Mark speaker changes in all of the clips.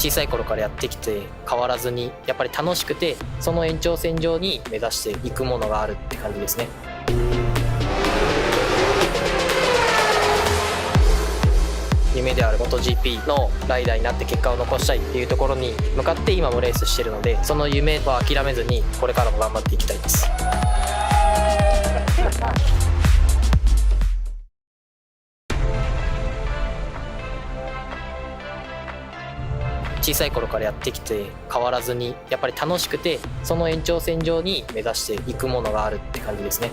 Speaker 1: 小さい頃からやってきて変わらずにやっぱり楽しくて、その延長線上に目指していくものがあるって感じですね。夢である MotoGP のライダーになって結果を残したいっていうところに向かって今もレースしてるので、その夢は諦めずにこれからも頑張っていきたいです。小さい頃からやってきて変わらずにやっぱり楽しくて、その延長線上に目指していくものがあるって感じですね。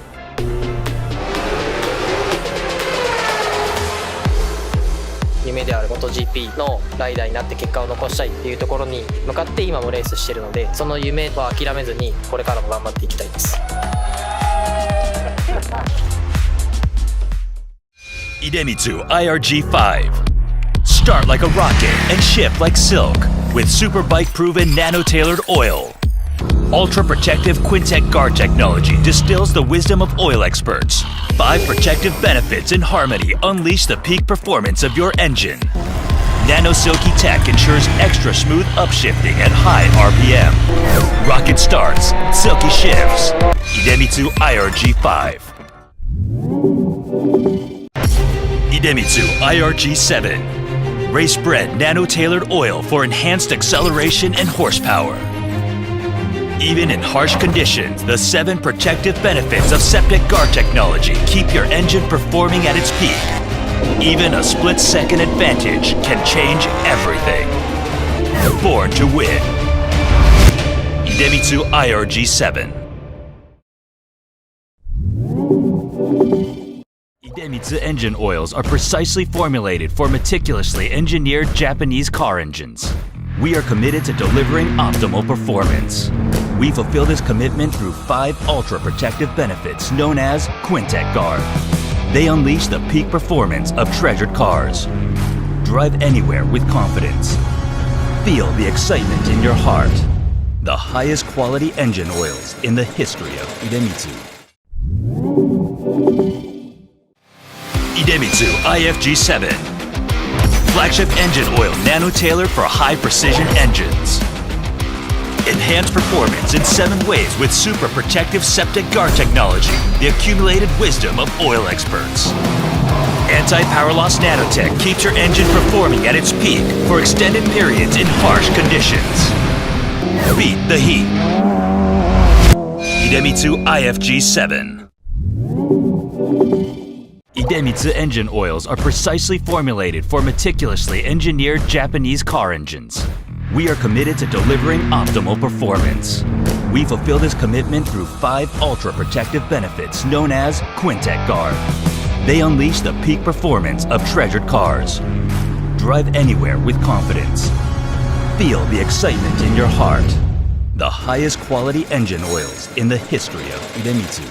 Speaker 1: 夢である MotoGP のライダーになって結果を残したいっていうところに向かって今もレースしてるので、その夢は諦めずにこれからも頑張っていきたいです。
Speaker 2: IDEMITSU IRG5. Start like a rocket and ship like silk with super bike proven nano-tailored oil. Ultra protective Quintec guard technology distills the wisdom of oil experts. 5 protective benefits in harmony unleash the peak performance of your engine. Nano Silky Tech ensures extra smooth upshifting at high RPM. Rocket starts, silky shifts. IDEMITSU IRG5. IDEMITSU IRG7. Race bred nano-tailored oil for enhanced acceleration and horsepower. Even in harsh conditions, the 7 protective benefits of septic guard technology keep your engine performing at its peak. Even a split-second advantage can change everything. Born to win. IDEMITSU IRG7. IDEMITSU engine oils are precisely formulated for meticulously engineered Japanese car engines. We are committed to delivering optimal performance. We fulfill this commitment through 5 ultra-protective benefits known as Quintec Guard. They unleash the peak performance of treasured cars. Drive anywhere with confidence. Feel the excitement in your heart. The highest quality engine oils in the history of IDEMITSU. IDEMITSU IFG7. Flagship engine oil nano-tailored for high-precision engines. Enhanced performance in 7 ways with super protective septic guard technology, the accumulated wisdom of oil experts. Anti-power loss nanotech keeps your engine performing at its peak for extended periods in harsh conditions. Beat the heat. IDEMITSU IFG7. IDEMITSU engine oils are precisely formulated for meticulously engineered Japanese car engines. We are committed to delivering optimal performance. We fulfill this commitment through 5 ultra-protective benefits known as Quintec Guard. They unleash the peak performance of treasured cars. Drive anywhere with confidence. Feel the excitement in your heart. The highest quality engine oils in the history of IDEMITSU.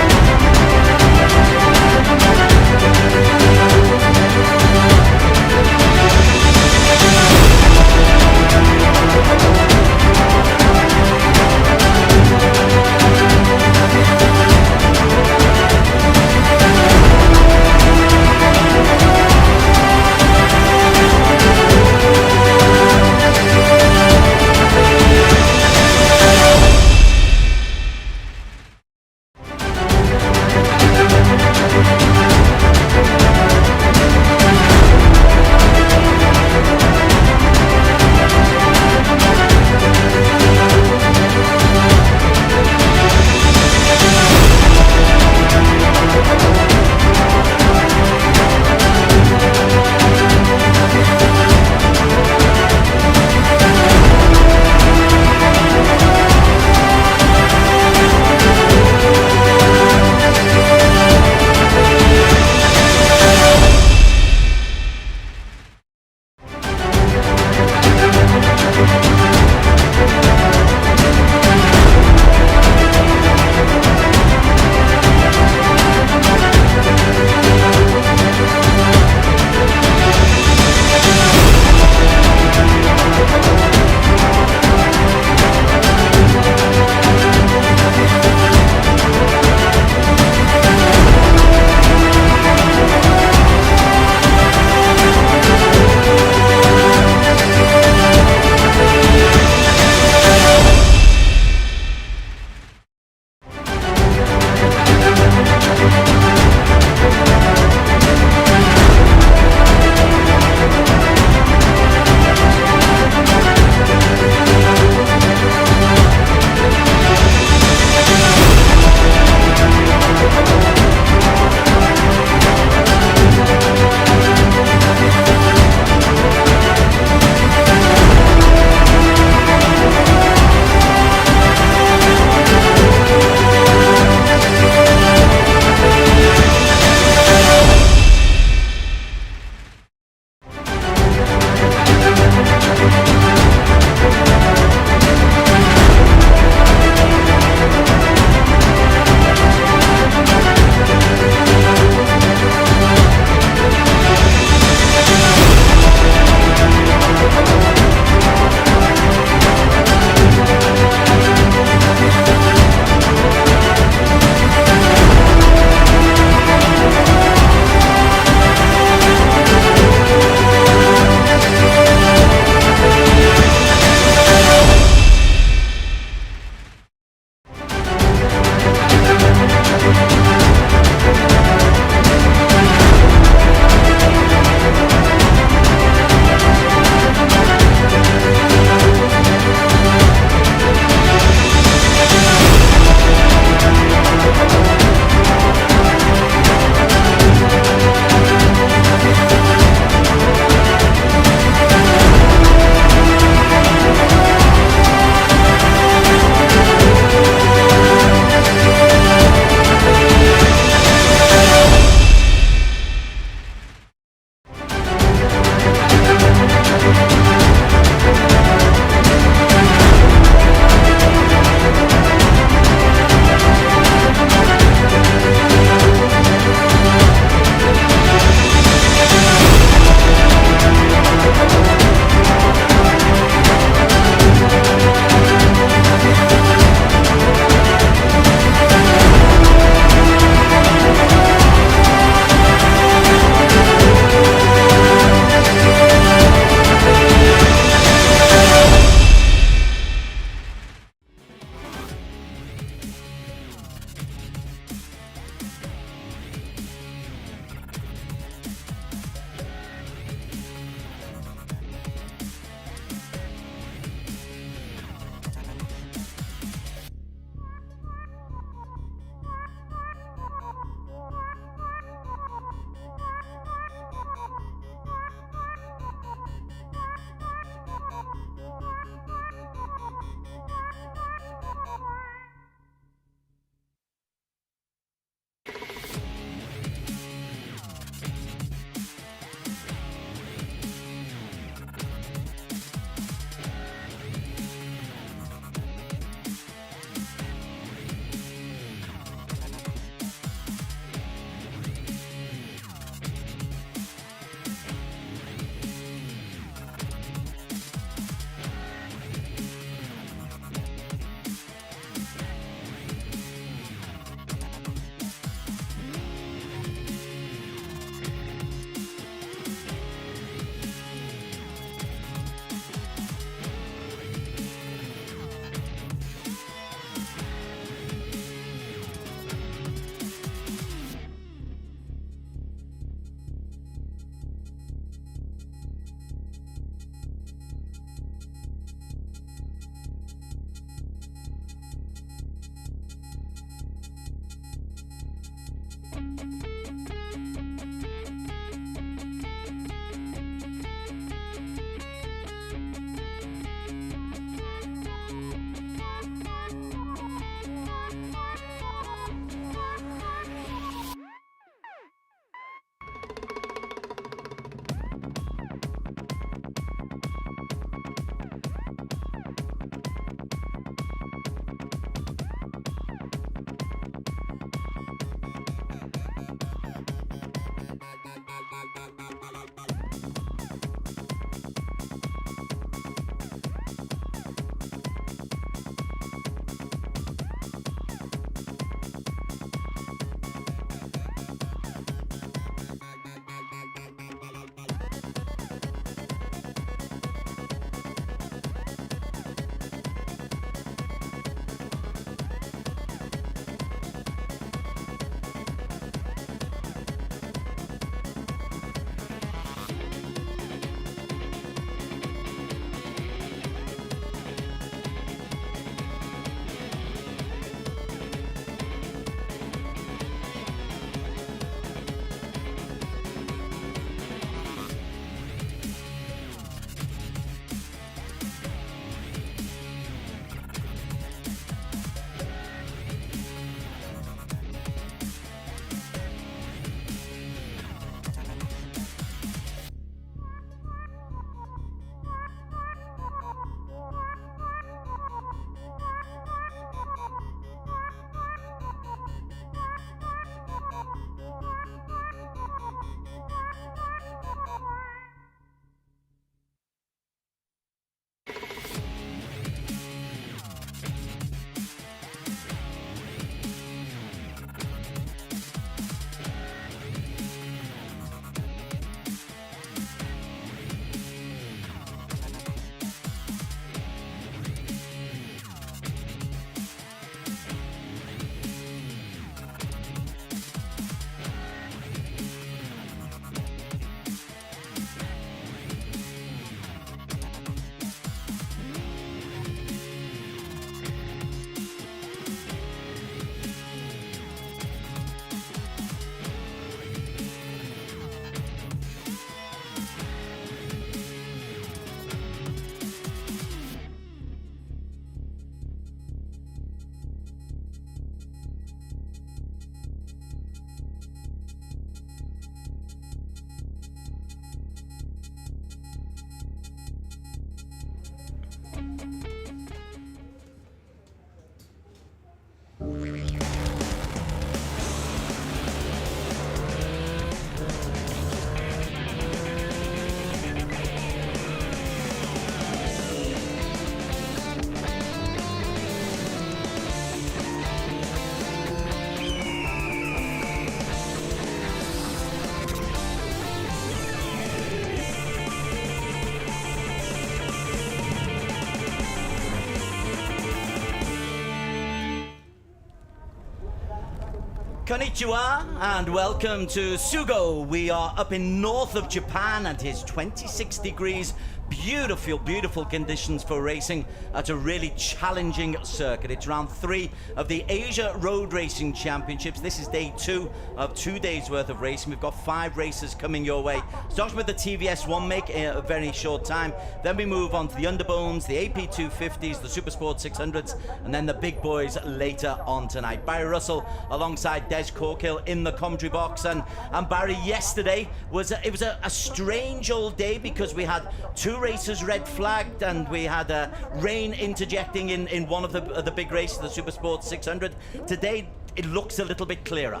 Speaker 3: Konnichiwa and welcome to Sugo. We are up in north of Japan and it's 26 degrees. Beautiful, beautiful conditions for racing at a really challenging circuit. It's round 3 of the Asia Road Racing Championships. This is day 2 of 2 days worth of racing. We've got 5 races coming your way. Starting with the TVS 1 make in a very short time. Then we move on to the Underbones, the AP 250s, the Supersport 600s, and then the big boys later on tonight. Barry Russell alongside Des Corkill in the commentary box. And Barry, yesterday was a strange old day because we had 2 races red flagged and we had rain interjecting in one of the big races, the Supersport 600. Today it looks a little bit clearer.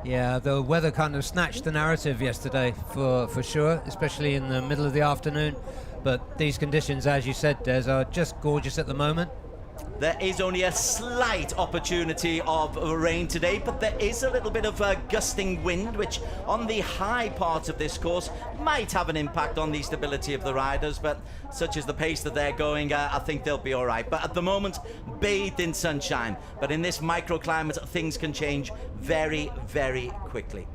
Speaker 4: Yeah, the weather kind of snatched the narrative yesterday for sure, especially in the middle of the afternoon. But these conditions, as you said, Des, are just gorgeous at the moment.
Speaker 3: There is only a slight opportunity of rain today, but there is a little bit of gusting wind, which on the high part of this course might have an impact on the stability of the riders, but such as the pace that they're going, I think they'll be all right. But at the moment, bathed in sunshine. But in this microclimate, things can change very, very quickly.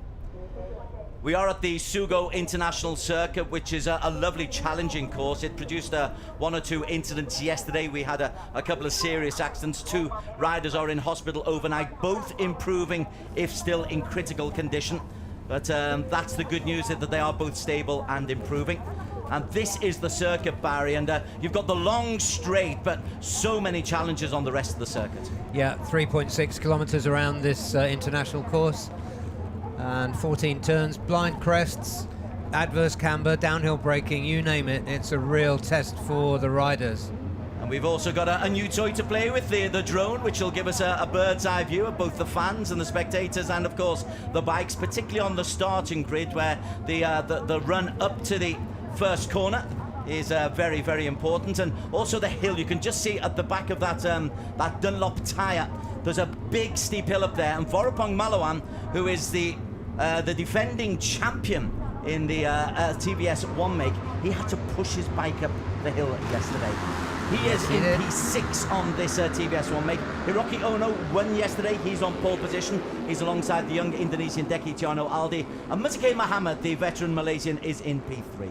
Speaker 3: We are at the Sugo International Circuit, which is a lovely challenging course. It produced one or two incidents yesterday. We had a couple of serious accidents. 2 riders are in hospital overnight, both improving if still in critical condition. But that's the good news, that they are both stable and improving. And this is the circuit, Barry, and you've got the long straight, but so many challenges on the rest of the circuit.
Speaker 4: Yeah, 3.6 kilometers around this international course, and 14 turns, blind crests, adverse camber, downhill braking, you name it. It's a real test for the riders.
Speaker 3: And we've also got a new toy to play with, the drone, which will give us a bird's eye view of both the fans and the spectators, and of course the bikes, particularly on the starting grid, where the run up to the first corner is very, very important. And also the hill, you can just see at the back of that Dunlop tyre, there's a big steep hill up there, and Vorapong Malawan, who is the defending champion in the TVS one make, he had to push his bike up the hill yesterday. He is in P6 on this TVS one make. Hiroki Ono won yesterday. He's on pole position. He's alongside the young Indonesian Deki Tiano Aldi. And Musuke Muhammad, the veteran Malaysian, is in P3.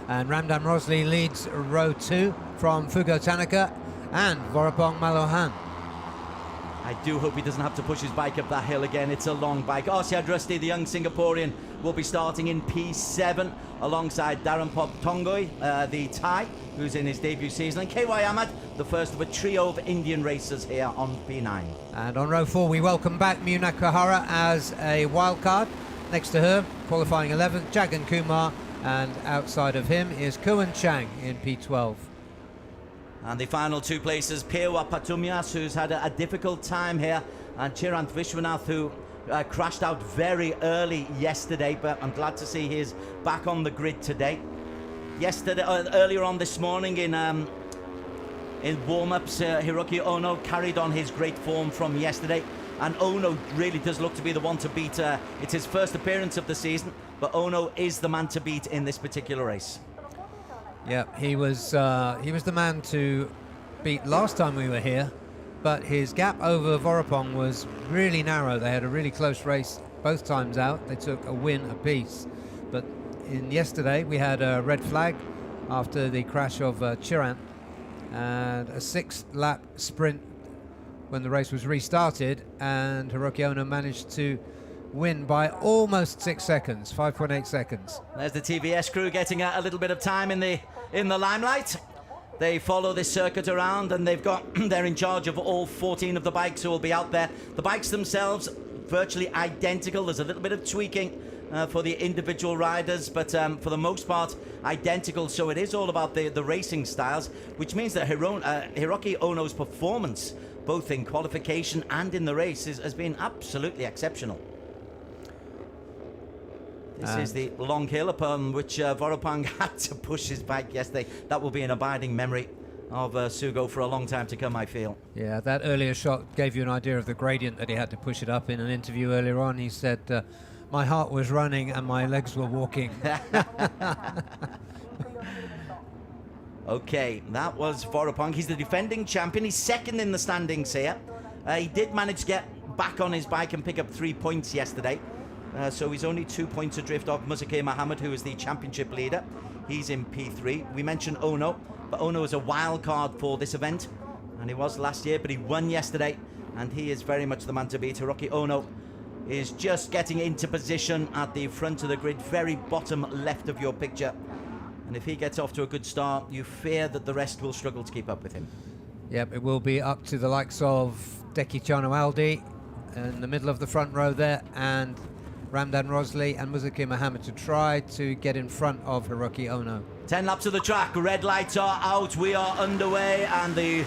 Speaker 4: And Ramdan Rosley leads row 2 from Fugo Tanaka and Vorapong Malawan.
Speaker 3: I do hope he doesn't have to push his bike up that hill again. It's a long bike. Arsyad Rusty, the young Singaporean, will be starting in P7 alongside Darren Pop Tongoy, the Thai, who's in his debut season, and KY Ahmad, the first of a trio of Indian racers here on P9.
Speaker 4: And on row 4, we welcome back Miu Nakahara as a wild card. Next to her, qualifying 11th, Jagan Kumar, and outside of him is Kuan Chang in P12.
Speaker 3: And the final 2 places, Pewa Patumias, who's had a difficult time here, and Chirant Vishwanath, who crashed out very early yesterday, but I'm glad to see he's back on the grid today. Yesterday, earlier on this morning in warm-ups, Hiroki Ono carried on his great form from yesterday, and Ono really does look to be the one to beat. It's his first appearance of the season, but Ono is the man to beat in this particular race.
Speaker 4: Yeah, he was the man to beat last time we were here, but his gap over Vorapong was really narrow. They had a really close race both times out. They took a win apiece. But in yesterday, we had a red flag after the crash of Chirant, and a 6-lap sprint when the race was restarted, and Hiroki Ono managed to win by almost 6 seconds, 5.8 seconds.
Speaker 3: There's the TVS crew getting a little bit of time in the limelight. They follow this circuit around, and they're in charge of all 14 of the bikes who will be out there. The bikes themselves virtually identical. There's a little bit of tweaking for the individual riders, but for the most part identical. So it is all about the racing styles, which means that Hiroki Ono's performance, both in qualification and in the race, has been absolutely exceptional. This is the long hill upon which Vorapong had to push his bike yesterday. That will be an abiding memory of Sugo for a long time to come, I feel.
Speaker 4: Yeah, that earlier shot gave you an idea of the gradient that he had to push it up. In an interview earlier on, he said, my heart was running and my legs were walking.
Speaker 3: Okay, that was Vorapong. He's the defending champion. He's second in the standings here. He did manage to get back on his bike and pick up 3 points yesterday. So he's only 2 points adrift of Musuke Muhammad, who is the championship leader. He's in P3. We mentioned Ono, but Ono is a wild card for this event, and he was last year, but he won yesterday, and he is very much the man to beat. Hiroki Ono is just getting into position at the front of the grid, very bottom left of your picture. And if he gets off to a good start, you fear that the rest will struggle to keep up with him.
Speaker 4: Yep, it will be up to the likes of Deki Chano Aldi in the middle of the front row there, and Ramdan Rosley and Musuke Muhammad to try to get in front of Hiroki Ono.
Speaker 3: 10 laps of the track, red lights are out, we are underway, and the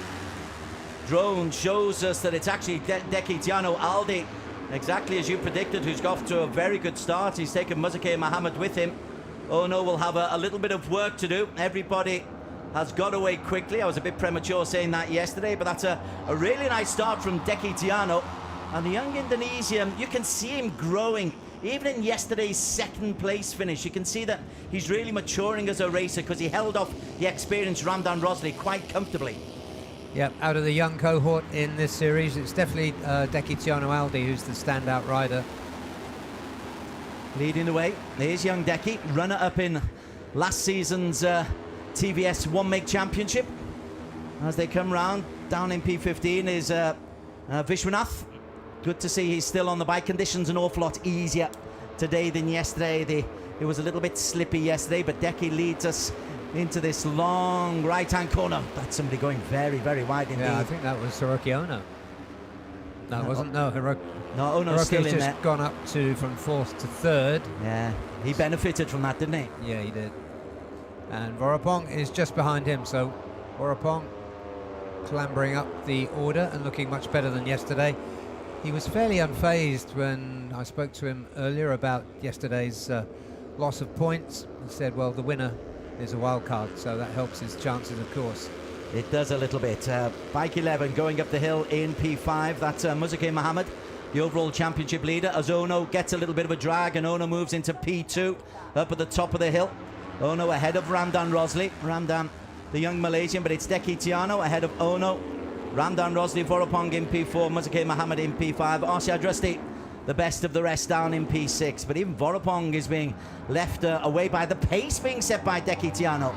Speaker 3: drone shows us that it's actually Deki Tiano Aldi, exactly as you predicted, who's got off to a very good start. He's taken Musuke Muhammad with him. Ono will have a little bit of work to do. Everybody has got away quickly. I was a bit premature saying that yesterday, but that's a really nice start from Deki Tiano. And the young Indonesian, you can see him growing. Even in yesterday's second place finish, you can see that he's really maturing as a racer, because he held off the experienced Ramdan Rosley quite comfortably.
Speaker 4: Yep, out of the young cohort in this series, it's definitely Deki Tiano Aldi who's the standout rider.
Speaker 3: leading the way. There's young Deki, runner-up in last season's TVS One Make Championship. As they come round, down in P15 is Vishwanath. Good to see he's still on the bike. Conditions an awful lot easier today than yesterday. It was a little bit slippy yesterday, but Deki leads us into this long right-hand corner. That's somebody going very, very wide indeed.
Speaker 4: Yeah, I think that was Hiroki Ono. No, it wasn't. No,
Speaker 3: No, Ono's still in
Speaker 4: just
Speaker 3: there.
Speaker 4: gone up from 4th to 3rd.
Speaker 3: Yeah, he benefited from that, didn't he?
Speaker 4: Yeah, he did. And Vorapong is just behind him, so Vorapong clambering up the order and looking much better than yesterday. He was fairly unfazed when I spoke to him earlier about yesterday's loss of points. He said, well, the winner is a wild card, so that helps his chances, of course.
Speaker 3: It does a little bit. Bike 11 going up the hill in P5. That's Muzakkir Mohammed, the overall championship leader, as Ono gets a little bit of a drag, and Ono moves into P2 up at the top of the hill. Ono ahead of Ramdan Rosley. Ramdan, the young Malaysian, but it's Deki Tiano ahead of Ono. Ramdan Rosley, Vorapong in P4, Muzakkir Mohammed in P5. Arshad Rusty, the best of the rest, down in P6. But even Vorapong is being left away by the pace being set by Deki Tiano.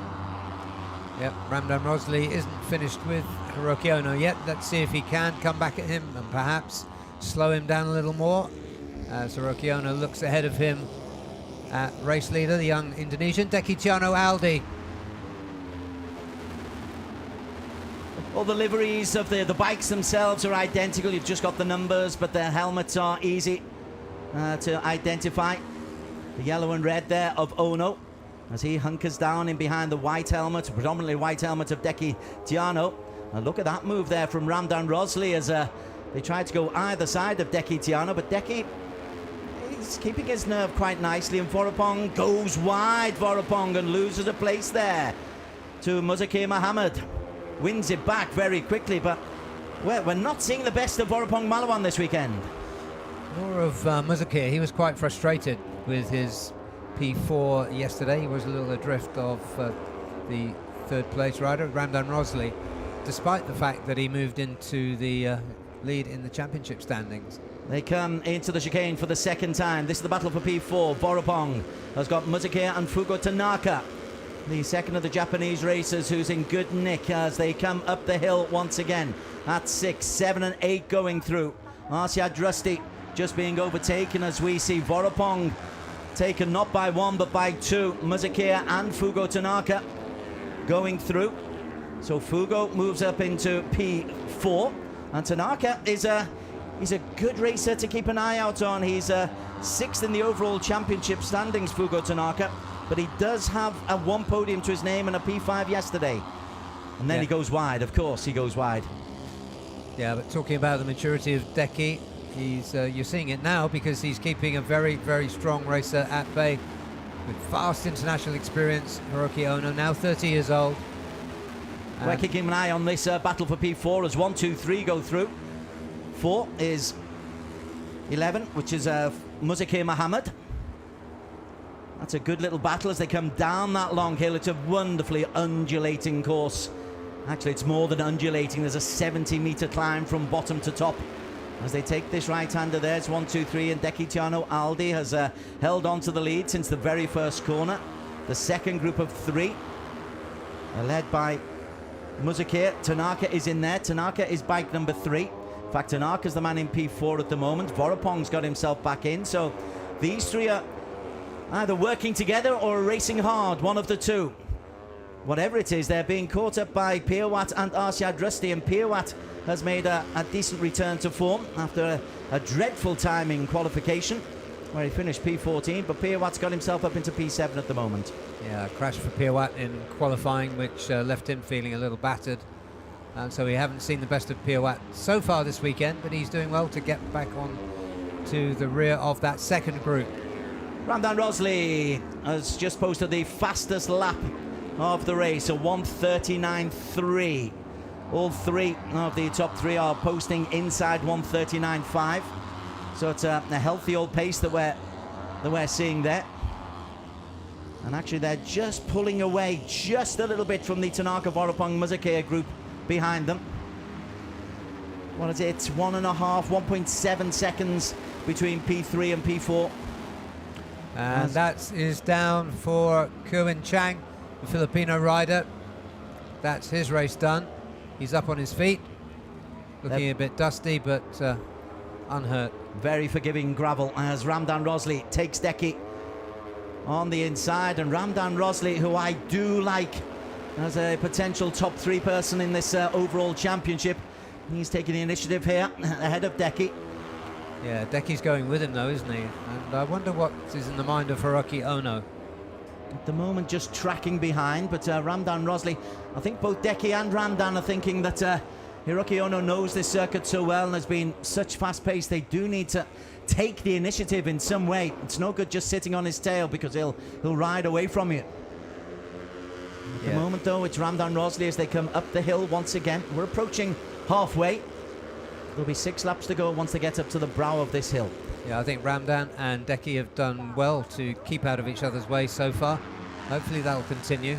Speaker 4: Yep, Ramdan Rosley isn't finished with Hiroki Ono yet. Let's see if he can come back at him and perhaps slow him down a little more. As Hiroki Ono looks ahead of him at race leader, the young Indonesian, Deki Tiano Aldi.
Speaker 3: All the liveries of the bikes themselves are identical. You've just got the numbers, but their helmets are easy to identify. The yellow and red there of Ono, as he hunkers down in behind the white helmet, predominantly white helmet of Deki Tiano. And look at that move there from Ramdan Rosley as they tried to go either side of Deki Tiano, but Deki, he's keeping his nerve quite nicely, and Vorapong goes wide, Vorapong, and loses a place there to Muzakkir Mohammed. Wins it back very quickly, but we're not seeing the best of Vorapong Malawan this weekend.
Speaker 4: More of Muzakkir. He was quite frustrated with his P4 yesterday. He was a little adrift of the 3rd place rider, Ramdan Rosley, despite the fact that he moved into the lead in the championship standings.
Speaker 3: They come into the chicane for the second time. This is the battle for P4. Vorapong has got Muzakkir and Fugo Tanaka, the second of the Japanese racers, who's in good nick as they come up the hill once again at 6, 7 and 8 going through. Arshad Rusty just being overtaken as we see Vorapong taken not by 1 but by 2. Muzakkir and Fugo Tanaka going through. So Fugo moves up into P4, and Tanaka is he's a good racer to keep an eye out on. He's 6th in the overall championship standings, Fugo Tanaka, but he does have a 1 podium to his name and a P5 yesterday. And then he goes wide, of course, he goes wide.
Speaker 4: Yeah, but talking about the maturity of Deki, he's you're seeing it now because he's keeping a very, very strong racer at bay with vast international experience. Hiroki Ono, now 30 years old.
Speaker 3: We're keeping an eye on this battle for P4 as 1, 2, 3 go through. 4 is 11, which is Muzakkir Mohammed. That's a good little battle as they come down that long hill. It's a wonderfully undulating course. Actually, it's more than undulating. There's a 70-meter climb from bottom to top. As they take this right-hander there, it's 1, 2, 3, and Deki Tiano Aldi has held on to the lead since the very first corner. The second group of 3 are led by Muzakkir. Tanaka is in there. Tanaka is bike number 3. In fact, Tanaka's the man in P4 at the moment. Vorapong's got himself back in. So these 3 are either working together or racing hard, one of the two. Whatever it is, they're being caught up by Piawat and Arshad Rusty, and Piawat has made a decent return to form after a dreadful time in qualification where he finished P14, but Piawat's got himself up into P7 at the moment.
Speaker 4: Yeah, a crash for Piawat in qualifying, which left him feeling a little battered. And so we haven't seen the best of Piawat so far this weekend, but he's doing well to get back on to the rear of that second group.
Speaker 3: Ramdan Rosley has just posted the fastest lap of the race, a 1:39.3. All 3 of the top 3 are posting inside 1:39.5. So it's a healthy old pace that we're seeing there. And actually they're just pulling away just a little bit from the Tanaka Vorapong Muzakkir group behind them. What is it? 1.5, 1.7 seconds between P3 and P4.
Speaker 4: And that is down for Kerwin Chang, the Filipino rider. That's his race done. He's up on his feet, looking a bit dusty, but unhurt.
Speaker 3: Very forgiving gravel as Ramdan Rosley takes Deki on the inside. And Ramdan Rosley, who I do like as a potential top 3 person in this overall championship, he's taking the initiative here ahead of Deki.
Speaker 4: Yeah, Deki's going with him though, isn't he? And I wonder what is in the mind of Hiroki Ono.
Speaker 3: At the moment, just tracking behind, but Ramdan Rosley, I think both Deki and Ramdan are thinking that Hiroki Ono knows this circuit so well and has been such fast pace. They do need to take the initiative in some way. It's no good just sitting on his tail because he'll ride away from you. At the moment, though, it's Ramdan Rosley as they come up the hill once again. We're approaching halfway. There'll be 6 laps to go once they get up to the brow of this hill.
Speaker 4: Yeah, I think Ramdan and Deki have done well to keep out of each other's way so far. Hopefully that'll continue.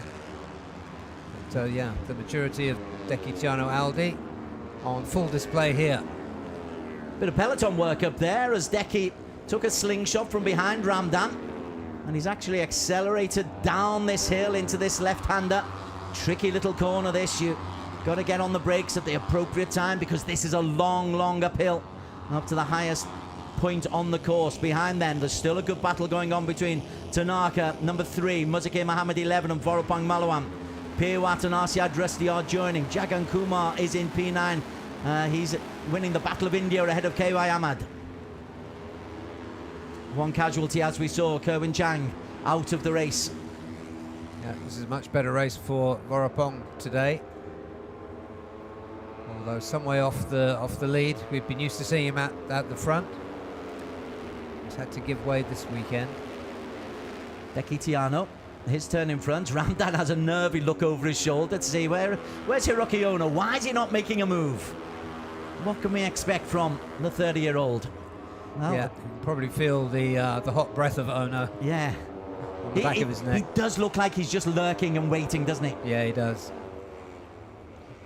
Speaker 4: But yeah, the maturity of Deki Tiano Aldi on full display here.
Speaker 3: Bit of peloton work up there as Deki took a slingshot from behind Ramdan, and he's actually accelerated down this hill into this left-hander. Tricky little corner this. You got to get on the brakes at the appropriate time because this is a long uphill up to the highest point on the course. Behind them, there's still a good battle going on between Tanaka, number 3, Muzake Mohammed 11, and Vorapang Malawan. Pirwat and Arsiad Rusty are joining. Jagan Kumar is in P9. He's winning the Battle of India ahead of KY Ahmad. One casualty, as we saw, Kerwin Chang out of the race.
Speaker 4: Yeah, this is a much better race for Vorapong today. Although some way off the lead. We've been used to seeing him at the front. He's had to give way this weekend.
Speaker 3: Deki Tiano, his turn in front. Ramdan has a nervy look over his shoulder to see where's Hiroki Ono? Why is he not making a move? What can we expect from the 30-year-old? Well,
Speaker 4: yeah, you can probably feel the hot breath of Ono.
Speaker 3: Yeah.
Speaker 4: On the back of his neck.
Speaker 3: He does look like he's just lurking and waiting, doesn't he?
Speaker 4: Yeah, he does.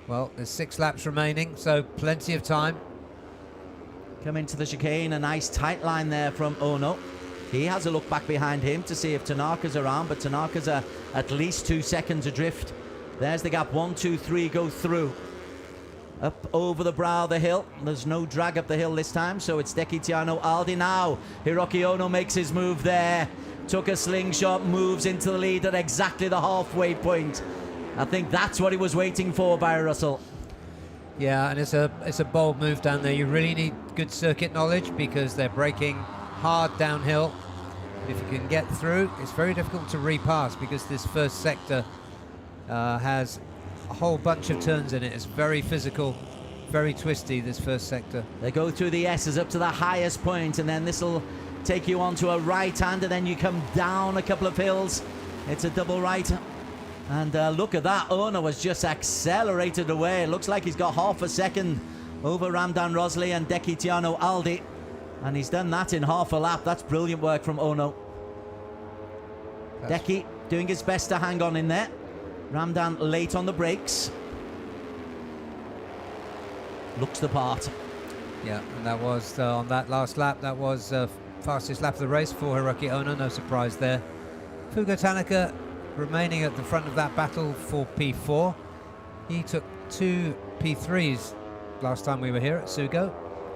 Speaker 4: Well, there's 6 laps remaining, so plenty of time.
Speaker 3: Come into the chicane, a nice tight line there from Ono. He has a look back behind him to see if Tanaka's around, but Tanaka's at least 2 seconds adrift. There's the gap. 1, 2, 3 go through. Up over the brow of the hill. There's no drag up the hill this time, so it's Deki Tiano Aldi now. Hiroki Ono makes his move there. Took a slingshot, moves into the lead at exactly the halfway point. I think that's what he was waiting for, Barry Russell.
Speaker 4: Yeah, and it's a bold move down there. You really need good circuit knowledge because they're braking hard downhill. If you can get through, it's very difficult to repass because this first sector has a whole bunch of turns in it. It's very physical, very twisty, this first sector.
Speaker 3: They go through the S's up to the highest point, and then this will take you onto a right-hand, and then you come down a couple of hills. It's a double right. And look at that, Ono has just accelerated away. It looks like he's got half a second over Ramdan Rosley and Deki Tiano Aldi. And he's done that in half a lap. That's brilliant work from Ono. Deki doing his best to hang on in there. Ramdan late on the brakes. Looks the part.
Speaker 4: Yeah, and that was on that last lap. That was fastest lap of the race for Hiroki Ono. No surprise there. Fugo Tanaka remaining at the front of that battle for P4. He took 2 P3s last time we were here at Sugo.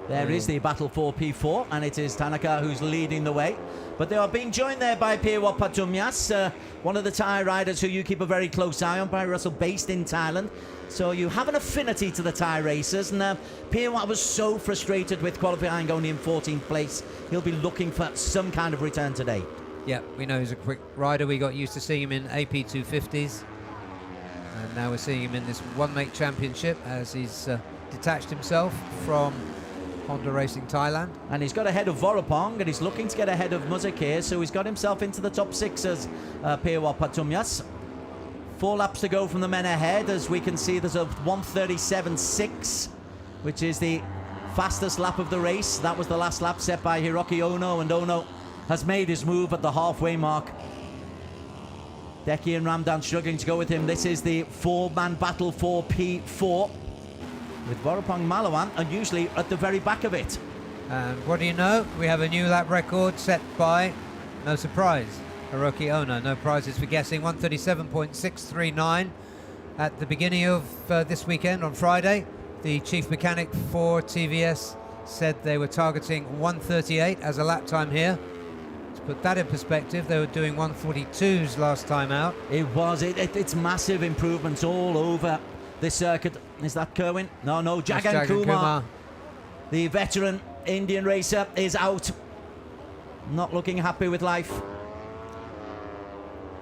Speaker 3: There is the battle for P4, and it is Tanaka who's leading the way. But they are being joined there by Pirwat Patumyas, one of the Thai riders who you keep a very close eye on, by Russell, based in Thailand. So you have an affinity to the Thai racers, and Pirwat was so frustrated with qualifying only in 14th place. He'll be looking for some kind of return today.
Speaker 4: Yeah, we know he's a quick rider. We got used to seeing him in AP 250s. And now we're seeing him in this one-make championship as he's detached himself from Honda Racing Thailand.
Speaker 3: And he's got ahead of Vorapong, and he's looking to get ahead of Muzakir, so he's got himself into the top 6 as Pirwat Patumyas. 4 laps to go from the men ahead. As we can see, there's a 1:37.6, which is the fastest lap of the race. That was the last lap set by Hiroki Ono, and Ono has made his move at the halfway mark. Deki and Ramdan struggling to go with him. This is the 4-man battle for P4, with Vorapong Malawan unusually at the very back of it.
Speaker 4: And what do you know? We have a new lap record set by No surprise. Hiroki Ono, no prizes for guessing. 137.639 at the beginning of this weekend on Friday. The chief mechanic for TVS said they were targeting 138 as a lap time here. To put that in perspective, they were doing 142s last time out.
Speaker 3: It was. It's massive improvements all over this circuit. Is that Kerwin? No, Jagan Kumar. The veteran Indian racer is out. Not looking happy with life.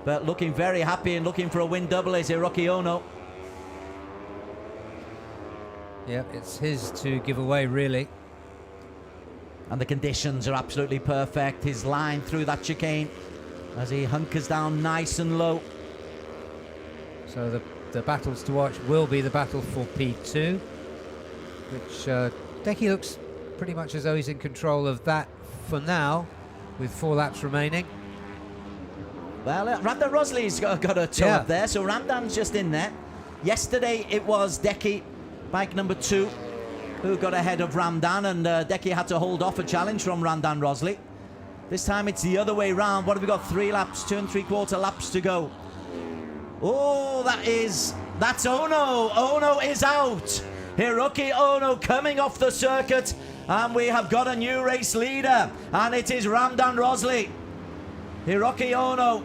Speaker 3: But looking very happy and looking for a win double is Hiroki Ono.
Speaker 4: Yeah, it's his to give away, really.
Speaker 3: And the conditions are absolutely perfect. His line through that chicane as he hunkers down nice and low.
Speaker 4: So the battles to watch will be the battle for P2, which Deki looks pretty much as though he's in control of that for now, with 4 laps remaining.
Speaker 3: Well, Ramdan Rosley's got a toe up there, so Ramdan's just in there. Yesterday it was Deki, bike number 2, who got ahead of Ramdan, and Deki had to hold off a challenge from Ramdan Rosley. This time it's the other way round. What have we got? 3 laps, 2 3/4 laps to go. Oh, that's Ono. Ono is out. Hiroki Ono coming off the circuit, and we have got a new race leader, and it is Ramdan Rosley. Hiroki Ono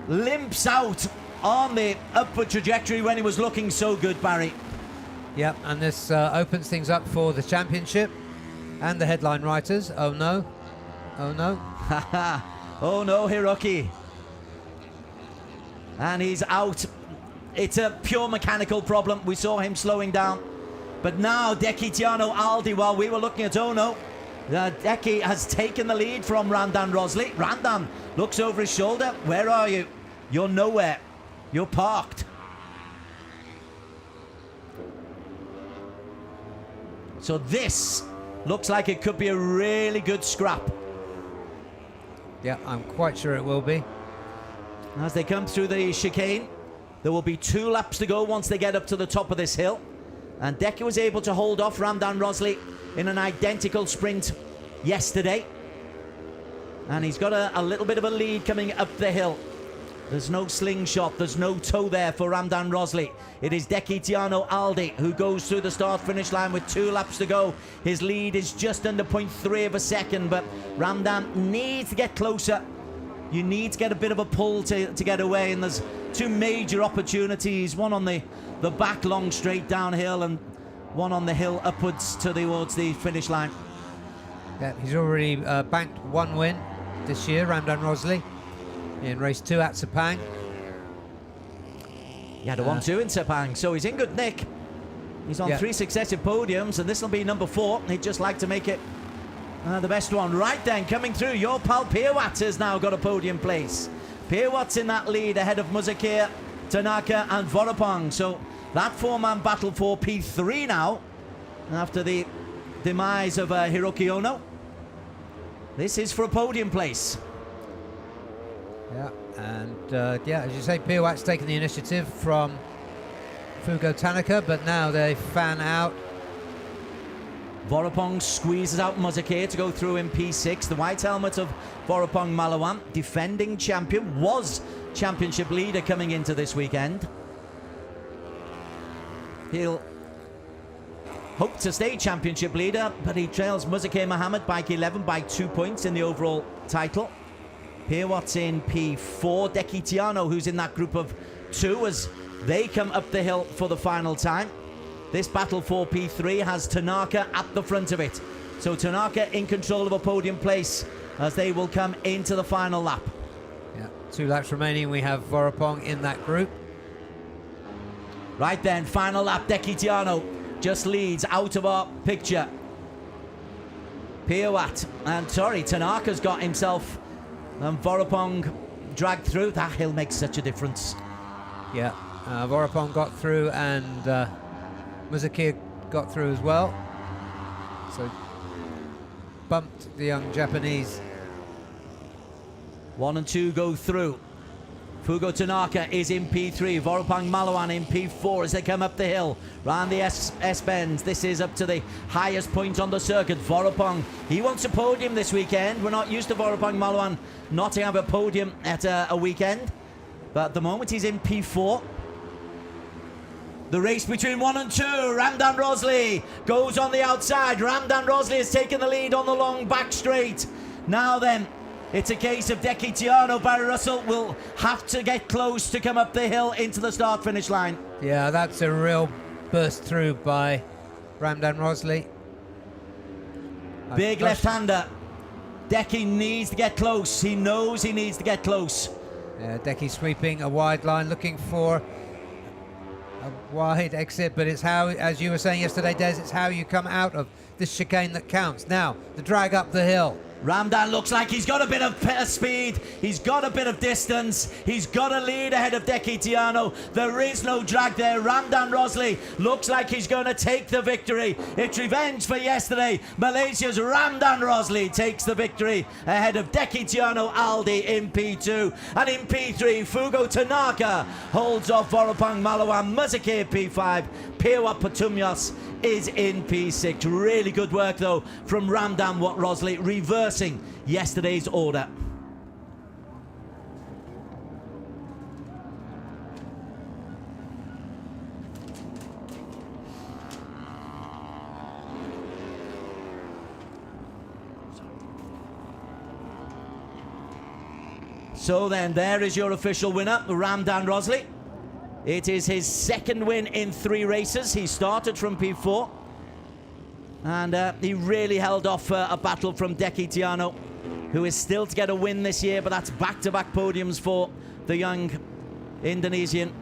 Speaker 3: limps out on the upward trajectory when he was looking so good, Barry.
Speaker 4: Yep, and this opens things up for the championship and the headline writers. Oh no. Oh no.
Speaker 3: Oh no, Hiroki. And he's out. It's a pure mechanical problem. We saw him slowing down. But now Deki Tiano Aldi, while we were looking at Ono, Deki has taken the lead from Ramdan Rosley. Ramdan looks over his shoulder. Where are you? You're nowhere. You're parked. So this looks like it could be a really good scrap.
Speaker 4: Yeah, I'm quite sure it will be.
Speaker 3: As they come through the chicane, there will be 2 laps to go once they get up to the top of this hill. And Deki was able to hold off Ramdan Rosley in an identical sprint yesterday. And he's got a little bit of a lead coming up the hill. There's no slingshot, there's no toe there for Ramdan Rosley. It is Deki Tiano Aldi who goes through the start-finish line with 2 laps to go. His lead is just under 0.3 of a second, but Ramdan needs to get closer. You need to get a bit of a pull to get away, and there's 2 major opportunities, one on the back long straight downhill and one on the hill upwards towards the finish line.
Speaker 4: Yeah, he's already banked 1 win this year, Ramdan Rosley, in race 2 at Sepang.
Speaker 3: He had a 1-2 in Sepang, so he's in good nick. He's on 3 successive podiums, and this will be number 4. He'd just like to make it the best one. Right then, coming through, your pal Pirwat has now got a podium place. Pirwat's in that lead ahead of Muzakir, Tanaka and Vorapong. So that 4-man battle for P3 now, after the demise of Hiroki Ono. This is for a podium place.
Speaker 4: Yeah, and yeah, as you say, Pirwat's taken the initiative from Fugo Tanaka, but now they fan out.
Speaker 3: Vorapong squeezes out Muzakir to go through in P6. The white helmet of Vorapong Malawan, defending champion, was championship leader coming into this weekend. He'll hope to stay championship leader, but he trails Muzakir Mohammed, bike 11, by 2 points in the overall title. Pirwat's in P4. Deki Tiano, who's in that group of 2, as they come up the hill for the final time. This battle for P3 has Tanaka at the front of it. So Tanaka in control of a podium place as they will come into the final lap.
Speaker 4: Yeah, 2 laps remaining. We have Vorapong in that group.
Speaker 3: Right then, final lap. Deki Tiano just leads out of our picture. Pirwat and Tanaka's got himself and Vorapong dragged through. That hill makes such a difference.
Speaker 4: Yeah, Vorapong got through, and Muzakir got through as well. So bumped the young Japanese.
Speaker 3: 1 and 2 go through. Fugo Tanaka is in P3. Vorapang Malawan in P4 as they come up the hill. Round the S-bends. This is up to the highest point on the circuit. Vorapang, he wants a podium this weekend. We're not used to Vorapang Malawan not to have a podium at a weekend. But at the moment he's in P4. The race between 1 and 2. Ramdan Rosley goes on the outside. Ramdan Rosley has taken the lead on the long back straight. Now then, it's a case of Deki Tiano. Barry Russell will have to get close to come up the hill into the start-finish line.
Speaker 4: Yeah, that's a real burst through by Ramdan Rosley.
Speaker 3: Big left-hander. Deki needs to get close. He knows he needs to get close.
Speaker 4: Deki sweeping a wide line, looking for a wide exit, but it's how, as you were saying yesterday, Des, it's how you come out of this chicane that counts. Now, the drag up the hill.
Speaker 3: Ramdan looks like he's got a bit of speed, he's got a bit of distance, he's got a lead ahead of Deki Tiano. There is no drag there. Ramdan Rosley looks like he's going to take the victory. It's revenge for yesterday. Malaysia's Ramdan Rosley takes the victory ahead of Deki Tiano Aldi in P2. And in P3, Fugo Tanaka holds off Vorapang Malawan. Mazakir P5, Pewa Patumyos is in P6. Really good work though from Ramdan Rosley, reversing yesterday's order. So then, there is your official winner, Ramdan Rosley. It is his second win in 3 races. He started from P4 and he really held off a battle from Deki Tiano, who is still to get a win this year, but that's back-to-back podiums for the young Indonesian.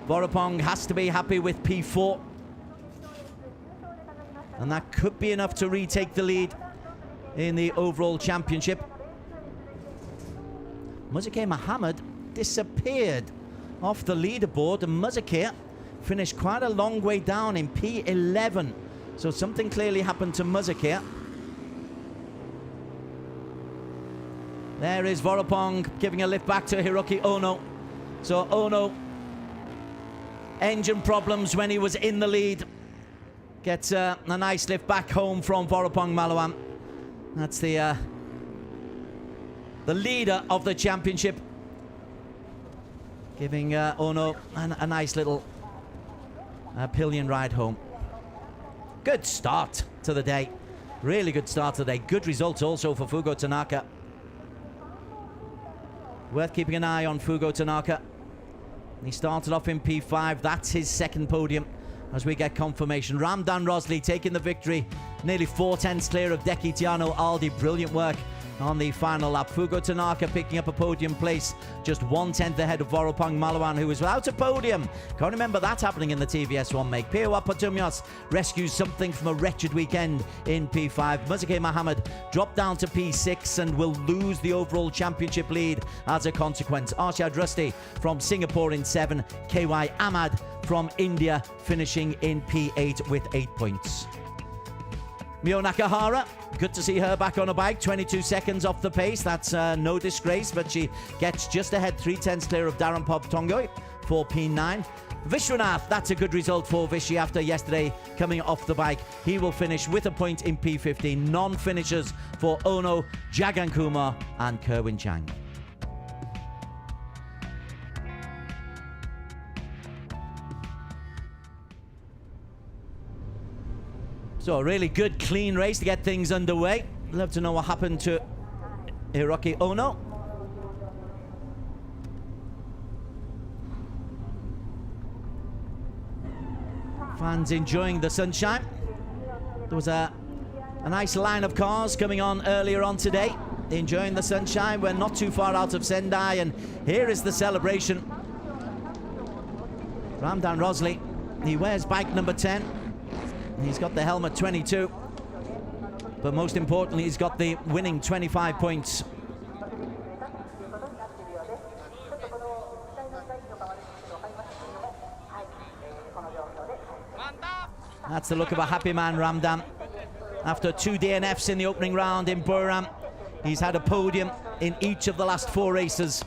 Speaker 3: Vorapong has to be happy with P4, and that could be enough to retake the lead in the overall championship. Muzakir Mohammed disappeared off the leaderboard, and Muzakir finished quite a long way down in P11. So something clearly happened to Muzakir. There is Vorapong giving a lift back to Hiroki Ono. So Ono, engine problems when he was in the lead, gets a nice lift back home from Vorapong Malawan. That's the leader of the championship, giving Ono a nice little pillion ride home. Good start to the day. Really good start to the day. Good results also for Fugo Tanaka. Worth keeping an eye on Fugo Tanaka. He started off in P5. That's his second podium as we get confirmation. Ramdan Rosley taking the victory. Nearly 4/10 clear of Deki Tiano Aldi. Brilliant work on the final lap. Fugo Tanaka picking up a podium place, just 1/10 ahead of Vorapang Malawan, who was without a podium. Can't remember that happening in the TVS1 make. Pewa Patumyos rescues something from a wretched weekend in P5. Muzakir Mohammed dropped down to P6 and will lose the overall championship lead as a consequence. Arshad Rusty from Singapore in 7. KY Ahmad from India finishing in P8 with 8 points. Mio Nakahara, good to see her back on a bike, 22 seconds off the pace. That's no disgrace, but she gets just ahead, 3/10 clear of Darren Tongoy for P9. Vishwanath, that's a good result for Vishy after yesterday coming off the bike. He will finish with a point in P15. Non-finishers for Ono, Jagan Kumar and Kerwin Chang. So a really good, clean race to get things underway. Love to know what happened to Hiroki Ono. Fans enjoying the sunshine. There was a nice line of cars coming on earlier on today, enjoying the sunshine. We're not too far out of Sendai, and here is the celebration. Ramdan Rosley, he wears bike number 10. He's got the helmet 22, but most importantly, he's got the winning 25 points. That's the look of a happy man, Ramdan. After 2 DNFs in the opening round in Buriram, he's had a podium in each of the last 4 races.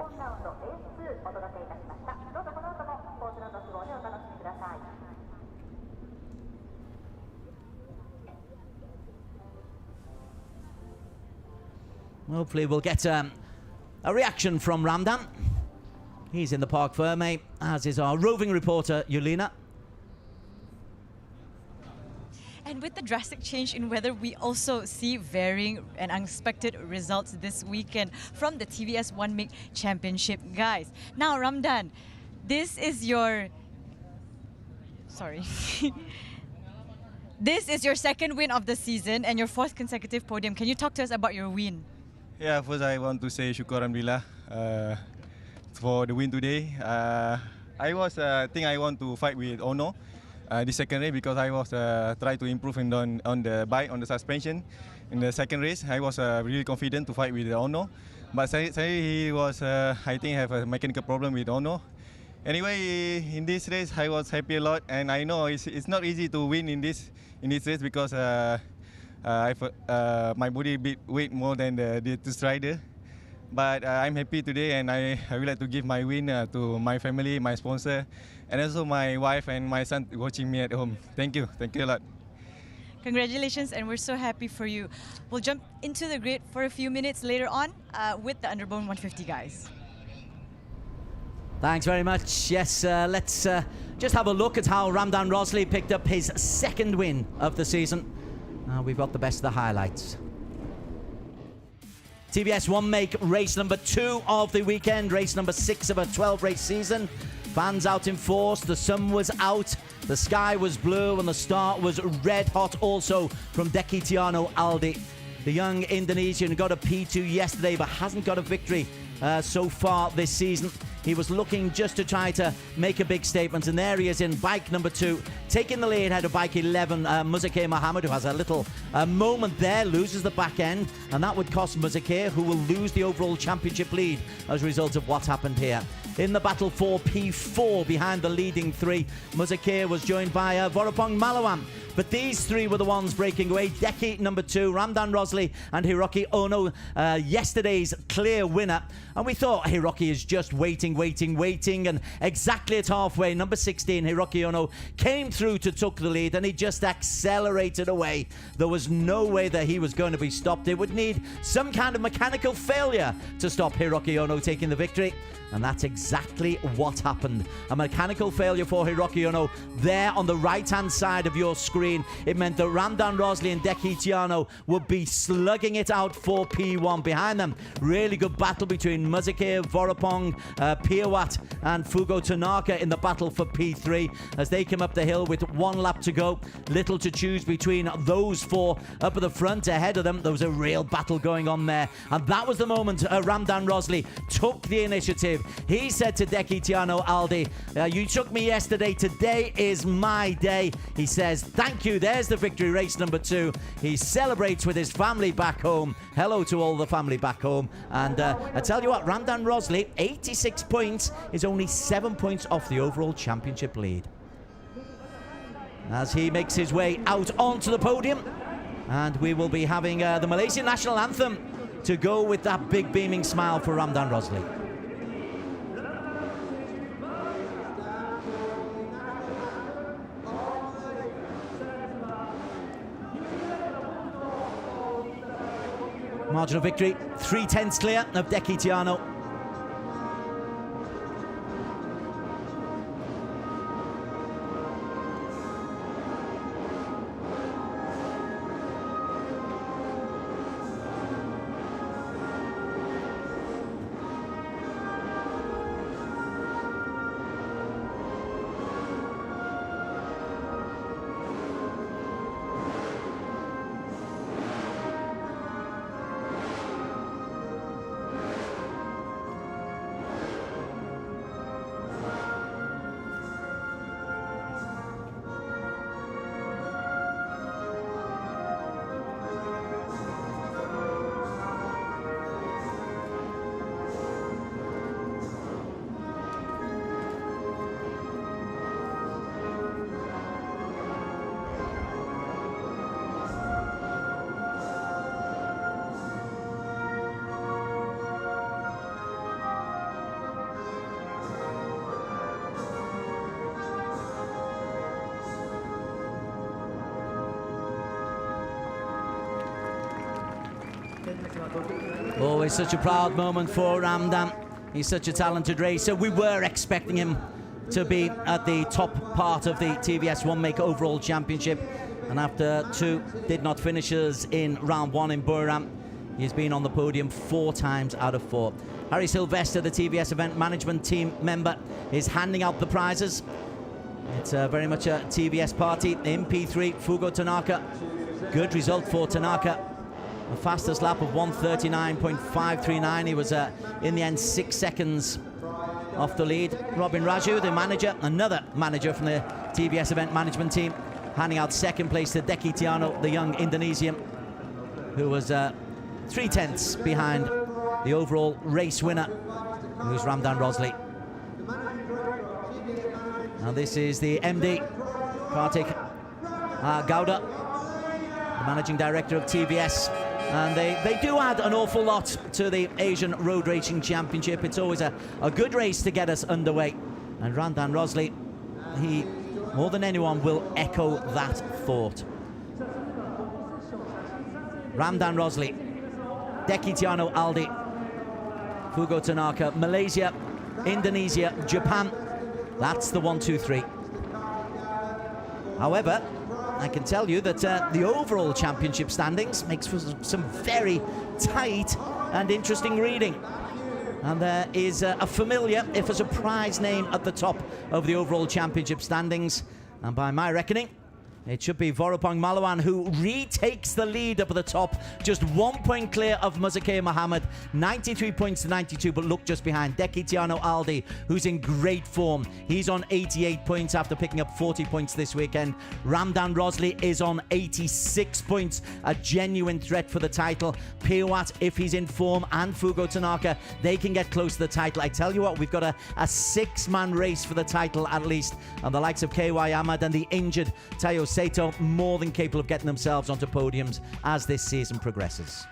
Speaker 5: 本ラウンドレース2お届けいたしました。どうぞこの後もスポーツランドスゴでお楽しみください。
Speaker 3: Hopefully we'll get a reaction from Ramdan. He's in the Parc Ferme, as is our roving reporter, Yulina.
Speaker 6: And with the drastic change in weather, we also see varying and unexpected results this weekend from the TVS One Make Championship, guys. Now, Ramdan, this is your... Sorry. This is your second win of the season and your fourth consecutive podium. Can you talk to us about your win?
Speaker 7: Yeah, first I want to say syukur alhamdulillah for the win today. I was think I want to fight with Ono the second race because I was try to improve on the bike, on the suspension. In the second race, I was really confident to fight with Ono, but suddenly he was I think have a mechanical problem with Ono. Anyway, in this race I was happy a lot, and I know it's not easy to win in this race because my body bit weight more than the rider. But I'm happy today, and I would like to give my win to my family, my sponsor, and also my wife and my son watching me at home. Thank you a lot.
Speaker 6: Congratulations, and we're so happy for you. We'll jump into the grid for a few minutes later on with the Underbone 150 guys.
Speaker 3: Thanks very much. Yes, let's just have a look at how Ramdan Rosley picked up his second win of the season. We've got the best of the highlights. TVS One Make race number 2 of the weekend, race number 6 of a 12-race season. Fans out in force, the sun was out, the sky was blue, and the start was red hot also from Deki Tiano Aldi. The young Indonesian got a P2 yesterday but hasn't got a victory so far this season. He was looking just to try to make a big statement, and there he is in bike number 2, taking the lead ahead of bike 11, Muzakir Mohammed, who has a little moment there, loses the back end, and that would cost Muzakir, who will lose the overall championship lead as a result of what happened here. In the battle for P4 behind the leading 3, Muzakir was joined by Vorapong Malawam. But these 3 were the ones breaking away. Deki number 2, Ramdan Rosley and Hiroki Ono, yesterday's clear winner. And we thought Hiroki is just waiting. And exactly at halfway, number 16, Hiroki Ono, came through to took the lead, and he just accelerated away. There was no way that he was going to be stopped. It would need some kind of mechanical failure to stop Hiroki Ono taking the victory. And that's exactly what happened. A mechanical failure for Hiroki Ono there on the right-hand side of your screen. It meant that Ramdan Rosley and Deki Tiano would be slugging it out for P1 behind them. Really good battle between Muzakir, Vorapong, Piawat and Fugo Tanaka in the battle for P3 as they come up the hill with 1 lap to go. Little to choose between those 4 up at the front ahead of them. There was a real battle going on there. And that was the moment Ramdan Rosley took the initiative. He said to Deki Tiano Aldi, you took me yesterday, today is my day. He says, thank you, there's the victory, race number 2. He celebrates with his family back home. Hello to all the family back home. And I tell you what, Ramdan Rosley, 86 points, is only 7 points off the overall championship lead. As he makes his way out onto the podium. And we will be having the Malaysian national anthem to go with that big beaming smile for Ramdan Rosley. Margin of victory, 3/10 clear of Deki Tiano. Always such a proud moment for Ramdan. He's such a talented racer. We were expecting him to be at the top part of the TVS One Make Overall Championship, and after 2 did not finish us in round 1 in Buriram, he's been on the podium 4 times out of 4. Harry Sylvester, the TVS Event Management Team member, is handing out the prizes. It's very much a TVS party. In P3, Fugo Tanaka. Good result for Tanaka. The fastest lap of 1:39.539. He was, in the end, 6 seconds off the lead. Robin Raju, the manager, another manager from the TVS Event Management Team, handing out second place to Deki Tiano, the young Indonesian, who was 3/10 behind the overall race winner, who's Ramdan Rosley. Now this is the MD, Kartik Gowda, the managing director of TVS. And they do add an awful lot to the Asian Road Racing Championship. It's always a good race to get us underway. And Ramdan Rosley, he, more than anyone, will echo that thought. Ramdan Rosley, Deki Tiano Aldi, Fugo Tanaka, Malaysia, Indonesia, Japan. That's the 1, 2, 3. However, I can tell you that the overall championship standings makes for some very tight and interesting reading. And there is a familiar, if a surprise name at the top of the overall championship standings. And by my reckoning, it should be Vorapong Malawan, who retakes the lead up at the top, just 1 point clear of Muzakeh Mohammed, 93 points to 92, but look just behind Deki Tiano Aldi, who's in great form. He's on 88 points after picking up 40 points this weekend. Ramdan Rosley is on 86 points, a genuine threat for the title. Piwat, if he's in form, and Fugo Tanaka, they can get close to the title. I tell you what, we've got a 6-man race for the title at least, and the likes of KY Ahmad and the injured Tayo Sato more than capable of getting themselves onto podiums as this season progresses.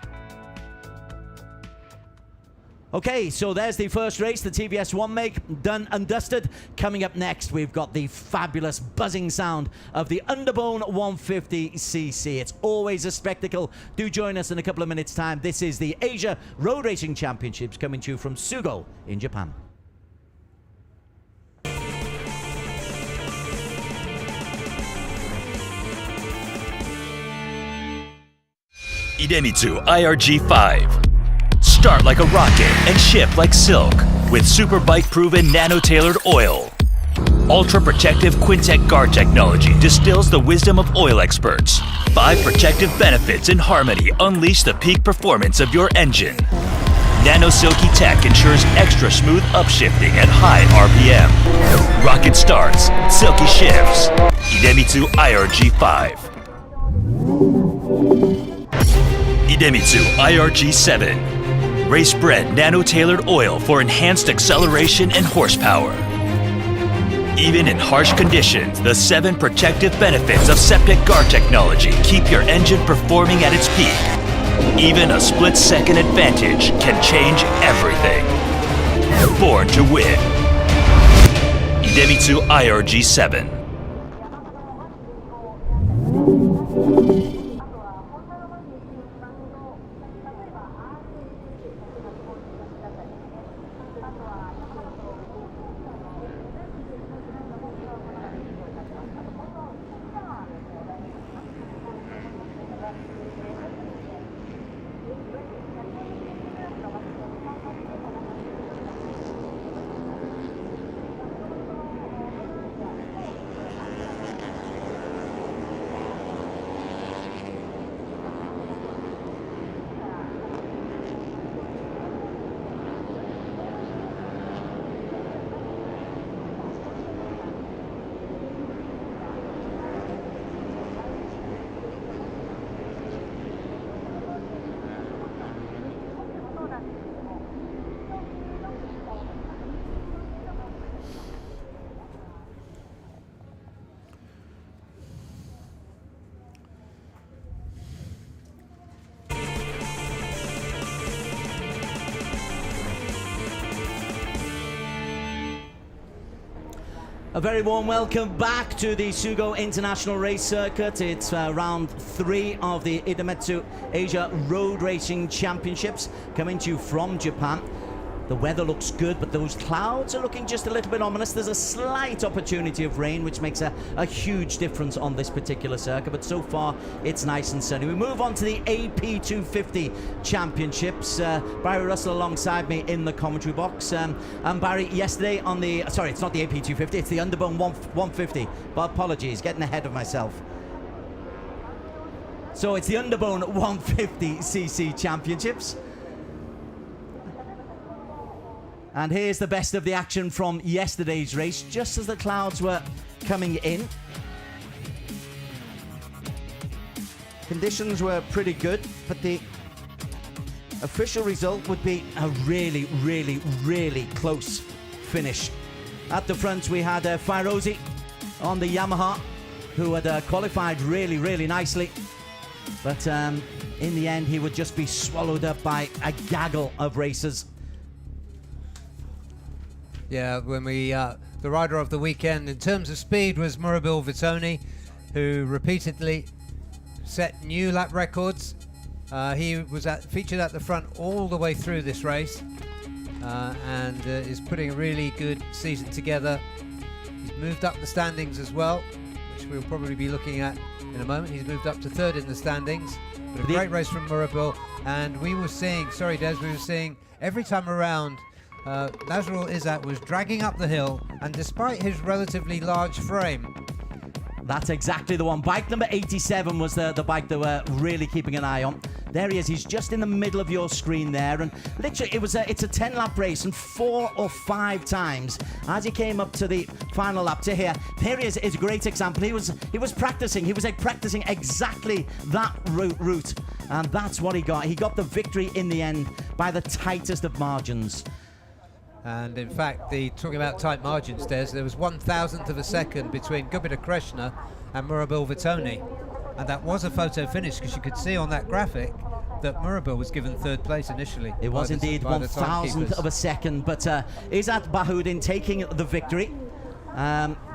Speaker 3: Okay, so there's the first race, the TVS One Make, done and dusted. Coming up next, we've got the fabulous buzzing sound of the Underbone 150cc. It's always a spectacle. Do join us in a couple of minutes' time. This is the Asia Road Racing Championships coming to you from Sugo in Japan.
Speaker 2: IDEMITSU IRG5. Start like a rocket and ship like silk with super bike proven nano-tailored oil. Ultra protective Quintec guard technology distills the wisdom of oil experts. 5 protective benefits in harmony unleash the peak performance of your engine. Nano Silky Tech ensures extra smooth upshifting at high RPM. Rocket starts, silky shifts. IDEMITSU IRG5. IDEMITSU IRG7. Race-bred nano-tailored oil for enhanced acceleration and horsepower. Even in harsh conditions, the 7 protective benefits of septic guard technology keep your engine performing at its peak. Even a split-second advantage can change everything. Born to win. IDEMITSU IRG7.
Speaker 3: A very warm welcome back to the Sugo International Race Circuit. It's round 3 of the IDEMITSU Asia Road Racing Championships, coming to you from Japan. The weather looks good, but those clouds are looking just a little bit ominous. There's a slight opportunity of rain, which makes a huge difference on this particular circuit, but so far it's nice and sunny. We move on to the AP 250 Championships. Barry Russell alongside me in the commentary box. And Barry, yesterday on the, sorry, it's not the AP 250, it's the Underbone 150. But apologies, getting ahead of myself. So it's the Underbone 150cc Championships. And here's the best of the action from yesterday's race, just as the clouds were coming in. Conditions were pretty good, but the official result would be a really, really, really close finish. At the front, we had Fairozi on the Yamaha, who had qualified really, really nicely. But in the end, he would just be swallowed up by a gaggle of racers.
Speaker 4: Yeah, when we the rider of the weekend in terms of speed was Murabil Vitoni, who repeatedly set new lap records. He was featured at the front all the way through this race, and is putting a really good season together. He's moved up the standings as well, which we'll probably be looking at in a moment. He's moved up to 3rd in the standings. But a great race from Murabil, and we were seeing, sorry Des, we were seeing every time around Nazrul Izzat was dragging up the hill, and despite his relatively large frame.
Speaker 3: That's exactly the one. Bike number 87 was the bike that we're really keeping an eye on. There he is. He's just in the middle of your screen there, and literally it's a 10-lap race, and 4 or 5 times as he came up to the final lap to here he is. It's a great example. He was practicing. He was practicing exactly that route, and that's what he got. He got the victory in the end by the tightest of margins.
Speaker 4: And in fact, talking about tight margins, there was 1,000th of a second between Gupita Krishna and Murabil Vitoni. And that was a photo finish, because you could see on that graphic that Murabil was given 3rd place initially.
Speaker 3: It was indeed 1,000th of a second, but Izzat Bahudin taking the victory.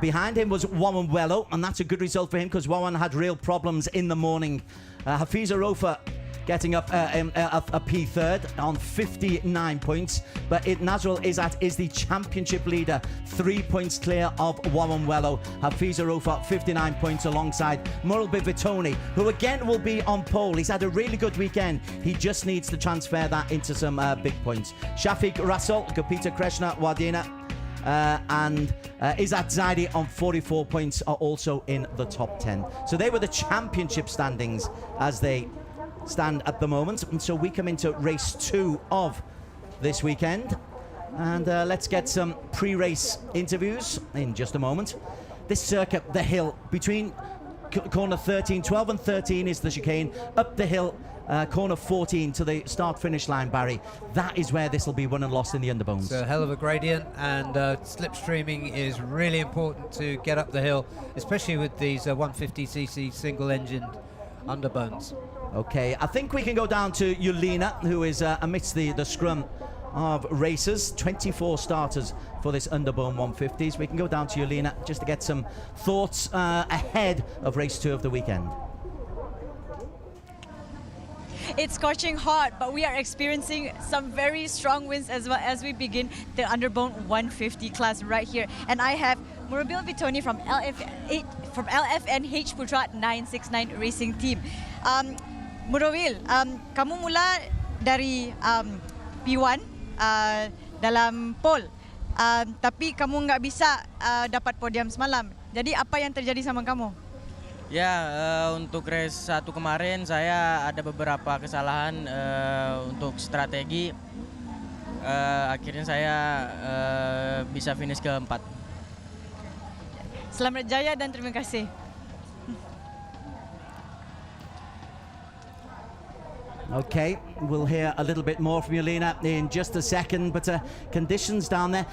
Speaker 3: Behind him was Wawan Wello, and that's a good result for him, because Wawan had real problems in the morning. Hafiza Rofa getting up a P3rd on 59 points, but Nazrul Izzat is the championship leader, 3 points clear of Wawan Wello. Hafiza Rofa 59 points alongside Murabil Vitoni, who again will be on pole. He's had a really good weekend. He just needs to transfer that into some big points. Shafiq Rasul, Gupita Krishna Wadina, and Izzat Zaidi on 44 points are also in the top 10. So they were the championship standings as they stand at the moment, and so we come into race 2 of this weekend, and let's get some pre-race interviews in just a moment. This circuit, the hill between corner 13, 12 and 13 is the chicane. Up the hill, corner 14 to the start finish line, Barry, that is where this will be won and lost in the underbones.
Speaker 4: It's a hell of a gradient, and slipstreaming is really important to get up the hill, especially with these 150cc single engined underbones.
Speaker 3: Okay, I think we can go down to Yulina, who is amidst the scrum of racers. 24 starters for this Underbone 150s. We can go down to Yulina just to get some thoughts ahead of race 2 of the weekend.
Speaker 6: It's scorching hot, but we are experiencing some very strong winds as well as we begin the Underbone 150 class right here. And I have Murabil Vitoni from LFNH Putra 969 Racing Team. Murabil, kamu mula dari P1 dalam pole, tapi kamu nggak bisa dapat podium semalam. Jadi apa yang terjadi sama kamu?
Speaker 8: Ya, untuk race 1 kemarin saya ada beberapa kesalahan untuk strategi. Akhirnya saya bisa finish ke-4.
Speaker 6: Selamat jaya dan terima kasih.
Speaker 3: Okay, we'll hear a little bit more from Yelena in just a second, but conditions down there,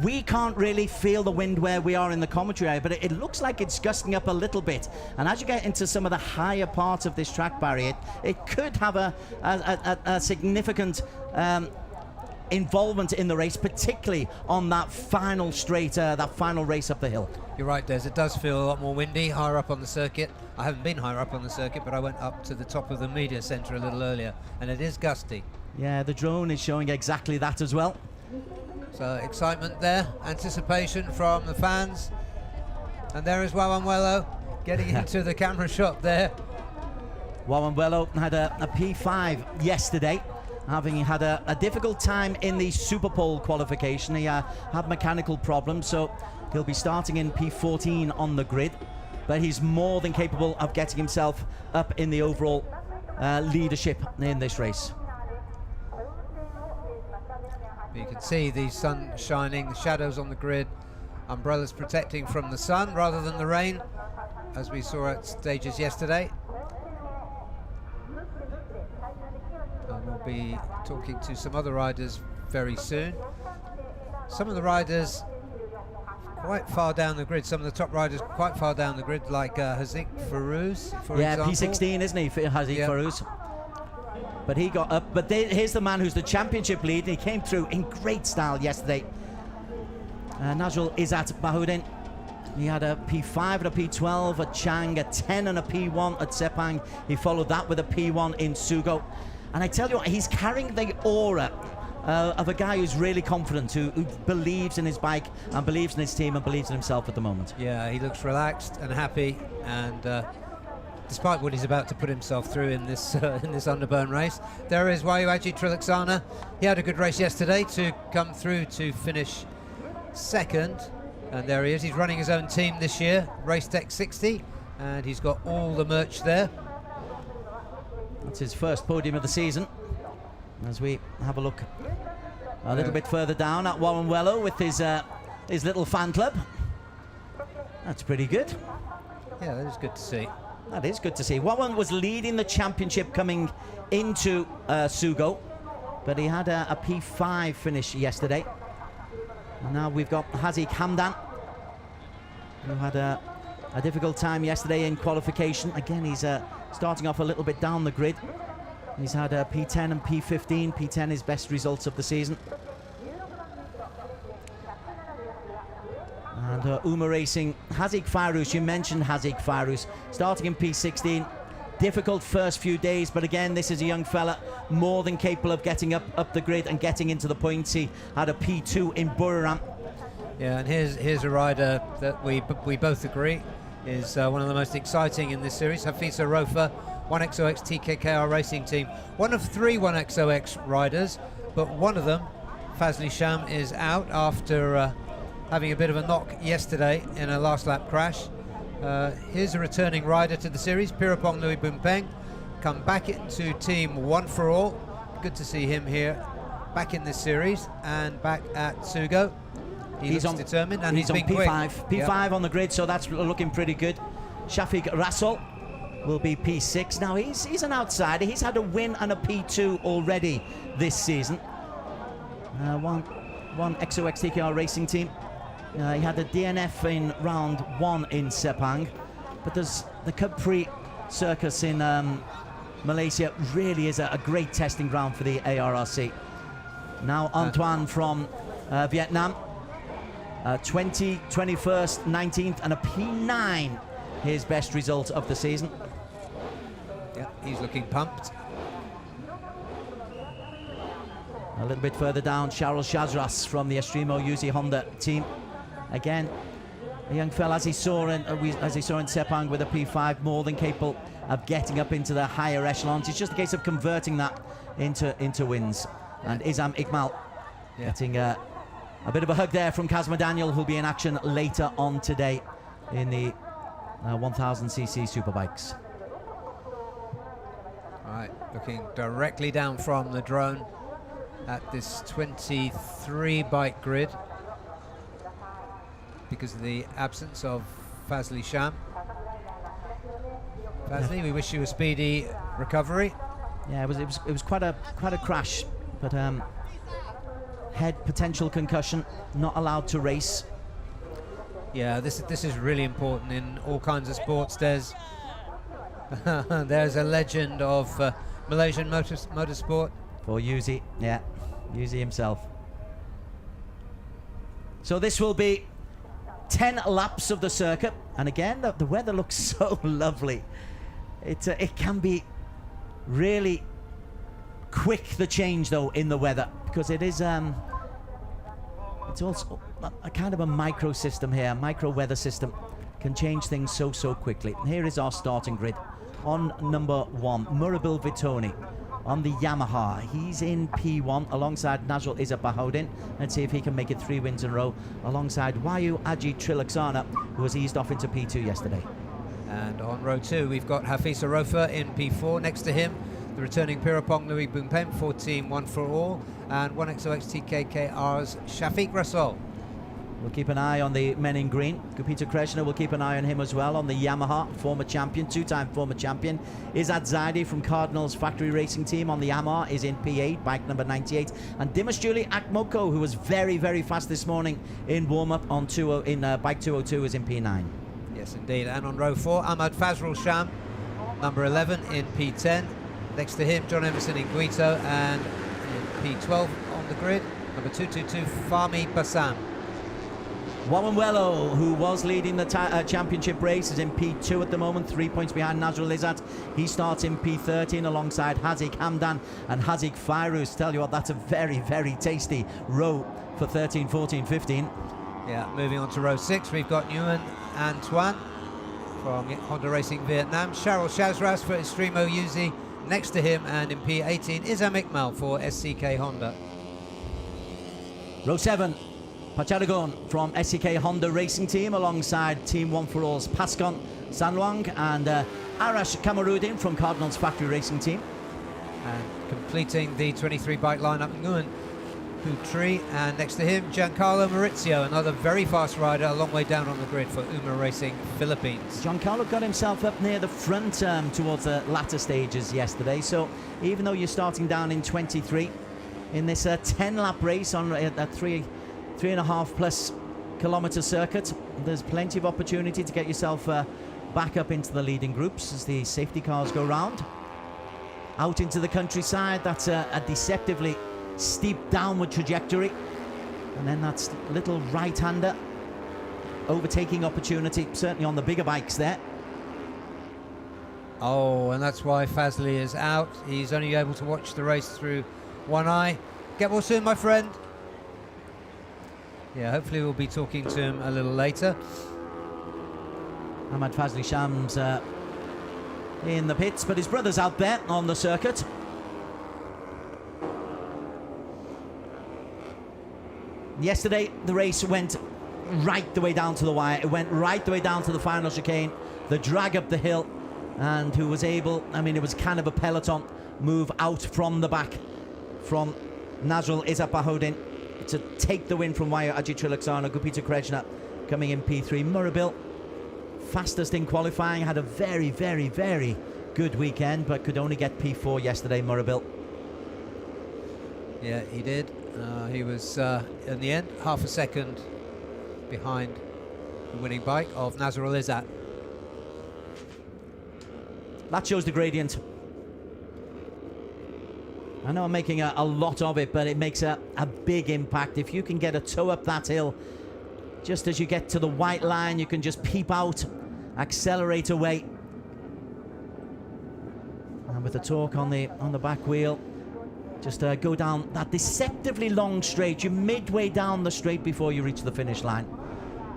Speaker 3: we can't really feel the wind where we are in the commentary area, but it looks like it's gusting up a little bit. And as you get into some of the higher parts of this track, Barry, it could have a significant involvement in the race, particularly on that final straight, that final race up the hill.
Speaker 4: You're right, Des. It does feel a lot more windy higher up on the circuit. I haven't been higher up on the circuit, but I went up to the top of the media centre a little earlier, and it is gusty.
Speaker 3: Yeah, the drone is showing exactly that as well.
Speaker 4: So excitement there, anticipation from the fans. And there is Wawanwelo getting into the camera shot there.
Speaker 3: Wawanwelo had a P5 yesterday, having had a difficult time in the Super Pole qualification. He had mechanical problems, so he'll be starting in P14 on the grid. But he's more than capable of getting himself up in the overall leadership in this race.
Speaker 4: You can see the sun shining, the shadows on the grid, umbrellas protecting from the sun rather than the rain, as we saw at stages yesterday. And we'll be talking to some other riders very soon. Some of the riders quite far down the grid, some of the top riders quite far down the grid, like Hazik Farouz, for example.
Speaker 3: P16, isn't he, Hazik Farouz? But he got up. But here's the man who's the championship lead. He came through in great style yesterday. Najul Izzat Bahudin. He had a P5 and a P12 at Chang, a 10 and a P1 at Sepang. He followed that with a P1 in Sugo. And I tell you what, he's carrying the aura of a guy who's really confident, who believes in his bike and believes in his team and believes in himself at the moment.
Speaker 4: Yeah, he looks relaxed and happy, and despite what he's about to put himself through in this underburn race. There is Wayuaji Trilaksana. He had a good race yesterday to come through to finish second, and there he is. He's running his own team this year, Race Tech 60, and he's got all the merch there.
Speaker 3: That's his first podium of the season. As we have a look a little bit further down at Wawanwelo with his little fan club. That's pretty good.
Speaker 4: Yeah, that is good to see.
Speaker 3: That is good to see. Wawan was leading the championship coming into Sugo, but he had a P5 finish yesterday. And now we've got Hazik Hamdan, who had a difficult time yesterday in qualification. Again, he's starting off a little bit down the grid. He's had a P10 and P15. P10 his best results of the season. And Uma Racing, Hazik Farouz, you mentioned Hazik Farouz, starting in P16. Difficult first few days, but again, this is a young fella more than capable of getting up the grid and getting into the points. He had a P2 in Buriram.
Speaker 4: Yeah, and here's a rider that we both agree is one of the most exciting in this series, Hafisa Rofa, 1XOX TKKR Racing Team. One of 3 1XOX riders, but one of them, Fazli Sham, is out after having a bit of a knock yesterday in a last lap crash. Here's a returning rider to the series, Pirapong Louis Bumpeng, come back into team One for All. Good to see him here, back in this series and back at Sugo. He's looks determined, and he's
Speaker 3: on
Speaker 4: been
Speaker 3: P5.
Speaker 4: quick.
Speaker 3: P5 on the grid, so that's looking pretty good. Shafiq Rassol will be P6. Now he's an outsider. He's had a win and a P2 already this season. One XOX TKR Racing Team. He had a DNF in round 1 in Sepang, but there's the Capri Circus in Malaysia really is a great testing ground for the ARRC. Now Antoine from Vietnam, 20, 21st, 19th, and a P9, his best result of the season.
Speaker 4: Yeah, he's looking pumped.
Speaker 3: A little bit further down, Charles Shazras from the Estremo Yuzi Honda team. Again, a young fella, as he saw in Sepang with a P5, more than capable of getting up into the higher echelons. It's just a case of converting that into wins. And Izam Iqmal getting a bit of a hug there from Kazma Daniel, who'll be in action later on today in the 1000cc Superbikes.
Speaker 4: All right, looking directly down from the drone at this 23 bike grid because of the absence of Fazli Sham. Fazli, we wish you a speedy recovery.
Speaker 3: Yeah, it was quite a crash, but head potential concussion, not allowed to race.
Speaker 4: Yeah, this is really important in all kinds of sports. There's a legend of Malaysian motorsport.
Speaker 3: For Yuzi, yeah. Yuzi himself. So this will be 10 laps of the circuit, and again the weather looks so lovely. It can be really quick, the change though in the weather, because it is it's also a kind of a micro system here, micro weather system can change things so quickly. Here is our starting grid. On number 1, Murabil Vitoni on the Yamaha. He's in P1 alongside Nazrul Izzat-Bahoudin. Let's see if he can make it 3 wins in a row alongside Wayu Aji Trilaksana, who was eased off into P2 yesterday.
Speaker 4: And on row 2, we've got Hafisa Rofa in P4. Next to him, the returning Pirapong Louis Bumpem for Team One for All, and 1XOX TKKR's Shafiq Rasool.
Speaker 3: We'll keep an eye on the men in green. Gupita Krishna will keep an eye on him as well. On the Yamaha, former champion, 2-time former champion. Izzat Zaidi from Cardinals Factory Racing Team on the Yamaha is in P8, bike number 98. And Dimas Juli Akmoko, who was very fast this morning in warm-up on bike 202, is in P9.
Speaker 4: Yes, indeed. And on row 4, Ahmad Fazrul Sham, number 11 in P10. Next to him, John Emerson in Guito, and in P12 on the grid, number 222, Fahmi Bassam.
Speaker 3: Wawanwelo, who was leading the championship race, is in P2 at the moment, 3 points behind Nazrul Izzat. He starts in P13 alongside Hazik Hamdan and Hazik Fairuz. Tell you what, that's a very tasty row for 13, 14, 15.
Speaker 4: Yeah, moving on to row 6, we've got Nguyen Antoine from Honda Racing Vietnam, Cheryl Shazras for Extremo Yuzi next to him, and in P18 Izam Iqmal for SCK Honda.
Speaker 3: Row 7, Pacharagon from SCK Honda Racing Team alongside Team One for All's Pascon Sanluang and Arash Kamarudin from Cardinals Factory Racing Team.
Speaker 4: And completing the 23 bike lineup, Nguyen Putri, and next to him Giancarlo Maurizio, another very fast rider, a long way down on the grid for Uma Racing Philippines.
Speaker 3: Giancarlo got himself up near the front towards the latter stages yesterday, so even though you're starting down in 23 in this 10-lap race on a 3.5+ kilometre circuit, there's plenty of opportunity to get yourself back up into the leading groups as the safety cars go round. Out into the countryside, that's a deceptively steep downward trajectory, and then that's little right-hander overtaking opportunity, certainly on the bigger bikes there.
Speaker 4: Oh, and that's why Fazli is out. He's only able to watch the race through one eye. Get well soon, my friend. Yeah, hopefully we'll be talking to him a little later.
Speaker 3: Ahmad Fazli Shams in the pits, but his brother's out there on the circuit. Yesterday, the race went right the way down to the wire. It went right the way down to the final chicane, the drag up the hill, and who was able, I mean, it was kind of a peloton move out from the back from Nazrul Izzat-Bahoudin to take the win from Wayu Aji Trilaksana. Gupita Krishna coming in P3. Murabil, fastest in qualifying, had a very good weekend, but could only get P4 yesterday, Murabil.
Speaker 4: Yeah, he did. He was, in the end, half a second behind the winning bike of Nazrul Izzat.
Speaker 3: That shows the gradient. I know I'm making a lot of it, but it makes a big impact. If you can get a toe up that hill, just as you get to the white line, you can just peep out, accelerate away. And with the torque on the back wheel, just go down that deceptively long straight. You're midway down the straight before you reach the finish line.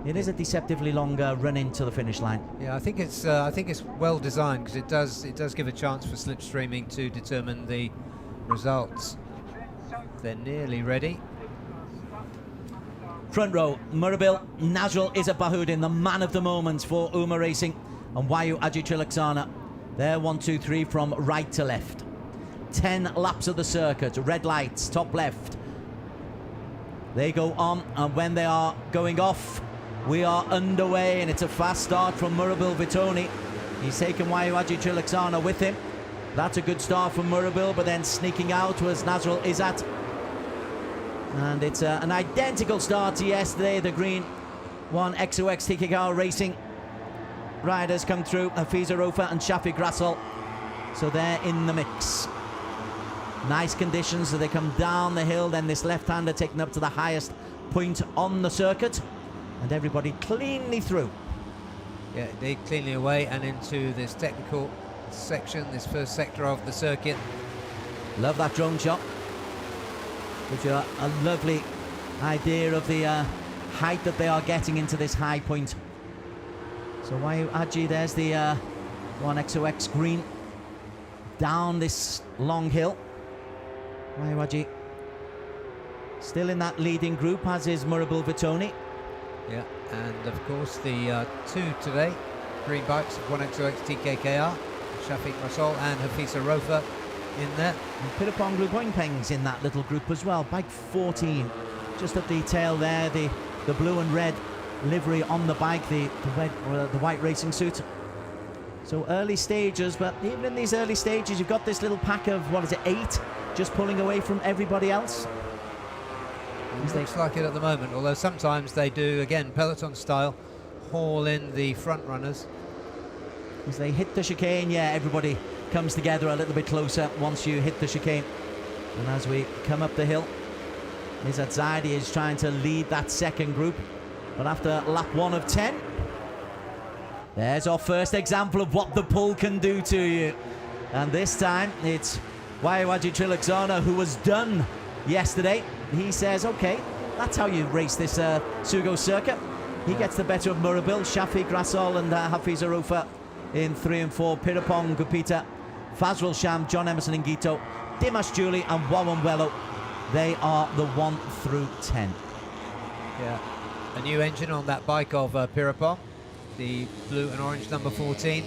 Speaker 3: It is a deceptively long run into the finish line.
Speaker 4: Yeah, I think it's well designed, because it does give a chance for slipstreaming to determine the results. They're nearly ready.
Speaker 3: Front row, Murabil, Nazrul Izzat-Bahoudin, the man of the moment for Uma Racing, and Wayu Aji Trilaksana. They're 1, 2, 3 from right to left. 10 laps of the circuit, red lights, top left. They go on, and when they are going off, we are underway, and it's a fast start from Murabil Vitoni. He's taken Wayu Aji Trilaksana with him. That's a good start from Murabil, but then sneaking out was Nazrul Izzat. And it's an identical start to yesterday. The green 1XOX TKR Racing riders come through, Hafisa Rofa and Shafiq Rasool. So they're in the mix. Nice conditions, so they come down the hill, then this left-hander taken up to the highest point on the circuit, and everybody cleanly through.
Speaker 4: Yeah, they cleanly away and into this technical section, this first sector of the circuit.
Speaker 3: Love that drone shot. Gives you a lovely idea of the height that they are getting into this high point. So Wayu Aji, there's the 1XOX green down this long hill. Wayu Aji still in that leading group, as is Murabul Vitoni.
Speaker 4: Yeah, and of course the two today, green bikes, 1XOX TKKR, Shafiq Rasol and Hafisa Rofa in there.
Speaker 3: And Pirapong Boingpeng's in that little group as well, bike 14. Just at the tail there, the blue and red livery on the bike, the white racing suit. So early stages, but even in these early stages, you've got this little pack of, 8, just pulling away from everybody else.
Speaker 4: Looks like it at the moment, although sometimes they do, again, peloton style, haul in the front runners.
Speaker 3: As they hit the chicane, yeah, everybody comes together a little bit closer once you hit the chicane. And as we come up the hill, Izzat Zaidi is trying to lead that second group. But after lap 1 of 10, there's our first example of what the pull can do to you. And this time, it's Wayu Aji Trilaksana who was done yesterday. He says, okay, that's how you race this Sugo circuit. He gets the better of Murabil, Shafiq Rasol and Hafiz Arufa in 3 and 4. Pirapong Gupita, Fazrul Sham, John Emerson Ngito, Dimash Julie and Wawan Wello. They are the 1 through 10.
Speaker 4: Yeah, a new engine on that bike of Pirapong, the blue and orange number 14.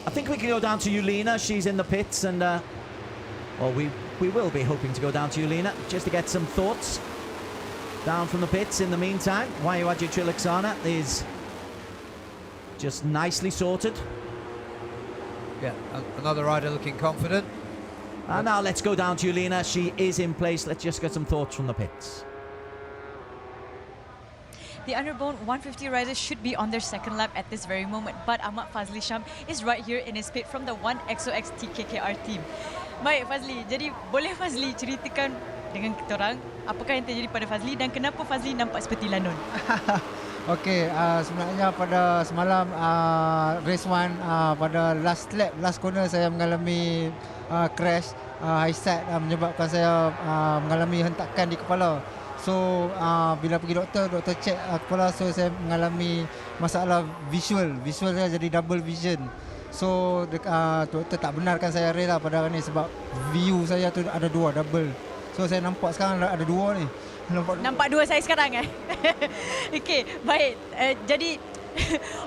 Speaker 3: I think we can go down to Yulina. She's in the pits, and we will be hoping to go down to Yulina just to get some thoughts down from the pits. In the meantime, Wayu Aji Trilaksana is just nicely sorted.
Speaker 4: Yeah, another rider looking confident.
Speaker 3: And now let's go down to Yulina. She is in place. Let's just get some thoughts from the pits.
Speaker 6: The Underbone 150 riders should be on their second lap at this very moment, but Ahmad Fazli Sham is right here in his pit from the 1XOX TKKR team. Baik Fazli, jadi boleh Fazli ceritakan dengan kita orang apakah yang terjadi pada Fazli dan kenapa Fazli nampak seperti Lanon?
Speaker 9: Okey, sebenarnya pada semalam race 1 pada last lap, last corner saya mengalami crash high set menyebabkan saya mengalami hentakan di kepala. So bila pergi doktor check kepala, so saya mengalami masalah visual saya jadi double vision. So doktor tak benarkan saya race lah pada hari ni sebab view saya tu ada 2 double. So saya nampak sekarang ada 2 ni.
Speaker 6: Nampak 2 saya sekarang Okey, baik. Jadi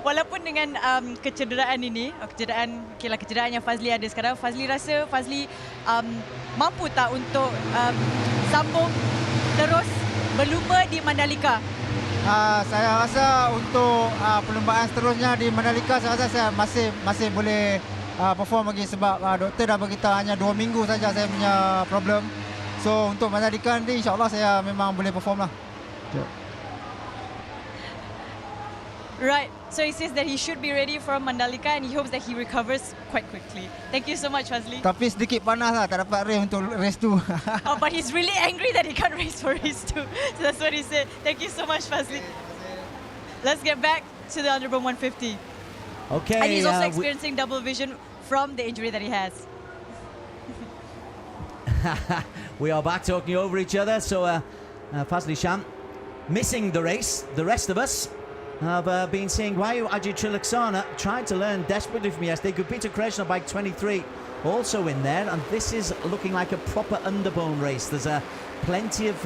Speaker 6: walaupun dengan kecederaan ini, kecederaan yang Fazli ada sekarang, Fazli rasa Fazli mampu tak untuk sambung terus berlumba di Mandalika?
Speaker 9: Saya rasa untuk perlumbaan seterusnya di Mandalika, saya rasa saya masih boleh perform lagi sebab doktor dah beritahu hanya 2 minggu saja saya punya problem. So untuk Mandalika nanti insyaAllah saya memang boleh perform lah.
Speaker 6: Right, so he says that he should be ready for Mandalika and he hopes that he recovers quite quickly. Thank you so much, Fazli.
Speaker 9: Tapi sedikit panas lah, tak dapat race untuk race 2.
Speaker 6: Oh, but he's really angry that he can't race for race 2. So that's what he said. Thank you so much, Fazli. Let's get back to the Underbone 150.
Speaker 3: Okay.
Speaker 6: And he's also experiencing double vision from the injury that he has.
Speaker 3: We are back talking over each other. So Fazli Sham missing the race. The rest of us have been seeing Wayu Aji Trilaksana tried to learn desperately from yesterday. Gupita Krishna bike 23 also in there, and this is looking like a proper underbone race. There's plenty of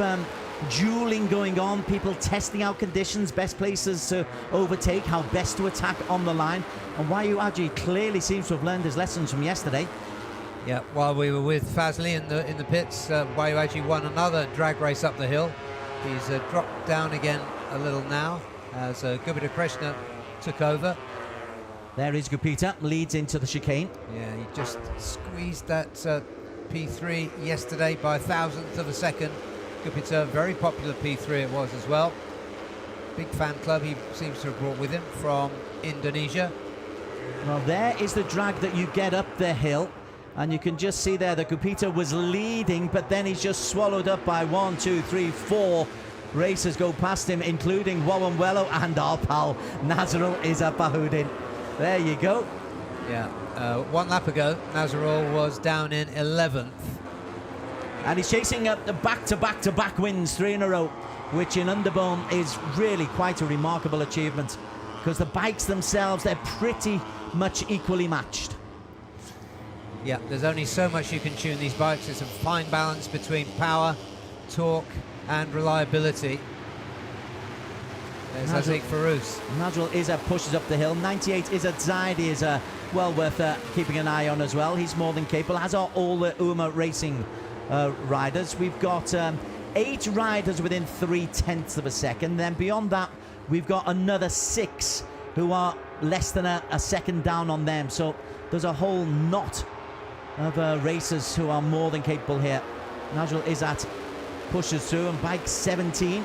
Speaker 3: dueling going on, people testing out conditions, best places to overtake, how best to attack on the line, and Wayu Aji clearly seems to have learned his lessons from yesterday.
Speaker 4: Yeah, while we were with Fazli in the pits, Wayu Aji won another drag race up the hill. He's dropped down again a little now as Gupita Krishna took over.
Speaker 3: There is Gupita, leads into the chicane.
Speaker 4: Yeah, he just squeezed that P3 yesterday by a thousandth of a second. Gupita, very popular P3 it was as well. Big fan club he seems to have brought with him from Indonesia.
Speaker 3: Well, there is the drag that you get up the hill. And you can just see there that Gupita was leading, but then he's just swallowed up by 1, 2, 3, 4 racers go past him, including Wawanwelo and our pal Nazrul Izapahudin. There you go.
Speaker 4: Yeah, 1 lap ago, Nazrul was down in 11th.
Speaker 3: And he's chasing up the back-to-back-to-back wins, 3 in a row, which in Underbone is really quite a remarkable achievement, because the bikes themselves, they're pretty much equally matched.
Speaker 4: Yeah, there's only so much you can tune these bikes. It's a fine balance between power, torque, and reliability. There's Azik Farouz.
Speaker 3: Nazrul Izzat pushes up the hill. 98 Izzat Zaidi is well worth keeping an eye on as well. He's more than capable, as are all the UMA Racing riders. We've got 8 riders within 0.3 of a second. Then beyond that, we've got another 6 who are less than a second down on them. So there's a whole knot of racers who are more than capable here. Nazrul Izzat pushes through, and bike 17,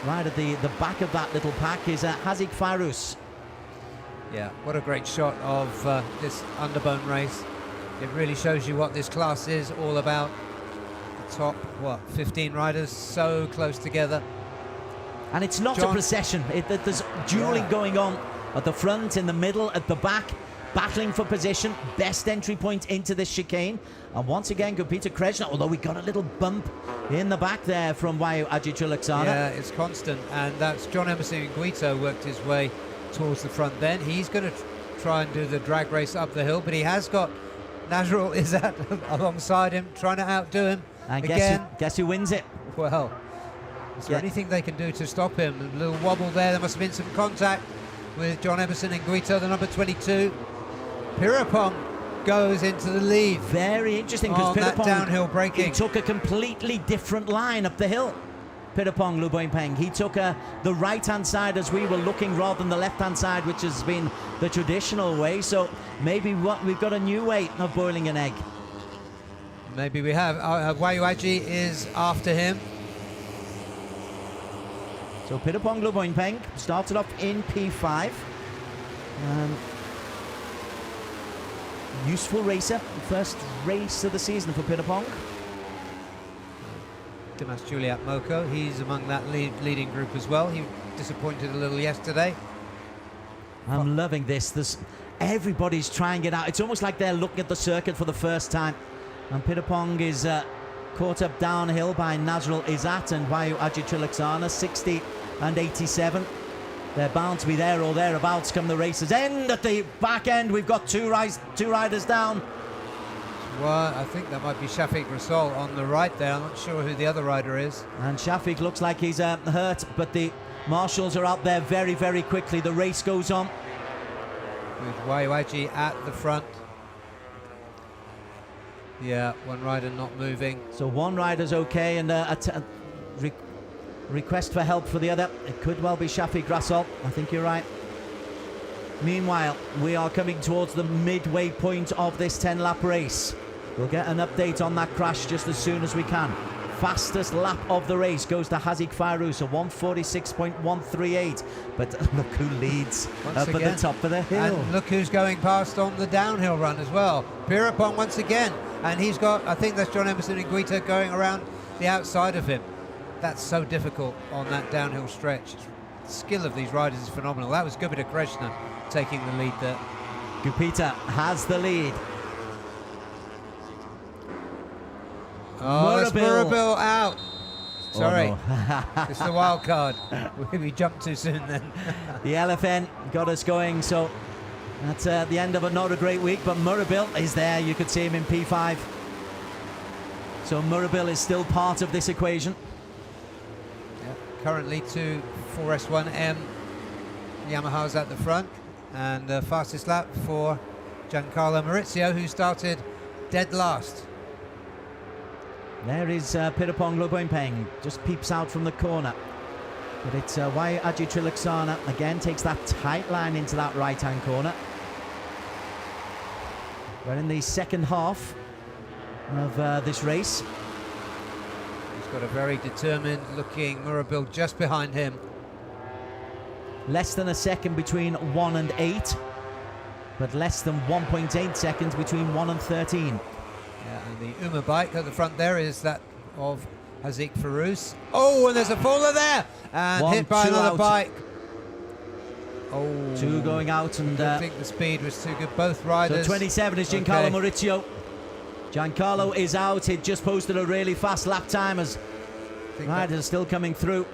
Speaker 3: right at the back of that little pack, is Hazik Fairuz.
Speaker 4: Yeah, what a great shot of this Underbone race. It really shows you what this class is all about. The top, 15 riders so close together.
Speaker 3: And it's not a procession. There's dueling going on at the front, in the middle, at the back, battling for position, best entry point into this chicane. And once again, Gupita Krishna, although we got a little bump in the back there from Wayu Ajitrilaksana.
Speaker 4: Yeah, it's constant, and that's John Emerson Guito worked his way towards the front then. He's going to try and do the drag race up the hill, but he has got Nazrul Izzat alongside him, trying to outdo him.
Speaker 3: And
Speaker 4: again,
Speaker 3: guess who wins it?
Speaker 4: Well, is there anything they can do to stop him? A little wobble there. There must have been some contact with John Emerson and Guito, the number 22. Pirapong goes into the lead.
Speaker 3: Very interesting, because
Speaker 4: that downhill braking.
Speaker 3: He took a completely different line up the hill. Pirapong Luboinpeng. He took the right-hand side as we were looking, rather than the left-hand side, which has been the traditional way. So maybe we've got a new way of boiling an egg.
Speaker 4: Maybe we have. Wayu Aji is after him.
Speaker 3: So Pirapong Luboinpeng started off in P5. Useful racer, first race of the season for Pirapong.
Speaker 4: Dimas Juliat Moko, he's among that leading group as well. He disappointed a little yesterday.
Speaker 3: I'm loving this. Everybody's trying it out. It's almost like they're looking at the circuit for the first time. And Pirapong is caught up downhill by Nazrul Izzat and Wayu Ajitrilaksana, 60 and 87. They're bound to be there or thereabouts come the race's end. At the back end, we've got two riders down.
Speaker 4: Well, I think that might be Shafiq Rasol on the right there. I'm not sure who the other rider is.
Speaker 3: And Shafiq looks like he's hurt, but the marshals are out there very, very quickly. The race goes on.
Speaker 4: With Wayu Aji at the front. Yeah, one rider not moving.
Speaker 3: So one rider's okay, and request for help for the other. It could well be Shafiq Rasol. I think you're right. Meanwhile, we are coming towards the midway point of this 10-lap race. We'll get an update on that crash just as soon as we can. Fastest lap of the race goes to Hazik Fairuz, a 1:46.138. But look who leads up at the top of the hill.
Speaker 4: And look who's going past on the downhill run as well. Pirapong once again. And he's got, I think that's John Emerson and Guito going around the outside of him. That's so difficult on that downhill stretch. The skill of these riders is phenomenal. That was Gupita Krishna taking the lead there.
Speaker 3: Gupita has the lead.
Speaker 4: Oh, that's Murabil out. Sorry.
Speaker 3: Oh, no.
Speaker 4: It's the wild card. We jumped too soon then.
Speaker 3: The LFN got us going, so that's the end of not a great week, but Murabil is there. You could see him in P5. So Murabil is still part of this equation.
Speaker 4: Yeah, currently 2 4S1M Yamahas at the front, and the fastest lap for Giancarlo Maurizio, who started dead last.
Speaker 3: There is Pirapong Luboinpeng, just peeps out from the corner. But it's Wayu Ajitrilaksana, again takes that tight line into that right-hand corner. We're in the second half of this race.
Speaker 4: He's got a very determined looking Murabil just behind him.
Speaker 3: Less than a second between 1 and 8, but less than 1.8 seconds between 1 and 13.
Speaker 4: Yeah, and the Uma bike at the front there is that of Hazik Farouz. Oh, and there's a faller there, and
Speaker 3: One,
Speaker 4: hit by
Speaker 3: two
Speaker 4: another
Speaker 3: out.
Speaker 4: bike. Oh,
Speaker 3: Two going out, and
Speaker 4: I think the speed was too good. Both riders.
Speaker 3: so 27 is Giancarlo
Speaker 4: Okay.
Speaker 3: Maurizio. Giancarlo is out. He just posted a really fast lap time as riders are still coming through.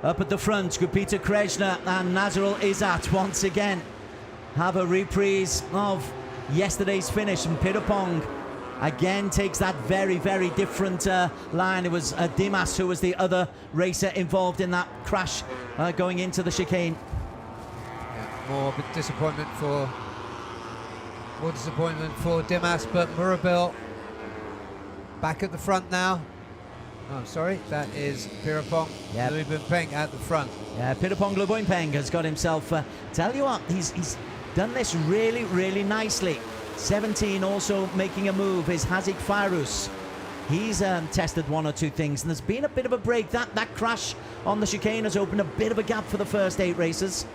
Speaker 3: Up at the front, Gupita Kreshna and Nazarul Izzat once again have a reprise of yesterday's finish, and Pirapong again takes that very, very different line. It was Dimas who was the other racer involved in that crash going into the chicane.
Speaker 4: Yeah, more disappointment for Dimas, but Murabil back at the front now. Oh, sorry, that is Pirapong.
Speaker 3: Yep.
Speaker 4: Louis Bumpeng at the front.
Speaker 3: Yeah, Pirapong Luboinpeng has got himself, tell you what, he's done this really, really nicely. 17 also making a move is Hazik Farouz. He's tested one or two things, and there's been a bit of a break. That crash on the chicane has opened a bit of a gap for the first 8 racers.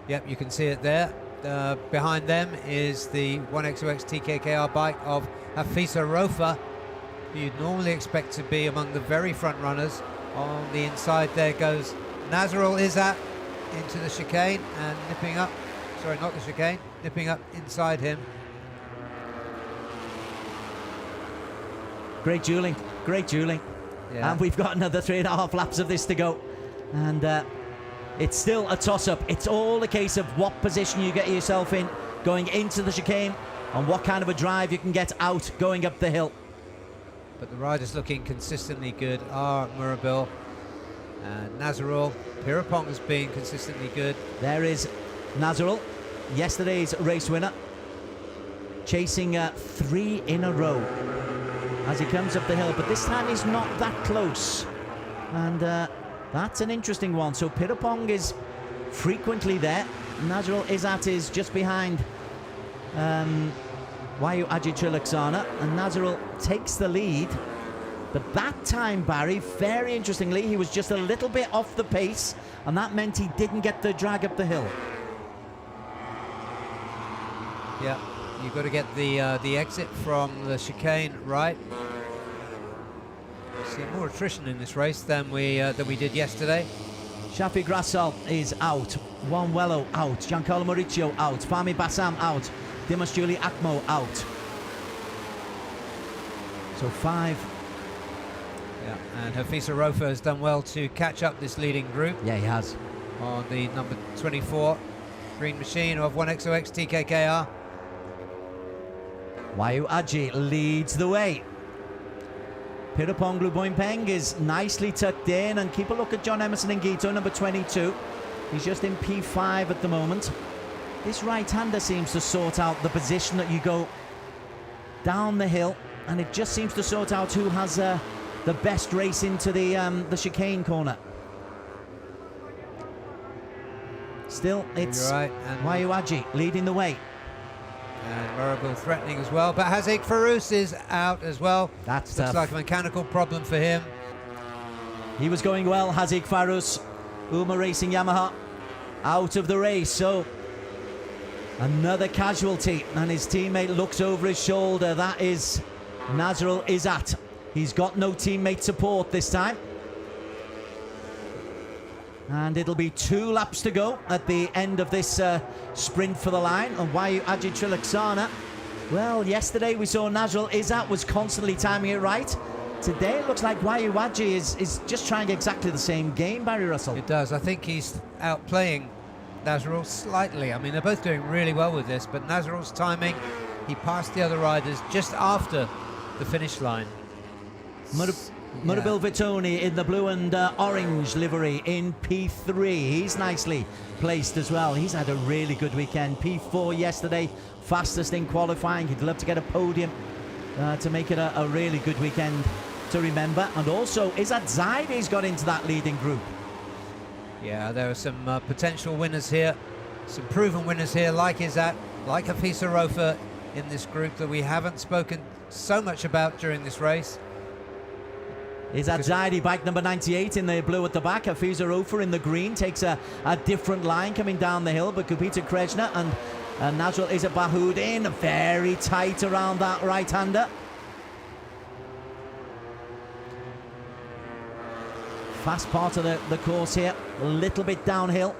Speaker 4: Yep, you can see it there. Behind them is the 1XOX TKKR bike of Hafisa Rofa, who you'd normally expect to be among the very front runners. On the inside there goes Nazarul Izzat into the chicane and nipping up, sorry, not the chicane, nipping up inside him.
Speaker 3: Great dueling, great dueling.
Speaker 4: Yeah.
Speaker 3: And we've got another 3.5 laps of this to go. And it's still a toss-up. It's all a case of what position you get yourself in going into the chicane and what kind of a drive you can get out going up the hill.
Speaker 4: But the riders looking consistently good are Murabil and Nazarul. Pirapong has been consistently good.
Speaker 3: There is Nazarul, yesterday's race winner, chasing 3 in a row as he comes up the hill, but this time he's not that close, and that's an interesting one. So Pirapong is frequently there. Nazarul Izzat is just behind Wayu Aji Trilaksana, and Nazarul takes the lead. But that time, Barry, very interestingly, he was just a little bit off the pace, and that meant he didn't get the drag up the hill.
Speaker 4: Yeah, you've got to get the exit from the chicane right. See more attrition in this race than we did yesterday.
Speaker 3: Shafi Grassal is out, Juan Wello out, Giancarlo Maurizio out, Fahmi Bassam out, Dimas Juli Akmo out. So 5.
Speaker 4: Yeah, and Hafisa Rofa has done well to catch up this leading group.
Speaker 3: Yeah, he has.
Speaker 4: On the number 24 green machine of 1XOX TKKR.
Speaker 3: Wayu Aji leads the way. Pirapong Luboinpeng is nicely tucked in, and keep a look at John Emerson Ngito, number 22. He's just in P5 at the moment. This right-hander seems to sort out the position that you go down the hill, and it just seems to sort out who has the best race into the chicane corner. Still, it's
Speaker 4: right,
Speaker 3: Wayu Aji leading the way.
Speaker 4: And Murabil threatening as well, but Hazik Farouz is out as well.
Speaker 3: That's
Speaker 4: looks
Speaker 3: tough.
Speaker 4: like a mechanical problem for him.
Speaker 3: He was going well, Hazik Farouz. Uma Racing Yamaha out of the race, so another casualty, and his teammate looks over his shoulder. That is Nazarul Izzat. He's got no teammate support this time. And it'll be 2 laps to go at the end of this sprint for the line. And Wayu Aji Trilaksana, well, yesterday we saw Nazarul Izzat was constantly timing it right. Today it looks like Wayu Aji is just trying exactly the same game, Barry Russell.
Speaker 4: It does. I think he's outplaying Nazarul slightly. I mean, they're both doing really well with this, but Nazarul's timing, he passed the other riders just after the finish line.
Speaker 3: Murabil Vitoni in the blue and orange livery in P3. He's nicely placed as well. He's had a really good weekend. P4 yesterday, fastest in qualifying. He'd love to get a podium to make it a really good weekend to remember. And also, Izzat Zaidi's got into that leading group.
Speaker 4: Yeah, there are some potential winners here, some proven winners here, like Izzat, like Hafisa Rofa in this group that we haven't spoken so much about during this race.
Speaker 3: Is that Zaidi, bike number 98 in the blue at the back. Hafiza Ofer in the green takes a different line coming down the hill, but Gupita Krejna and Nazrul Izabahoudin very tight around that right-hander. Fast part of the course here, a little bit downhill.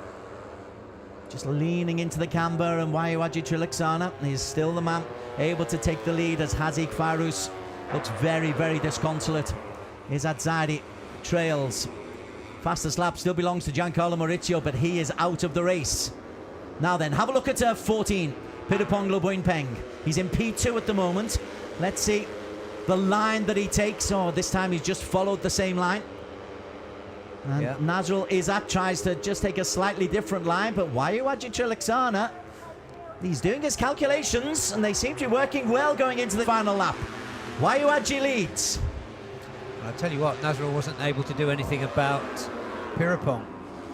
Speaker 3: Just leaning into the camber, and Wayuaji Trilaksana is still the man able to take the lead as Hazik Farus looks very, very disconsolate. Izzat Zaidi trails. Fastest lap still belongs to Giancarlo Maurizio, but he is out of the race. Now then, have a look at 14, Pirapong Loboinpeng. He's in P2 at the moment. Let's see the line that he takes. Oh, this time he's just followed the same line. And Nazrul Izzat tries to just take a slightly different line, but Wayuaji Trilaksana, he's doing his calculations, and they seem to be working well going into the final lap. Wayuaji leads.
Speaker 4: I'll tell you what, Nazrul wasn't able to do anything about Pirapong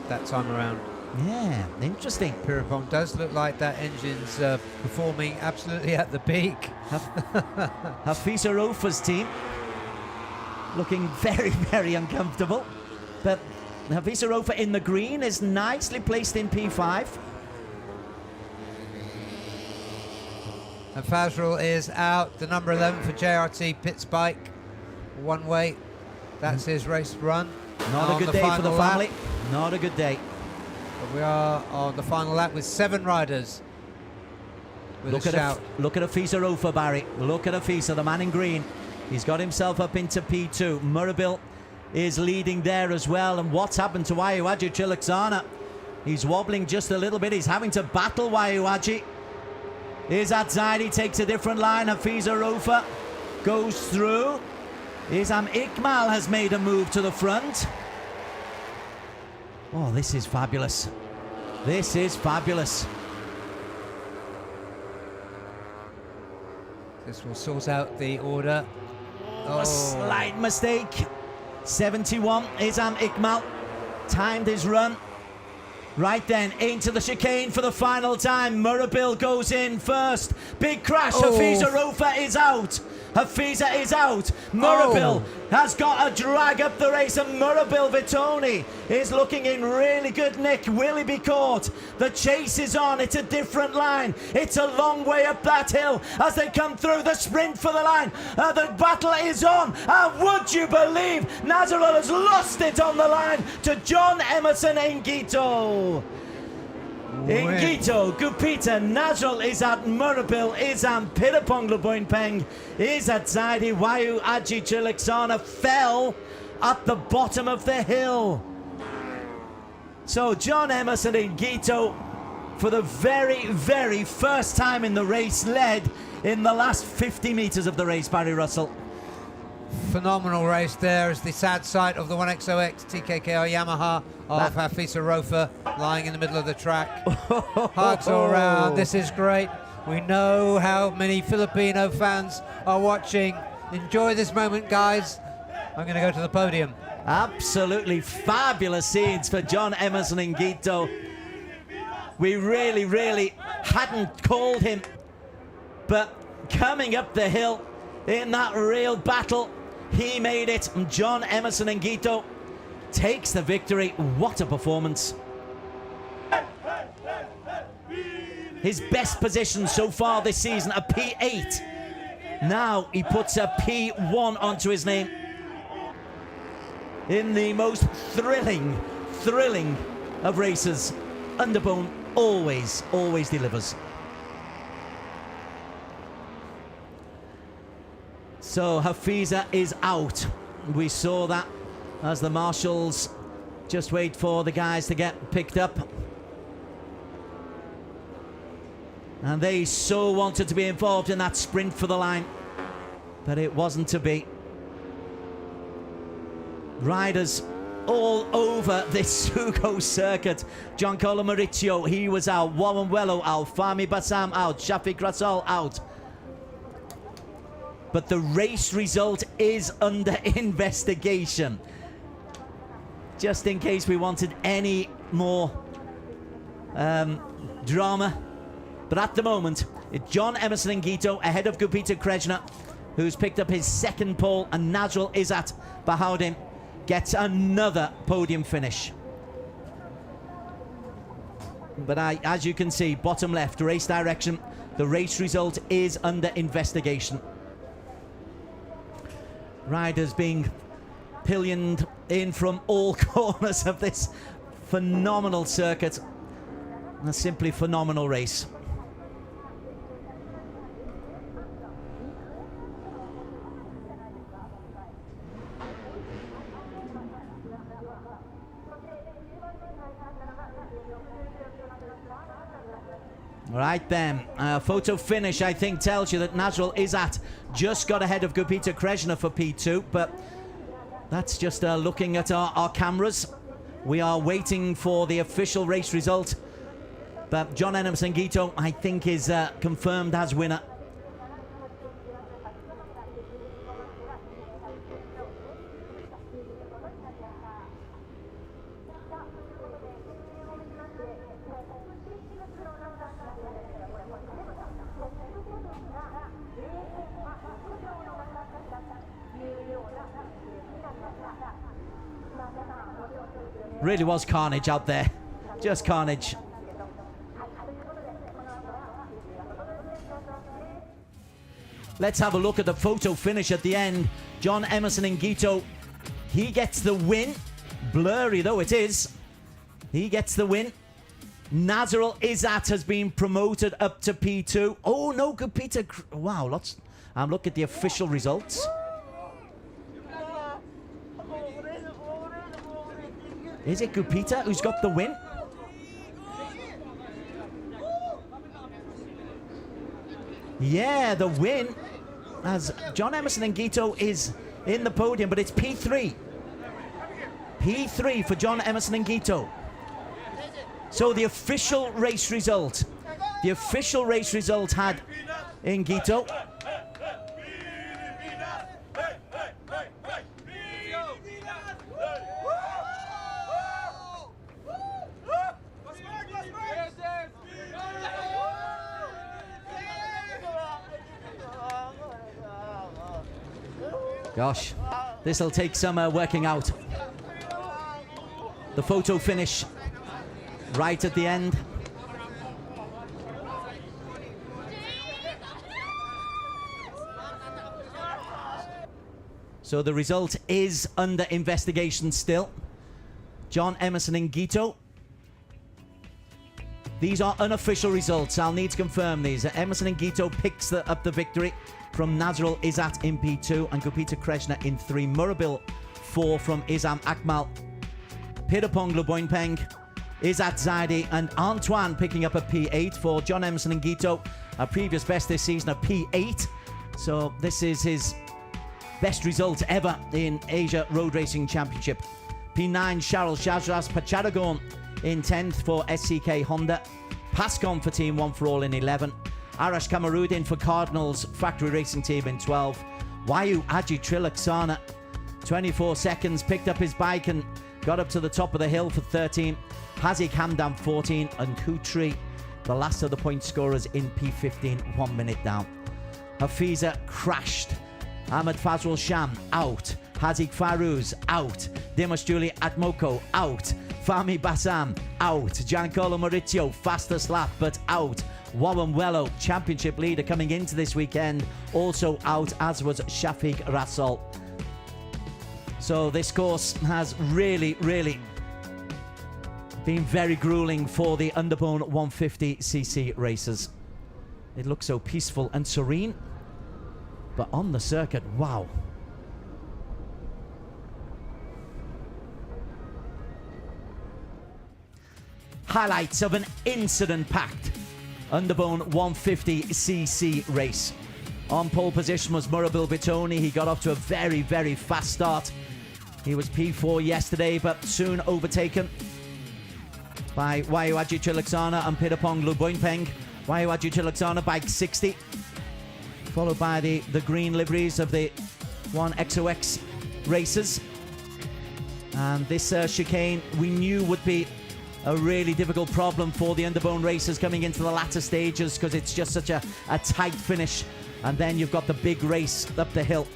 Speaker 4: that time around.
Speaker 3: Yeah, interesting.
Speaker 4: Pirapong does look like that engine's performing absolutely at the peak.
Speaker 3: Hafiza Ofer's team looking very, very uncomfortable. But Hafiza Ofer in the green is nicely placed in P5.
Speaker 4: And Fazrul is out, the number 11 for JRT Pitts bike. One way, that's his race run.
Speaker 3: Not a good day for the family. Not a good day.
Speaker 4: But we are on the final lap with 7 riders.
Speaker 3: Look at Hafiza Ofer, Barry. Look at Hafiza, the man in green. He's got himself up into P2. Murabil is leading there as well. And what's happened to Wayuaji Trilaksana? He's wobbling just a little bit. He's having to battle Wayuaji. Izzat Zaidi takes a different line. Hafiza Ofer goes through. Izam Iqmal has made a move to the front. Oh, this is fabulous. This is fabulous.
Speaker 4: This will sort out the order.
Speaker 3: A slight mistake. 71, Izam Iqmal timed his run. Right then, into the chicane for the final time. Murabil goes in first. Big crash. Hafiza Ofer is out. Hafiza is out. Murabil has got a drag up the race, and Murabil Vitoni is looking in really good nick. Will he be caught? The chase is on. It's a different line. It's a long way up that hill as they come through the sprint for the line. The battle is on. And would you believe Nazarul has lost it on the line to John Emerson Ngito. Ngito, Gupita, Nazrul Izzat, Murabil, Izam, Pirapong Loboinpeng, Izzat Zaidi, Wayuaji Trilaksana fell at the bottom of the hill. So John Emerson Ngito, for the very, very first time in the race, led in the last 50 metres of the race, Barry Russell.
Speaker 4: Phenomenal race there is the sad sight of the 1XOX TKKR Yamaha of Hafiza Ofer lying in the middle of the track. Hugs all around. This is great. We know how many Filipino fans are watching. Enjoy this moment, guys. I'm going to go to the podium.
Speaker 3: Absolutely fabulous scenes for John Emerson Ngito. We really, really hadn't called him, but coming up the hill in that real battle, he made it. John Emerson Ngito takes the victory. What a performance. His best position so far this season, a P8. Now he puts a P1 onto his name in the most thrilling of races. Underbone always delivers. So Hafiza is out. We saw that as the marshals just wait for the guys to get picked up. And they so wanted to be involved in that sprint for the line, but it wasn't to be. Riders all over this Sugo circuit. Giancarlo Maurizio, he was out. Warren Wello out. Fahmi Bassam out. Shafiq Rasol out. But the race result is under investigation. Just in case we wanted any more drama. But at the moment, it's John Emerson Ngito ahead of Gupita Krejna. who's picked up his second pole, and Nazrul Izzat behind him gets another podium finish. But as you can see, bottom left, race direction, the race result is under investigation. Riders being pillioned in from all corners of this phenomenal circuit. A simply phenomenal race. Right then, photo finish I think tells you that Nazrul Izzat just got ahead of Gurpita Kreshna for P2, but that's just looking at our cameras. We are waiting for the official race result, but John Emerson Gito I think is confirmed as winner. Really was carnage out there, just carnage. Let's have a look at the photo finish at the end. John Emerson Ngito, he gets the win. Blurry though it is, he gets the win. Nazrul Izzat has been promoted up to P2. Oh no, Gurpita, wow, lots. Look at the official results. Is it Gurpita who's got the win? Yeah, the win, as John Emerson Ngito is in the podium, but it's P3. P3 for John Emerson Ngito. So the official race result had Ngito. Gosh, this'll take some working out. The photo finish right at the end. So the result is under investigation still. John Emerson Ngito. These are unofficial results. I'll need to confirm these. Emerson Ngito picks up the victory from Nazrul Izzat in P2 and Gurpita Kreshna in 3. Murabil 4 from Izam Akmal. Pirapong Luboinpeng, Izzat Zaidi and Antoine picking up a P8 for John Emerson Ngito. A previous best this season, a P8. So this is his best result ever in Asia Road Racing Championship. P9 Charles Shazras Pacharagon in 10th for SCK Honda. Pascon for Team One for All in 11. Arash Kamarudin for Cardinals Factory Racing Team in 12. Wayu Aji Trilaksana, 24 seconds, picked up his bike and got up to the top of the hill for 13. Hazik Hamdan 14 and Kutri, the last of the point scorers in P15, 1 minute down. Hafiza crashed. Ahmed Fazrul Sham out. Hazik Farouz out. Dimash Juli Atmoko out. Fahmi Bassam out. Giancarlo Maurizio fastest lap but out. Warren Wello, championship leader coming into this weekend, also out, as was Shafiq Rassol. So this course has really been very grueling for the Underbone 150cc racers. It looks so peaceful and serene, but on the circuit, wow. Highlights of an incident-packed Underbone 150cc race. On pole position was Murabil Vitoni. He got off to a very fast start. He was P4 yesterday, but soon overtaken by Wayuaji Trilaksana and Pirapong Luboinpeng. Wayuaji Trilaksana bike 60, followed by the green liveries of the 1XOX racers. And this chicane we knew would be a really difficult problem for the Underbone racers coming into the latter stages, because it's just such a tight finish and then you've got the big race up the hill.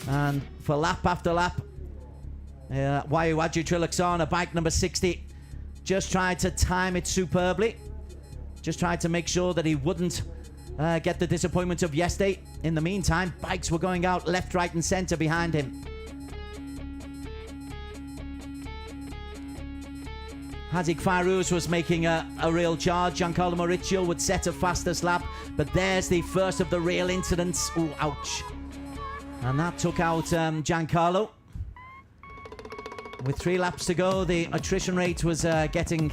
Speaker 3: And for lap after lap, Waiuwaju Triloxana, bike number 60, just tried to time it superbly. Just tried to make sure that he wouldn't get the disappointment of yesterday. In the meantime, bikes were going out left, right and centre behind him. Hazik Fairuz was making a real charge. Giancarlo Mauricio would set a fastest lap, but there's the first of the real incidents. Ooh, ouch. And that took out Giancarlo. With 3 laps to go, the attrition rate was getting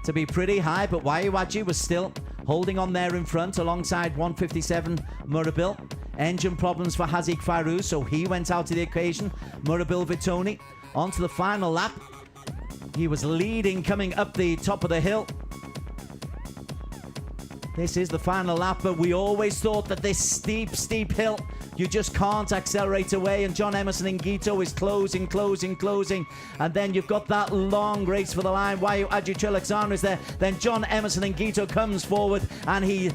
Speaker 3: to be pretty high, but Waiuwaju was still holding on there in front alongside 157 Murabil. Engine problems for Hazik Fairuz, so he went out to the occasion. Murabil Vitoni onto the final lap. He was leading coming up the top of the hill. This is the final lap, but we always thought that this steep hill, you just can't accelerate away, and John Emerson Ngito is closing, and then you've got that long race for the line. Waiuwaju Triloxana is there, then John Emerson Ngito comes forward, and he,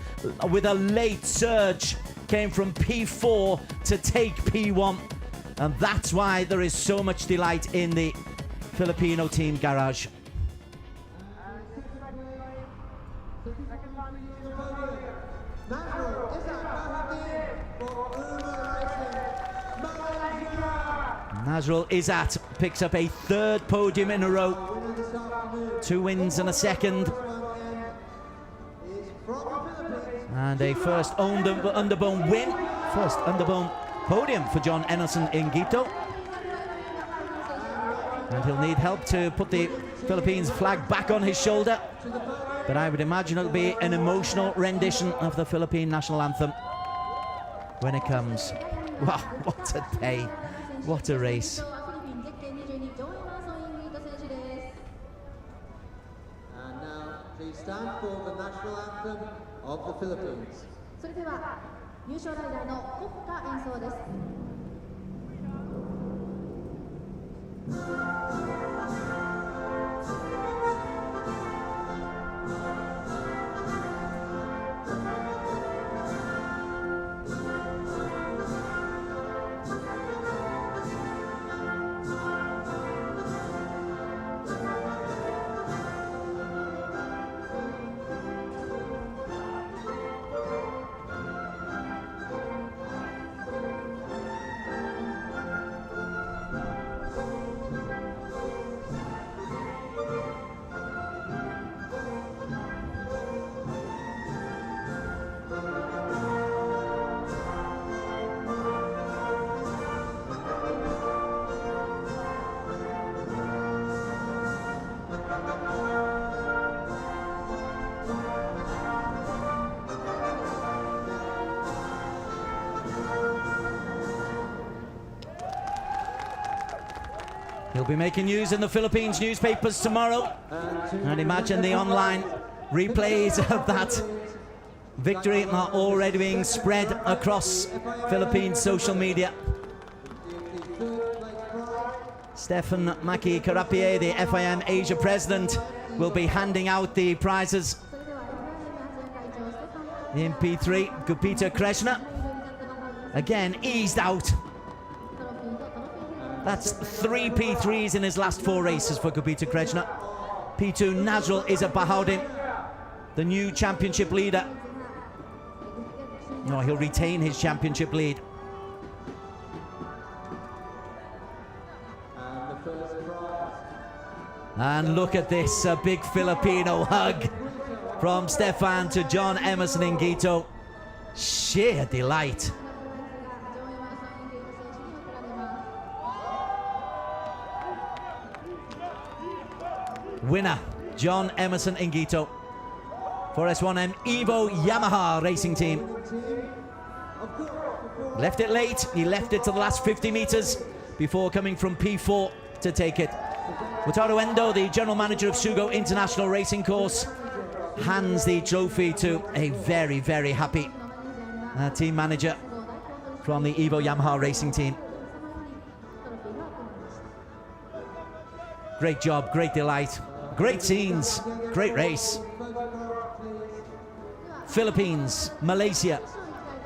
Speaker 3: with a late surge, came from P4 to take P1, and that's why there is so much delight in the Filipino team garage. Nazrul Izzat picks up a 3rd podium in a row. 2 wins and a 2nd. And a first underbone win. First underbone podium for John Emerson Ngito. And he'll need help to put the Philippines flag back on his shoulder. But I would imagine it'll be an emotional rendition of the Philippine national anthem when it comes. Wow, what a day. What a race.
Speaker 5: And now please stand for the national anthem of the Philippines. それでは優勝ライダーの国歌演奏です。
Speaker 3: He'll be making news in the Philippines newspapers tomorrow. And imagine the online replays of that victory are already being spread across Philippine social media. Stefan Maki Karapie, the FIM Asia president, will be handing out the prizes. In P3, Gupita Krishna, again eased out. That's 3 P3s in his last 4 races for Gupita Krishna. P2, Nazrul Izzat Bahaudin, the new championship leader. No, he'll retain his championship lead. And look at this, a big Filipino hug from Stefan to John Emerson Ngito. Sheer delight. Winner, John Emerson Ngito for S1M Evo Yamaha racing team. Left it late, he left it to the last 50 meters before coming from P4 to take it. Wataru Endo, the general manager of Sugo International Racing Course, hands the trophy to a very, very happy team manager from the Evo Yamaha racing team. Great job, great delight, great scenes, great race. Philippines, Malaysia,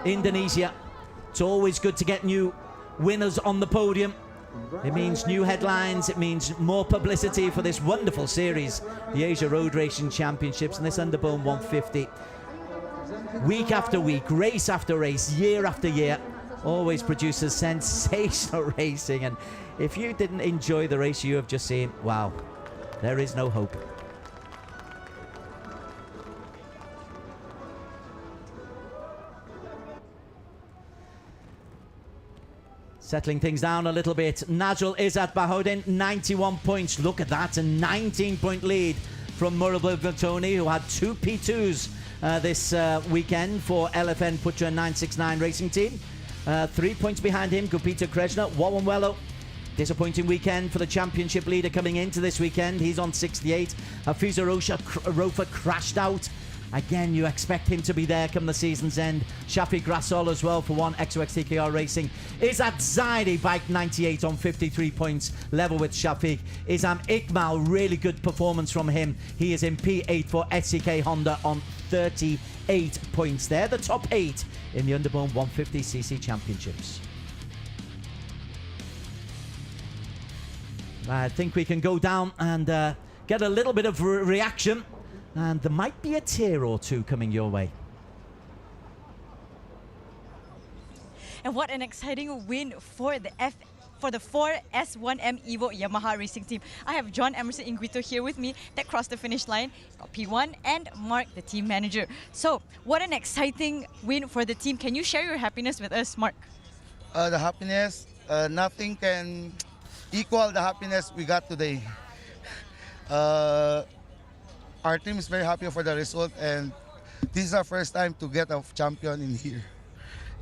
Speaker 3: Indonesia. It's always good to get new winners on the podium. It means new headlines, it means more publicity for this wonderful series, the Asia Road Racing Championships and this Underbone 150. Week after week, race after race, year after year, always produces sensational racing. And if you didn't enjoy the race you have just seen, wow, there is no hope. Settling things down a little bit. Najul Izzat Bahodin, 91 points. Look at that, a 19-point lead from Murabur Vatoni, who had 2 P2s this weekend for LFN Putra 969 Racing Team. 3 points behind him, Gupita Krishna. Wawanwello, disappointing weekend for the championship leader coming into this weekend. He's on 68. Hafiza Rofa crashed out. Again, you expect him to be there come the season's end. Shafiq Grassol as well for 1, XOXTKR Racing. Izzat Zaidi biked 98 on 53 points, level with Shafiq. Izam Iqmal, really good performance from him. He is in P8 for SCK Honda on 38 points. They're the top 8 in the Underbone 150cc Championships. I think we can go down and get a little bit of reaction. And there might be a tear or two coming your way.
Speaker 6: And what an exciting win for the 4S1M Evo Yamaha Racing Team. I have John Emerson Inguito here with me that crossed the finish line. Got P1 and Mark, the team manager. So, what an exciting win for the team. Can you share your happiness with us, Mark?
Speaker 10: The happiness, nothing can equal the happiness we got today. Our team is very happy for the result, and this is our first time to get a champion in here.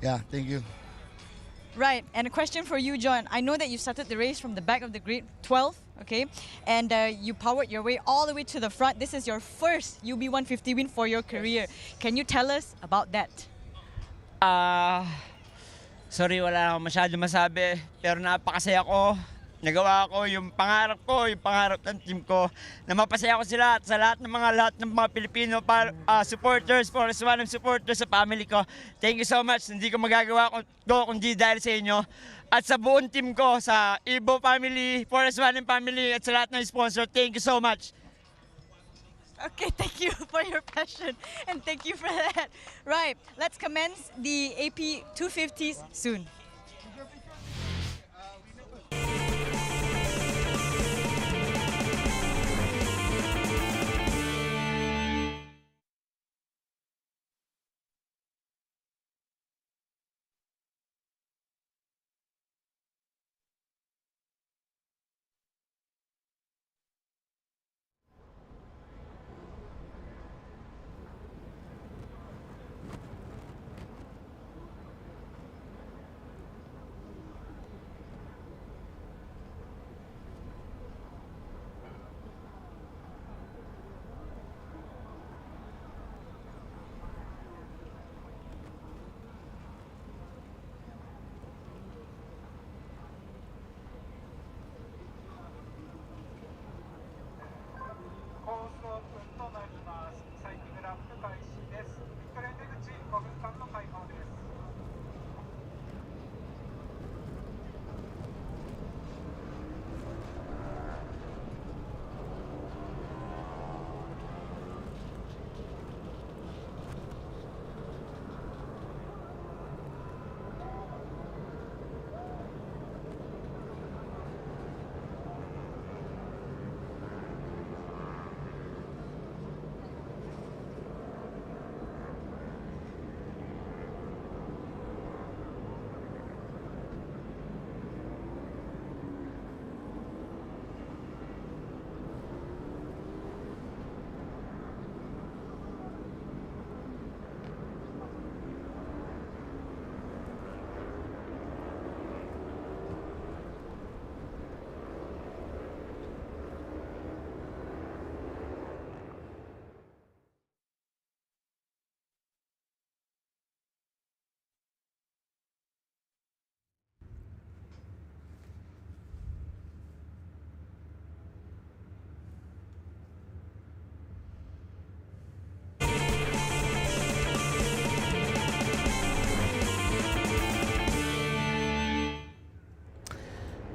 Speaker 10: Yeah, thank you.
Speaker 6: Right, and a question for you, John. I know that you started the race from the back of the grid, 12th, okay? And you powered your way all the way to the front. This is your first UB150 win for your career. Can you tell us about that?
Speaker 8: Sorry, wala akong masyado masabi, pero napakasaya ko. Nagawa ko yung pangarap ng team ko, na mapasaya ko sila at sa lahat ng mga Pilipino supporters, Sportsland supporters sa family ko. Thank you so much. Hindi ko magagawa ko kundi dahil sa inyo. At sa buong team ko, sa Ibo family, Sportsland family, at sa lahat ng sponsor, thank you so much.
Speaker 6: Okay, thank you for your passion and thank you for that. Right, let's commence the AP 250s soon.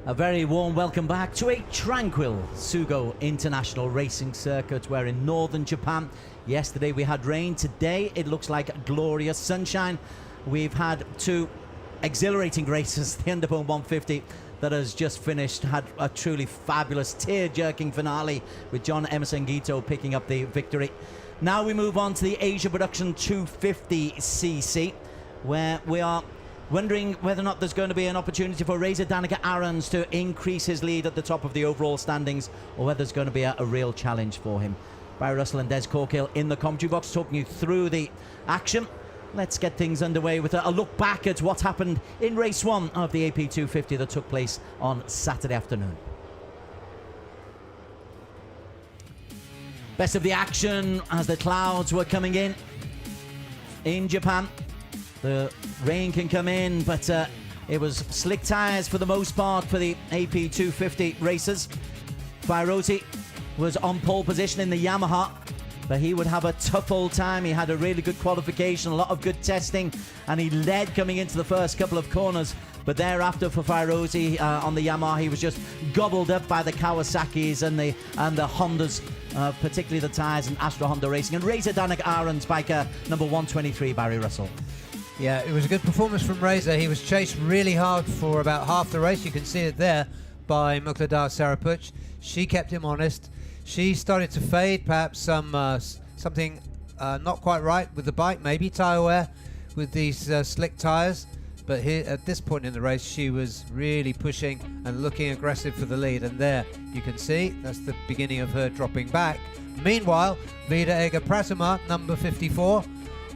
Speaker 3: A very warm welcome back to a tranquil Sugo International Racing Circuit. We're in northern Japan. Yesterday we had rain. Today it looks like glorious sunshine. We've had two exhilarating races. The Underbone 150 that has just finished had a truly fabulous tear-jerking finale with John Emerson Gito picking up the victory. Now we move on to the Asia Production 250cc, where we are wondering whether or not there's going to be an opportunity for Reza Danica Arons to increase his lead at the top of the overall standings, or whether there's going to be a real challenge for him. Barry Russell and Des Corkill in the commentary box talking you through the action. Let's get things underway with a look back at what happened in race 1 of the AP 250 that took place on Saturday afternoon. Best of the action as the clouds were coming in Japan. The rain can come in, but it was slick tyres for the most part for the AP 250 racers. Fairozi was on pole position in the Yamaha, but he would have a tough old time. He had a really good qualification, a lot of good testing, and he led coming into the first couple of corners. But thereafter for Fairozi on the Yamaha, he was just gobbled up by the Kawasaki's and the Hondas, particularly the tyres and Astra Honda Racing. And Reza Danica Arons, biker number 123, Barry Russell.
Speaker 4: Yeah, it was a good performance from Reza. He was chased really hard for about half the race. You can see it there by Muqtada Sarapuch. She kept him honest. She started to fade, perhaps something not quite right with the bike, maybe tyre wear with these slick tyres. But here, at this point in the race, she was really pushing and looking aggressive for the lead. And there, you can see, that's the beginning of her dropping back. Meanwhile, Vida Ega Prasima, number 54,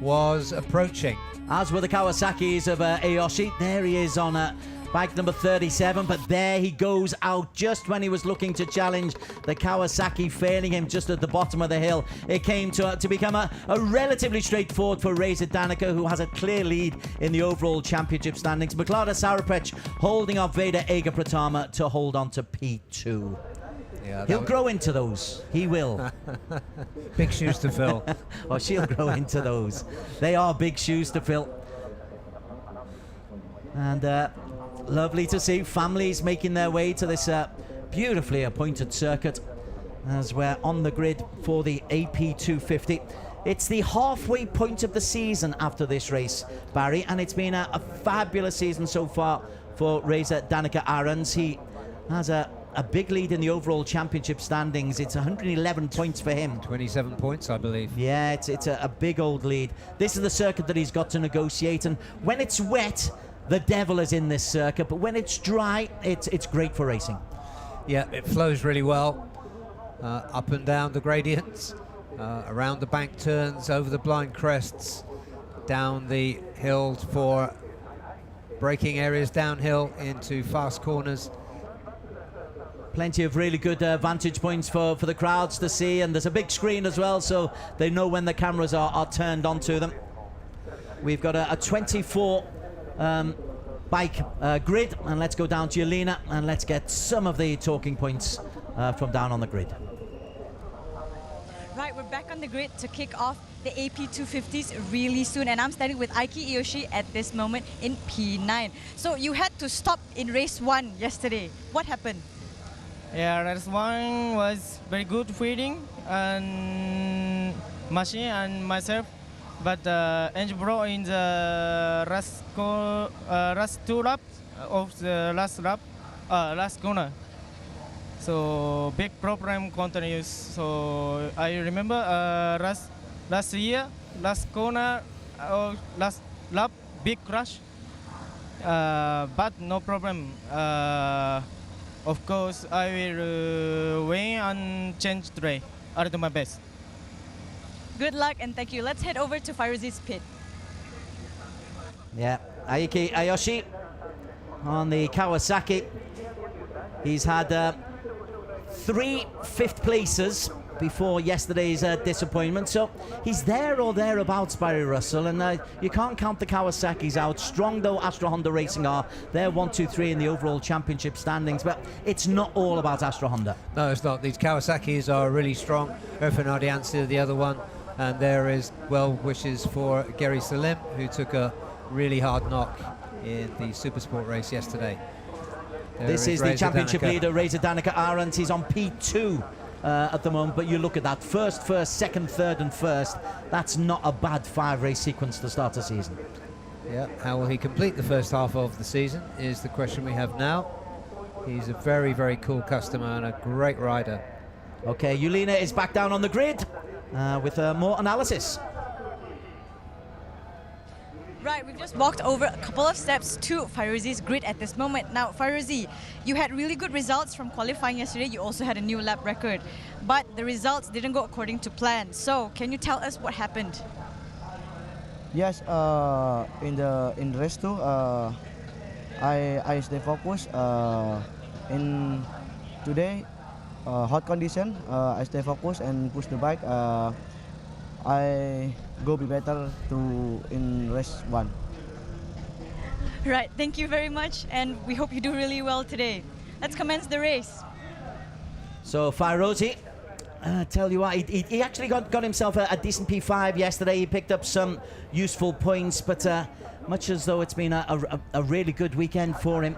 Speaker 4: was approaching.
Speaker 3: As were the Kawasaki's of Aoshi. There he is on bike number 37, but there he goes out just when he was looking to challenge the Kawasaki, failing him just at the bottom of the hill. It came to become a relatively straightforward for Reza Danica, who has a clear lead in the overall championship standings. Muqtada Sarapuch holding off Vida Ega Pratama to hold on to P2. Yeah, he'll grow into those. He will.
Speaker 4: Big shoes to fill.
Speaker 3: Or she'll grow into those. They are big shoes to fill. And lovely to see families making their way to this beautifully appointed circuit as we're on the grid for the AP 250. It's the halfway point of the season after this race, Barry, and it's been a fabulous season so far for Reza Danica Arons. He has a big lead in the overall championship standings. It's 111 points for him.
Speaker 4: 27 points, I believe.
Speaker 3: Yeah, it's a big old lead. This is the circuit that he's got to negotiate, and when it's wet, the devil is in this circuit, but when it's dry, it's great for racing.
Speaker 4: Yeah, it flows really well. Up and down the gradients, around the bank turns, over the blind crests, down the hills for braking areas downhill into fast corners.
Speaker 3: Plenty of really good vantage points for the crowds to see, and there's a big screen as well, so they know when the cameras are turned onto them. We've got a 24 bike grid, and let's go down to Yelena and let's get some of the talking points from down on the grid.
Speaker 6: Right, we're back on the grid to kick off the AP 250s really soon, and I'm standing with Aiki Iyoshi at this moment in P9. So you had to stop in race 1 yesterday. What happened?
Speaker 11: Yeah, race 1 was very good feeding and machine and myself, but engine broke in the last 2 laps of the last corner. So big problem continues. So I remember last year, last corner, last lap, big crash, but no problem. Of course, I will win and change today. I'll do my best.
Speaker 6: Good luck and thank you. Let's head over to Fairozi's pit.
Speaker 3: Yeah, Aiki Iyoshi on the Kawasaki. He's had 3 fifth places before yesterday's disappointment, so he's there or thereabouts, Barry Russell, and you can't count the Kawasaki's out. Strong though Astra Honda Racing are, they're 1, 2, 3 in the overall championship standings, but it's not all about Astra Honda.
Speaker 4: No, it's not. These Kawasaki's are really strong. Erfanadi answered the other one, and there is well wishes for Gary Salim, who took a really hard knock in the Supersport race yesterday.
Speaker 3: This is the championship leader, Reza Danica Arendt. He's on P2 at the moment, but you look at that. First, second, third and first. That's not a bad 5-race sequence to start the season.
Speaker 4: Yeah, how will he complete the first half of the season is the question we have now. He's a very, very cool customer and a great rider.
Speaker 3: Okay, Yulina is back down on the grid with more analysis.
Speaker 6: Right, we've just walked over a couple of steps to Fairuzi's grid at this moment. Now, Fairuzi, you had really good results from qualifying yesterday. You also had a new lap record, but the results didn't go according to plan. So, can you tell us what happened?
Speaker 12: Yes, in race 2, I stay focused. In today, hot condition, I stay focused and push the bike. I go be better in race 1.
Speaker 6: Right, thank you very much, and we hope you do really well today. Let's commence the race.
Speaker 3: So Fairuzi, tell you what, he actually got himself a decent P5 yesterday. He picked up some useful points, but much as though it's been a really good weekend for him,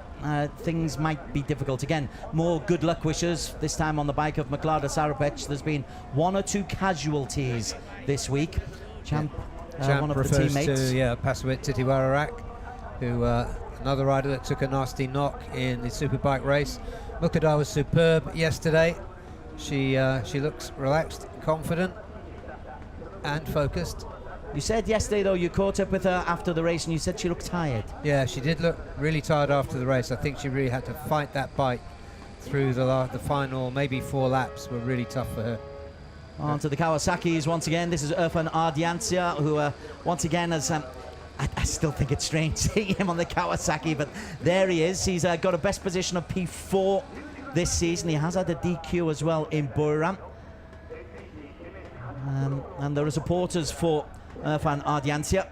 Speaker 3: things might be difficult. Again, more good luck wishes, this time on the bike of Maklada Sarapec. There's been 1 or 2 casualties this week. Champ one of the teammates.
Speaker 4: To, Paswit Titiwararak, who another rider that took a nasty knock in the Superbike race. Mukhtar was superb yesterday. She looks relaxed, confident and focused.
Speaker 3: You said yesterday, though, you caught up with her after the race and you said she looked tired.
Speaker 4: Yeah, she did look really tired after the race. I think she really had to fight that bike through the final, maybe 4 laps were really tough for her.
Speaker 3: On to the Kawasaki's once again. This is Irfan Ardiancia, who once again has... I still think it's strange seeing him on the Kawasaki, but there he is. He's got a best position of P4 this season. He has had a DQ as well in Buriram. And there are supporters for Irfan Ardiancia.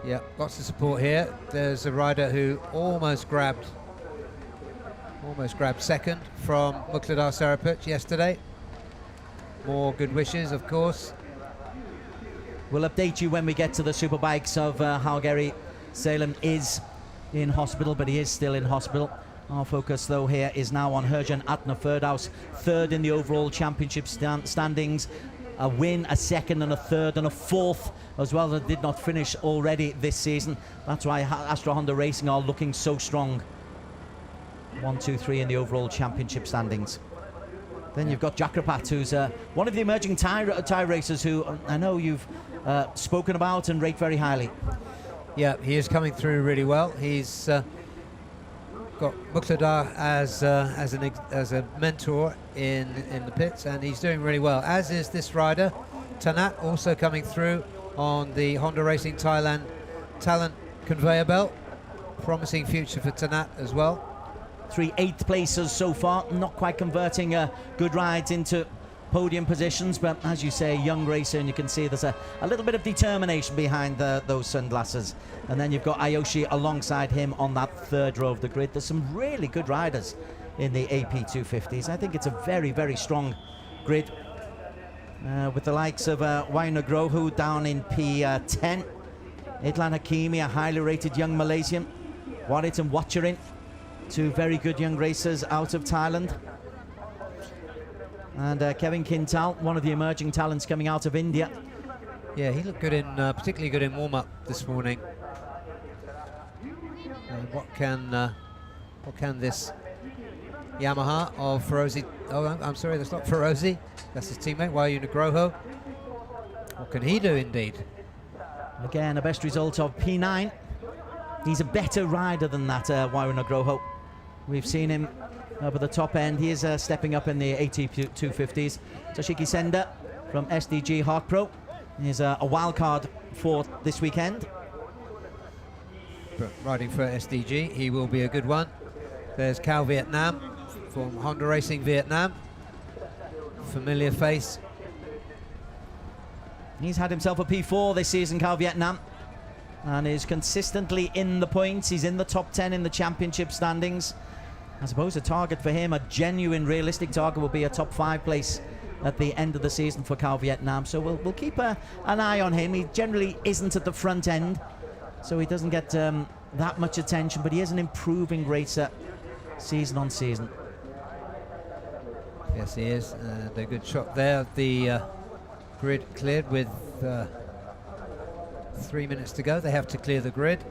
Speaker 4: Yeah, lots of support here. There's a rider who almost grabbed second from Mukhtar Sarapec yesterday. More good wishes, of course.
Speaker 3: We'll update you when we get to the Superbikes of Haugeri. Salem is in hospital, but he is still in hospital. Our focus, though, here is now on Herjan Atna Ferdous, third in the overall championship standings. A win, a second and a third and a fourth as well that did not finish already this season. That's why Astra Honda Racing are looking so strong. 1, 2, 3 in the overall championship standings. Then you've got Jakrapat, who's one of the emerging Thai racers who I know you've spoken about and rate very highly.
Speaker 4: Yeah, he is coming through really well. He's got Muqtada as a mentor in the pits, and he's doing really well, as is this rider, Tanat, also coming through on the Honda Racing Thailand talent conveyor belt. Promising future for Tanat as well.
Speaker 3: 3 8th places so far, not quite converting good rides into podium positions, but as you say, young racer, and you can see there's a little bit of determination behind those sunglasses. And then you've got Ayoshi alongside him on that third row of the grid. There's some really good riders in the AP 250s. I think it's a very, very strong grid with the likes of Waina Grohu down in P10, Itlan Hakimi, a highly rated young Malaysian, Warit and Watcherin, 2 very good young racers out of Thailand. And Kevin Quintal, one of the emerging talents coming out of India.
Speaker 4: Yeah, he looked good particularly good in warm-up this morning. And what can this Yamaha of Ferozi? Oh, I'm sorry, that's not Ferozi. That's his teammate, Wayu Nugroho. What can he do, indeed?
Speaker 3: Again, a best result of P9. He's a better rider than that Wayu Nugroho. We've seen him up at the top end. He is stepping up in the AT 250s. Toshiki Senda from SDG Hawk Pro is a wild card for this weekend.
Speaker 4: But riding for SDG, he will be a good one. There's Cao Vietnam from Honda Racing Vietnam. Familiar face.
Speaker 3: He's had himself a P4 this season, Cao Vietnam, and is consistently in the points. He's in the top 10 in the championship standings. I suppose a target for him, a genuine, realistic target, will be a top 5 place at the end of the season for Cao Vietnam. So we'll keep an eye on him. He generally isn't at the front end, so he doesn't get that much attention, but he is an improving racer season on season.
Speaker 4: Yes, he is. A good shot there. The grid cleared with 3 minutes to go. They have to clear the grid.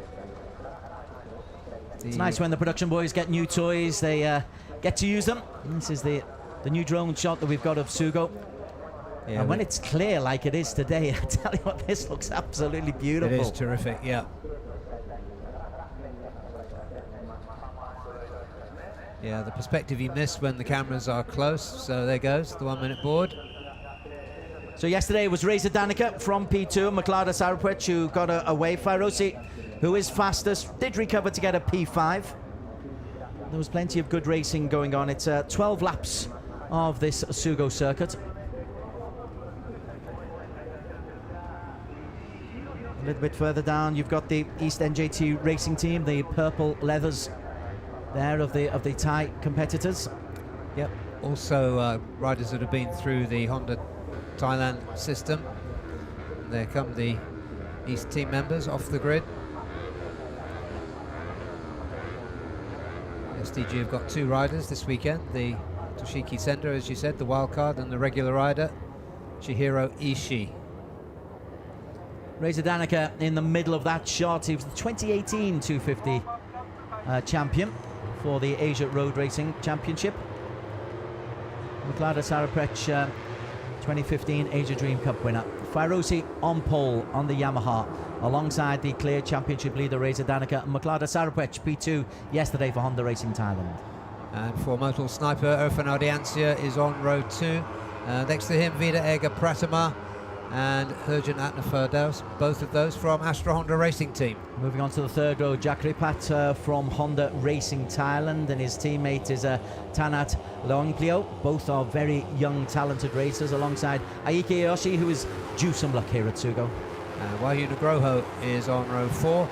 Speaker 3: It's nice when the production boys get new toys, they get to use them. This is the new drone shot that we've got of Sugo.
Speaker 4: Yeah,
Speaker 3: and when it's clear like it is today, I tell you what, this looks absolutely beautiful.
Speaker 4: It is terrific, yeah. Yeah, the perspective you miss when the cameras are close. So there goes the 1 minute board.
Speaker 3: So yesterday it was Reza Danica from P2, Maklada Sarapwech who got away. Fairosi, who is fastest, did recover to get a P5. There was plenty of good racing going on. It's 12 laps of this Sugo circuit. A little bit further down, you've got the East NJT racing team, the purple leathers there of the Thai competitors.
Speaker 4: Yep. Also riders that have been through the Honda Thailand system. And there come the East team members off the grid. SDG have got 2 riders this weekend, the Toshiki Sender, as you said, the wild card, and the regular rider, Chihiro Ishii.
Speaker 3: Reza Danica in the middle of that shot. He was the 2018 250 champion for the Asia Road Racing Championship. Maklada Sarapwech, 2015 Asia Dream Cup winner. Fairosi on pole on the Yamaha, alongside the clear championship leader Reza Danica and Maklada Sarapwech, P2 yesterday for Honda Racing Thailand.
Speaker 4: And for Motul Sniper, Irfan Ardiancia is on row 2. Next to him, Vida Ega Pratama and Herjan Atnaferdaus, both of those from Astra Honda Racing Team.
Speaker 3: Moving on to the third row, Jack Ripat from Honda Racing Thailand, and his teammate is Tanat Leongplio. Both are very young, talented racers, alongside Aiki Aoshi, who is due some luck here at Sugo.
Speaker 4: Wahyu Nugroho is on row 4,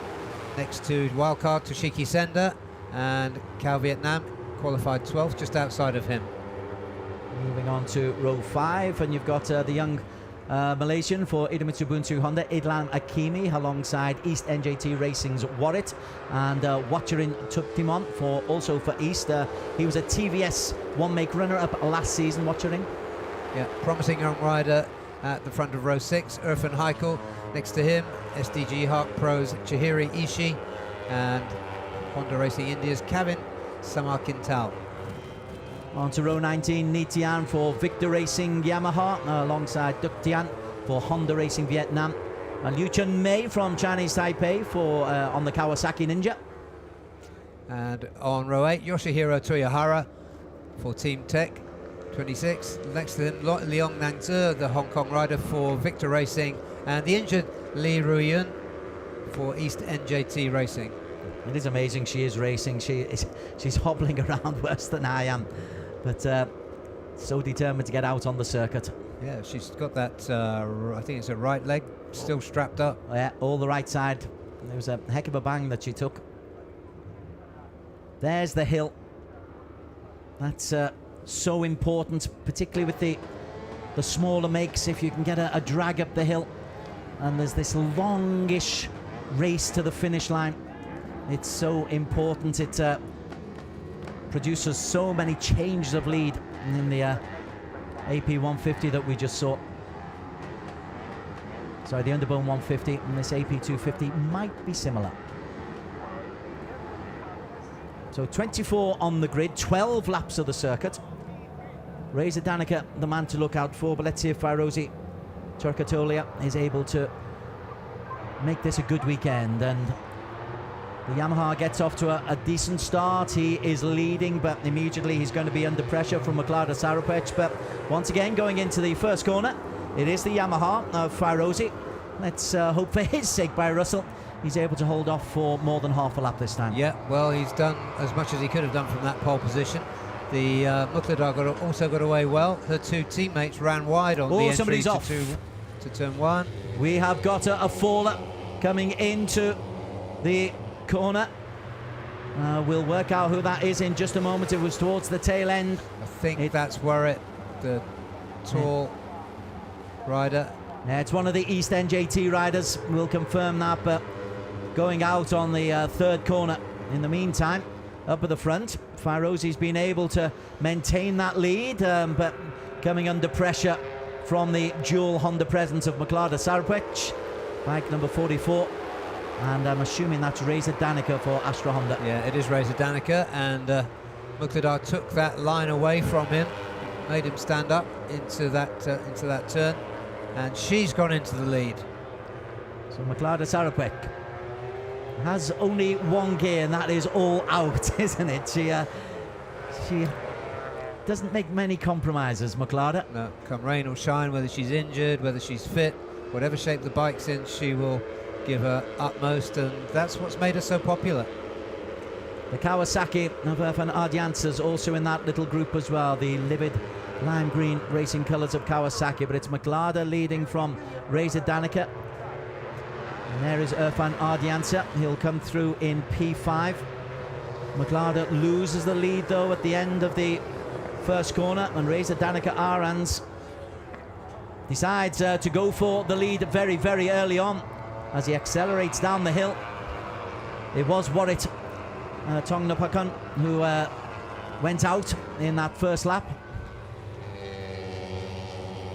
Speaker 4: next to wildcard Toshiki Sender, and Cal Vietnam qualified 12th, just outside of him.
Speaker 3: Moving on to row 5, and you've got the young Malaysian for IDEMITSU Ubuntu Honda, Idlam Akimi, alongside East NJT Racing's Warrit, and Watcherin Tuktimon also for East. He was a TVS one-make runner-up last season, Watcherin.
Speaker 4: Yeah, promising young rider at the front of row 6, Irfan Haikal. Next to him, SDG Hark Pro's Chihiro Ishii, and Honda Racing India's Kevin Samarkintal.
Speaker 3: On to row 19, Nitian for Victor Racing Yamaha, alongside Duk Tian for Honda Racing Vietnam. And Liu Chun Mei from Chinese Taipei for on the Kawasaki Ninja.
Speaker 4: And on row 8, Yoshihiro Toyohara for Team Tech 26. Next to him, Leong Nangzi, the Hong Kong rider for Victor Racing, and the injured Li Ruyun for East NJT Racing.
Speaker 3: It is amazing she is racing. She's hobbling around worse than I am, but so determined to get out on the circuit.
Speaker 4: Yeah, she's got that, I think it's her right leg still strapped up.
Speaker 3: Yeah, all the right side. There was a heck of a bang that she took. There's the hill. That's so important, particularly with the smaller makes, if you can get a drag up the hill. And there's this longish race to the finish line. It's so important. It produces so many changes of lead in the AP 150 that we just saw. Sorry, the Underbone 150 and this AP 250 might be similar. So 24 on the grid, 12 laps of the circuit. Reza Danica, the man to look out for, but let's see if Fairosi Turkatolia is able to make this a good weekend. And the Yamaha gets off to a decent start. He is leading, but immediately he's going to be under pressure from Maklada Sarapwech. But once again, going into the first corner, it is the Yamaha of Fairosi. Let's hope for his sake by Russell he's able to hold off for more than half a lap this time.
Speaker 4: Yeah, well, he's done as much as he could have done from that pole position. The Mukhtar also got away well. Her 2 teammates ran wide on the entry to turn 1.
Speaker 3: We have got a faller coming into the corner. We'll work out who that is in just a moment. It was towards the tail end.
Speaker 4: I think that's Warrit, the tall rider.
Speaker 3: Yeah, it's one of the East NJT riders. We'll confirm that, but going out on the third corner. In the meantime, up at the front, Ferozi's been able to maintain that lead, but coming under pressure from the dual Honda presence of Mklada Sarapec, bike number 44. And I'm assuming that's Reza Danica for Astra Honda.
Speaker 4: Yeah, it is Reza Danica, and Mukladar took that line away from him, made him stand up into that turn, and she's gone into the lead.
Speaker 3: So Mklada Sarapec has only one gear, and that is all out, isn't it? She doesn't make many compromises, Mklada.
Speaker 4: No, come rain or shine, whether she's injured, whether she's fit, whatever shape the bike's in, she will give her utmost, and that's what's made her so popular.
Speaker 3: The Kawasaki of Irfan Ardians is also in that little group as well, the livid lime green racing colours of Kawasaki, but it's Mklada leading from Reza Danica. And there is Irfan Ardiansa. He'll come through in P5. Mklada loses the lead though at the end of the first corner, and Reza Danica Arans decides to go for the lead very, very early on as he accelerates down the hill. It was Warrit Tongnapakan who went out in that first lap.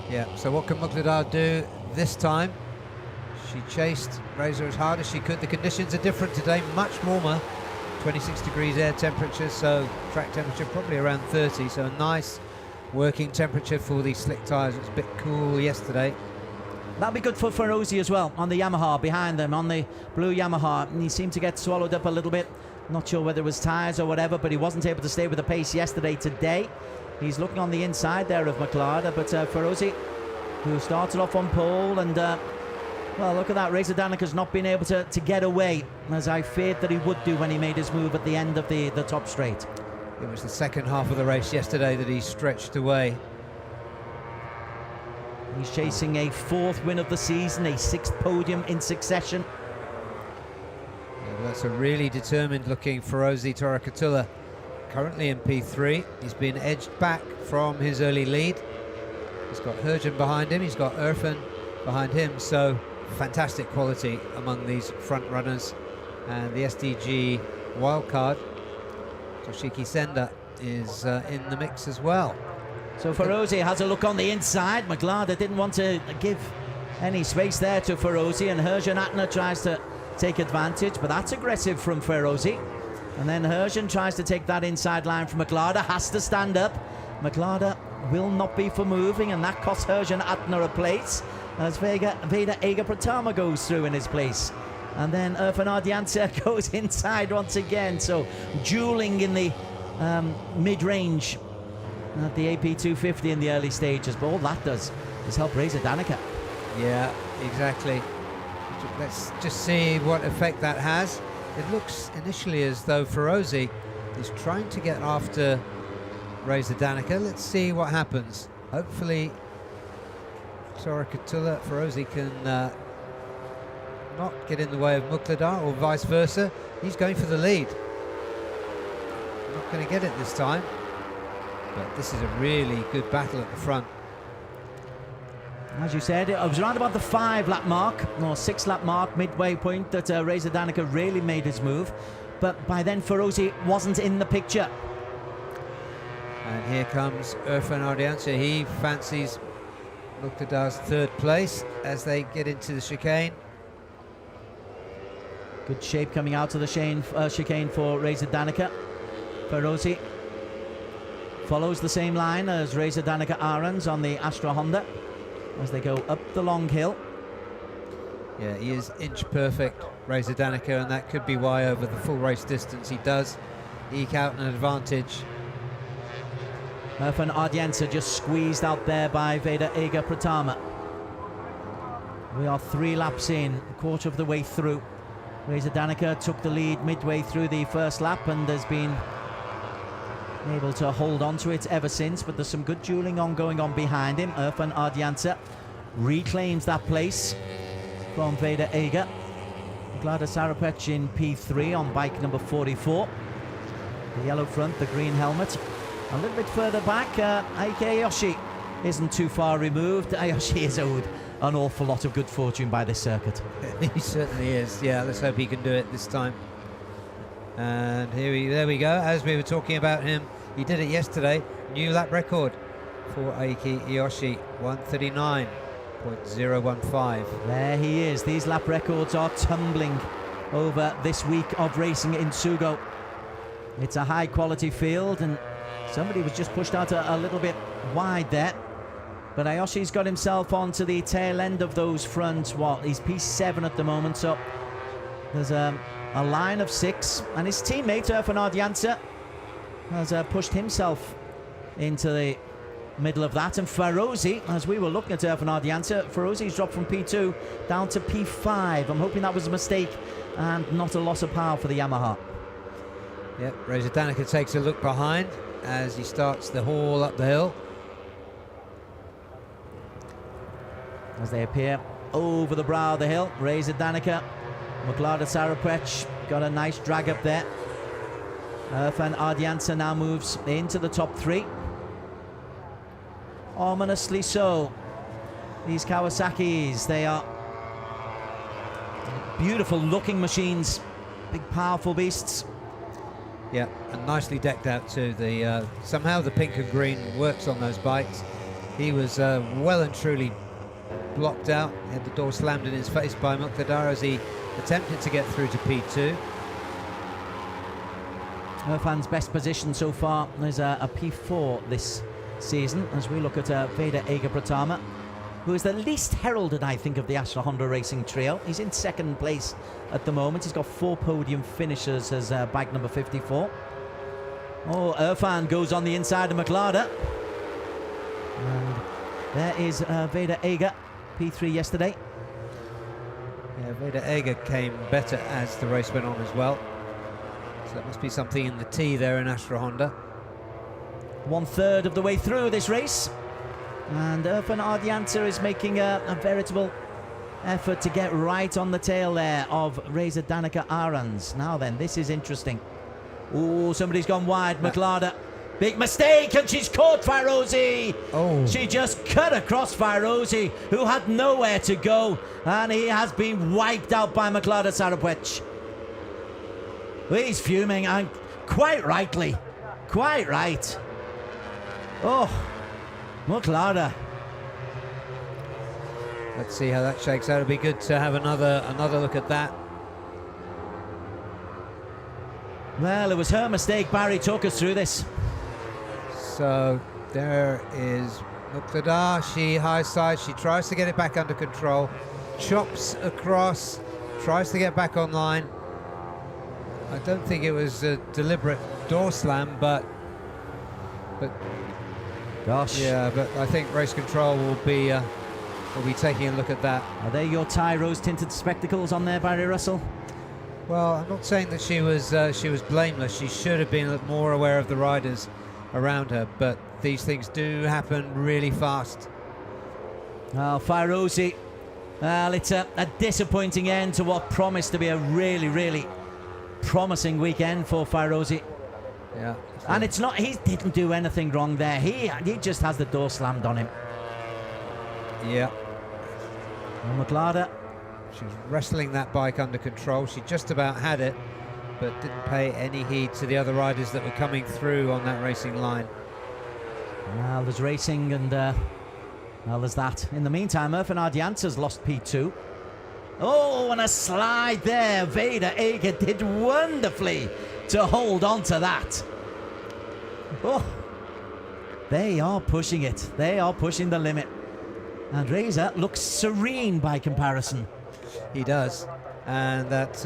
Speaker 4: Yeah, so what can Mukladar do this time? She chased Reza as hard as she could. The conditions are different today, much warmer, 26 degrees air temperature, so track temperature probably around 30, so a nice working temperature for these slick tyres. It was a bit cool yesterday.
Speaker 3: That'll be good for Ferozi as well, on the Yamaha behind them, on the blue Yamaha. And he seemed to get swallowed up a little bit. Not sure whether it was tyres or whatever, but he wasn't able to stay with the pace yesterday. Today, he's looking on the inside there of Mklada, but Ferozi, who started off on pole, and well, look at that, Reza Danica's not been able to get away, as I feared that he would do when he made his move at the end of the top straight.
Speaker 4: It was the second half of the race yesterday that he stretched away.
Speaker 3: He's chasing a 4th win of the season, a 6th podium in succession.
Speaker 4: Yeah, well, that's a really determined looking Ferozi Torakatula, currently in P3. He's been edged back from his early lead. He's got Herjan behind him, he's got Irfan behind him, so fantastic quality among these front runners. And the SDG wildcard, Toshiki Senda, is in the mix as well.
Speaker 3: So Ferozi has a look on the inside. Mklada didn't want to give any space there to Ferozi, and Herjan Atner tries to take advantage, but that's aggressive from Ferozi. And then Herjan tries to take that inside line from Mklada, has to stand up. Mklada will not be for moving, and that costs Herjan Atner a place as Veda Ega Pratama goes through in his place. And then Irfan Ardiansa goes inside once again, so dueling in the mid-range at the AP250 in the early stages, but all that does is help Reza Danica.
Speaker 4: Yeah, exactly. Let's just see what effect that has. It looks initially as though Ferozi is trying to get after Reza Danica. Let's see what happens. Hopefully Torakatula Ferozi can not get in the way of Mukladar, or vice versa. He's going for the lead. Not going to get it this time, but this is a really good battle at the front.
Speaker 3: As you said, it was around about the 5-lap mark, or 6-lap mark, midway point, that Reza Danica really made his move. But by then, Ferozi wasn't in the picture.
Speaker 4: And here comes Irfan Ardiansa. He fancies Muktadar's 3rd place as they get into the chicane.
Speaker 3: Good shape coming out of the chicane for Reza Danica. Ferozi follows the same line as Reza Danica Arans on the Astra Honda as they go up the long hill.
Speaker 4: Yeah, he is inch perfect, Reza Danica, and that could be why over the full race distance he does eke out an advantage.
Speaker 3: Irfan Ardiansa just squeezed out there by Veda Ega Pratama. We are 3 laps in, a quarter of the way through. Reza Danica took the lead midway through the first lap and has been able to hold on to it ever since, but there's some good dueling going on behind him. Irfan Ardiansa reclaims that place from Veda Ega. Mklada Sarapec in P3 on bike number 44. The yellow front, the green helmet. A little bit further back, Aike Ayoshi isn't too far removed. Ayoshi is owed an awful lot of good fortune by this circuit.
Speaker 4: He certainly is. Yeah, let's hope he can do it this time. And there we go. As we were talking about him, he did it yesterday. New lap record for Aiki Iyoshi, 139.015.
Speaker 3: There he is. These lap records are tumbling over this week of racing in Sugo. It's a high quality field, and somebody was just pushed out a little bit wide there. But Ayoshi's got himself onto the tail end of those fronts. He's P7 at the moment, so there's a line of 6, and his teammate Irfan Ardiansa has pushed himself into the middle of that. And Ferozi, as we were looking at Irfan Ardiansa, Ferozi's dropped from P2 down to P5. I'm hoping that was a mistake and not a loss of power for the Yamaha.
Speaker 4: Yep, Reza Danica takes a look behind as he starts the haul up the hill.
Speaker 3: As they appear over the brow of the hill, Reza Danica, Mclada Sarapwech got a nice drag up there. Irfan Ardiansa now moves into the top 3. Ominously so. These Kawasaki's, they are beautiful looking machines, big powerful beasts.
Speaker 4: Yeah, and nicely decked out too. Somehow the pink and green works on those bikes. He was well and truly blocked out. He had the door slammed in his face by Muqtada as he attempted to get through to P2.
Speaker 3: Irfan's best position so far is a P4 this season, as we look at Veda Ega Pratama, who is the least heralded, I think, of the Astra Honda Racing trio. He's in 2nd place at the moment. He's got 4 podium finishes as bike number 54. Oh, Irfan goes on the inside of Mclada. And there is Veda Ega, P3 yesterday.
Speaker 4: Yeah, Veda Ega came better as the race went on as well. So that must be something in the T there in Astra Honda.
Speaker 3: 1/3 of the way through this race. And Irfan Ardiansa is making a veritable effort to get right on the tail there of Reza Danica Arans. Now then, this is interesting. Oh, somebody's gone wide. Mclada. Big mistake, and she's caught Ferozi.
Speaker 4: Oh.
Speaker 3: She just cut across Ferozi, who had nowhere to go, and he has been wiped out by Mclada Sarapwech. He's fuming, and quite rightly. Quite right. Oh, Mclada.
Speaker 4: Let's see how that shakes out. It'll be good to have another look at that.
Speaker 3: Well, it was her mistake. Barry took us through this.
Speaker 4: So there is Muqtada. She high side. She tries to get it back under control. Chops across. Tries to get back online. I don't think it was a deliberate door slam, but
Speaker 3: gosh,
Speaker 4: yeah. But I think race control will be taking a look at that.
Speaker 3: Are they your tie rose tinted spectacles on there, Barry Russell?
Speaker 4: Well, I'm not saying that she was blameless. She should have been more aware of the riders around her, but these things do happen really fast.
Speaker 3: Oh, Ferozi. Well, it's a disappointing end to what promised to be a really, really promising weekend for Ferozi.
Speaker 4: Yeah.
Speaker 3: And it's not, he didn't do anything wrong there. He just has the door slammed on him.
Speaker 4: Yeah.
Speaker 3: And Mclada.
Speaker 4: She was wrestling that bike under control. She just about had it, but didn't pay any heed to the other riders that were coming through on that racing line.
Speaker 3: Well, there's racing and, well, there's that. In the meantime, Irfan Ardiansa's lost P2. Oh, and a slide there. Veda Ega did wonderfully to hold on to that. Oh, they are pushing it. They are pushing the limit. And Reza looks serene by comparison.
Speaker 4: He does. And that,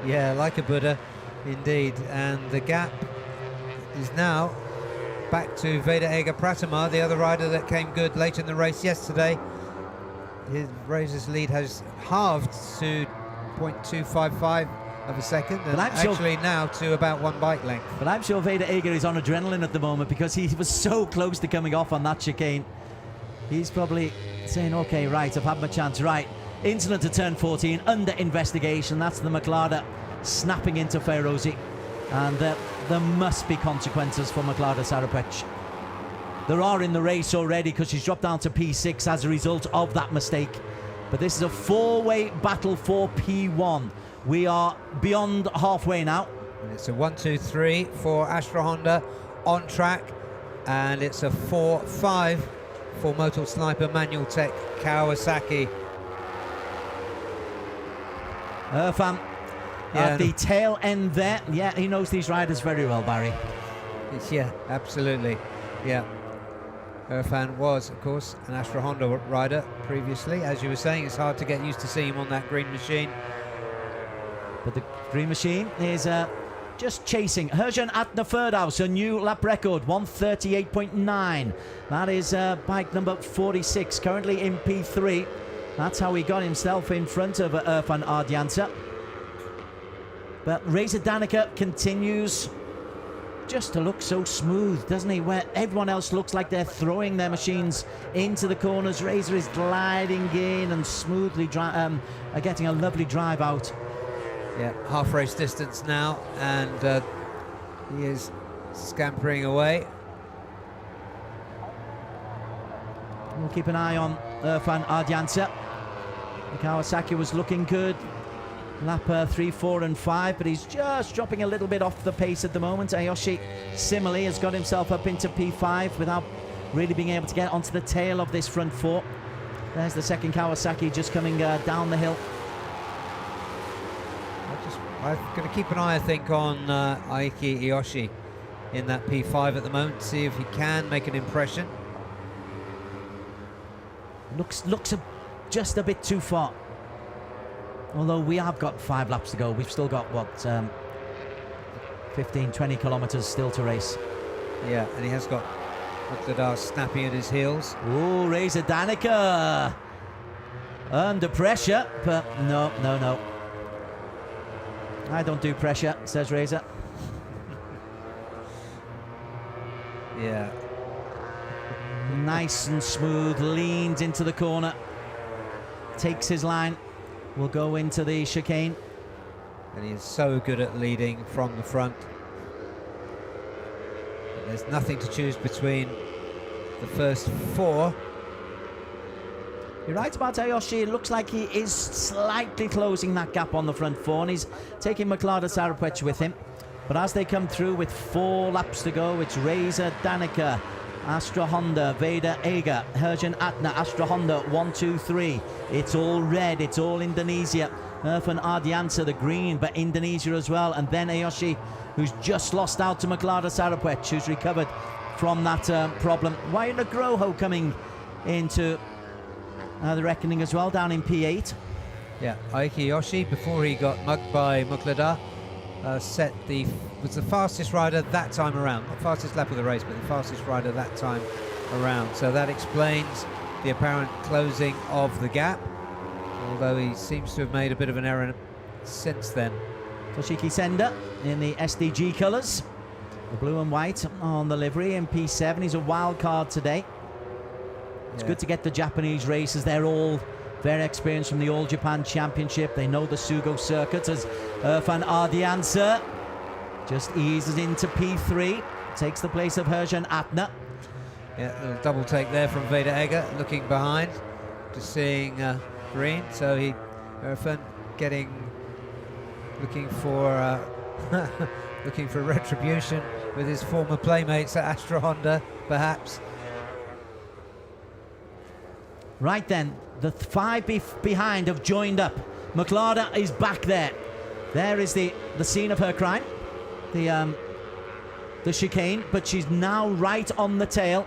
Speaker 4: yeah, like a Buddha, indeed. And the gap is now back to Veda Ega Pratama, the other rider that came good late in the race yesterday. Reza's lead has halved to 0.255 of a second, and actually now to about 1 bike length.
Speaker 3: But I'm sure Veda Ega is on adrenaline at the moment because he was so close to coming off on that chicane. He's probably saying, okay, right, I've had my chance, right. Incident to turn 14, under investigation. That's the Mclada snapping into Ferozi. And there must be consequences for Mclada Sarapwech. there are in the race already, because she's dropped down to P6 as a result of that mistake. But this is a four-way battle for P1. We are beyond halfway now.
Speaker 4: And it's a 1-2-3 for Astra Honda on track, and it's a 4-5 for Motul Sniper Manual Tech Kawasaki.
Speaker 3: Irfan at the tail end there. Yeah, he knows these riders very well, Barry.
Speaker 4: Yeah, absolutely. Yeah. Irfan was, of course, an Astra Honda rider previously. As you were saying, it's hard to get used to seeing him on that green machine.
Speaker 3: But the green machine is just chasing. Herjan Atna Ferdhaus, a new lap record, 138.9. That is bike number 46, currently in P3. That's how he got himself in front of Irfan Ardiansa. But Reza Danica continues just to look so smooth, doesn't he? Where everyone else looks like they're throwing their machines into the corners, Reza is gliding in and smoothly getting a lovely drive out.
Speaker 4: Yeah, half race distance now, and he is scampering away.
Speaker 3: We'll keep an eye on Irfan Ardiansa. Kawasaki was looking good. Lap 3, 4 and 5, but he's just dropping a little bit off the pace at the moment. Ayoshi similarly has got himself up into P5 without really being able to get onto the tail of this front four. There's the second Kawasaki just coming down the hill.
Speaker 4: I'm going to keep an eye, I think, on Aiki Iyoshi in that P5 at the moment, see if he can make an impression.
Speaker 3: Looks just a bit too far. Although we have got 5 laps to go, we've still got, what, 15, 20 kilometres still to race.
Speaker 4: Yeah, and he has got Muqtada snapping at his heels.
Speaker 3: Oh, Reza Danica under pressure, but no. I don't do pressure, says Reza.
Speaker 4: Yeah.
Speaker 3: Nice and smooth, leans into the corner, takes his line, will go into the chicane.
Speaker 4: And he is so good at leading from the front. But there's nothing to choose between the first 4.
Speaker 3: You're right about Ayoshi. It looks like he is slightly closing that gap on the front 4, and he's taking Mklada Sarapwech with him. But as they come through with 4 laps to go, it's Reza Danica, Astra Honda, Veda Ega, Herjan Atna, Astra Honda, 1, 2, 3. It's all red, it's all Indonesia. Irfan Ardiansa, the green, but Indonesia as well. And then Ayoshi, who's just lost out to Mklada Sarapwech, who's recovered from that problem. Wayne Groho coming into the reckoning as well, down in P8.
Speaker 4: Yeah, Aiki Iyoshi, before he got mugged by Muqtada, was the fastest rider that time around. Not fastest lap of the race, but the fastest rider that time around. So that explains the apparent closing of the gap, although he seems to have made a bit of an error since then.
Speaker 3: Toshiki Senda in the SDG colours, the blue and white on the livery in P7. He's a wild card today. It's good to get the Japanese racers. They're all very experienced from the All Japan Championship. They know the Sugo circuit, as Irfan Ardiansa just eases into P3, takes the place of Herjan Atna.
Speaker 4: Yeah, a double take there from Veda Ega, looking behind, just seeing green. So Irfan looking for looking for retribution with his former playmates at Astra Honda, perhaps.
Speaker 3: Right then, the 5 behind have joined up. Mklada is back there. There is the scene of her crime, the chicane, but she's now right on the tail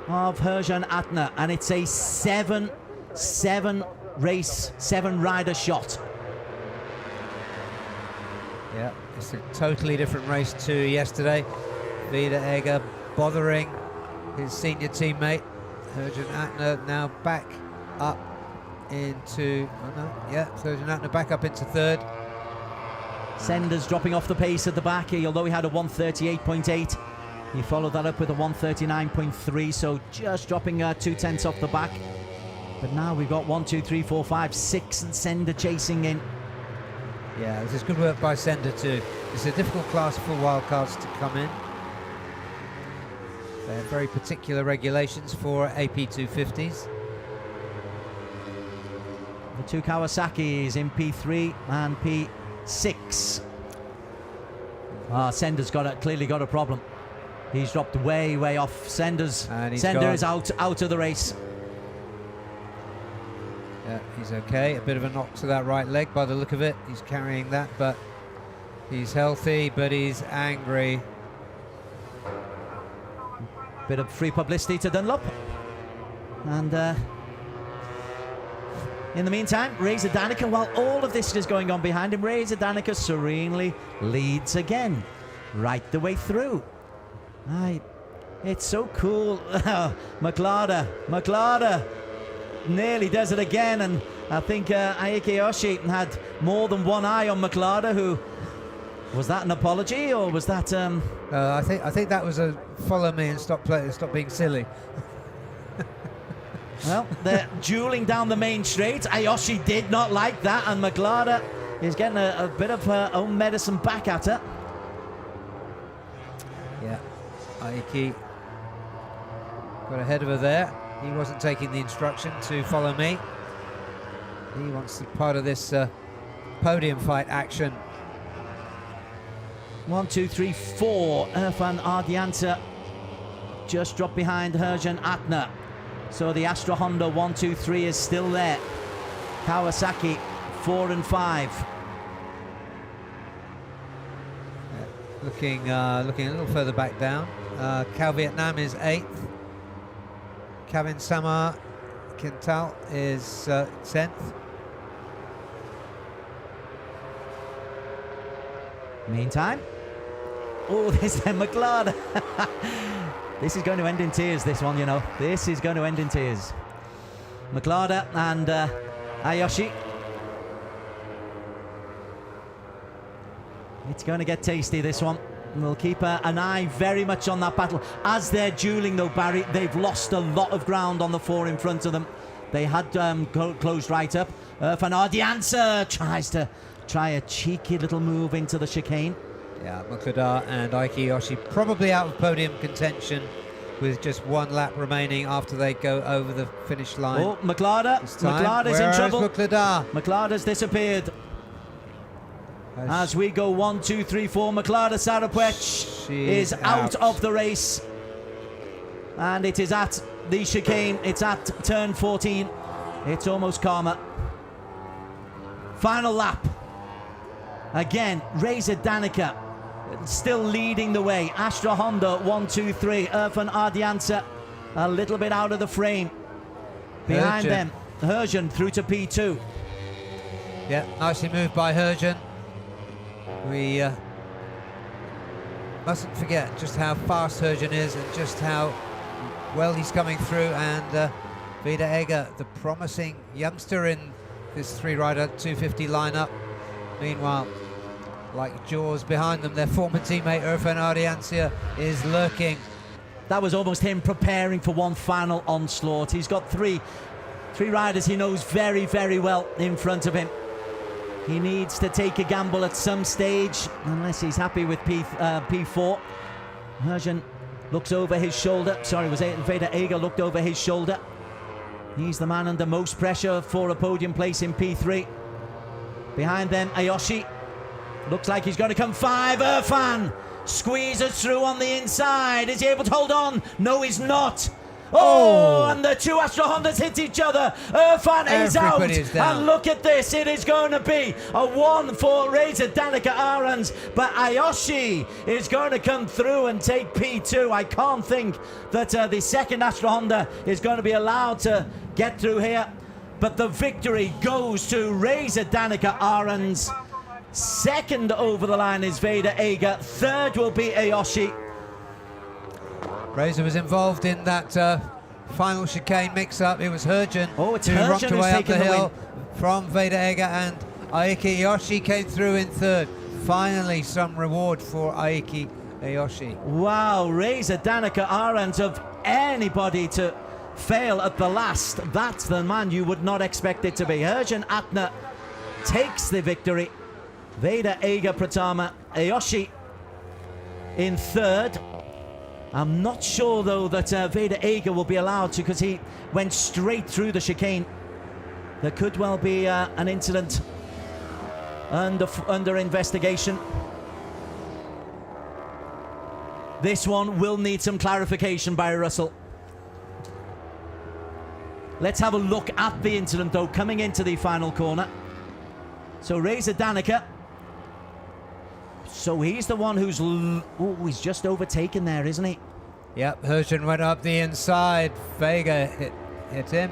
Speaker 3: of Herjan Atna, and it's a 7 rider shot.
Speaker 4: Yeah, it's a totally different race to yesterday. Veda Ega bothering his senior teammate. Herjan Atna now back up into, Herjan Atna back up into 3rd.
Speaker 3: Senda's dropping off the pace at the back, although he had a 138.8. He followed that up with a 139.3, so just dropping 2/10 off the back. But now we've got 1, 2, 3, 4, 5, 6, and Senda chasing in.
Speaker 4: Yeah, this is good work by Senda too. It's a difficult class for wildcards to come in. They have very particular regulations for AP250s.
Speaker 3: The two Kawasaki's in P3 and P6. Sender's clearly got a problem. He's dropped way off. Sender is out of the race.
Speaker 4: Yeah, he's okay. A bit of a knock to that right leg by the look of it. He's carrying that, but he's healthy, but he's angry.
Speaker 3: Bit of free publicity to Dunlop. And in the meantime, Reza Danica, while all of this is going on behind him, Reza Danica serenely leads again, right the way through. It's so cool. McLarder nearly does it again, and I think Aiki Yoshi had more than one eye on McLarder. Who was that, an apology, or was that?
Speaker 4: I think that was a follow me and stop being silly.
Speaker 3: Well, they're dueling down the main straight. Ayoshi did not like that, and McLarder is getting a bit of her own medicine back at her.
Speaker 4: Yeah, Aiki got ahead of her there. He wasn't taking the instruction to follow me. He wants to be part of this podium fight action.
Speaker 3: 1, 2, 3, 4. Irfan Ardianta just dropped behind Herjan Atner. So the Astra Honda 1, 2, 3 is still there. Kawasaki 4 and 5.
Speaker 4: Looking a little further back down. Cal Vietnam is 8th. Kevin Samar Quintal is 10th.
Speaker 3: Meantime, there's McLarder. This is going to end in tears, this one, you know. This is going to end in tears. McLarder and Ayoshi. It's going to get tasty, this one. We'll keep an eye very much on that battle. As they're dueling, though, Barry, they've lost a lot of ground on the 4 in front of them. They had closed right up. Van Ardianza try a cheeky little move into the chicane.
Speaker 4: Yeah, Mukadar and Aiki Yoshi probably out of podium contention with just 1 lap remaining after they go over the finish line.
Speaker 3: Oh, McLarder's in trouble. McLarder's disappeared. As we go 1, 2, 3, 4, McLarder Sarapwech is out of the race. And it is at the chicane. It's at turn 14. It's almost karma. Final lap. Again, Reza Danica still leading the way. Astra Honda 1, 2, 3. Irfan Ardianta a little bit out of the frame. Behind them, Herjan through to P2.
Speaker 4: Yeah, nicely moved by Herjan. We mustn't forget just how fast Herjan is and just how well he's coming through. And Vida Eger, the promising youngster in this 3-rider 250 lineup. Meanwhile, like jaws behind them, their former teammate Irfan Ardiansia is lurking.
Speaker 3: That was almost him preparing for one final onslaught. He's got three riders he knows very, very well in front of him. He needs to take a gamble at some stage, unless he's happy with P4. Herjan looks over his shoulder. Sorry, was Vader Eger looked over his shoulder. He's the man under most pressure for a podium place in P3. Behind them, Ayoshi. Looks like he's going to come 5. Irfan squeezes through on the inside. Is he able to hold on? No, he's not. Oh, and the two Astra Hondas hit each other. Irfan is out. And look at this. It is going to be a 1 for Reza Danica Arons. But Ayoshi is going to come through and take P2. I can't think that the second Astra Honda is going to be allowed to get through here. But the victory goes to Reza Danica Arons. Second over the line is Vader Eger. Third will be Ayoshi.
Speaker 4: Reza was involved in that final chicane mix-up. It was Herjan who rocked away up the hill from Vader Eger, and Aiki Yoshi came through in third. Finally, some reward for Aiki Yoshi.
Speaker 3: Wow, Reza Danica Arons, of anybody to fail at the last, that's the man you would not expect it to be. Herjan Atner takes the victory. Vader Eger Pratama, Ayoshi in third. I'm not sure, though, that Vader Ager will be allowed to, because he went straight through the chicane. There could well be an incident under investigation. This one will need some clarification by Russell. Let's have a look at the incident, though, coming into the final corner. So Reza Danica. So he's the one who's... Oh, he's just overtaken there, isn't he?
Speaker 4: Yep, Hergen went up the inside. Vega hit him.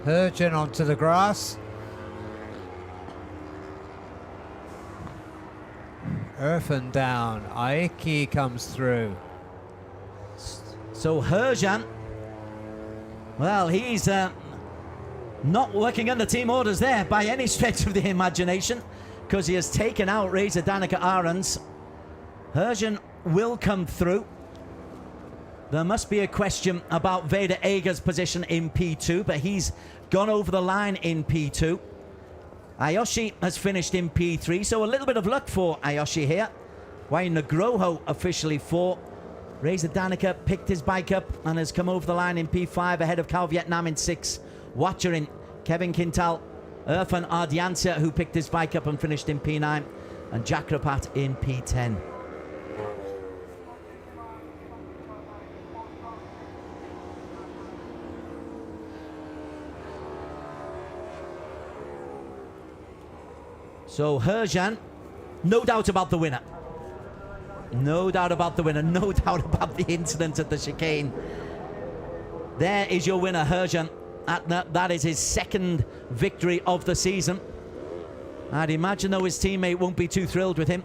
Speaker 4: Hergen onto the grass. Erfen down. Aiki comes through.
Speaker 3: So Hergen, well, he's not working under team orders there by any stretch of the imagination, because he has taken out Reza Danica Arons. Hergen will come through. There must be a question about Vader Ager's position in P2, but he's gone over the line in P2. Ayoshi has finished in P3, so a little bit of luck for Ayoshi here. Wayne Nagroho officially 4. Reza Danica picked his bike up and has come over the line in P5 ahead of Cal Vietnam in 6. Watcher in Kevin Quintal. Irfan Ardiancia, who picked his bike up and finished in P9. And Jack Rapat in P10. So Hergen, no doubt about the winner. No doubt about the winner. No doubt about the incident at the chicane. There is your winner, Hergen. That is his second victory of the season. I'd imagine, though, his teammate won't be too thrilled with him.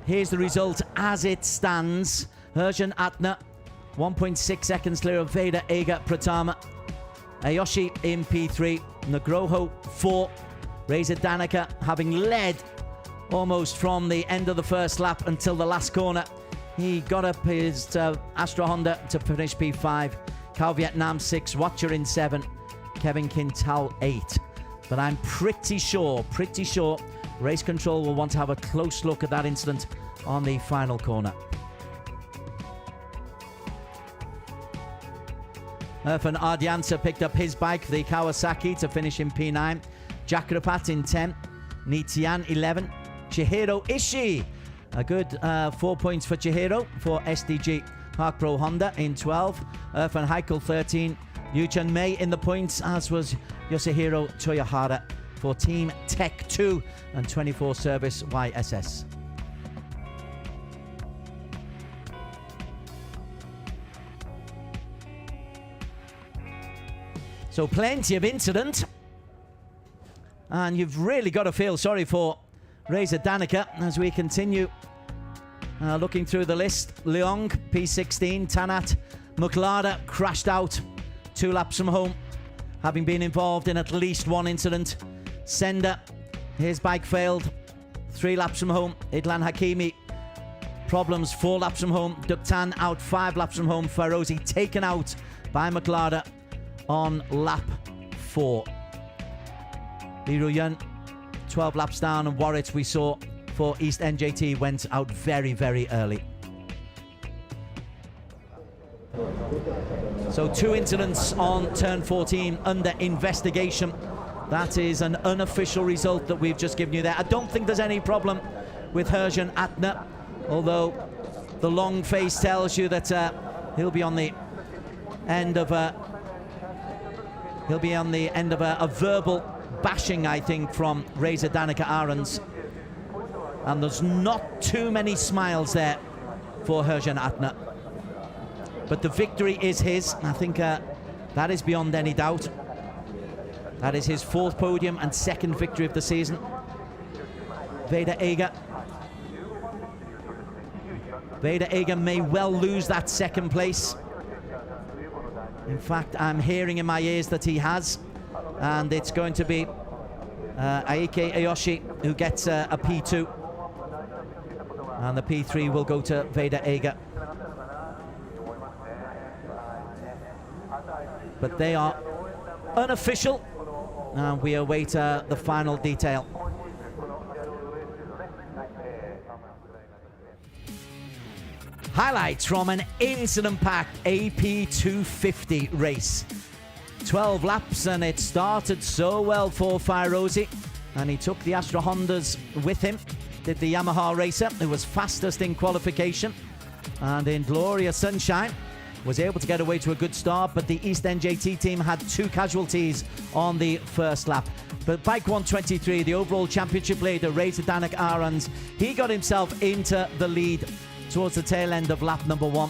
Speaker 3: Here's the result as it stands. Hergen Atna, 1.6 seconds clear of Vader Ager Pratama. Ayoshi in P3. Nagroho 4. Reza Danica having led almost from the end of the first lap until the last corner. He got up his Astra Honda to finish P5. Cal Vietnam 6. Watcher in 7. Kevin Quintal 8. But I'm pretty sure Race Control will want to have a close look at that incident on the final corner. Irfan Ardiansa picked up his bike, the Kawasaki, to finish in P9. Jack Rapat in 10. Nitian 11. Chihiro Ishii. A good 4 points for Chihiro for SDG Park Pro Honda in 12. Irfan Heikel 13. Yuchun Mei in the points, as was Yoshihiro Toyohara for Team Tech 2 and 24 Service YSS. So plenty of incident. And you've really got to feel sorry for Reza Danica as we continue looking through the list. Leong, P16, Tanat, Muklada crashed out 2 laps from home, having been involved in at least one incident. Sender, his bike failed 3 laps from home. Idlan Hakimi, problems 4 laps from home. Duktan out 5 laps from home. Farozi taken out by Muklada on lap 4. Liru Yun, 12 laps down, and Warwick, we saw for East NJT, went out very, very early. So 2 incidents on turn 14 under investigation. That is an unofficial result that we've just given you there. I don't think there's any problem with Hergen Atna, although the long face tells you that he'll be on the end of a verbal bashing, I think, from Reza Danica Arons. And there's not too many smiles there for Hergen Atna. But the victory is his. I think that is beyond any doubt. That is his 4th podium and 2nd victory of the season. Vader Ager may well lose that 2nd place. In fact, I'm hearing in my ears that he has. And it's going to be Aike Ayoshi who gets a P2. And the P3 will go to Vader Ager. But they are unofficial, and we await the final detail. Highlights from an incident-packed AP 250 race. 12 laps, and it started so well for Fairozi, and he took the Astra Hondas with him. Did the Yamaha racer, who was fastest in qualification, and in glorious sunshine was able to get away to a good start, but the East NJT team had 2 casualties on the first lap. But bike 123, the overall championship leader, Reza Danik Arons, he got himself into the lead towards the tail end of lap number 1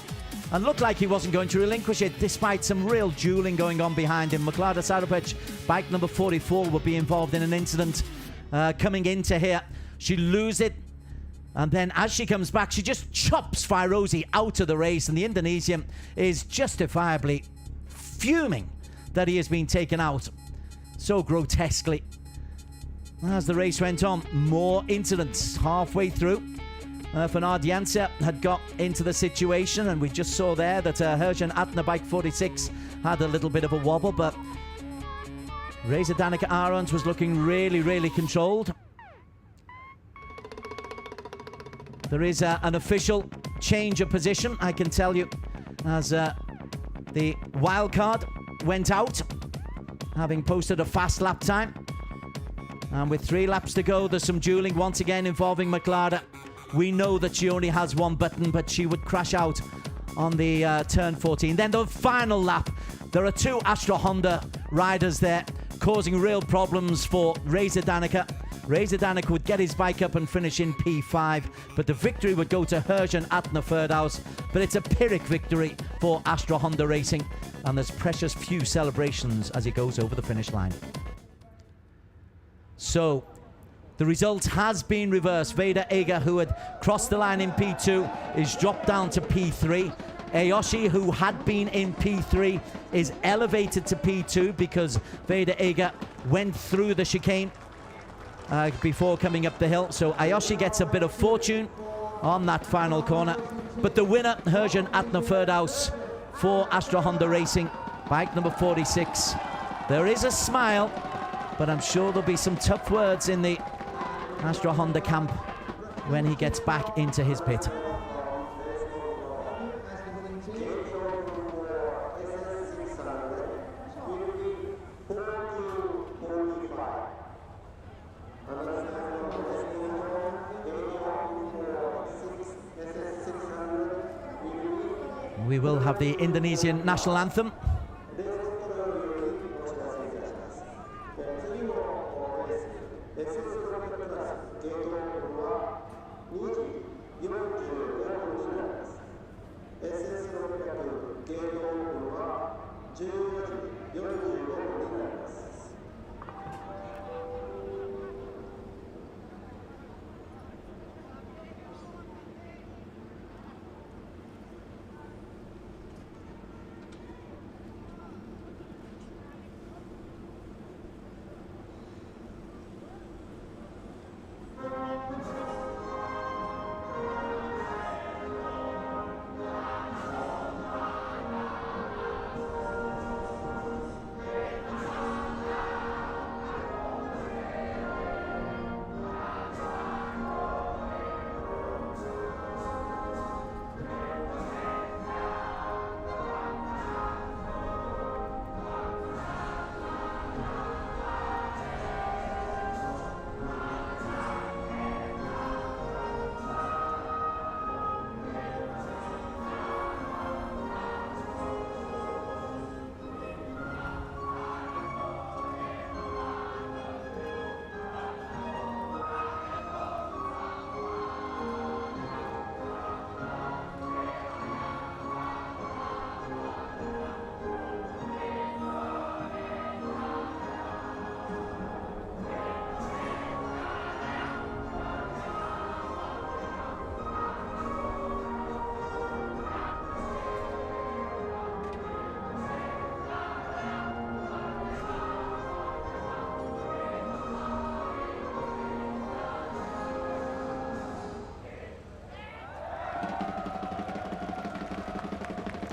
Speaker 3: and looked like he wasn't going to relinquish it despite some real dueling going on behind him. Maklada Sarapec, bike number 44, would be involved in an incident coming into here. She loses it, and then as she comes back, she just chops Fairozi out of the race, and the Indonesian is justifiably fuming that he has been taken out so grotesquely. As the race went on, more incidents halfway through. Fernand Janse had got into the situation, and we just saw there that Herjan Atna, bike 46, had a little bit of a wobble, but Reza Danica Arons was looking really, really controlled. There is an official change of position, I can tell you, as the wild card went out, having posted a fast lap time. And with 3 laps to go, there's some dueling once again involving Maklada. We know that she only has 1 button, but she would crash out on the turn 14. Then the final lap, there are 2 Astra Honda riders there, causing real problems for Reza Danica. Reza Danica would get his bike up and finish in P5, but the victory would go to Herjan Atna Firdous. But it's a Pyrrhic victory for Astra Honda Racing, and there's precious few celebrations as he goes over the finish line. So the result has been reversed. Veda Ega, who had crossed the line in P2, is dropped down to P3. Ayoshi, who had been in P3, is elevated to P2 because Veda Ega went through the chicane before coming up the hill. So Ayoshi gets a bit of fortune on that final corner. But the winner, Herjan Atna Firdous for Astra Honda Racing, bike number 46. There is a smile, but I'm sure there'll be some tough words in the Astra Honda camp when he gets back into his pit. We will have the Indonesian national anthem.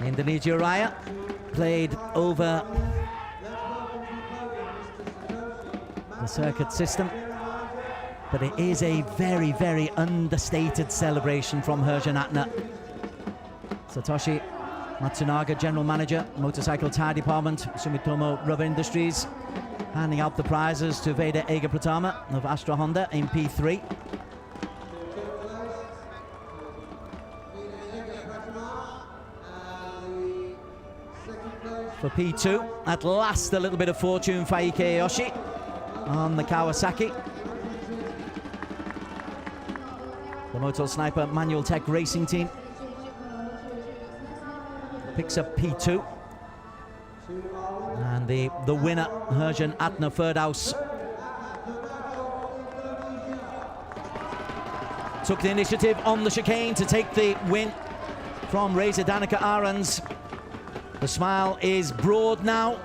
Speaker 3: Indonesia Raya played over the circuit system, but it is a very, very understated celebration from Herjan Atna. Satoshi Matsunaga, General Manager, Motorcycle Tire Department, Sumitomo Rubber Industries, handing out the prizes to Veda Ega Pratama of Astra Honda in P3. For P2, at last a little bit of fortune for Ike Yoshi on the Kawasaki. The Moto Sniper Manual Tech Racing Team picks up P2. And the winner, Herjan Atna Ferdaus, took the initiative on the chicane to take the win from Reza Danica Arons. The smile is broad now,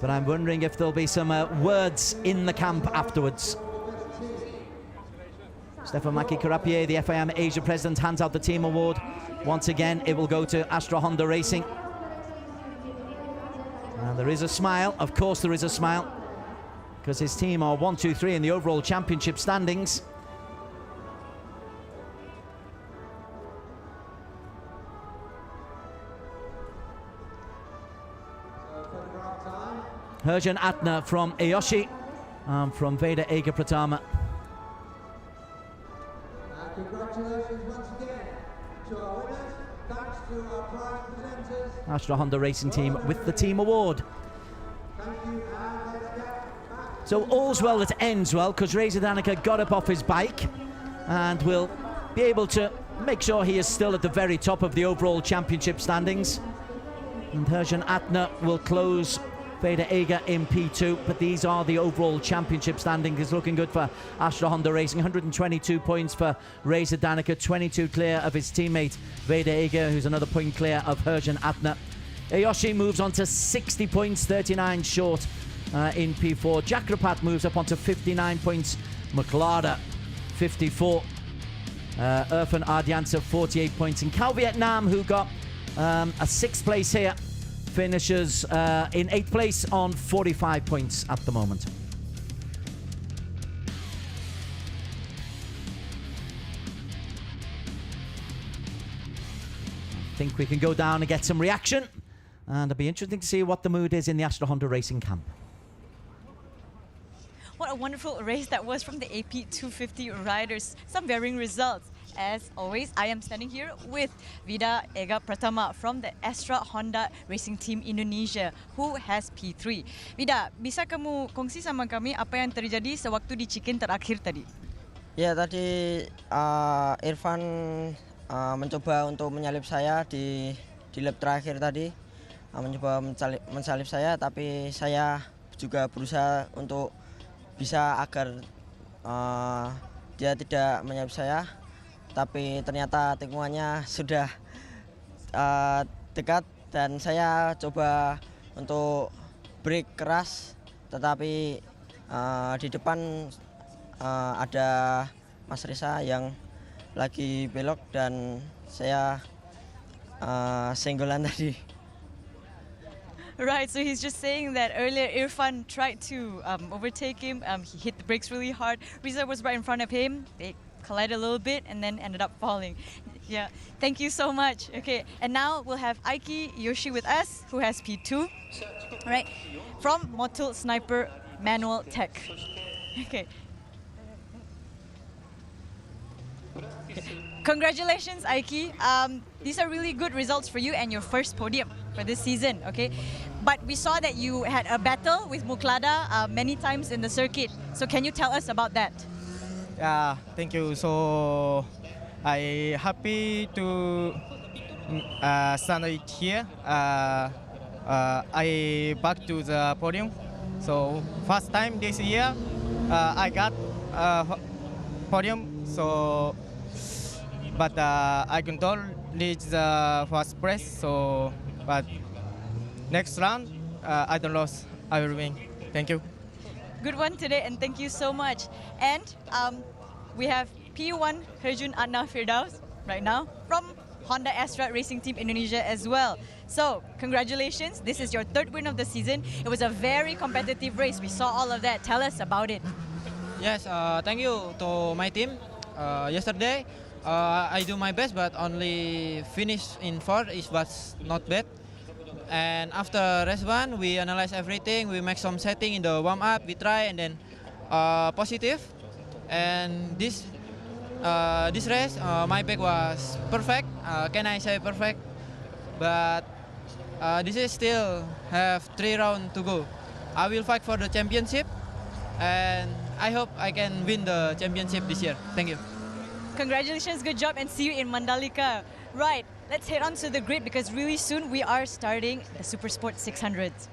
Speaker 3: but I'm wondering if there'll be some words in the camp afterwards. Stefan Maki Karapier, the FIM Asia president, hands out the team award. Once again, it will go to Astra Honda Racing. And there is a smile, of course there is a smile, because his team are 1, 2, 3 in the overall championship standings. Herjan Atna from Aoshi, from Veda Ega Pratama.
Speaker 5: Congratulations once again to our winners. Thanks to our prize presenters.
Speaker 3: Astra Honda Racing Team with the team award.
Speaker 5: Thank you, and let's get back.
Speaker 3: So all's well that ends well, because Reza Danica got up off his bike and will be able to make sure he is still at the very top of the overall championship standings. And Herjan Atna will close Veda Ega in P2, but these are the overall championship standings. It's looking good for Astra Honda Racing. 122 points for Reza Danica, 22 clear of his teammate Veda Ega, who's another point clear of Herjan Atna. Aoshi moves on to 60 points, 39 short in P4. Jakrapat moves up onto 59 points. Maklada, 54. Irfan Ardiansa, 48 points. And Cal Vietnam, who got a 6th place here, finishes in 8th place on 45 points at the moment. I think we can go down and get some reaction, and it'll be interesting to see what the mood is in the Astra Honda Racing camp.
Speaker 6: What a wonderful race that was from the AP 250 riders. Some varying results. As always, I am standing here with Veda Ega Pratama from the Astra Honda Racing Team Indonesia, who has P3. Vida, bisa kamu kongsi sama kami apa yang terjadi sewaktu di check-in terakhir tadi?
Speaker 13: Ya, tadi Irfan mencoba untuk menyalip saya di lap terakhir tadi. Mencoba mensalip saya, tapi saya juga berusaha untuk bisa agar dia tidak menyalip saya. Tapi ternyata tikungannya sudah dekat dan saya coba untuk brake keras, tetapi di depan ada Mas Risa yang lagi belok dan saya senggolan tadi.
Speaker 6: Right, so he's just saying that earlier Irfan tried to overtake him. He hit the brakes really hard. Riza was right in front of him. They collided a little bit and then ended up falling. Yeah, thank you so much. Okay, and now we'll have Aiki Yoshi with us, who has P2, right, from Motul Sniper Manual Tech. Okay. Congratulations, Aiki. These are really good results for you and your first podium for this season, okay? But we saw that you had a battle with Muklada many times in the circuit. So can you tell us about that?
Speaker 11: Yeah, thank you. So I happy to stand here. I back to the podium. So first time this year, I got podium. So, but I control reach the first place. So, but next round, I don't lose. I will win. Thank you.
Speaker 6: Good one today, and thank you so much. And we have P1 Herjun Adna Firdaus right now from Honda Astra Racing Team Indonesia as well. So congratulations, this is your third win of the season. It was a very competitive race. We saw all of that. Tell us about it.
Speaker 14: Yes, thank you to my team. Yesterday I do my best, but only finish in fourth was not bad. And after race 1, we analyze everything. We make some setting in the warm up. We try and then positive. And this race, my bike was perfect. Can I say perfect? But this is still have 3 rounds to go. I will fight for the championship, and I hope I can win the championship this year. Thank you.
Speaker 6: Congratulations, good job, and see you in Mandalika. Right, let's head on to the grid because really soon we are starting the Super Sport 600s.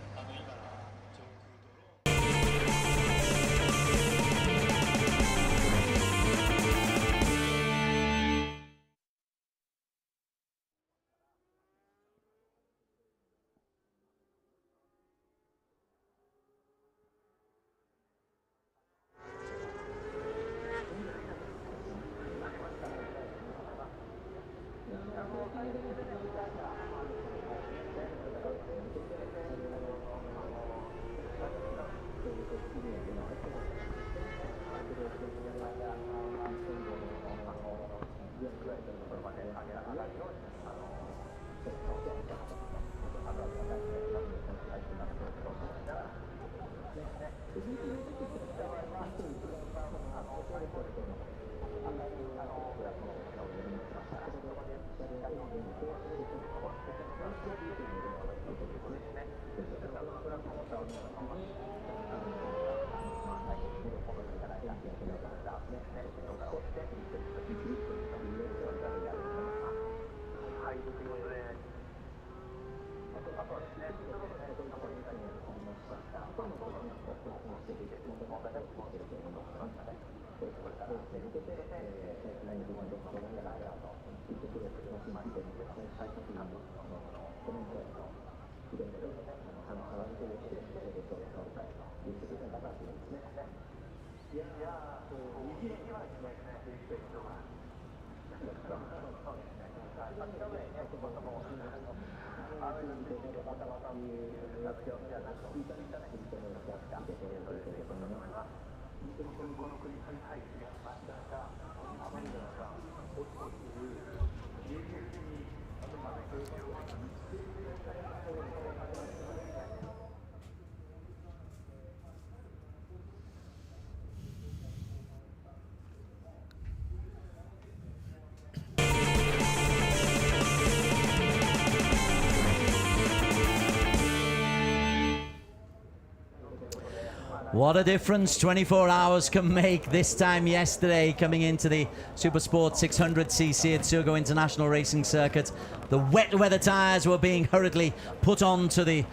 Speaker 3: What a difference 24 hours can make. This time yesterday, coming into the Supersport 600cc at Sugo International Racing Circuit, the wet weather tyres were being hurriedly put onto the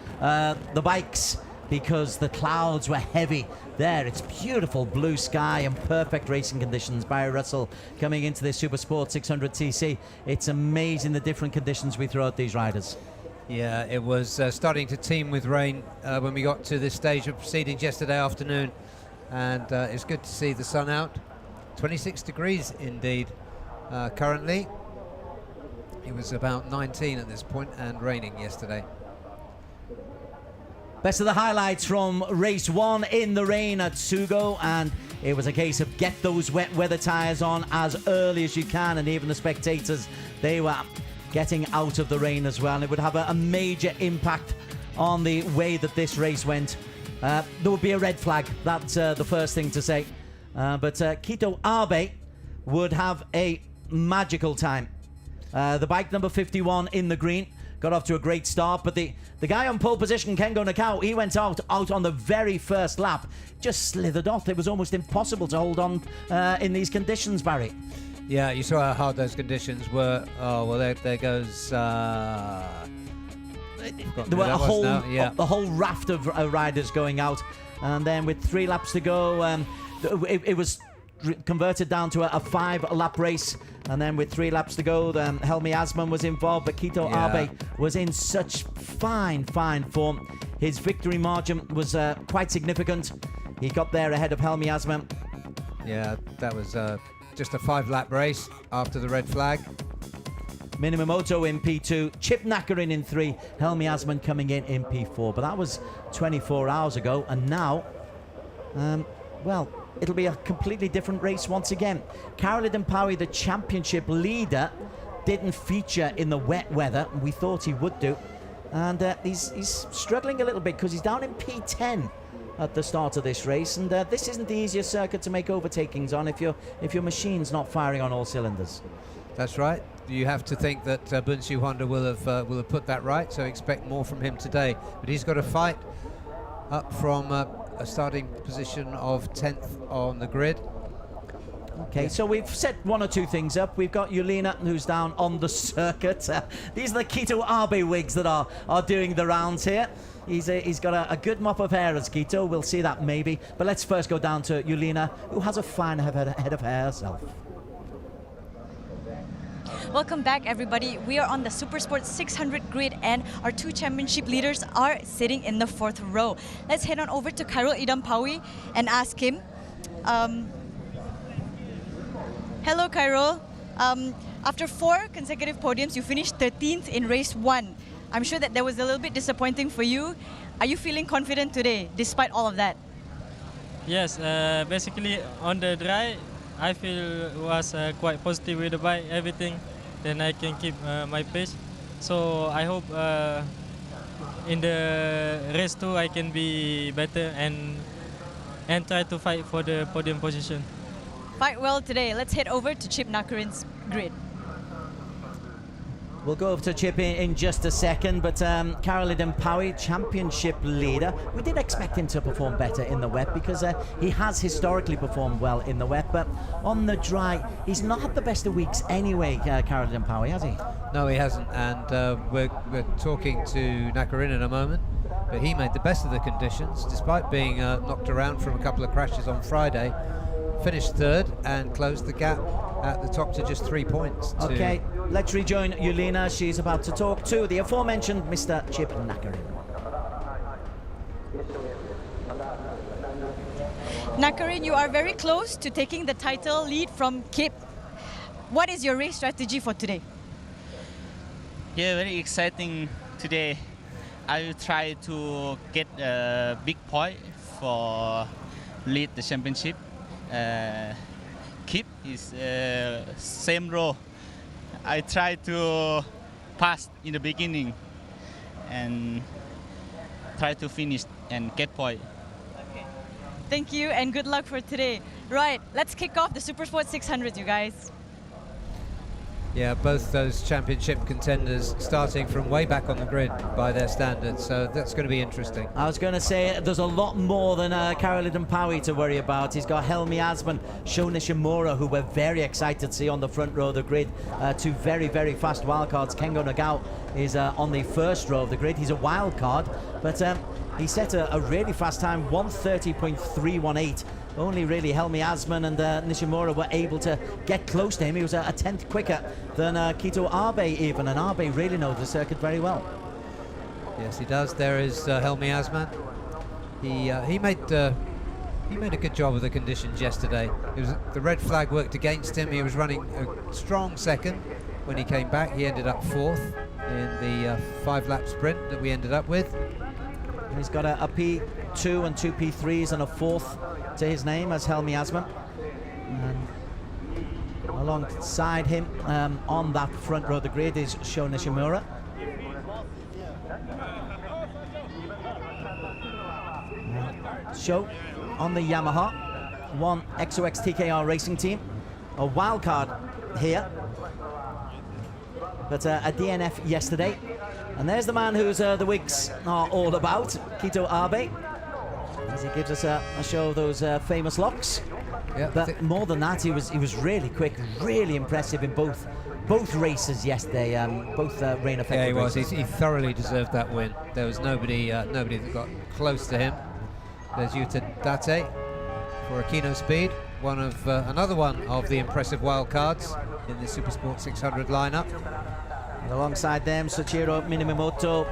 Speaker 3: bikes because the clouds were heavy. There, it's beautiful blue sky and perfect racing conditions. Barry Russell coming into this Supersport 600cc. It's amazing the different conditions we throw at these riders.
Speaker 4: Yeah, it was starting to teem with rain when we got to this stage of proceedings yesterday afternoon, and it's good to see the sun out. 26 degrees indeed currently. It was about 19 at this point and raining yesterday.
Speaker 3: Best of the highlights from race 1 in the rain at Sugo, and it was a case of get those wet weather tyres on as early as you can, and even the spectators, they were getting out of the rain as well, and it would have a major impact on the way that this race went. There would be a red flag, that's the first thing to say. But Kito Abe would have a magical time. The bike number 51 in the green got off to a great start, but the guy on pole position, Kengo Nakao, he went out on the very first lap, just slithered off. It was almost impossible to hold on in these conditions, Barry.
Speaker 4: Yeah, you saw how hard those conditions were. Oh, well, there goes...
Speaker 3: there were a whole raft of riders going out. And then with 3 laps to go, it was converted down to a 5-lap race. And then with 3 laps to go, Helmi Asman was involved, but Kito Abe was in such fine form. His victory margin was quite significant. He got there ahead of Helmi Asman.
Speaker 4: Yeah, that was... just a 5-lap race after the red flag.
Speaker 3: Minamoto in P2, Chip Nakarin in 3, Helmi Asman coming in P4. But that was 24 hours ago, and now, well, it'll be a completely different race once again. Karol Idenpawi, the championship leader, didn't feature in the wet weather. We thought he would do. And he's struggling a little bit because he's down in P10 at the start of this race. And this isn't the easiest circuit to make overtakings on if your machine's not firing on all cylinders.
Speaker 4: That's right. You have to think that Bunsu Honda will have put that right, so expect more from him today. But he's got to fight up from a starting position of 10th on the grid.
Speaker 3: Okay, so we've set one or two things up. We've got Yulina, who's down on the circuit. These are the Kito Abe wigs that are doing the rounds here. He's got a good mop of hair as Kito. We'll see that maybe. But let's first go down to Yulina, who has a fine head of hair herself.
Speaker 6: Welcome back, everybody. We are on the Supersport 600 grid, and our two championship leaders are sitting in the 4th row. Let's head on over to Karol Idenpawi and ask him. Hello, Karol. After 4 consecutive podiums, you finished 13th in race 1. I'm sure that was a little bit disappointing for you. Are you feeling confident today, despite all of that?
Speaker 15: Yes, basically on the dry, I feel was quite positive with the bike, everything. Then I can keep my pace. So I hope in the race 2 I can be better and try to fight for the podium position.
Speaker 6: Fight well today. Let's head over to Chip Nakarin's grid.
Speaker 3: We'll go over to Chip in just a second, but Karol Idenpawi, championship leader, we did expect him to perform better in the wet because he has historically performed well in the wet, but on the dry, he's not had the best of weeks anyway, Karol Idenpawi, has he?
Speaker 4: No, he hasn't, and we're talking to Nakarin in a moment, but he made the best of the conditions, despite being knocked around from a couple of crashes on Friday, finished 3rd and closed the gap at the top to just 3 points.
Speaker 3: Okay, let's rejoin Yulina. She's about to talk to the aforementioned Mr. Chip Nakarin.
Speaker 6: Nakarin, you are very close to taking the title lead from Kip. What is your race strategy for today?
Speaker 16: Yeah, very exciting today. I will try to get a big point for lead the championship. Kip is same row. I try to pass in the beginning and try to finish and get point.
Speaker 6: Thank you and good luck for today. Right, let's kick off the Supersport 600, you guys.
Speaker 4: Yeah, both those championship contenders starting from way back on the grid by their standards, so that's going to be interesting.
Speaker 3: I was going to say there's a lot more than Karol Idenpawi to worry about. He's got Helmi Asman, Sho Nishimura, who we're very excited to see on the front row of the grid. Two very, very fast wildcards. Kengo Nagao is on the 1st row of the grid. He's a wildcard, but he set a really fast time, 1:30.318. Only really Helmi Asman and Nishimura were able to get close to him. He was a 10th quicker than Kito Abe even, and Abe really knows the circuit very well.
Speaker 4: Yes, he does. There is Helmi Asman. He made a good job of the conditions yesterday. The red flag worked against him. He was running a strong 2nd. When he came back, he ended up 4th in the 5-lap sprint that we ended up with.
Speaker 3: He's got a P2 and 2 P3s and a 4th to his name as Helmi Asman. And alongside him on that front row of the grid is Sho Nishimura. Sho on the Yamaha, one XOX TKR racing team, a wildcard here, but a DNF yesterday. And there's the man who's the wigs are all about, Kito Abe, as he gives us a show of those famous locks.
Speaker 4: Yeah,
Speaker 3: but more than that, he was really quick, really impressive in both races yesterday, both rain affected.
Speaker 4: Yeah, he was.
Speaker 3: races.
Speaker 4: He thoroughly deserved that win. There was nobody that got close to him. There's Yuta Date for Akino Speed, another one of the impressive wildcards in the Supersport 600 lineup.
Speaker 3: And alongside them, Soichiro Minamimoto.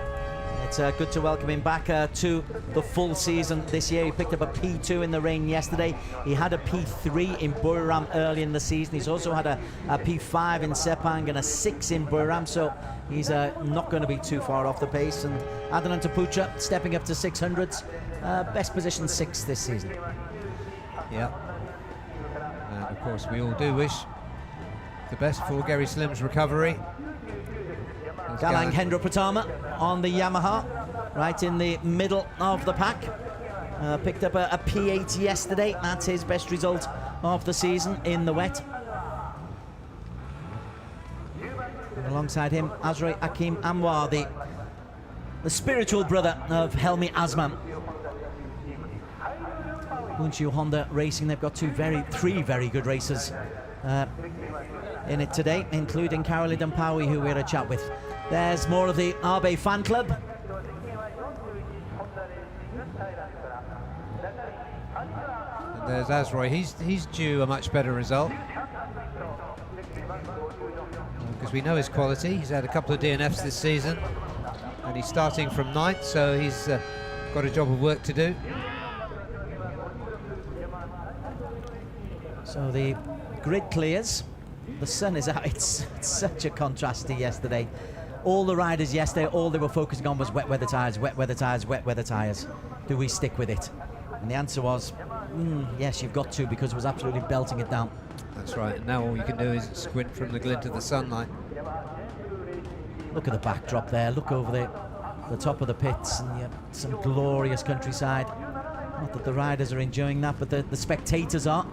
Speaker 3: It's good to welcome him back to the full season this year. He picked up a P2 in the rain yesterday. He had a P3 in Buriram early in the season. He's also had a P5 in Sepang and a 6 in Buriram, so he's not going to be too far off the pace. And Adnan Tapucha stepping up to 600s. Best position 6th this season.
Speaker 4: Yeah, of course, we all do wish the best for Gary Slim's recovery.
Speaker 3: Galang Hendra Pratama on the Yamaha, right in the middle of the pack. Picked up a P8 yesterday. That's his best result of the season in the wet. And alongside him, Azrai Akim Anwar, the spiritual brother of Helmi Asman. Bunshu Honda Racing, they've got three very good racers in it today, including Caroline Dampawi, who we had a chat with. There's more of the Abe fan club.
Speaker 4: And there's Azroy. He's due a much better result, because we know his quality. He's had a couple of DNFs this season, and he's starting from 9th, so he's got a job of work to do.
Speaker 3: So the grid clears. The sun is out. It's such a contrast to yesterday. All the riders yesterday, all they were focusing on was wet weather tyres, wet weather tyres, wet weather tyres. Do we stick with it? And the answer was, yes, you've got to, because it was absolutely belting it down.
Speaker 4: That's right, and now all you can do is squint from the glint of the sunlight.
Speaker 3: Look at the backdrop there. Look over the top of the pits, and some glorious countryside. Not that the riders are enjoying that, but the spectators are.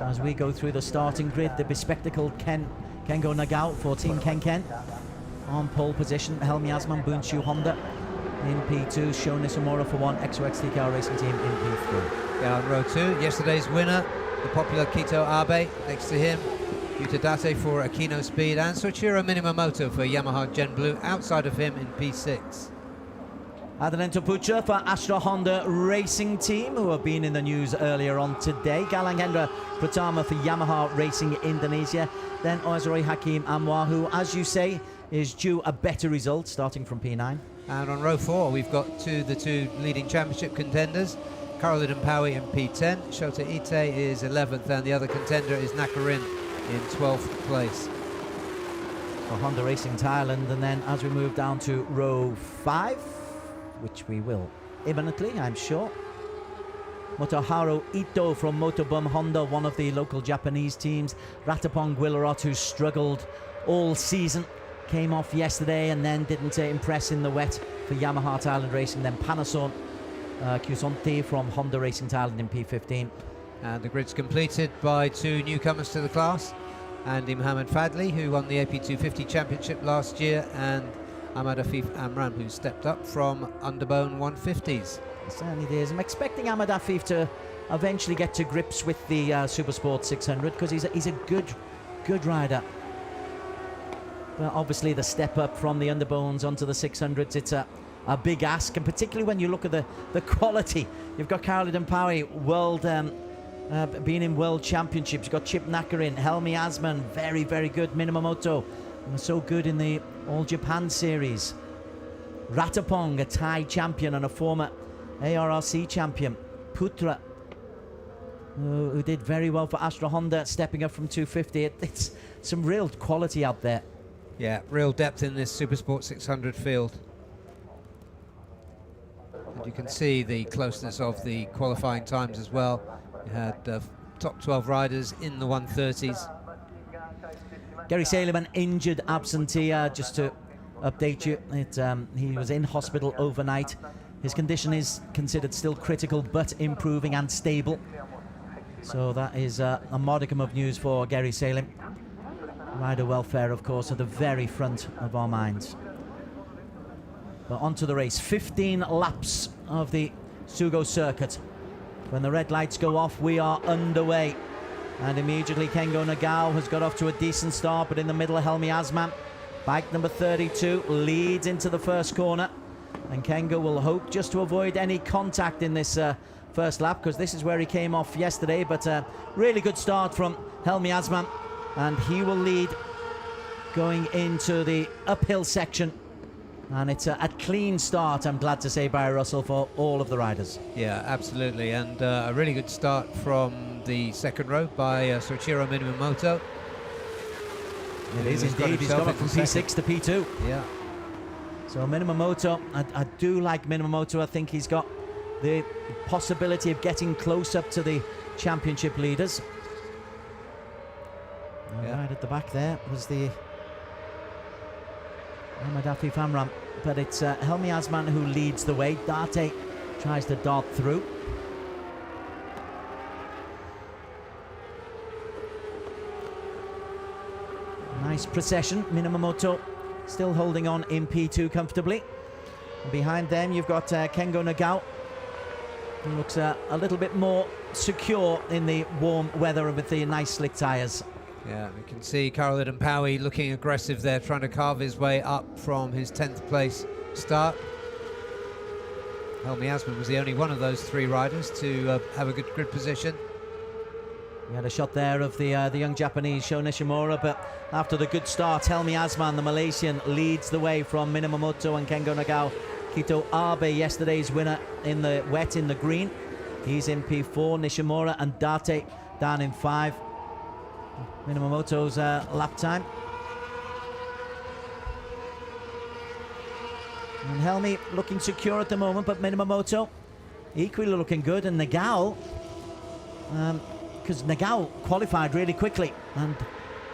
Speaker 3: As we go through the starting grid, the bespectacled Kengo Nagao for Team Ken on pole position. Helmi Asman, Bunshu Honda in P2. Shona Samora for 1. XOXT Car Racing Team in P3.
Speaker 4: Yeah, on row 2, yesterday's winner, the popular Kito Abe. Next to him, Yutadate for Akino Speed, and Soichiro Minamoto for Yamaha Gen Blue. Outside of him in P6.
Speaker 3: Adelento Pucha for Astra Honda Racing Team, who have been in the news earlier on today. Galang Hendra Pratama for Yamaha Racing Indonesia. Then Oizroi Hakim Anwar, who, as you say, is due a better result, starting from P9.
Speaker 4: And on row 4, we've got the two leading championship contenders. Caroline Dampawi in P10. Shota Ite is 11th, and the other contender is Nakarin in 12th place.
Speaker 3: For Honda Racing Thailand. And then as we move down to row 5, which we will imminently, I'm sure. Motoharu Ito from Motobum Honda, one of the local Japanese teams. Ratapong Guillerot, who struggled all season, came off yesterday and then didn't impress in the wet for Yamaha Thailand Racing. Then Panason Kusonte from Honda Racing Thailand in P15.
Speaker 4: And the grid's completed by two newcomers to the class. Andy Mohammed Fadli, who won the AP250 Championship last year, and Ahmad Afif Amran, who stepped up from Underbone 150s.
Speaker 3: Certainly is. I'm expecting Ahmad Afif to eventually get to grips with the Supersport 600, because he's a good rider. But obviously the step up from the Underbones onto the 600s, it's a big ask, and particularly when you look at the quality. You've got Caroline Dampawi, being in World Championships. You've got Chip Nakarin, Helmi Asman, very, very good. Minamoto, so good in the All Japan Series. Ratapong, a Thai champion and a former ARRC champion. Putra, who did very well for Astra Honda, stepping up from 250. It's some real quality out there.
Speaker 4: Yeah, real depth in this Supersport 600 field. And you can see the closeness of the qualifying times as well. You had top 12 riders in the 130s.
Speaker 3: Gary Saleman injured absentee, just to update you. He was in hospital overnight. His condition is considered still critical, but improving and stable. So that is a modicum of news for Gary Salem. Rider welfare, of course, at the very front of our minds. But on to the race. 15 laps of the Sugo circuit. When the red lights go off, we are underway. And immediately Kengo Nagao has got off to a decent start, but in the middle of Helmi Asman. Bike number 32 leads into the first corner. And Kengo will hope just to avoid any contact in this first lap, because this is where he came off yesterday. But really good start from Helmi Asman. And he will lead going into the uphill section. And it's a clean start, I'm glad to say, by Russell, for all of the riders.
Speaker 4: Yeah, absolutely. And a really good start from the second row by Soichiro Minamoto.
Speaker 3: It is indeed. He's gone up from P6 to P2.
Speaker 4: Yeah.
Speaker 3: So Minamoto, I do like Minamoto. I think he's got the possibility of getting close up to the championship leaders. Right at the back there was the Ahmadafi Famram, but it's Helmi Asman who leads the way. Date tries to dart through. Nice procession. Minamoto still holding on in P2 comfortably. And behind them you've got Kengo Nagao, who looks a little bit more secure in the warm weather with the nice slick tyres.
Speaker 4: Yeah, we can see Karol Idampawi looking aggressive there, trying to carve his way up from his 10th place start. Helmi Asman was the only one of those three riders to have a good grid position.
Speaker 3: We had a shot there of the young Japanese Sho Nishimura, but after the good start, Helmi Asman, the Malaysian, leads the way from Minamoto and Kengo Nagao. Kito Abe, yesterday's winner in the wet in the green, he's in P4. Nishimura and Date down in 5. Minamoto's lap time. And Helmi looking secure at the moment, but Minamoto equally looking good, and Nagao, because Nagao qualified really quickly, and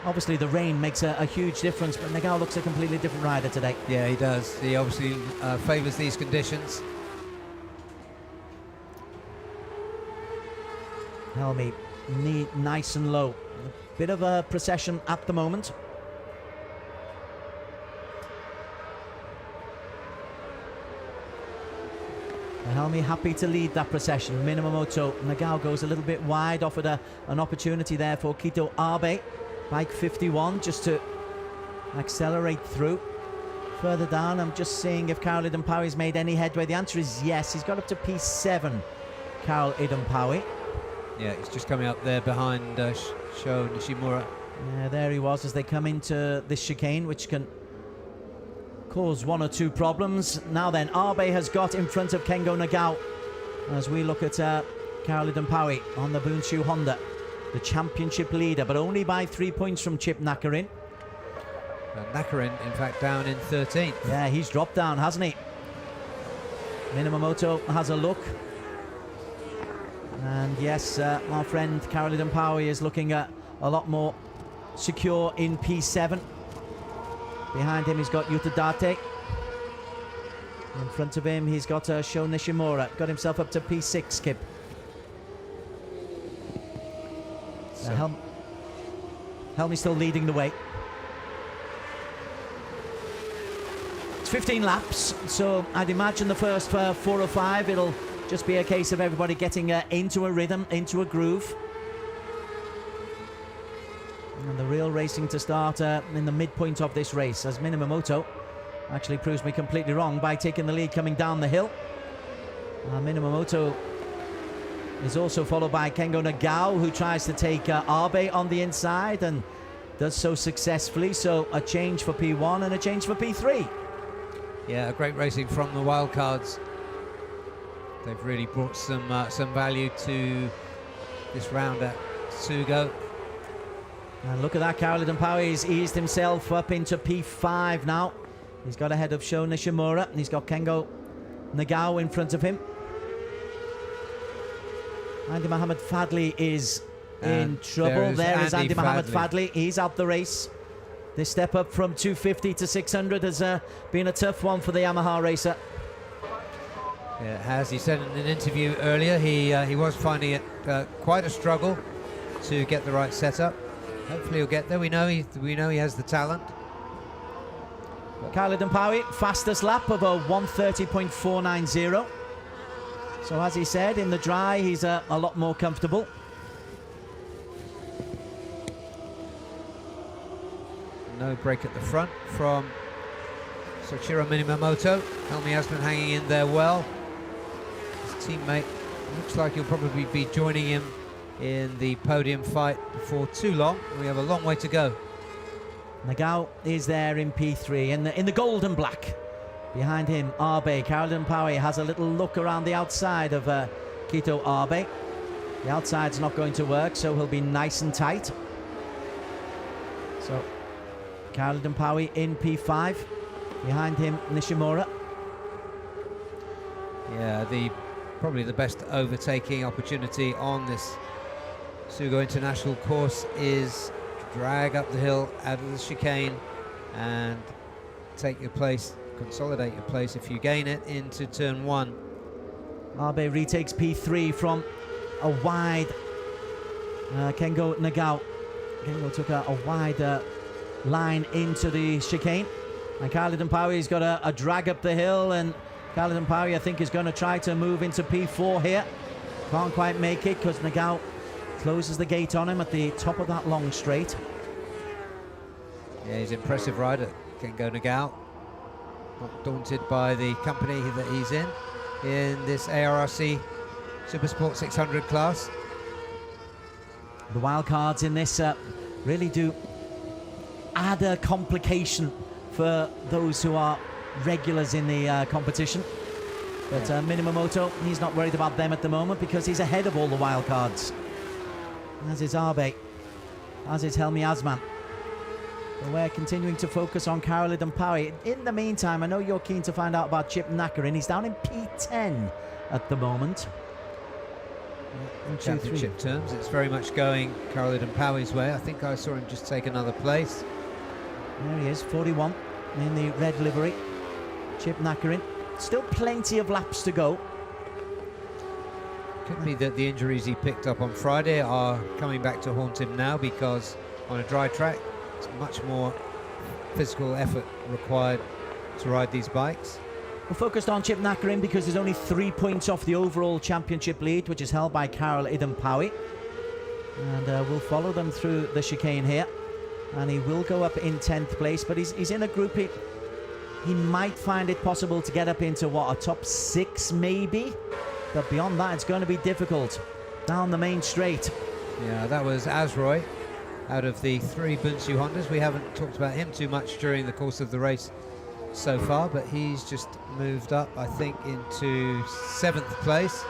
Speaker 3: obviously the rain makes a huge difference, but Nagao looks a completely different rider today.
Speaker 4: Yeah, he does. He obviously favours these conditions.
Speaker 3: Helmi, knee nice and low. A bit of a procession at the moment. Helmi happy to lead that procession. Minamoto, Nagao goes a little bit wide, offered an opportunity there for Kito Abe. Bike 51 just to accelerate through. Further down, I'm just seeing if Karol Idampawi's made any headway. The answer is yes. He's got up to P7, Karol Idampawi.
Speaker 4: Yeah, he's just coming up there behind Sho Nishimura.
Speaker 3: Yeah, there he was as they come into this chicane, which can cause one or two problems. Now then, Abe has got in front of Kengo Nagao as we look at Karol Idampawi on the Bunshu Honda, the championship leader, but only by 3 points from Chip Nakarin.
Speaker 4: Nakarin, in fact, down in 13th.
Speaker 3: Yeah, he's dropped down, hasn't he? Minamoto has a look. And yes, our friend Karol Idampawi is looking a lot more secure in P7. Behind him, he's got Yuta Date. In front of him, he's got Sho Nishimura. Got himself up to P6, Skip. So Helmi still leading the way. It's 15 laps, so I'd imagine the first 4 or 5, it'll just be a case of everybody getting into a rhythm, into a groove. And the real racing to start in the midpoint of this race, as Minamoto actually proves me completely wrong by taking the lead coming down the hill. Minamoto is also followed by Kengo Nagao, who tries to take Abe on the inside and does so successfully. So a change for P1 and a change for P3.
Speaker 4: Yeah, great racing from the wildcards. They've really brought some value to this round at Sugo.
Speaker 3: And look at that, Karol Idampawi's eased himself up into P5 now. He's got ahead of Sho Nishimura, and he's got Kengo Nagao in front of him. Andy Mohamed Fadli is in trouble. There is Andy Mohamed Fadli. He's out the race. This step up from 250 to 600 has been a tough one for the Yamaha racer.
Speaker 4: Yeah, it has. He said in an interview earlier he was finding it quite a struggle to get the right setup. Hopefully he'll get there. We know he has the talent.
Speaker 3: Karol Idampawi, fastest lap of a 1:30.490. So as he said, in the dry he's a lot more comfortable.
Speaker 4: No break at the front from Soichiro Minamoto. Helmi Asman hanging in there well. His teammate looks like he'll probably be joining him in the podium fight before too long. We have a long way to go.
Speaker 3: Nagao is there in P3 in the gold and black. Behind him, Abe. Karol Idampawi has a little look around the outside of Kito Abe. The outside's not going to work, so he'll be nice and tight. So Karol Idampawi in P5. Behind him, Nishimura.
Speaker 4: Yeah, probably the best overtaking opportunity on this Sugo International course is drag up the hill out of the chicane and take your place, consolidate your place if you gain it into turn 1.
Speaker 3: Abe retakes P3 from a wide Kengo Nagao. Kengo took a wide line into the chicane. And Khalid Mpawi's got a drag up the hill, and Khalid Mpawi, I think, is going to try to move into P4 here. Can't quite make it because Nagao closes the gate on him at the top of that long straight.
Speaker 4: Yeah, he's an impressive rider, Kengo Nagao. Not daunted by the company that he's in this ARRC Supersport 600 class.
Speaker 3: The wildcards in this really do add a complication for those who are regulars in the competition. But Minamoto, he's not worried about them at the moment because he's ahead of all the wildcards. As is Abe, as is Helmi Asman. But we're continuing to focus on Khalid Mpawi. In the meantime, I know you're keen to find out about Chip Nakarin. He's down in P10 at the moment.
Speaker 4: In championship terms, it's very much going Khalid Mpawi's way. I think I saw him just take another place.
Speaker 3: There he is, 41 in the red livery. Chip Nakarin. Still plenty of laps to go.
Speaker 4: Could be that the injuries he picked up on Friday are coming back to haunt him now, because on a dry track, it's much more physical effort required to ride these bikes.
Speaker 3: We're focused on Chip Nakarin because there's only 3 points off the overall championship lead, which is held by Khalid Mpawi. And we'll follow them through the chicane here. And he will go up in 10th place, but he's in a group. He might find it possible to get up into, what, a top 6 maybe? But beyond that, it's going to be difficult. Down the main straight.
Speaker 4: Yeah, that was Azroy. Out of the 3 Bunsu Hondas, we haven't talked about him too much during the course of the race so far, but he's just moved up, I think, into 7th place,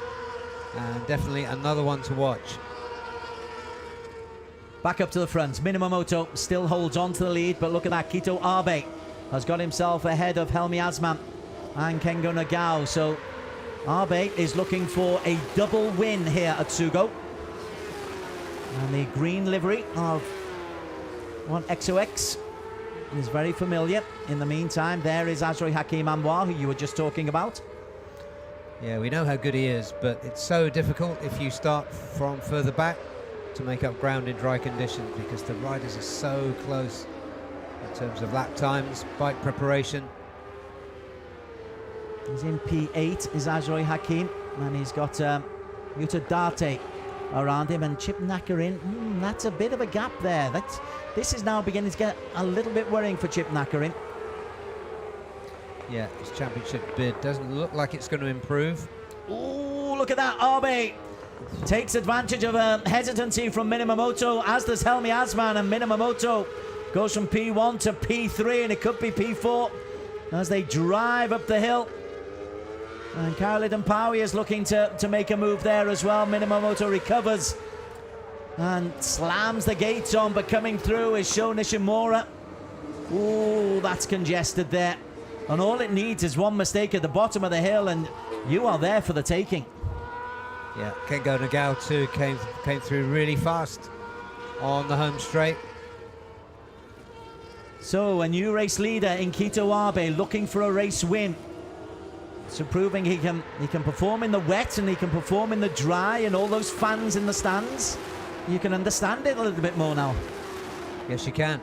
Speaker 4: and definitely another one to watch.
Speaker 3: Back up to the front. Minamoto still holds on to the lead, but look at that. Kito Abe has got himself ahead of Helmi Asman and Kengo Nagao. So Abe is looking for a double win here at Sugo. And the green livery of one XOX is very familiar. In the meantime, there is Azroy Hakim Anwar, who you were just talking about.
Speaker 4: Yeah, we know how good he is, but it's so difficult if you start from further back to make up ground in dry conditions, because the riders are so close in terms of lap times, bike preparation.
Speaker 3: He's in P8, is Azroy Hakim, and he's got Yuta Date around him, and Chip Nakarin. That's a bit of a gap there. This is now beginning to get a little bit worrying for Chip Nakarin.
Speaker 4: Yeah, his championship bid doesn't look like it's going to improve.
Speaker 3: Ooh, look at that. Abe takes advantage of a hesitancy from Minamoto, as does Helmi Asman, and Minamoto goes from P1 to P3, and it could be P4 as they drive up the hill. And Khalid Mpawi is looking to make a move there as well. Minamoto recovers and slams the gates on, but coming through is Sho Nishimura. Ooh, that's congested there. And all it needs is one mistake at the bottom of the hill, and you are there for the taking.
Speaker 4: Yeah, Kengo Nagao too came through really fast on the home straight.
Speaker 3: So a new race leader in Kito Abe looking for a race win. So proving he can perform in the wet and he can perform in the dry, and all those fans in the stands. You can understand it a little bit more now.
Speaker 4: Yes, you can.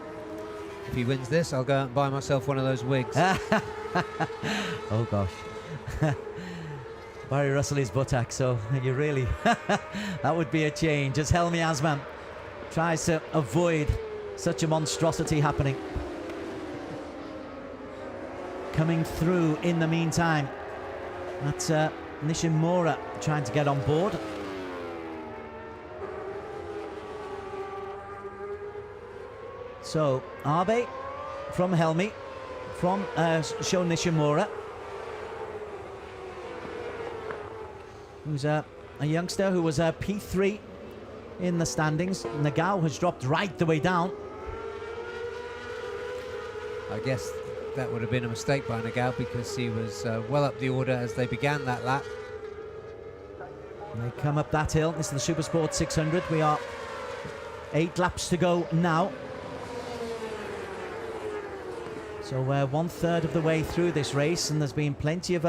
Speaker 4: If he wins this, I'll go out and buy myself one of those wigs.
Speaker 3: Oh gosh. Barry Russell is buttock, so you really that would be a change, as Helmi Asman tries to avoid such a monstrosity happening. Coming through in the meantime, that's Nishimura trying to get on board. So Abe from Helmi, from Sho Nishimura, who's a youngster who was P3 in the standings. Nagao has dropped right the way down.
Speaker 4: I guess that would have been a mistake by Nagao, because he was well up the order as they began that lap.
Speaker 3: And they come up that hill. This is the Supersport 600. We are 8 laps to go now. So we're 1/3 of the way through this race, and there's been plenty of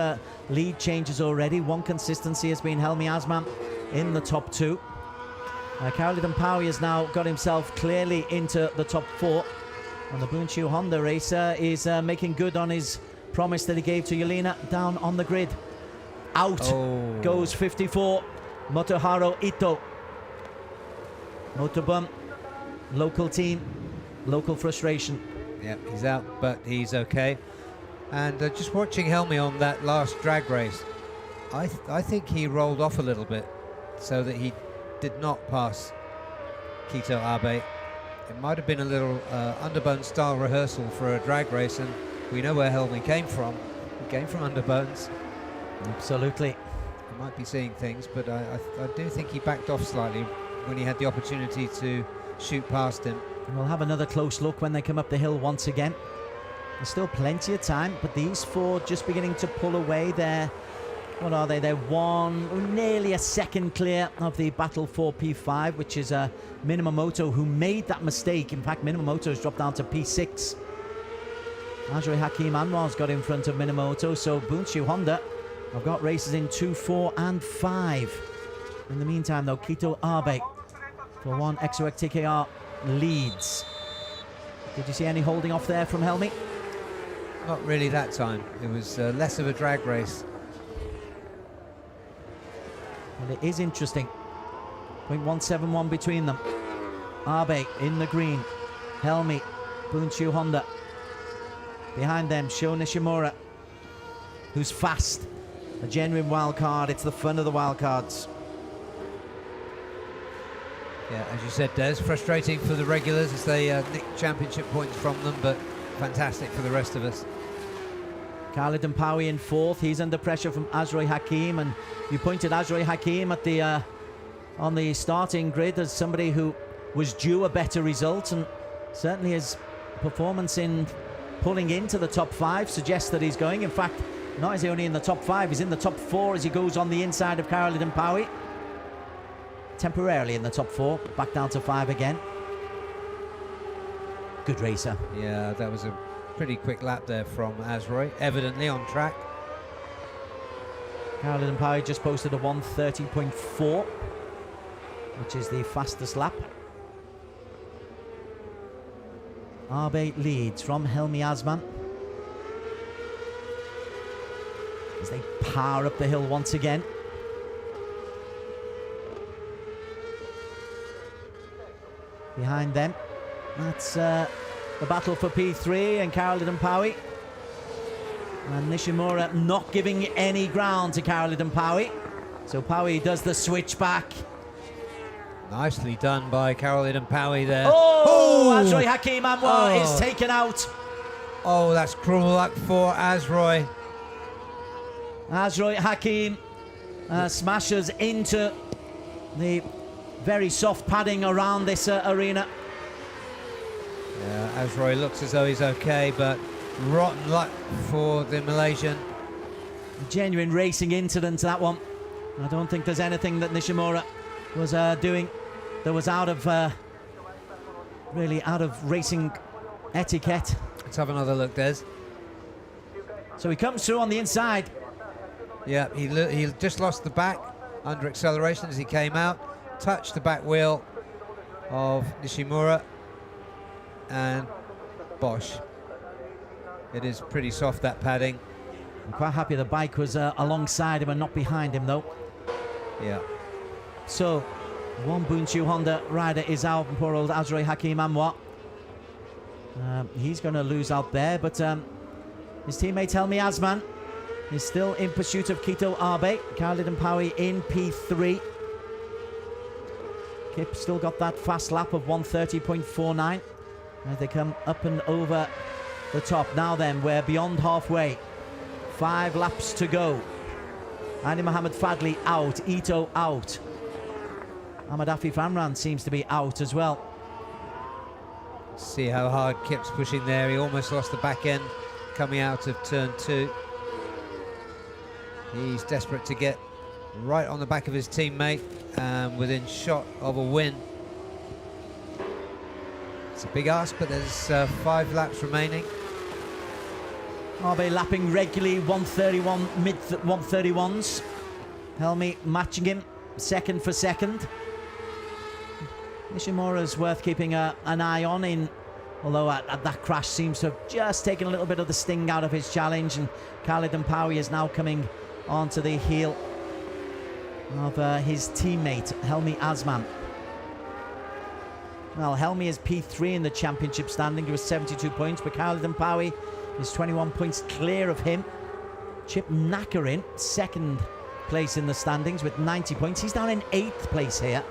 Speaker 3: lead changes already. One consistency has been Helmi Asman in the top 2. Karolidon Paui has now got himself clearly into the top 4. And the Bunchu Honda racer is making good on his promise that he gave to Yelena down on the grid. Out goes 54, Motoharu Ito. Motobum, local team, local frustration.
Speaker 4: Yeah, he's out, but he's okay. And just watching Helmi on that last drag race, I think he rolled off a little bit so that he did not pass Kito Abe. It might have been a little underbone style rehearsal for a drag race, and we know where Helmi came from. He came from underbones.
Speaker 3: Absolutely.
Speaker 4: I might be seeing things, but I do think he backed off slightly when he had the opportunity to shoot past him.
Speaker 3: And we'll have another close look when they come up the hill once again. There's still plenty of time, but these 4 just beginning to pull away. What are they? They're nearly a second clear of the battle for P5, which is Minamoto, who made that mistake. In fact, Minamoto has dropped down to P6. Ajay Hakim Anwar's got in front of Minamoto, so Bunchu Honda have got races in 2, 4 and 5. In the meantime, though, Kito Abe for 1 Exoec TKR leads. Did you see any holding off there from Helmi?
Speaker 4: Not really that time. It was less of a drag race.
Speaker 3: Well, it is interesting. 0.171 between them. Abe in the green. Helmi, Bunchu Honda. Behind them, Sho Nishimura, who's fast. A genuine wild card. It's the fun of the wild cards.
Speaker 4: Yeah, as you said, Des, frustrating for the regulars as they nick championship points from them, but fantastic for the rest of us.
Speaker 3: Karolidon Paui in 4th. He's under pressure from Ajay Hakim, and you pointed Ajay Hakim at the on the starting grid as somebody who was due a better result, and certainly his performance in pulling into the top 5 suggests that he's going. In fact, not is he only in the top 5, he's in the top 4 as he goes on the inside of Karolidon Paui. Temporarily in the top 4, back down to 5 again. Good racer.
Speaker 4: Yeah, that was a pretty quick lap there from Azroy, evidently on track.
Speaker 3: Karolidon Paui just posted a 1:30.4, which is the fastest lap. Abe leads from Helmi Asman as they power up the hill once again. Behind them, that's the battle for P3 and Karolidon Paui. And Nishimura not giving any ground to Karolidon Paui. So Paui does the switch back.
Speaker 4: Nicely done by Karolidon Paui there.
Speaker 3: Oh! Ajay Hakim Anwar is taken out.
Speaker 4: Oh, that's cruel luck for Azroy.
Speaker 3: Ajay Hakim smashes into the very soft padding around this arena.
Speaker 4: Yeah, Azroy looks as though he's okay, but rotten luck for the Malaysian.
Speaker 3: A genuine racing incident, that one. I don't think there's anything that Nishimura was doing that was out of really out of racing etiquette.
Speaker 4: Let's have another look, Des.
Speaker 3: So he comes through on the inside.
Speaker 4: Yeah, he just lost the back under acceleration as he came out. Touched the back wheel of Nishimura, and Bosch. It is pretty soft, that padding.
Speaker 3: I'm quite happy the bike was alongside him and not behind him, though.
Speaker 4: Yeah.
Speaker 3: So, one Bunchu Honda rider is out, and poor old Ajay Hakim Anwar. He's going to lose out there, but his teammate Helmi Asman is still in pursuit of Kito Abe. Karolidon Paui in P3. Kip still got that fast lap of 1:30.49 as they come up and over the top. Now then, we're beyond halfway. 5 laps to go. Ali Mohammed Fadli out, Ito out. Ahmad Afif Amran seems to be out as well.
Speaker 4: See how hard Kip's pushing there. He almost lost the back end coming out of turn 2. He's desperate to get right on the back of his teammate and within shot of a win. It's a big ask, but there's 5 laps remaining.
Speaker 3: Abe lapping regularly, 131, mid 131s. Helmi matching him, second for second. Nishimura's worth keeping an eye on, although that crash seems to have just taken a little bit of the sting out of his challenge, and Khalid Mpawi is now coming onto the heel of his teammate, Helmi Asman. Well, Helmi is P3 in the championship standing with 72 points, but Khalid Mpawi is 21 points clear of him. Chip Nakarin, second place in the standings with 90 points. He's down in 8th place here.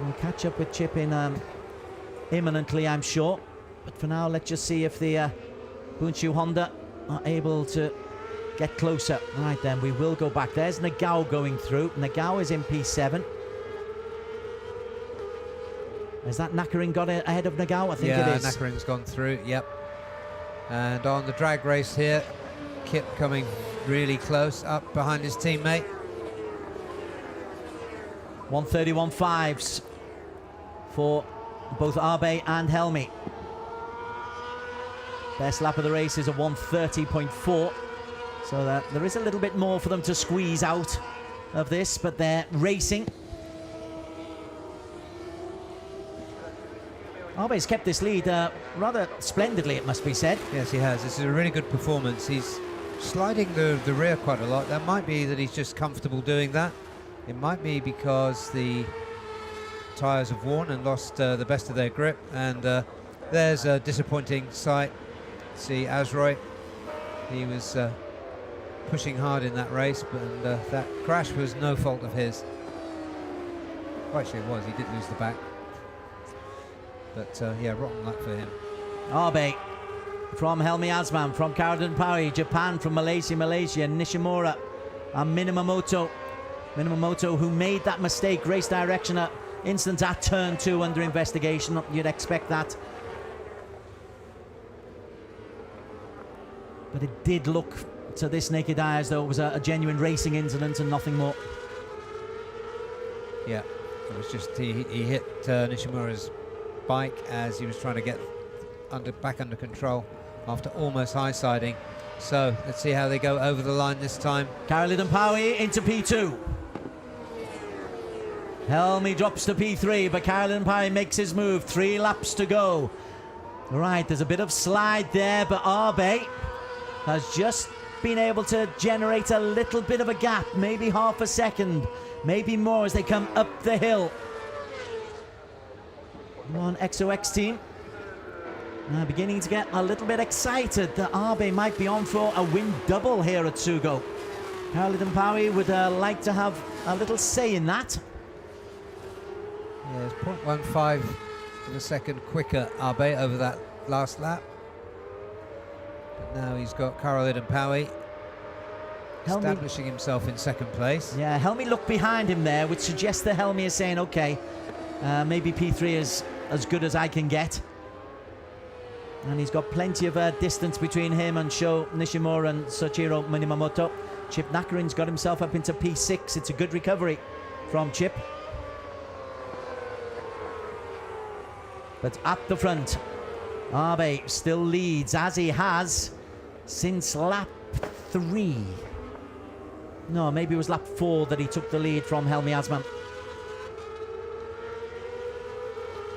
Speaker 3: We'll catch up with Chip in imminently, I'm sure. But for now, let's just see if the Bunshu Honda are able to get closer. Right then, we will go back. There's Nagao going through. Nagao is in P7. Has that Nakarin got ahead of Nagao? I think it is.
Speaker 4: Yeah, Nakarin's gone through, yep. And on the drag race here, Kip coming really close up behind his teammate.
Speaker 3: 131.5s for both Abe and Helmi. Best lap of the race is a 130.4, so that there is a little bit more for them to squeeze out of this, but they're racing. Abe's kept this lead rather splendidly, it must be said.
Speaker 4: Yes, he has. This is a really good performance. He's sliding the rear quite a lot. That might be that he's just comfortable doing that. It might be because the tyres have worn and lost the best of their grip. And there's a disappointing sight. See Azroy, he was pushing hard in that race, but that crash was no fault of his. Well, actually it was, he did lose the back. But yeah, rotten luck for him.
Speaker 3: Abe from Helmi Asman, from Khalid Mpawi, Japan, from Malaysia, Nishimura and Minamoto. Minamoto, who made that mistake, race direction incident at turn 2 under investigation. You'd expect that. But it did look to this naked eye as though it was a genuine racing incident and nothing more.
Speaker 4: Yeah, it was just he hit Nishimura's bike as he was trying to get back under control after almost high-siding. So let's see how they go over the line this time.
Speaker 3: Khalid Mpawi into P2. Helmi drops to P3, but Khalid Mpawi makes his move. 3 laps to go. Right, there's a bit of slide there, but Abe has just been able to generate a little bit of a gap, maybe half a second, maybe more as they come up the hill. Come on, XOX team. Beginning to get a little bit excited that Abe might be on for a win double here at Sugo. Khalid Mpawi would like to have a little say in that.
Speaker 4: Yeah, it's 0.15 of a second quicker, Abe, over that last lap. But now he's got Khalid Mpawi establishing himself in second place.
Speaker 3: Yeah, Helmi looked behind him there, which suggests that Helmi is saying, okay, maybe P3 is as good as I can get. And he's got plenty of distance between him and Sho Nishimura and Soichiro Minamoto. Chip Nakarin's got himself up into P6. It's a good recovery from Chip. But at the front, Abe still leads, as he has since lap 3. No, maybe it was lap 4 that he took the lead from Helmi Asman.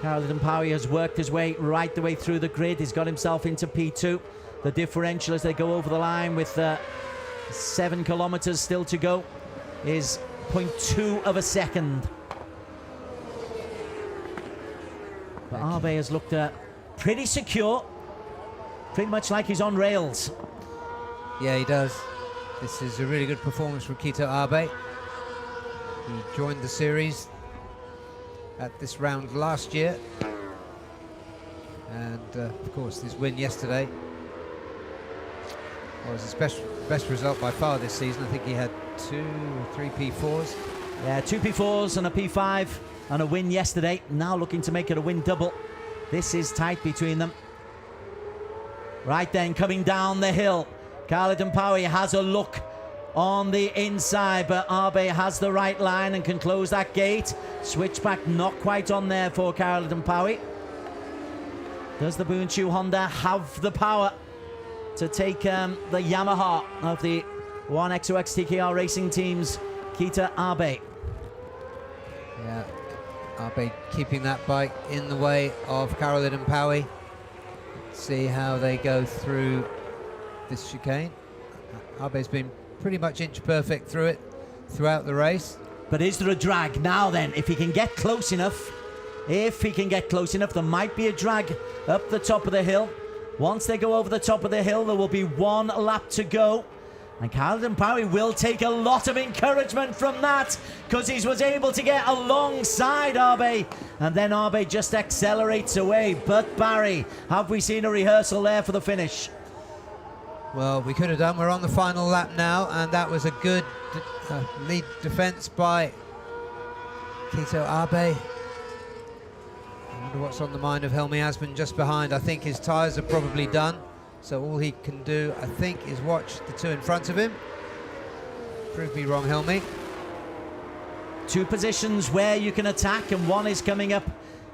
Speaker 3: Khalid Mpawi has worked his way right the way through the grid. He's got himself into P2. The differential as they go over the line with 7 kilometers still to go is 0.2 of a second. But Abe has looked pretty secure, pretty much like he's on rails.
Speaker 4: Yeah, he does. This is a really good performance from Kito Abe. He joined the series at this round last year, and of course this win yesterday was his best result by far this season. I think he had 2 or 3 P4s.
Speaker 3: Yeah, 2 P4s and a P5 and a win yesterday. Now looking to make it a win double. This is tight between them. Right then, coming down the hill, Khalid Mpawi has a look on the inside, but Abe has the right line and can close that gate. Switchback not quite on there for Khalid Mpawi. Does the Bunchu Honda have the power to take the Yamaha of the 1XOX TKR Racing Team's Kita Abe?
Speaker 4: Yeah, Abe keeping that bike in the way of Karol Idampawi. See how they go through this chicane. Abe's been pretty much inch perfect through it throughout the race.
Speaker 3: But is there a drag now then? If he can get close enough, there might be a drag up the top of the hill. Once they go over the top of the hill, there will be one lap to go. And Karol Idampawi will take a lot of encouragement from that, because he was able to get alongside Abe, and then Abe just accelerates away. But Barry, have we seen a rehearsal there for the finish?
Speaker 4: Well, we could have done. We're on the final lap now, and that was a good lead defense by Kito Abe. I wonder what's on the mind of Helmi Asman just behind. I think his tyres are probably done, so all he can do, I think, is watch the two in front of him. Prove me wrong, Helmi.
Speaker 3: Two positions where you can attack, and one is coming up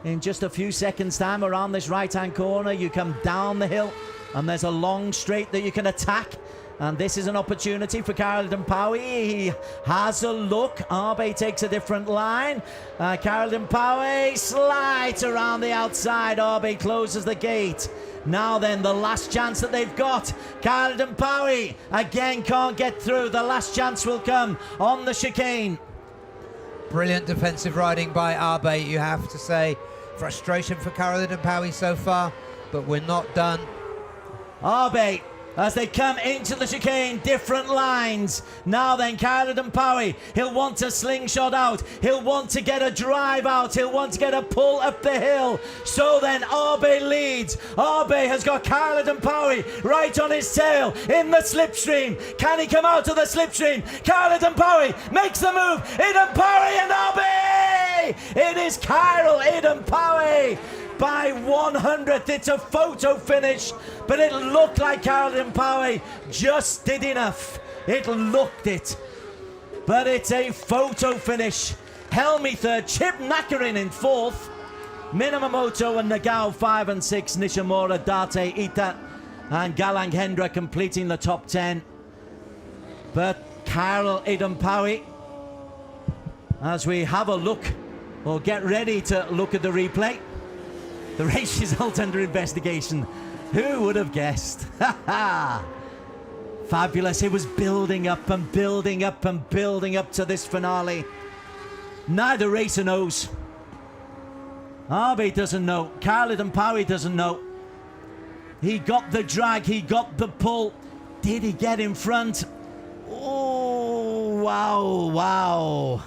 Speaker 3: in just a few seconds' time around this right-hand corner. You come down the hill, and there's a long straight that you can attack. And this is an opportunity for Karol Idampawi. He has a look. Abe takes a different line. Karol Idampawi slides around the outside. Abe closes the gate. Now then, the last chance that they've got. Karol Idampawi again can't get through. The last chance will come on the chicane.
Speaker 4: Brilliant defensive riding by Abe, you have to say. Frustration for Karol Idampawi so far, but we're not done.
Speaker 3: Abe, as they come into the chicane, different lines. Now then, Karol Idampawi, he'll want to slingshot out. He'll want to get a drive out. He'll want to get a pull up the hill. So then, Abe leads. Abe has got Karol Idampawi right on his tail in the slipstream. Can he come out of the slipstream? Karol Idampawi makes the move. Idampawi and Abe! It is Karol Idampawi by 100th. It's a photo finish, but it looked like Karol Idampawi just did enough. It looked it, but it's a photo finish. Helmi third, Chip Nakarin in fourth, Minamoto and Nagao 5 and 6, Nishimura, Date, Ita and Galang Hendra completing the top 10. But Karol Idampawi, as we have a look, or get ready to look at the replay, the race result under investigation. Who would have guessed? Fabulous. It was building up and building up and building up to this finale. Neither racer knows. Abe doesn't know. Karol Idampawi doesn't know. He got the drag. He got the pull. Did he get in front? Oh, wow, wow.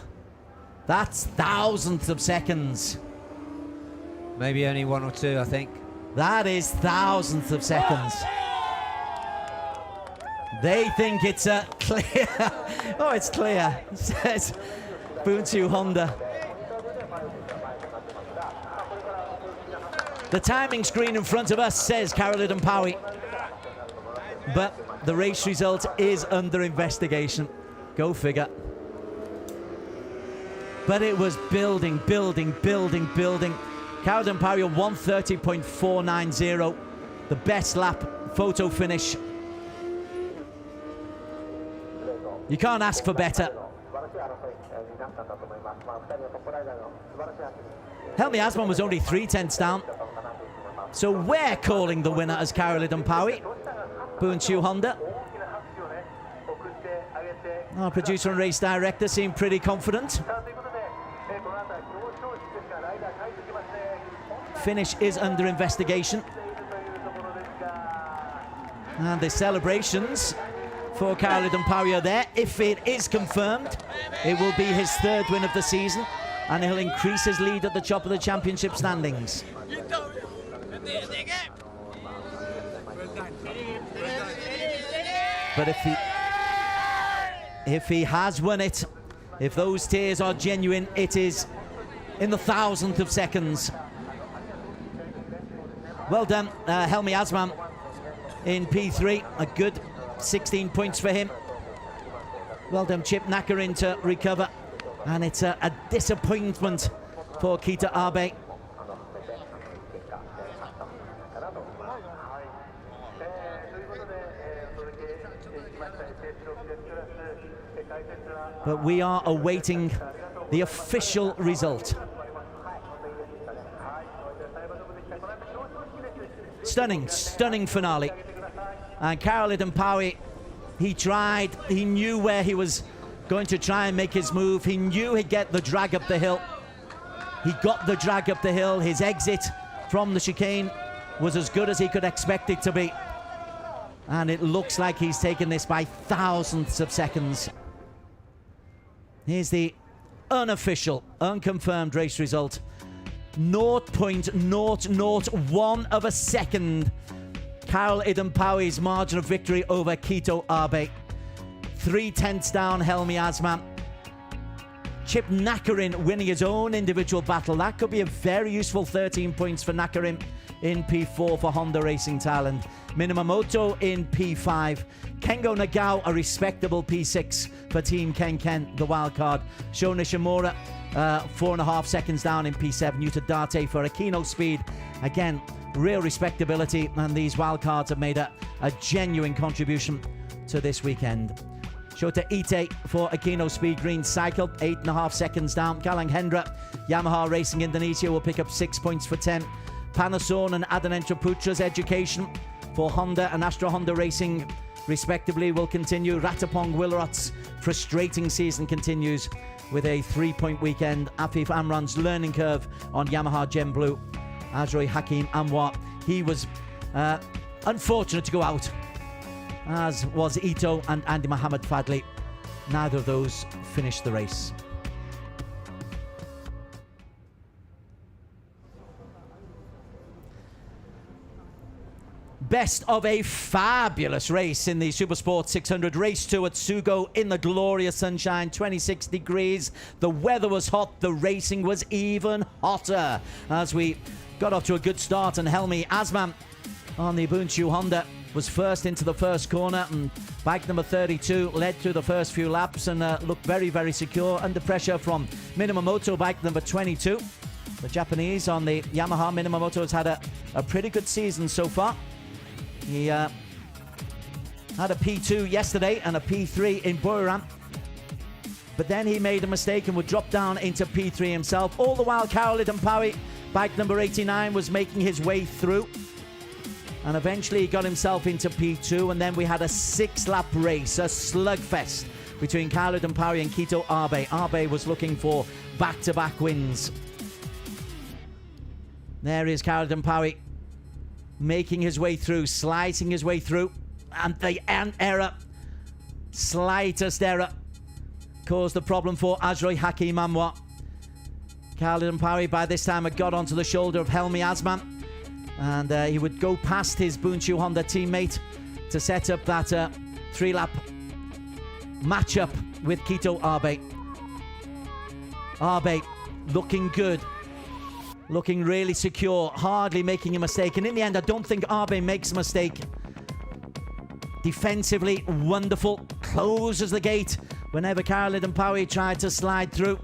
Speaker 3: That's thousandths of seconds.
Speaker 4: Maybe only one or two, I think.
Speaker 3: That is thousandths of seconds. They think it's a clear. Oh, it's clear, says Bunchu Honda. The timing screen in front of us says Karol Idampawi, but the race result is under investigation. Go figure. But it was building, building, building, building. Karol Idampawi 1:30.490, the best lap, photo finish. You can't ask for better. Helmi Asman was only 3/10 down, so we're calling the winner as Karol Idampawi. Bunchu Honda. Our producer and race director seem pretty confident. Finish is under investigation. And the celebrations for Karol Idampawi are there. If it is confirmed, it will be his third win of the season, and he'll increase his lead at the top of the championship standings. But if he has won it, if those tears are genuine, it is in the thousandth of seconds. Well done, Helmi Asman in P3. A good 16 points for him. Well done, Chip Nakarin to recover. And it's a disappointment for Kita Abe. But we are awaiting the official result. Stunning, stunning finale. And Karol Idampawi, he tried, he knew where he was going to try and make his move. He knew he'd get the drag up the hill. He got the drag up the hill. His exit from the chicane was as good as he could expect it to be. And it looks like he's taken this by thousandths of seconds. Here's the unofficial, unconfirmed race result. 0.001 of a second. Karol Idampawi's margin of victory over Kito Abe. 3/10 down Helmi Asman. Chip Nakarin winning his own individual battle. That could be a very useful 13 points for Nakarin in P4 for Honda Racing Thailand. Minamoto in P5. Kengo Nagao, a respectable P6 for Team Ken, the wildcard. Sho Nishimura, 4.5 seconds down in P7. Yuta Date for Akino Speed. Again, real respectability, and these wildcards have made a genuine contribution to this weekend. Shota Ite for Akino Speed Green Cycle, 8.5 seconds down. Galang Hendra, Yamaha Racing Indonesia will pick up 6 points for 10. Panason and Adanentra Putra's Education for Honda and Astra Honda Racing respectively will continue. Ratapong Wilrot's frustrating season continues with a 3-point weekend. Afif Amran's learning curve on Yamaha Gem Blue. Azroy Hakim Anwar, he was unfortunate to go out, as was Ito and Andy Mohammed Fadli. Neither of those finished the race. Best of a fabulous race in the Supersport 600 Race 2 at Sugo in the glorious sunshine, 26 degrees. The weather was hot, the racing was even hotter as we got off to a good start, and Helmi Asman on the Bunchu Honda was first into the first corner, and bike number 32 led through the first few laps and looked very, very secure under pressure from Minamoto, bike number 22. The Japanese on the Yamaha. Minamoto has had a pretty good season so far. He had a P2 yesterday and a P3 in Buriram, but then he made a mistake and would drop down into P3 himself. All the while, Karol Idampawi, bike number 89, was making his way through, and eventually he got himself into P2, and then we had a 6-lap race, a slugfest between Karol Idampawi and Kito Abe. Abe was looking for back-to-back wins. There is Karol Idampawi making his way through, slicing his way through, and the error, slightest error, caused the problem for Azroy Hakim Anwar. Karol Idampawi by this time had got onto the shoulder of Helmi Asman, and he would go past his Bunchu Honda teammate to set up that 3-lap matchup with Kito Abe. Abe looking good, looking really secure, hardly making a mistake. And in the end, I don't think Abe makes a mistake. Defensively, wonderful. Closes the gate whenever Karol Idampawi tried to slide through.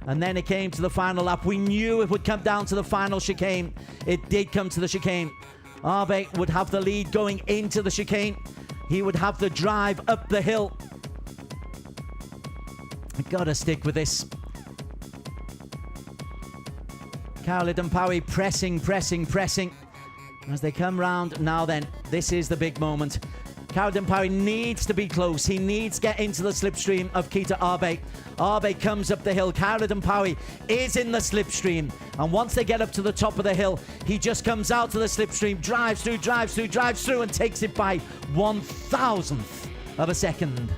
Speaker 3: And then it came to the final lap. We knew it would come down to the final chicane. It did come to the chicane. Abe would have the lead going into the chicane. He would have the drive up the hill. I've got to stick with this. Karol Idampawi pressing. As they come round, now then, this is the big moment. Karol Idampawi needs to be close. He needs to get into the slipstream of Kito Abe. Abe comes up the hill. Karol Idampawi is in the slipstream. And once they get up to the top of the hill, he just comes out to the slipstream, drives through, and takes it by 1,000th of a second.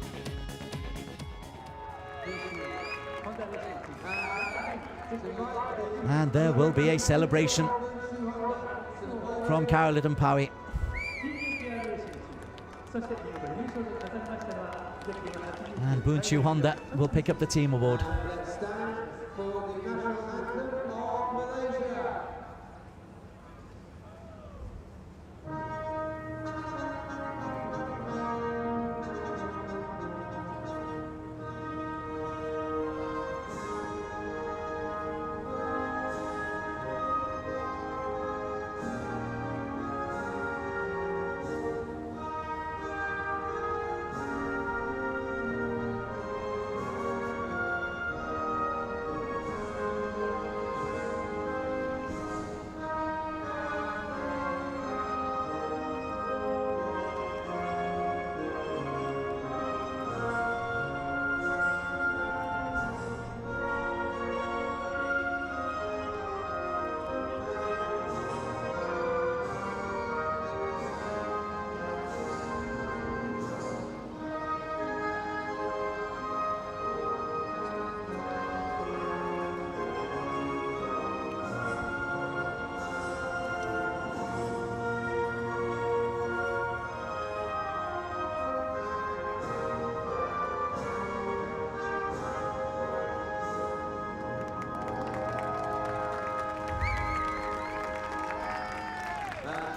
Speaker 3: And there will be a celebration from Karol Idampawi. And Bunchu Honda will pick up the team award.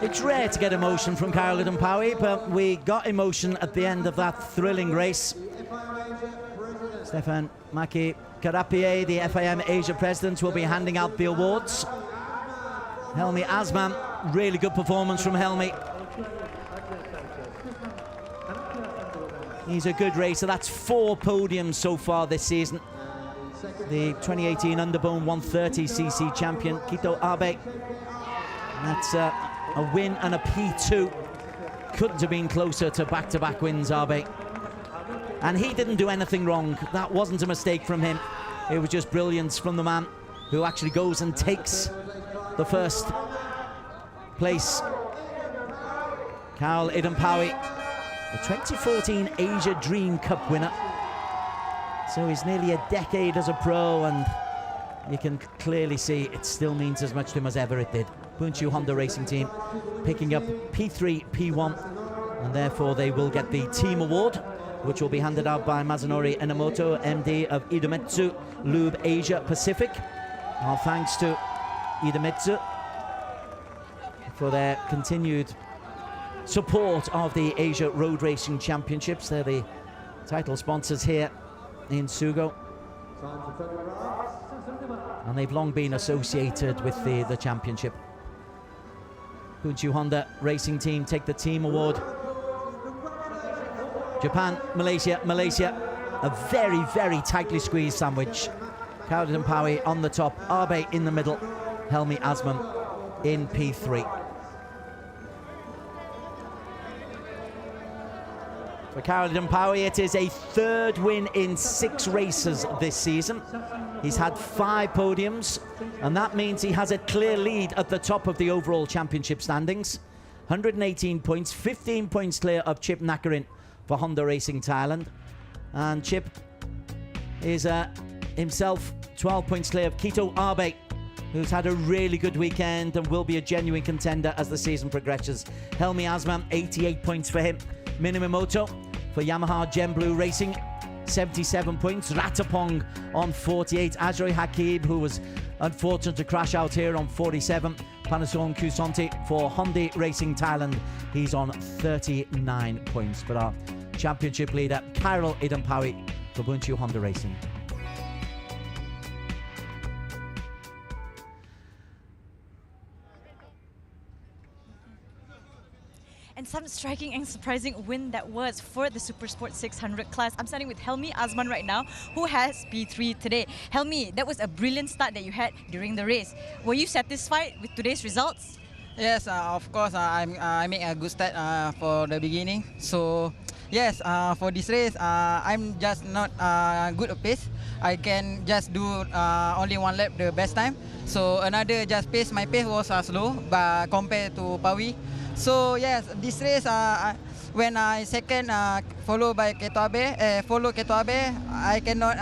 Speaker 3: It's rare to get emotion from Kyle Idampawi, but we got emotion at the end of that thrilling race. Stefan Maki Karapie, the FIM Asia president, will be handing out the awards. Helmi Asman, really good performance from Helmi. He's a good racer. That's 4 podiums so far this season. The 2018 Underbone 130cc champion, Kito Abe. That's a win and a P2. Couldn't have been closer to back-to-back wins, Abe. And he didn't do anything wrong. That wasn't a mistake from him. It was just brilliance from the man who actually goes and takes the first place. Kyle Idampawi, the 2014 Asia Dream Cup winner. So he's nearly a decade as a pro, and you can clearly see it still means as much to him as ever it did. Bunchu Honda Racing Team picking up P3, P1, and therefore they will get the team award, which will be handed out by Masanori Enomoto, MD of IDEMITSU Lube Asia Pacific. Our thanks to IDEMITSU for their continued support of the Asia Road Racing Championships. They're the title sponsors here in Sugo, and they've long been associated with the championship. Bunchu Honda Racing Team take the team award. Japan, Malaysia, a very, very tightly squeezed sandwich. Kyle Idampawi on the top, Abe in the middle, Helmi Asman in P3. For Kyle Idampawi, it is a 3rd win in 6 races this season. He's had 5 podiums, and that means he has a clear lead at the top of the overall championship standings. 118 points, 15 points clear of Chip Nakarin for Honda Racing Thailand. And Chip is himself 12 points clear of Kito Abe, who's had a really good weekend and will be a genuine contender as the season progresses. Helmi Asman, 88 points for him. Minamimoto for Yamaha Gem Blue Racing, 77 points. Ratapong on 48. Ajroy Hakib, who was unfortunate to crash out here, on 47. Panason Kusonti for Honda Racing Thailand, he's on 39 points. But our championship leader, Kyle Idampawi for Bunchu Honda Racing.
Speaker 6: And some striking and surprising win that was for the Super Sport 600 class. I'm starting with Helmi Asman right now, who has P3 today. Helmi, that was a brilliant start that you had during the race. Were you satisfied with today's results?
Speaker 14: Yes, of course. I make a good start for the beginning. So yes, for this race, I'm just not good at pace. I can just do only 1 lap the best time. So another just pace. My pace was slow, but compared to Pawi. So yes, this race when I second follow Keto Abe, I cannot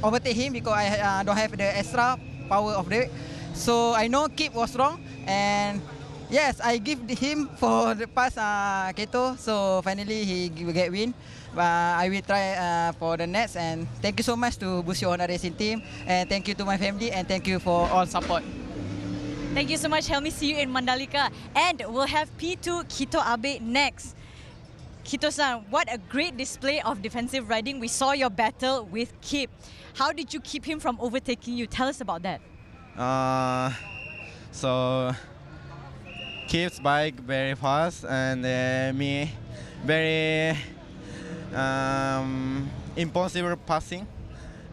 Speaker 14: overtake him because I don't have the extra power of the. So I know Kip was wrong, and yes, I give him for the past Keto. So finally he will get win. I will try for the next, and thank you so much to Bunchu Honda Racing Team, and thank you to my family, and thank you for all support.
Speaker 6: Thank you so much, Helmi. See you in Mandalika. And we'll have P2 Kito Abe next. Kito-san, what a great display of defensive riding. We saw your battle with Kip. How did you keep him from overtaking you? Tell us about that.
Speaker 17: So Kip's bike very fast, and me very impossible passing.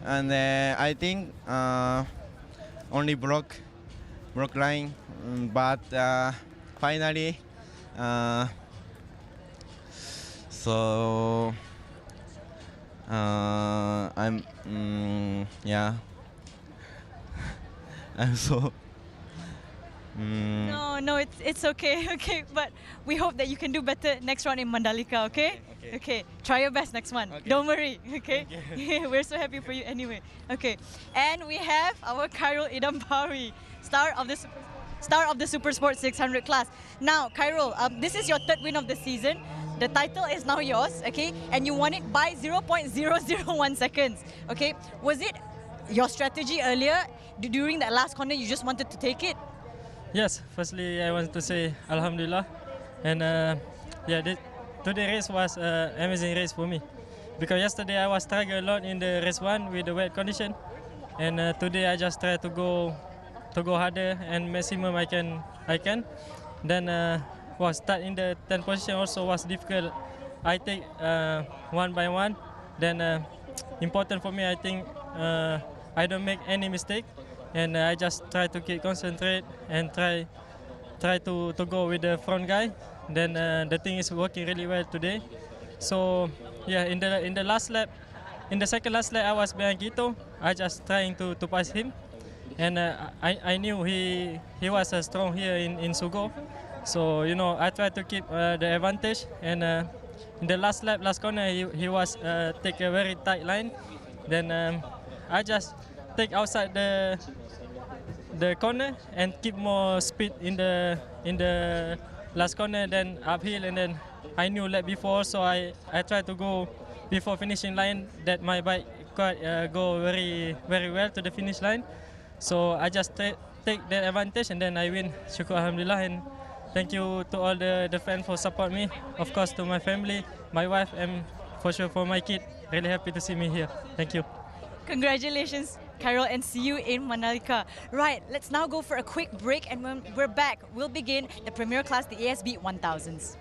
Speaker 17: And I think only broke line, but finally so I'm yeah I'm so
Speaker 6: No, it's okay, okay. But we hope that you can do better next round in Mandalika, okay? Okay. Try your best next one. Okay. Don't worry, okay? We're so happy for you anyway. Okay. And we have our Kyle Idampawi, star of the Super Sport 600 class. Now, Kyle, this is your 3rd win of the season. The title is now yours, okay? And you won it by 0.001 seconds, okay? Was it your strategy earlier, during that last corner, you just wanted to take it?
Speaker 15: Yes, firstly I want to say Alhamdulillah, and today race was amazing race for me, because yesterday I was struggling a lot in the race 1 with the wet condition, and today I just try to go harder and maximum I can. Then was start in the 10th position also was difficult. I take one by one. Then important for me, I think I don't make any mistake, and I just try to keep concentrate and try to go with the front guy. Then the thing is working really well today. So yeah, in the last lap, in the second last lap, I was behind Kito. I just trying to pass him, and I knew he was strong here in Sugo. So I tried to keep the advantage, and in the last lap, last corner, he was take a very tight line. Then I just take outside the corner and keep more speed in the last corner, then uphill, and then I knew lap before, so I tried to go before finishing line that my bike quite go very well to the finish line. So I just take that advantage, and then I win. Syukur Alhamdulillah, and thank you to all the fans for support me. Of course to my family, my wife, and for sure for my kid. Really happy to see me here. Thank you.
Speaker 6: Congratulations, Carol, and see you in Manalika. Right, let's now go for a quick break, and when we're back, we'll begin the Premier Class, the ASB 1000s.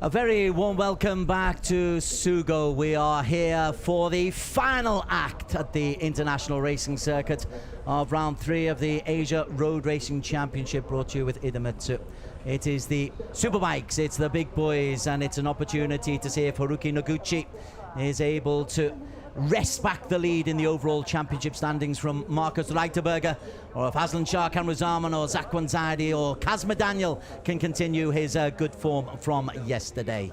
Speaker 3: A very warm welcome back to Sugo. We are here for the final act at the International Racing Circuit of round 3 of the Asia Road Racing Championship, brought to you with IDEMITSU. It is the superbikes, it's the big boys, and it's an opportunity to see if Haruki Noguchi is able to wrest back the lead in the overall championship standings from Marcus Reiterberger, or if Aslan Shah Kamruzaman or Zakwan Zaidi or Kazma Daniel can continue his good form from yesterday.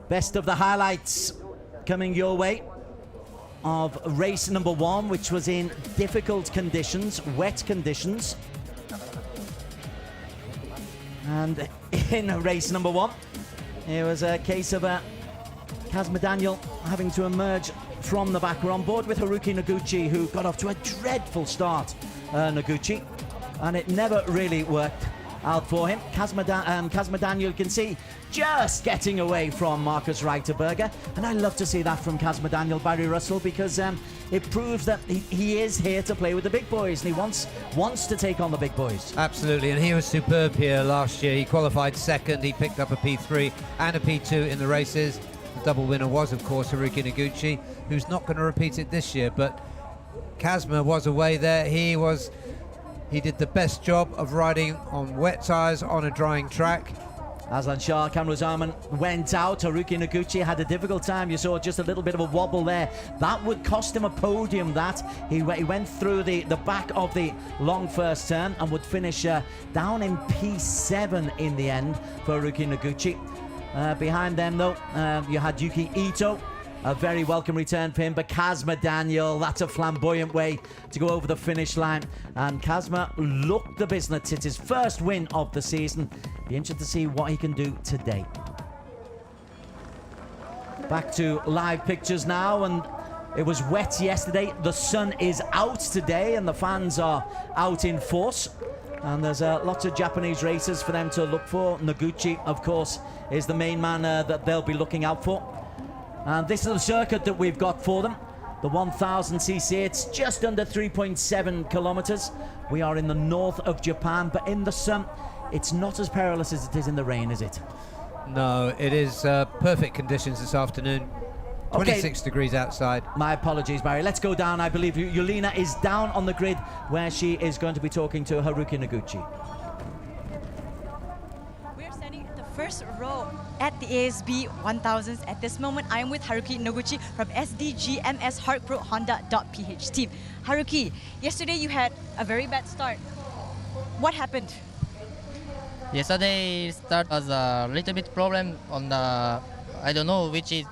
Speaker 3: Best of the highlights coming your way of race number 1, which was in difficult conditions, wet conditions. And in race number 1, it was a case of Kazma Daniel having to emerge from the back. We're on board with Haruki Noguchi, who got off to a dreadful start, Noguchi, and it never really worked. out for him. Kazma Daniel, you can see, just getting away from Marcus Reiterberger. And I love to see that from Kazma Daniel, Barry Russell, because it proves that he is here to play with the big boys, and he wants to take on the big boys.
Speaker 4: Absolutely, and he was superb here last year. He qualified second, he picked up a P3 and a P2 in the races. The double winner was, of course, Haruki Noguchi, who's not going to repeat it this year, but Kazma was away there. He did the best job of riding on wet tyres on a drying track.
Speaker 3: Aslan Shah, Kamruzaman went out. Haruki Noguchi had a difficult time. You saw just a little bit of a wobble there. That would cost him a podium, that. He went through the back of the long first turn and would finish down in P7 in the end for Haruki Noguchi. Behind them, though, you had Yuki Ito. A very welcome return for him, but Kazma Daniel, that's a flamboyant way to go over the finish line. And Kazma looked the business. It's his first win of the season. Be interested to see what he can do today. Back to live pictures now, and it was wet yesterday. The sun is out today, and the fans are out in force. And there's lots of Japanese racers for them to look for. Noguchi, of course, is the main man that they'll be looking out for. And this is the circuit that we've got for them. The 1000cc, it's just under 3.7 kilometers. We are in the north of Japan, but in the sun, it's not as perilous as it is in the rain, is it?
Speaker 4: No, it is perfect conditions this afternoon. 26 degrees outside.
Speaker 3: My apologies, Barry. Let's go down. I believe Yulina is down on the grid where she is going to be talking to Haruki Noguchi.
Speaker 6: We're standing at the first row at the ASB 1000s. At this moment, I am with Haruki Noguchi from SDGMS Harkpro Honda.ph team. Haruki, yesterday you had a very bad start. What happened?
Speaker 18: Yesterday start was a little bit problem on the, I don't know which is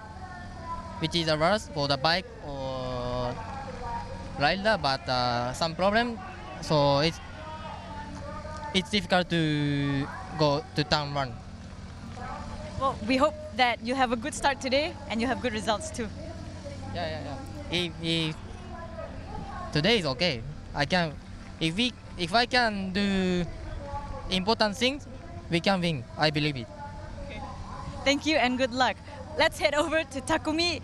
Speaker 18: the worst for the bike or rider, but some problem. So it's difficult to go to turn one.
Speaker 6: Well, we hope that you have a good start today and you have good results too.
Speaker 18: Yeah. If today is okay. I can, if I can do important things, we can win. I believe it.
Speaker 6: Okay. Thank you and good luck. Let's head over to Takumi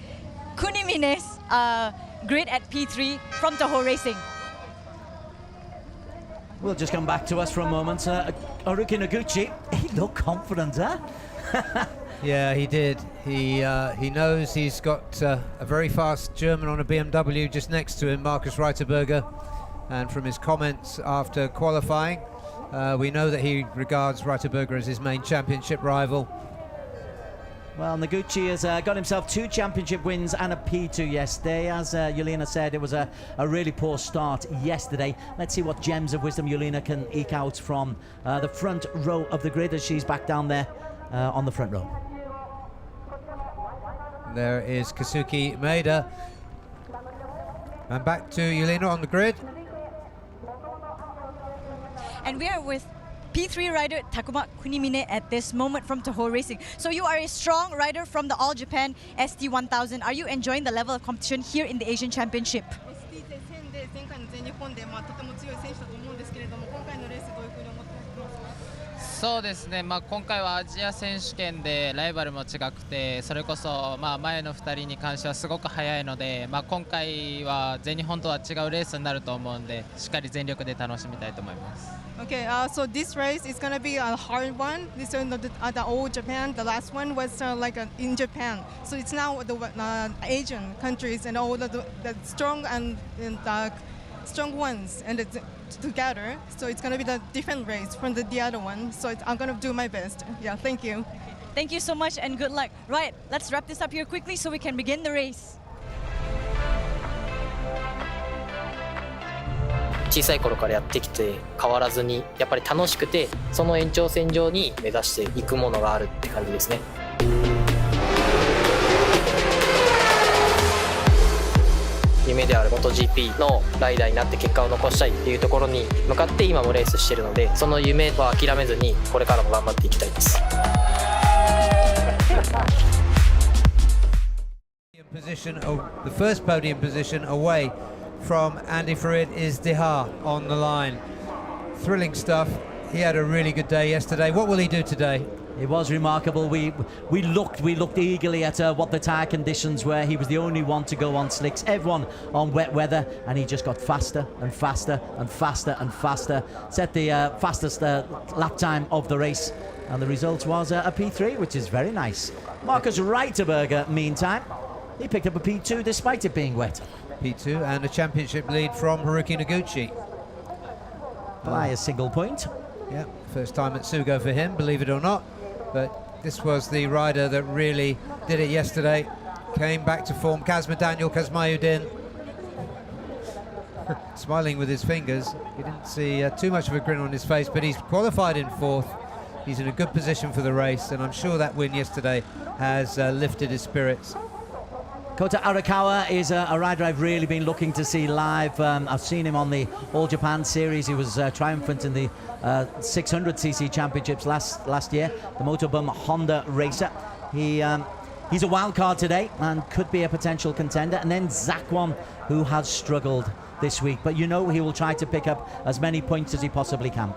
Speaker 6: Kunimine's grid at P3 from Toho Racing.
Speaker 3: We'll just come back to us for a moment. Haruki Noguchi, he looked confident, huh?
Speaker 4: Yeah, he did. He knows he's got a very fast German on a BMW just next to him, Marcus Reiterberger. And from his comments after qualifying, we know that he regards Reiterberger as his main championship rival.
Speaker 3: Well, Noguchi has got himself 2 championship wins and a P2 yesterday. As Yelena said, it was a really poor start yesterday. Let's see what gems of wisdom Yelena can eke out from the front row of the grid as she's back down there on the front row.
Speaker 4: There is Kazuki Maeda. And back to Yelena on the grid.
Speaker 6: And we are with P3 rider Takuma Kunimine at this moment from Toho Racing. So you are a strong rider from the All Japan ST1000. Are you enjoying the level of competition here in the Asian Championship?
Speaker 14: そうですね、今回はアジア選手権でライバルも違くて、それこそ前の2人に関してはすごく速いので、今回は全日本とは違うレースになると思うんで、しっかり全力で楽しみたいと思います。
Speaker 19: Okay, so this race is going to be a hard one. This is the old Japan. The last one was in Japan. So it's now the Asian countries and all the strong and strong ones and it's together. So it's going to be the different race from the other one. So I'm going to do my best. Yeah, thank you.
Speaker 6: Thank you so much and good luck. Right, let's wrap this up here quickly so we can begin the race.
Speaker 1: 小さい頃からやってきて変わらずにやっぱり楽しくてその延長線上に目指していくものがあるって感じですね。夢である MotoGP のライダーになって結果を残したいっていうところに向かって今もレースしてるのでその夢は諦めずにこれからも頑張っていきたいです。
Speaker 4: The first podium position away from Andy Farid is Dihar on the line. Thrilling stuff. he had a really good day yesterday. What will he do today?
Speaker 3: It was remarkable. We looked eagerly at what the tyre conditions were. He was the only one to go on slicks. Everyone on wet weather, and he just got faster and faster and faster and faster. Set the fastest lap time of the race, and the result was a P3, which is very nice. Marcus Reiterberger, meantime, he picked up a P2 despite it being wet.
Speaker 4: P2 and a championship lead from Haruki Noguchi.
Speaker 3: By a single point.
Speaker 4: Yeah, first time at Sugo for him, believe it or not. But this was the rider that really did it yesterday. Came back to form. Daniel Kazmayuddin smiling with his fingers. You didn't see too much of a grin on his face, but he's qualified in 4th. He's in a good position for the race, and I'm sure that win yesterday has lifted his spirits.
Speaker 3: Kota Arakawa is a rider I've really been looking to see live. I've seen him on the All Japan Series. He was triumphant in the 600cc championships last year, the Motorbum Honda racer. He's a wild card today and could be a potential contender. And then Zakwan, who has struggled this week, but you know he will try to pick up as many points as he possibly can.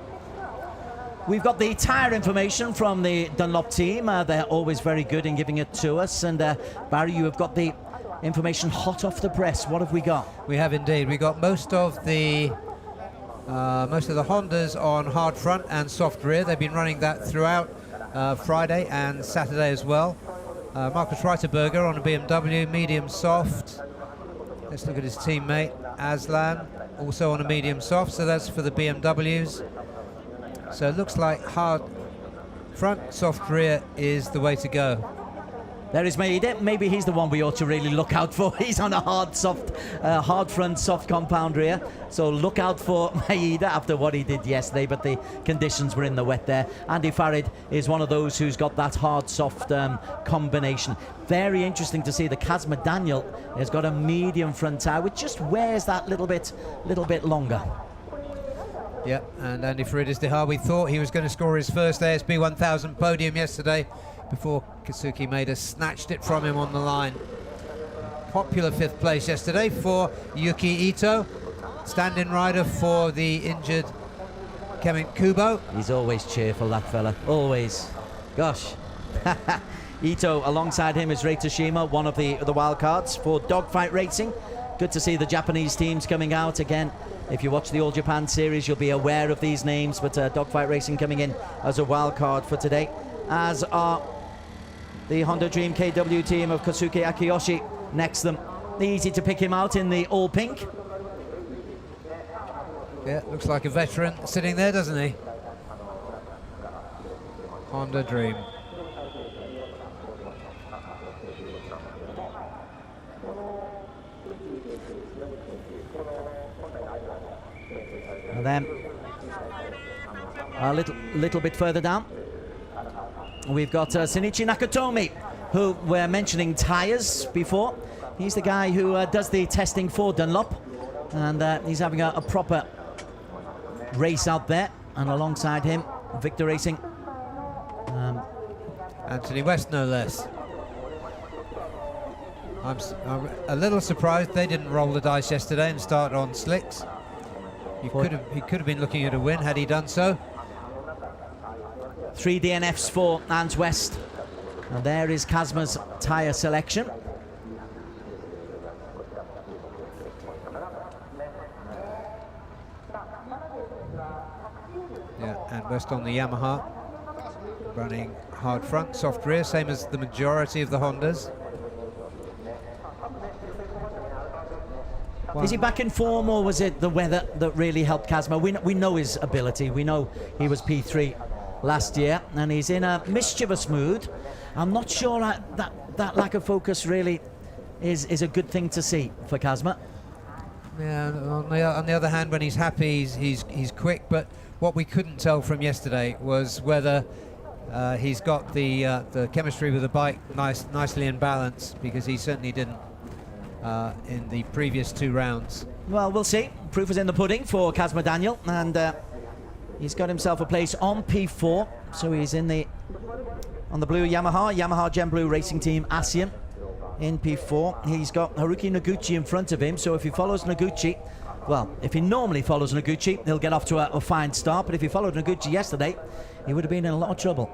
Speaker 3: We've got the tyre information from the Dunlop team. They're always very good in giving it to us. And Barry, you have got the information hot off the press. What have we got?
Speaker 4: We have indeed. We got most of the Hondas on hard front and soft rear. They've been running that throughout Friday and Saturday as well. Marcus Reiterberger on a BMW, medium soft. Let's look at his teammate, Aslan, also on a medium soft. So that's for the BMWs. So it looks like hard front, soft rear is the way to go.
Speaker 3: There is Maeda. Maybe he's the one we ought to really look out for. He's on a hard front, soft compound rear. So look out for Maeda after what he did yesterday, but the conditions were in the wet there. Andy Farid is one of those who's got that hard-soft combination. Very interesting to see that Kazma Daniel has got a medium front tyre, which just wears that little bit longer.
Speaker 4: Yep, and Andy Farid is the hard. We thought he was going to score his first ASB 1000 podium yesterday before Kazuki Maeda snatched it from him on the line. Popular 5th place yesterday for Yuki Ito, stand-in rider for the injured Kement Kubo.
Speaker 3: He's always cheerful, that fella, always. Gosh. Ito, alongside him is Rei Toshima, one of the wild cards for Dogfight Racing. Good to see the Japanese teams coming out again. If you watch the All Japan Series, you'll be aware of these names, but Dogfight Racing coming in as a wild card for today, as are the Honda Dream KW team of Kosuke Akiyoshi next to them. Easy to pick him out in the all pink.
Speaker 4: Yeah, looks like a veteran sitting there, doesn't he? Honda Dream.
Speaker 3: And then a little bit further down, we've got Shinichi Nakatomi, who we're mentioning tyres before. He's the guy who does the testing for Dunlop, and he's having a proper race out there. And alongside him, Victor Racing,
Speaker 4: Anthony West, no less. I'm a little surprised they didn't roll the dice yesterday and start on slicks. He could have been looking at a win had he done so.
Speaker 3: 3 DNFs for Ant West. And there is Kazma's tyre selection.
Speaker 4: Yeah, and West on the Yamaha, running hard front, soft rear, same as the majority of the Hondas.
Speaker 3: Is he back in form, or was it the weather that really helped Kazma? We know his ability. We know he was P3 last year, and he's in a mischievous mood. I'm not sure that lack of focus really is a good thing to see for Kazma.
Speaker 4: Yeah, on the other hand, when he's happy, he's quick. But what we couldn't tell from yesterday was whether he's got the chemistry with the bike nicely in balance, because he certainly didn't in the previous 2 rounds.
Speaker 3: Well, we'll see. Proof is in the pudding for Kazma Daniel, and he's got himself a place on P4, so he's on the blue Yamaha Gen Blue Racing Team ASEAN in P4. He's got Haruki Noguchi in front of him, so if he follows Noguchi, Well, if he normally follows Noguchi, he'll get off to a fine start, but if he followed Noguchi yesterday, he would have been in a lot of trouble.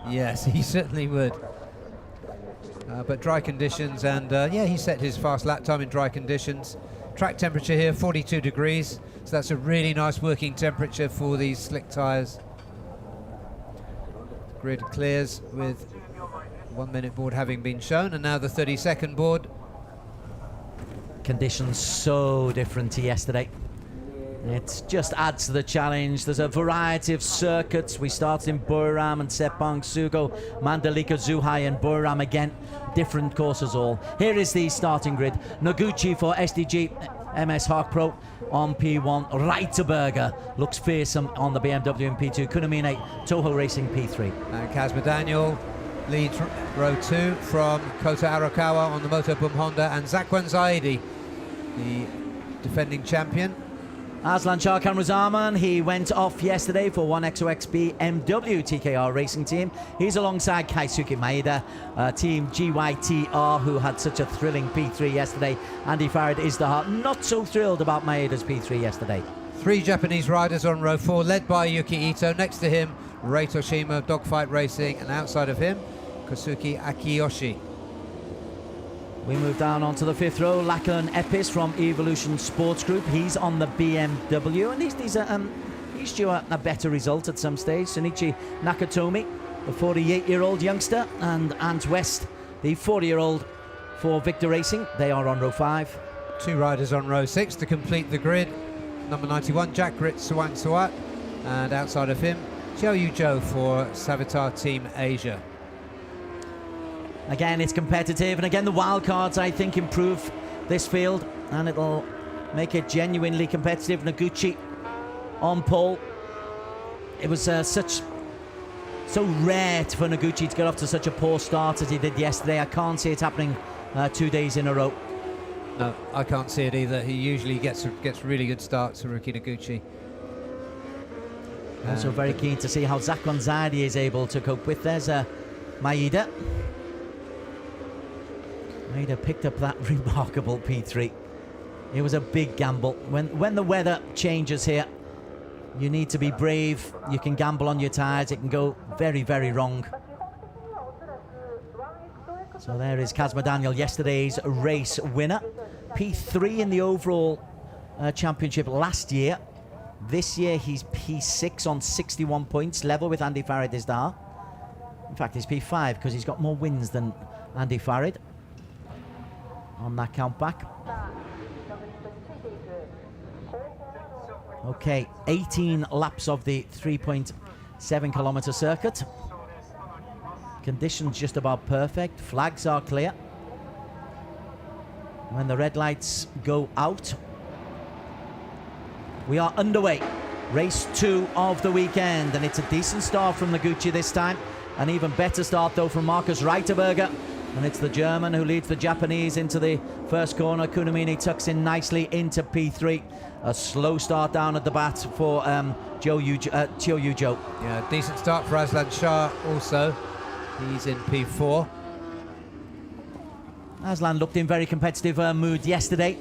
Speaker 4: Yes, he certainly would. But dry conditions, and yeah, he set his fast lap time in dry conditions. Track temperature here, 42 degrees, so that's a really nice working temperature for these slick tyres. Grid clears with 1 minute board having been shown, and now the 30-second board.
Speaker 3: Conditions so different to yesterday. It just adds to the challenge. There's a variety of circuits. We started in Buriram and Sepang, Sugo, Mandalika, Zhuhai and Buriram again. Different courses all. Here is the starting grid. Noguchi for SDG MS Hark Pro on P1. Reiterberger looks fearsome on the BMW in P2. Kunamine, Toho Racing P3.
Speaker 4: And Kazma Daniel leads row 2 from Kota Arakawa on the Moto Boom Honda, and Zakwan Zaidi, the defending champion.
Speaker 3: Aslan Shah Kamruzaman, he went off yesterday for 1XOXB BMW TKR Racing Team. He's alongside Kaisuke Maeda, team GYTR, who had such a thrilling P3 yesterday. Andy Farad is the heart. Not so thrilled about Maeda's P3 yesterday.
Speaker 4: 3 Japanese riders on row 4, led by Yuki Ito. Next to him, Rei Toshima, Dogfight Racing, and outside of him, Kosuke Akiyoshi.
Speaker 3: We move down onto the 5th row. Lachlan Epis from Evolution Sports Group. He's on the BMW, and he's due a better result at some stage. Sunichi Nakatomi, the 48-year-old youngster, and Ant West, the 40-year-old for Victor Racing. They are on row 5.
Speaker 4: 2 riders on row 6 to complete the grid. Number 91, Jack Rit Suwang Suat, and outside of him, Xiao Yu Zhou for Savitar Team Asia.
Speaker 3: Again, it's competitive, and again, the wildcards, I think, improve this field, and it'll make it genuinely competitive. Noguchi on pole. It was so rare for Noguchi to get off to such a poor start as he did yesterday. I can't see it happening 2 days in a row.
Speaker 4: No, I can't see it either. He usually gets really good starts, Haruki Noguchi.
Speaker 3: Also very keen to see how Zakwan Zaidi is able to cope with. There's Maeda. Maeda picked up that remarkable P3. It was a big gamble. When the weather changes here, you need to be brave. You can gamble on your tyres. It can go very, very wrong. So there is Kazma Daniel, yesterday's race winner. P3 in the overall championship last year. This year he's P6 on 61 points, level with Andy Farad Izdar. In fact, he's P5 because he's got more wins than Andy Farad on that count back. Okay, 18 laps of the 3.7 kilometer circuit. Conditions just about perfect. Flags are clear. When the red lights go out, we are underway. Race 2 of the weekend, and it's a decent start from Noguchi this time. An even better start though from Markus Reiterberger. And it's the German who leads the Japanese into the first corner. Kunamine tucks in nicely into P3. A slow start down at the bat for Xiao Yu Zhou.
Speaker 4: Yeah, decent start for Aslan Shah also. He's in P4.
Speaker 3: Aslan looked in very competitive mood yesterday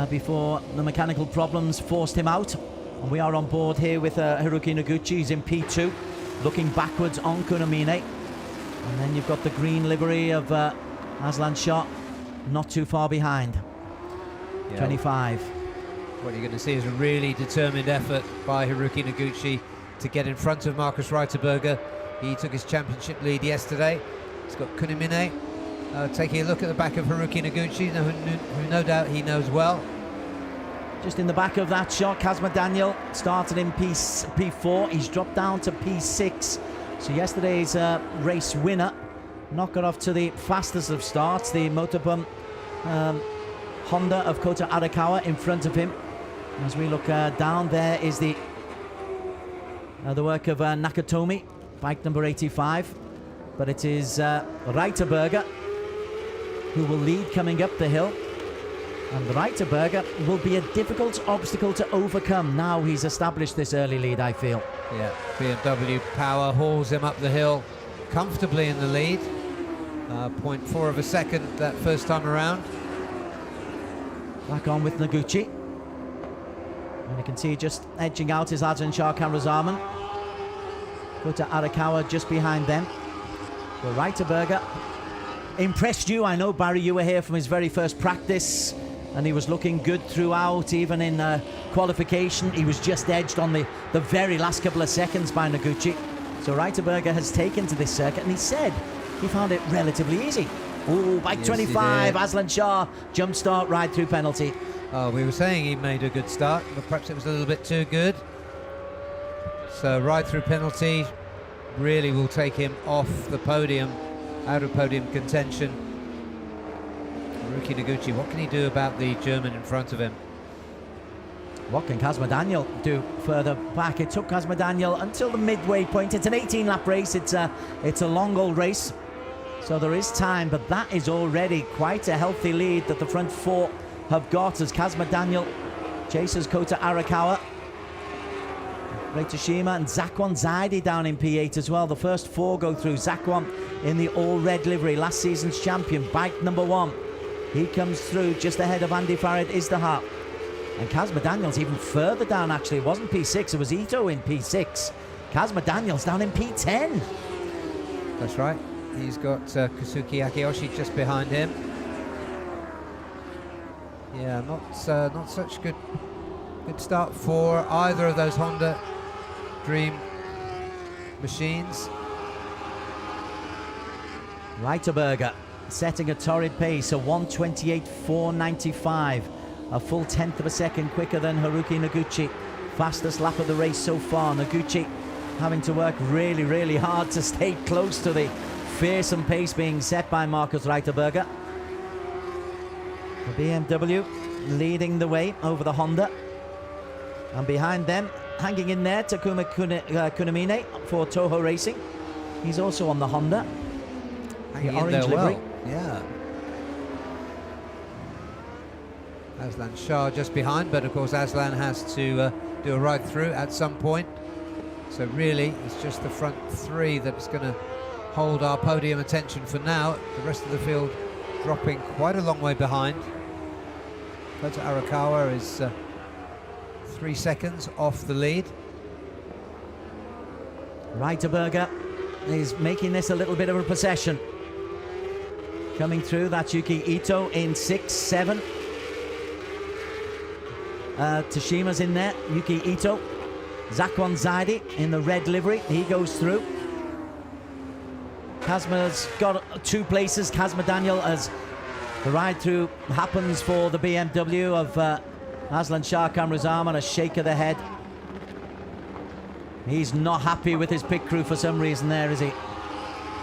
Speaker 3: before the mechanical problems forced him out. And we are on board here with Haruki Noguchi. He's in P2, looking backwards on Kunamine. And then you've got the green livery of Aslan Shah, not too far behind. Yeah. 25.
Speaker 4: What you're going to see is a really determined effort by Haruki Noguchi to get in front of Markus Reiterberger. He took his championship lead yesterday. He's got Kunamine taking a look at the back of Haruki Noguchi, who no doubt he knows well.
Speaker 3: Just in the back of that shot, Kazma Daniel started in P4. He's dropped down to P6. So yesterday's race winner not got off to the fastest of starts. The Motorbum Honda of Kota Arakawa in front of him. As we look down, there is the work of Nakatomi, bike number 85. But it is Reiterberger who will lead coming up the hill. And Reiterberger will be a difficult obstacle to overcome. Now he's established this early lead, I feel.
Speaker 4: Yeah, BMW power hauls him up the hill comfortably in the lead. 0.4 of a second that first time around.
Speaker 3: Back on with Noguchi.
Speaker 20: And you can see just edging out is Aslan Shah Kamrazaman. Kota Arakawa just behind them. Well, Reiterberger impressed you. I know, Barry, you were here from his very first practice and he was looking good throughout, even in qualification. He was just edged on the very last couple of seconds by Noguchi. So Reiterberger has taken to this circuit and he said he found it relatively easy. Ooh, bike
Speaker 4: Yes,
Speaker 20: 25, Aslan Shah, jump start, ride through penalty.
Speaker 4: Oh, we were saying he made a good start, but perhaps it was a little bit too good. So ride through penalty really will take him off the podium, out of podium contention. Haruki Noguchi, what can he do about the German in front of him?
Speaker 20: What can Kazma Daniel do further back? It took Kazma Daniel until the midway point. It's an 18-lap race. It's a long old race, so there is time, but that is already quite a healthy lead that the front four have got as Kazma Daniel chases Kota Arakawa. Rei Toshima and Zakwan Zaidi down in P8 as well. The first four go through. Zakwan in the all-red livery, last season's champion, bike number 1. He comes through just ahead of Andy Farid Izdahar. And Kazma Daniel's even further down, actually. It wasn't P6, it was Ito in P6. Kazma Daniel's down in P10.
Speaker 4: That's right. He's got Kazuki Akiyoshi just behind him. Yeah, not such good start for either of those Honda Dream machines.
Speaker 20: Reiterberger setting a torrid pace, a 1:28.495, a full 1/10 of a second quicker than Haruki Noguchi. Fastest lap of the race so far. Noguchi having to work really, really hard to stay close to the fearsome pace being set by Markus Reiterberger. The BMW leading the way over the Honda. And behind them, hanging in there, Takuma Kunamine for Toho Racing. He's also on the Honda.
Speaker 4: Hanging
Speaker 20: the
Speaker 4: in
Speaker 20: orange
Speaker 4: there
Speaker 20: livery.
Speaker 4: well. Yeah. Aslan Shah just behind, but of course Aslan has to do a ride through at some point. So really, it's just the front three that's going to hold our podium attention for now. The rest of the field dropping quite a long way behind. Kota Arakawa is 3 seconds off the lead.
Speaker 20: Reiterberger is making this a little bit of a procession. Coming through, that's Yuki Ito in 6, 7. Tashima's in there, Yuki Ito. Zakwan Zaidi in the red livery, he goes through. Kazma's got 2 places. Kazma Daniel, as the ride through happens for the BMW of Aslan Shah Kamrazaman, a shake of the head. He's not happy with his pit crew for some reason there, is he?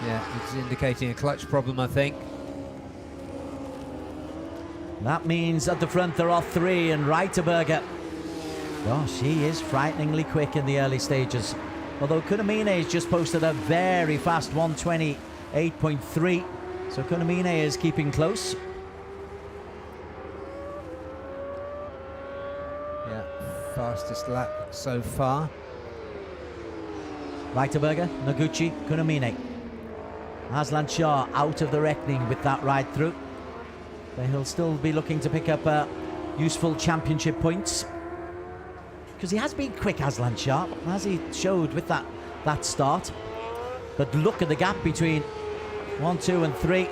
Speaker 4: Yeah, it's indicating a clutch problem, I think.
Speaker 20: That means at the front there are 3, and Reiterberger, gosh, he is frighteningly quick in the early stages. Although Kunamine has just posted a very fast 1:28.3, so Kunamine is keeping close.
Speaker 4: Yeah, fastest lap so far.
Speaker 20: Reiterberger, Noguchi, Kunamine. Aslan Shah out of the reckoning with that ride through. But he'll still be looking to pick up useful championship points. Because he has been quick, Aslan Shah, as he showed with that start. But look at the gap between 1, 2 and 3.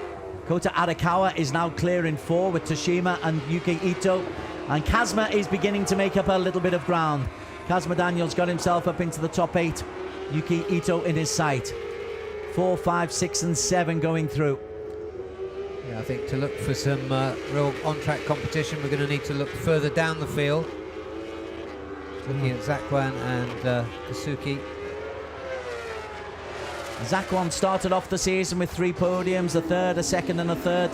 Speaker 20: Kota Arakawa is now clear in 4 with Toshima and Yuki Ito. And Kazma is beginning to make up a little bit of ground. Kazma Daniel's got himself up into the top 8. Yuki Ito in his sight. 4, 5, 6 and 7 going through.
Speaker 4: Yeah, I think to look for some real on-track competition, we're going to need to look further down the field. Looking at Zakwan and Kasuki.
Speaker 20: Zakwan started off the season with 3 podiums, a third, a second and a third.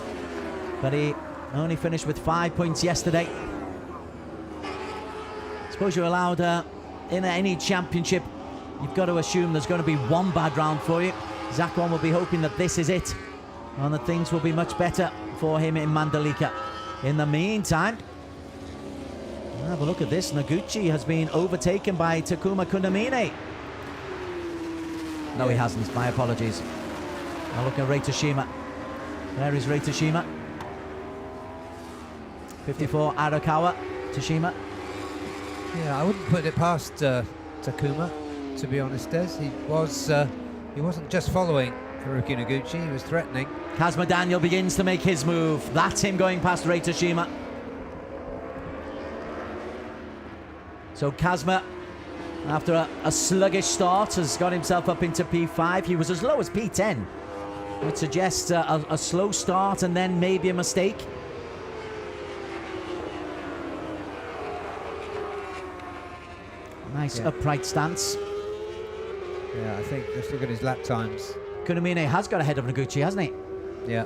Speaker 20: But he only finished with 5 points yesterday. I suppose you're allowed in any championship, you've got to assume there's going to be one bad round for you. Zakwan will be hoping that this is it and that things will be much better for him in Mandalika. In the meantime, have a look at this. Noguchi has been overtaken by Takuma Kunamine. No, he hasn't. My apologies. Now look at Rei Toshima. There is Rei Toshima. 54, Arakawa. Toshima.
Speaker 4: Yeah, I wouldn't put it past Takuma, to be honest, Des. He wasn't just following Haruki Noguchi, he was threatening.
Speaker 20: Kazuma Daniel begins to make his move. That's him going past Rei Toshima. So Kazuma, after a sluggish start, has got himself up into P5. He was as low as P10. Would suggest a slow start and then maybe a mistake. Nice upright stance.
Speaker 4: Yeah, I think just look at his lap times.
Speaker 20: Kunamine has got ahead of Noguchi, hasn't he?
Speaker 4: Yeah.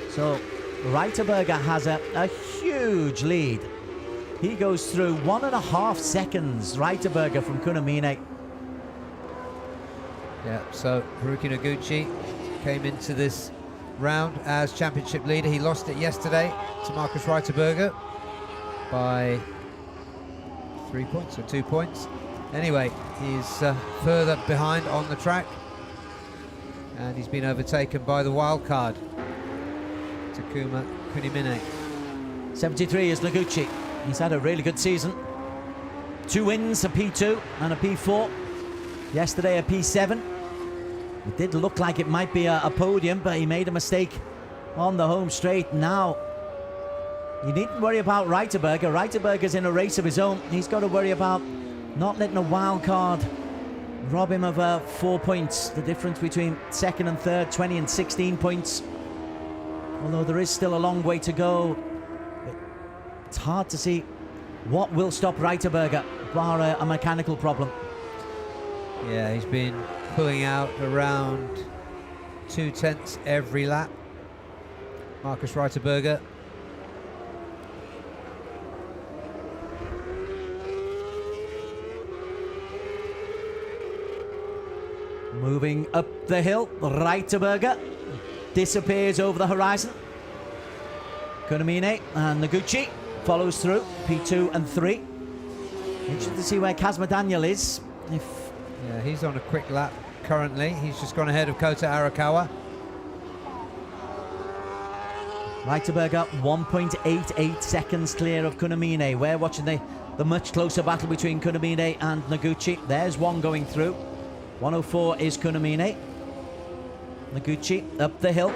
Speaker 20: So Reiterberger has a huge lead. He goes through 1.5 seconds, Reiterberger from Kunamine.
Speaker 4: Yeah, so Haruki Noguchi came into this round as championship leader. He lost it yesterday to Markus Reiterberger by 3 points or 2 points. Anyway, he's further behind on the track, and he's been overtaken by the wild card, Takuma Kunimine.
Speaker 20: 73 is Noguchi. He's had a really good season. 2 wins, a P2 and a P4. Yesterday a P7. It did look like it might be a podium, but he made a mistake on the home straight. Now, you needn't worry about Reiterberger. Reiterberger's in a race of his own. He's got to worry about not letting a wild card rob him of 4 points. The difference between second and third, 20 and 16 points. Although there is still a long way to go. It's hard to see what will stop Reiterberger, bar a mechanical problem.
Speaker 4: Yeah, he's been pulling out around 2/10 every lap. Markus Reiterberger.
Speaker 20: Moving up the hill, Reiterberger disappears over the horizon. Kunamine and Noguchi follows through, P2 and 3. Interesting to see where Kazuma Daniel is.
Speaker 4: Yeah, he's on a quick lap currently. He's just gone ahead of Kota Arakawa.
Speaker 20: Reiterberger 1.88 seconds clear of Kunamine. We're watching the much closer battle between Kunamine and Noguchi. There's one going through. 104 is Kunamine. Noguchi up the hill.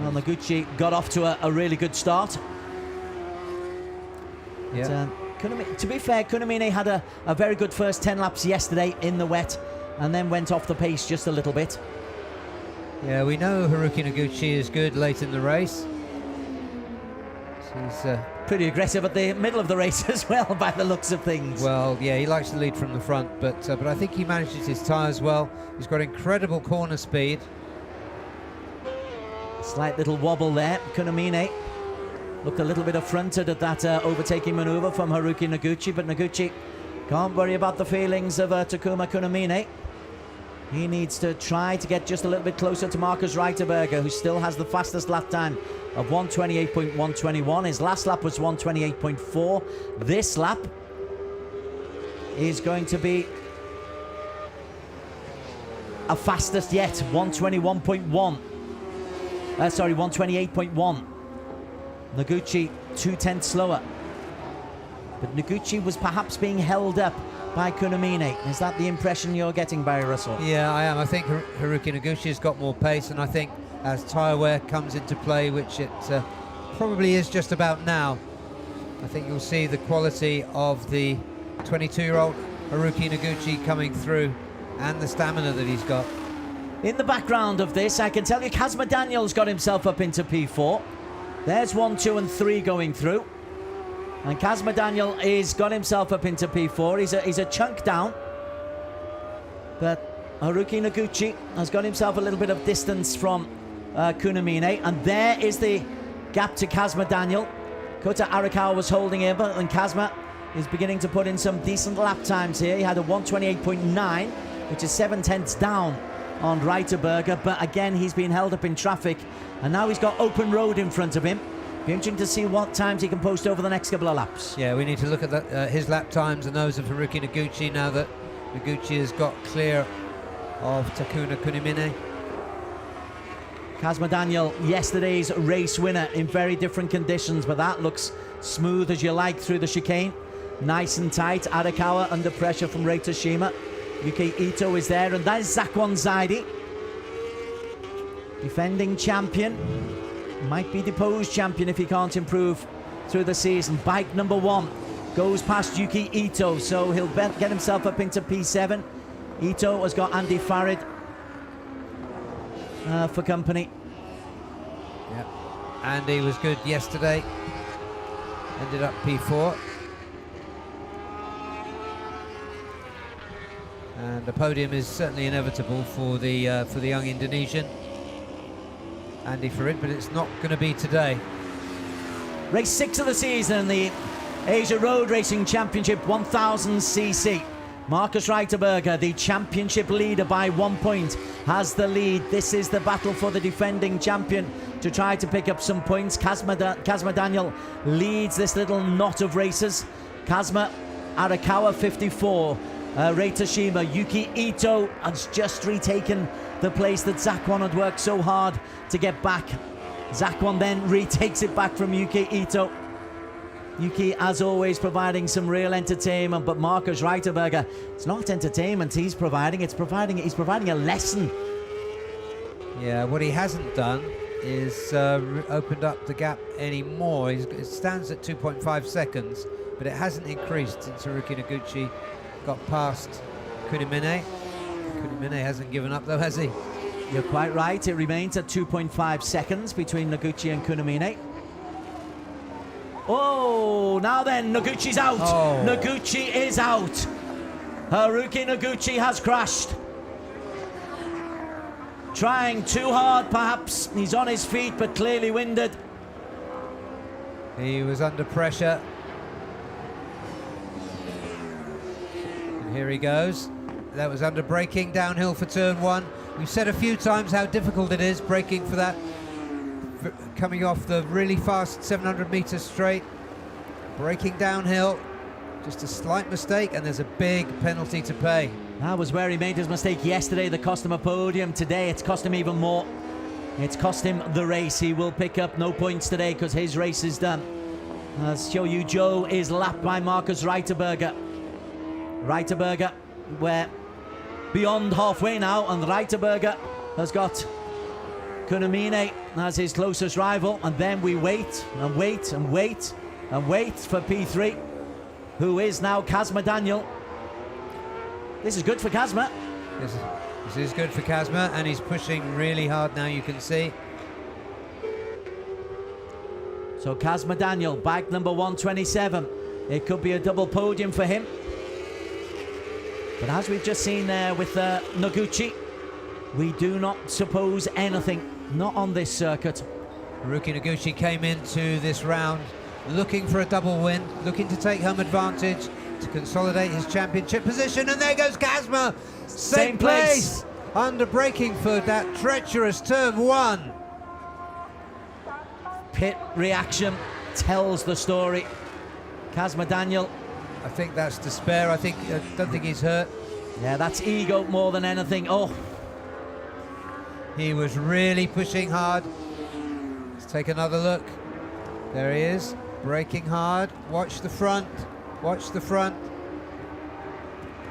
Speaker 20: Well, Noguchi got off to a really good start.
Speaker 4: Yeah.
Speaker 20: To be fair, Kunamine had a very good first 10 laps yesterday in the wet and then went off the pace just a little bit.
Speaker 4: Yeah, we know Haruki Noguchi is good late in the race. He's
Speaker 20: pretty aggressive at the middle of the race as well, by the looks of things.
Speaker 4: Well, yeah, he likes to lead from the front, but I think he manages his tyres well. He's got incredible corner speed.
Speaker 20: Slight little wobble there. Kunamine looked a little bit affronted at that overtaking manoeuvre from Haruki Noguchi, but Noguchi can't worry about the feelings of Takuma Kunamine. He needs to try to get just a little bit closer to Markus Reiterberger, who still has the fastest lap time of 1:28.121. His last lap was 1:28.4. This lap is going to be a fastest yet, 1:21.1. 1:28.1. Noguchi 2/10 slower. But Noguchi was perhaps being held up by Kunamine. Is that the impression you're getting, Barry Russell?
Speaker 4: Yeah, I am. I think Haruki Noguchi has got more pace, and I think as tyre wear comes into play, which it probably is just about now, I think you'll see the quality of the 22-year-old Haruki Noguchi coming through and the stamina that he's got.
Speaker 20: In the background of this, I can tell you Kazuma Daniel's got himself up into P4. There's 1, 2 and 3 going through. And Kazuma Daniel is got himself up into P4. He's a chunk down. But Haruki Noguchi has got himself a little bit of distance from Kunamine. And there is the gap to Kazuma Daniel. Kota Arakawa was holding him, and Kazuma is beginning to put in some decent lap times here. He had a 1:28.9, which is 7/10 down on Reiterberger. But again, he's been held up in traffic. And now he's got open road in front of him. Be interesting to see what times he can post over the next couple of laps.
Speaker 4: Yeah, we need to look at his lap times and those of Haruki Noguchi now that Noguchi has got clear of Takuma Kunimine.
Speaker 20: Kazma Daniel, yesterday's race winner in very different conditions, but that looks smooth as you like through the chicane. Nice and tight. Arakawa under pressure from Reita Shima. Yuki Ito is there, and that is Zakwan Zaidi, defending champion. Might be deposed champion if he can't improve through the season. Bike number 1 goes past Yuki Ito, so he'll get himself up into P7. Ito has got Andy Farid for company.
Speaker 4: Yeah, Andy was good yesterday. Ended up P4. And the podium is certainly inevitable for the young Indonesian, Andy Farid, but it's not going to be today.
Speaker 20: Race 6 of the season, the Asia Road Racing Championship 1000cc. Marcus Reiterberger, the championship leader by 1 point, has the lead. This is the battle for the defending champion to try to pick up some points. Kazma Daniel leads this little knot of racers. Kazma, Arakawa 54. Reita Shima, Yuki Ito has just retaken the place that Zakwan had worked so hard to get back. Zakwan then retakes it back from Yuki Ito. Yuki, as always, providing some real entertainment, but Marcus Reiterberger, it's not entertainment he's providing, he's providing a lesson.
Speaker 4: Yeah, what he hasn't done is opened up the gap anymore. It stands at 2.5 seconds, but it hasn't increased since Haruki Noguchi got past Kunimine. Kunimine hasn't given up though, has he?
Speaker 20: You're quite right, it remains at 2.5 seconds between Noguchi and Kunimine. Oh, now then, Noguchi's out.
Speaker 4: Oh.
Speaker 20: Noguchi is out. Haruki Noguchi has crashed. Trying too hard, perhaps. He's on his feet, but clearly winded.
Speaker 4: He was under pressure. And here he goes. That was under braking downhill for turn 1. We've said a few times how difficult it is braking for that, coming off the really fast 700 meters straight, braking downhill. Just a slight mistake and there's a big penalty to pay.
Speaker 20: That was where he made his mistake yesterday. That cost him a podium. Today it's cost him even more. It's cost him the race. He will pick up no points today because his race is done. As Shoyu Joe is lapped by Marcus Reiterberger. Reiterberger, we're beyond halfway now, and Reiterberger has got Kunimine as his closest rival, and then we wait and wait and wait and wait for P3, who is now Kazma Daniel. This is good for Kazma.
Speaker 4: This is good for Kazma, and he's pushing really hard now, you can see.
Speaker 20: So Kazma Daniel, bike number 127. It could be a double podium for him. But as we've just seen there with Noguchi, we do not suppose anything, not on this circuit.
Speaker 4: Haruki Noguchi came into this round looking for a double win, looking to take home advantage, to consolidate his championship position, and there goes Kazma! Same place! Under braking for that treacherous turn 1.
Speaker 20: Pit reaction tells the story. Kazma Daniel.
Speaker 4: I think that's despair. I don't think he's hurt.
Speaker 20: Yeah, that's ego more than anything. Oh.
Speaker 4: He was really pushing hard. Let's take another look. There he is, braking hard. Watch the front. Watch the front.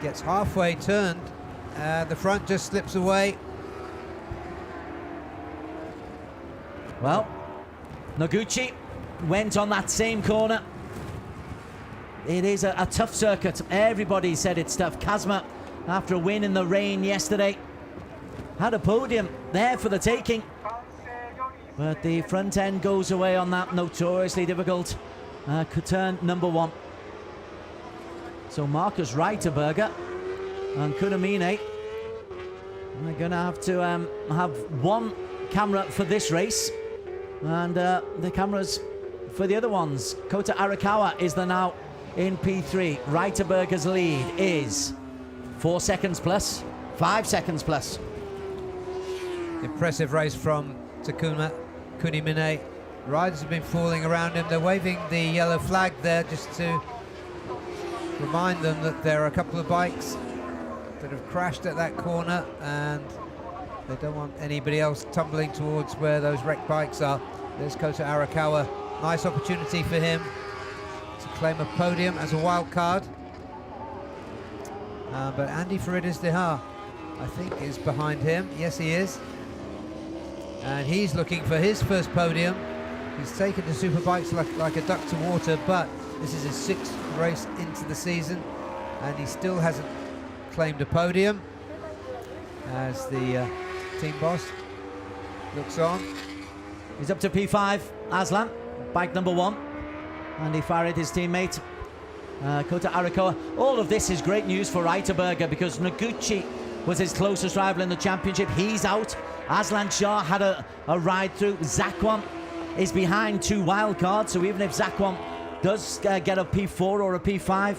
Speaker 4: Gets halfway turned. The front just slips away.
Speaker 20: Well, Noguchi went on that same corner. It is a tough circuit. Everybody said it's tough. Kazma, after a win in the rain yesterday, had a podium there for the taking. But the front end goes away on that notoriously difficult turn number 1. So Marcus Reiterberger and Kunimine are going to have one camera for this race, and the cameras for the other ones. Kota Arakawa is the now in P3. Reiterberger's lead is 4 seconds plus, 5 seconds plus.
Speaker 4: Impressive race from Takuma Kunimine. Riders have been falling around him. They're waving the yellow flag there just to remind them that there are a couple of bikes that have crashed at that corner, and They don't want anybody else tumbling towards where those wrecked bikes are. There's Kota Arakawa. Nice opportunity for him to claim a podium as a wild card. But Andy Faridis-Dihar, I think, is behind him. Yes, he is. And he's looking for his first podium. He's taken to Superbikes like a duck to water, but this is his 6th race into the season, and he still hasn't claimed a podium as the team boss looks on.
Speaker 20: He's up to P5, Aslan, bike number 1. Andy Farid, his teammate, Kota Arakawa. All of this is great news for Reiterberger because Noguchi was his closest rival in the championship. He's out. Aslan Shah had a ride through. Zakwan is behind 2 wildcards, so even if Zakwan does get a P4 or a P5,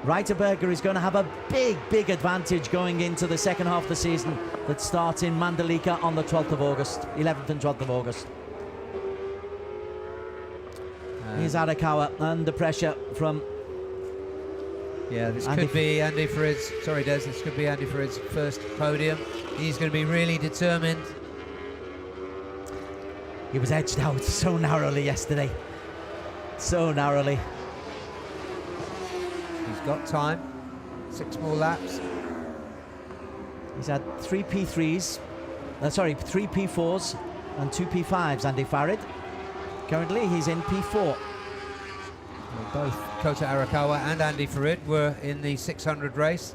Speaker 20: Reiterberger is going to have a big advantage going into the second half of the season that starts in Mandalika on the 12th of August, 11th and 12th of August. Here's Arakawa under pressure from...
Speaker 4: Yeah, this could be Andy Farid's, sorry Des, this could be Andy Farid's first podium. He's going to be really determined.
Speaker 20: He was edged out so narrowly yesterday. So narrowly.
Speaker 4: He's got time. 6 more laps.
Speaker 20: He's had 3 P3s, 3 P4s and 2 P5s, Andy Farid. Currently he's in P4.
Speaker 4: Well, both Kota Arakawa and Andy Farid were in the 600 race.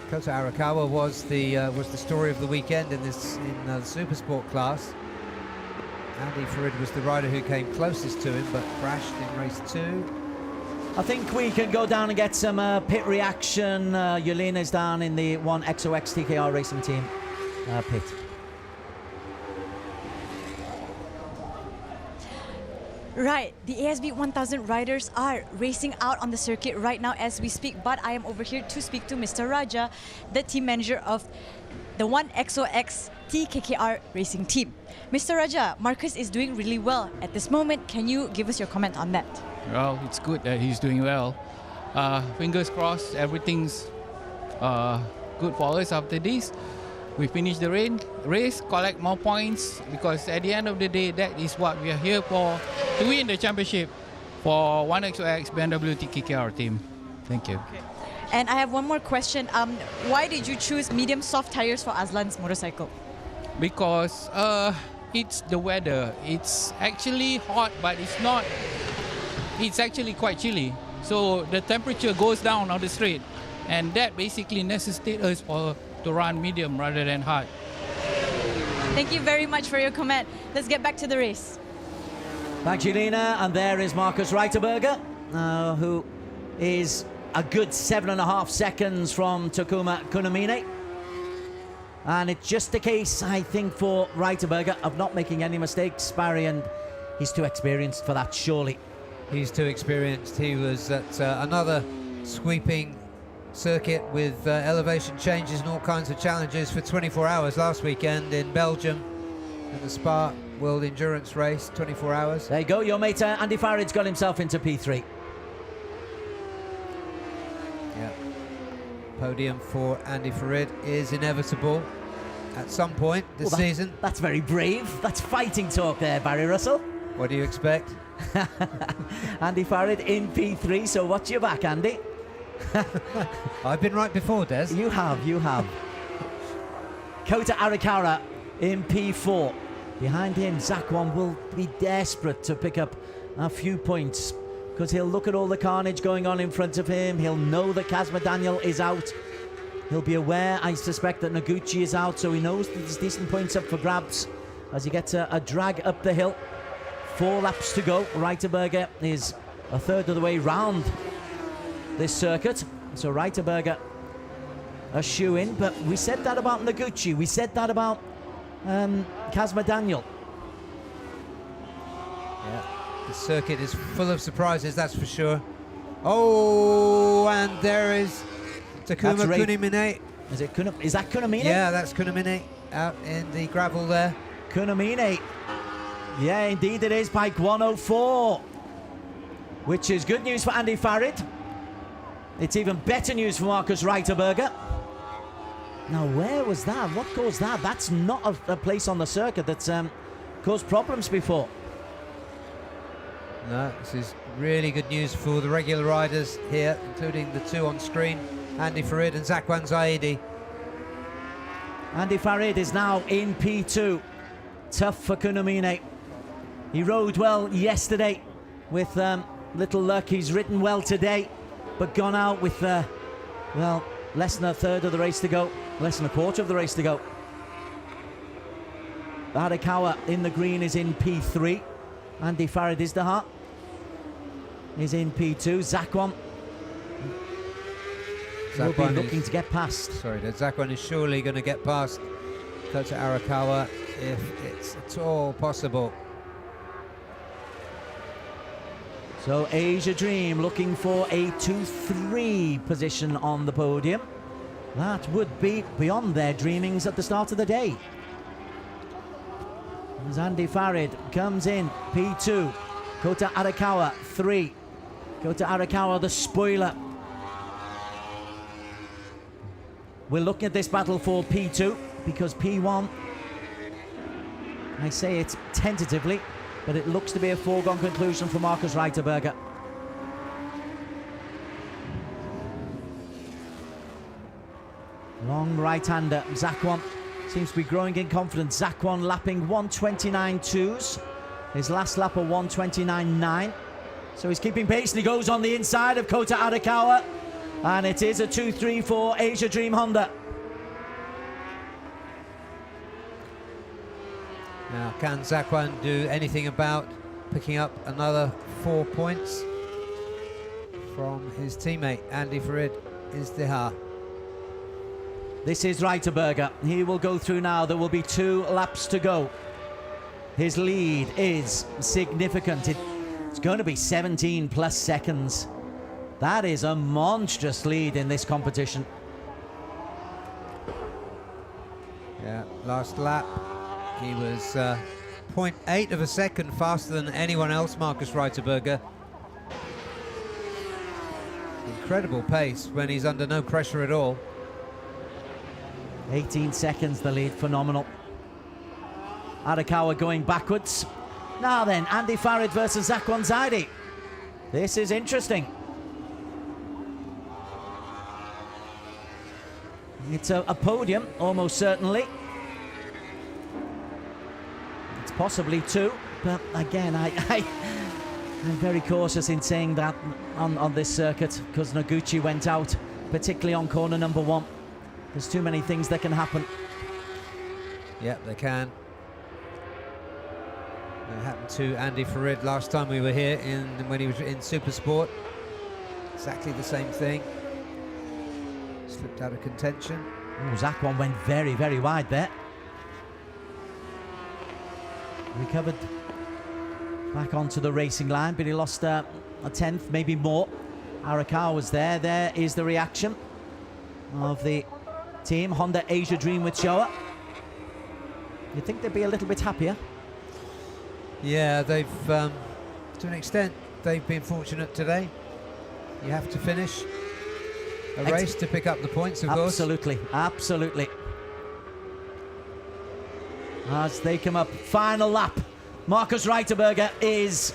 Speaker 4: Kota Arakawa was the story of the weekend in the Supersport class. Andy Farid was the rider who came closest to him but crashed in race 2.
Speaker 20: I think we can go down and get some pit reaction. Yelena is down in the 1XOX TKR Racing Team pit.
Speaker 6: Right, the ASB 1000 riders are racing out on the circuit right now as we speak, but I am over here to speak to Mr. Raja, the team manager of the 1XOX TKR Racing Team. Mr. Raja, Marcus is doing really well at this moment. Can you give us your comment on that?
Speaker 21: Well, it's good that he's doing well. Fingers crossed, everything's good for us after this. We finish the race, collect more points, because at the end of the day, that is what we are here for, to win the championship for 1XOX BMW TKR team. Thank you.
Speaker 6: Okay. And I have one more question. Why did you choose medium soft tires for Aslan's motorcycle?
Speaker 21: Because it's the weather. It's actually hot, but it's not. It's actually quite chilly. So the temperature goes down on the straight, and that basically necessitates us to run medium rather than hard.
Speaker 6: Thank you very much for your comment. Let's get back to the race.
Speaker 20: Thanks, Jelena. And there is Marcus Reiterberger, who is a good 7.5 seconds from Takuma Kunamine. And it's just a case, I think, for Reiterberger of not making any mistakes, Barry, and he's too experienced for that, surely.
Speaker 4: He's too experienced. He was at another sweeping circuit with elevation changes and all kinds of challenges for 24 hours last weekend in Belgium in the Spa World Endurance Race, 24 hours.
Speaker 20: There you go, your mate Andy Farid's got himself into P3.
Speaker 4: Yeah. Podium for Andy Farid is inevitable at some point this season.
Speaker 20: That's very brave. That's fighting talk there, Barry Russell.
Speaker 4: What do you expect?
Speaker 20: Andy Farid in P3, so watch your back, Andy.
Speaker 4: I've been right before, Des.
Speaker 20: You have. Kota Arakawa in P4. Behind him, Zakwan will be desperate to pick up a few points because he'll look at all the carnage going on in front of him. He'll know that Kazma Daniel is out. He'll be aware, I suspect, that Noguchi is out, so he knows that there's decent points up for grabs as he gets a drag up the hill. 4 laps to go. Reiterberger is a third of the way round this circuit, so Reiterberger a shoe-in, but we said that about Noguchi, we said that about Kazma Daniel.
Speaker 4: Yeah, the circuit is full of surprises, that's for sure. Oh, and there is Takuma Kunamine.
Speaker 20: Is that Kunamine?
Speaker 4: Yeah, that's Kunamine out in the gravel there.
Speaker 20: Kunamine. Yeah, indeed it is, bike 104, which is good news for Andy Farid. It's even better news for Marcus Reiterberger. Now, where was that? What caused that? That's not a place on the circuit that's caused problems before.
Speaker 4: No, this is really good news for the regular riders here, including the two on screen, Andy Farid and Zakwan Zaidi.
Speaker 20: Andy Farid is now in P2. Tough for Kunamine. He rode well yesterday with little luck. He's ridden well today, but gone out with, well, less than a third of the race to go, less than a quarter of the race to go. Arakawa in the green is in P3. Andy Farid Izdaha is in P2. Zakwan will be looking to get past.
Speaker 4: Sorry, Zakwan is surely going to get past Kota Arakawa if it's at all possible.
Speaker 20: So Asia Dream looking for a 2-3 position on the podium. That would be beyond their dreamings at the start of the day. As Andy Farid comes in, P2. Kota Arakawa, 3. Kota Arakawa, the spoiler. We're looking at this battle for P2 because P1, I say it tentatively, but it looks to be a foregone conclusion for Markus Reiterberger. Long right-hander, Zakwan seems to be growing in confidence. Zakwan lapping 1:29.2s. His last lap a 1:29.9. So he's keeping pace and he goes on the inside of Kota Arakawa. And it is a 2-3 for Asia Dream Honda.
Speaker 4: Now, can Zakwan do anything about picking up another 4 points from his teammate, Andy Farid Izdaha?
Speaker 20: This is Reiterberger. He will go through now. There will be 2 laps to go. His lead is significant. It's going to be 17 plus seconds. That is a monstrous lead in this competition.
Speaker 4: Yeah, last lap, he was 0.8 of a second faster than anyone else, Markus Reiterberger. Incredible pace when he's under no pressure at all.
Speaker 20: 18 seconds the lead, phenomenal. Arakawa going backwards. Now then, Andy Farid versus Zakwan Zaidi. This is interesting. It's a podium, almost certainly. It's possibly 2, but again, I'm very cautious in saying that on this circuit because Noguchi went out, particularly on corner number 1. There's too many things that can happen.
Speaker 4: Yep, they can. It happened to Andy Farid last time we were here when he was in Supersport. Exactly the same thing. Slipped out of contention.
Speaker 20: Oh, Zakwan went very, very wide there. Recovered back onto the racing line, but he lost a 10th, maybe more. Arakawa was there. There is the reaction of the team, Honda Asia Dream with Showa. You'd think they'd be a little bit happier.
Speaker 4: Yeah, they've, to an extent, they've been fortunate today. You have to finish a race to pick up the points, of course.
Speaker 20: Absolutely, absolutely. As they come up, final lap. Markus Reiterberger is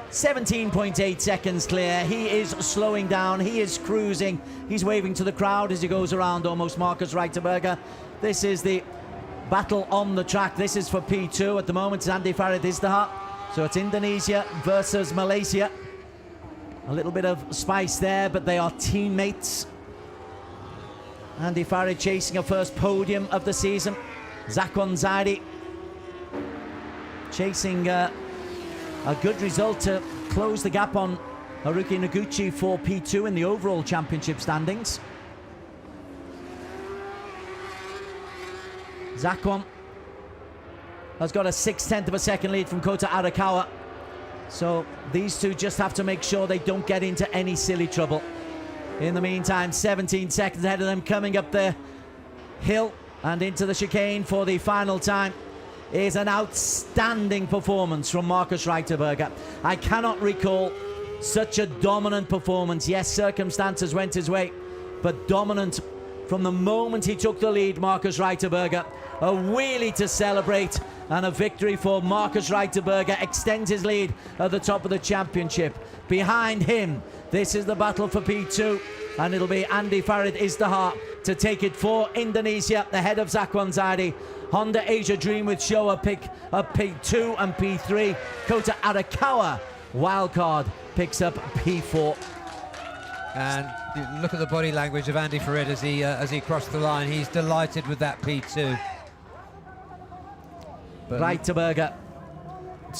Speaker 20: 17.8 seconds clear. He is slowing down. He is cruising. He's waving to the crowd as he goes around almost Markus Reiterberger. This is the battle on the track. This is for P2 at the moment. It's Andy Farid Izdaha. So it's Indonesia versus Malaysia. A little bit of spice there, but they are teammates. Andy Farid chasing a first podium of the season. Zakwan Zaidi chasing a good result to close the gap on Haruki Noguchi for P2 in the overall championship standings. Zakwan has got a 6/10 of a second lead from Kota Arakawa. So these two just have to make sure they don't get into any silly trouble. In the meantime, 17 seconds ahead of them, coming up the hill and into the chicane for the final time is an outstanding performance from Markus Reiterberger. I cannot recall such a dominant performance. Yes, circumstances went his way, but dominant from the moment he took the lead, Marcus Reiterberger. A wheelie to celebrate, and a victory for Marcus Reiterberger extends his lead at the top of the championship. Behind him, this is the battle for P2, and it'll be Andy Farid Izdihar to take it for Indonesia, the head of Zakwan Zaidi. Honda Asia Dream with Showa pick up P2 and P3. Kota Arakawa, wildcard, picks up P4.
Speaker 4: And look at the body language of Andy Farid as he crossed the line. He's delighted with that P2.
Speaker 20: Reiterberger,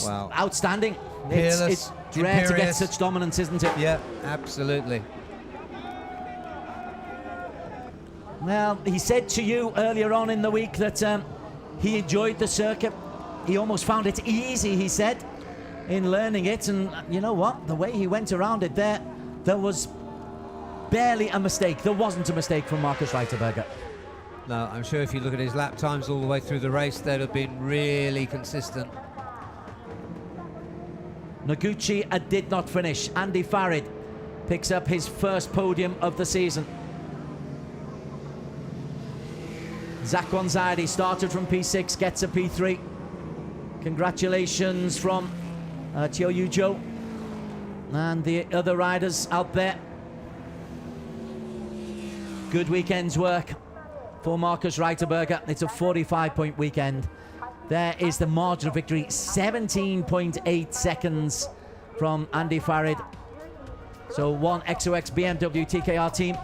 Speaker 4: wow,
Speaker 20: outstanding.
Speaker 4: Peerless,
Speaker 20: It's rare to get
Speaker 4: imperious.
Speaker 20: such dominance, isn't it?
Speaker 4: Yeah, absolutely.
Speaker 20: Well, he said to you earlier on in the week that he enjoyed the circuit. He almost found it easy, he said, in learning it. And you know what? The way he went around it there was barely a mistake. There wasn't a mistake from Marcus Reiterberger.
Speaker 4: No, I'm sure if you look at his lap times all the way through the race, they'd have been really consistent.
Speaker 20: Noguchi did not finish. Andy Farid picks up his first podium of the season. Zakwan Zaidi started from P6, gets a P3. Congratulations from Chio Yujo and the other riders out there. Good weekend's work for Marcus Reiterberger. It's a 45-point weekend. There is the margin of victory, 17.8 seconds from Andy Farid. So one XOX BMW TKR team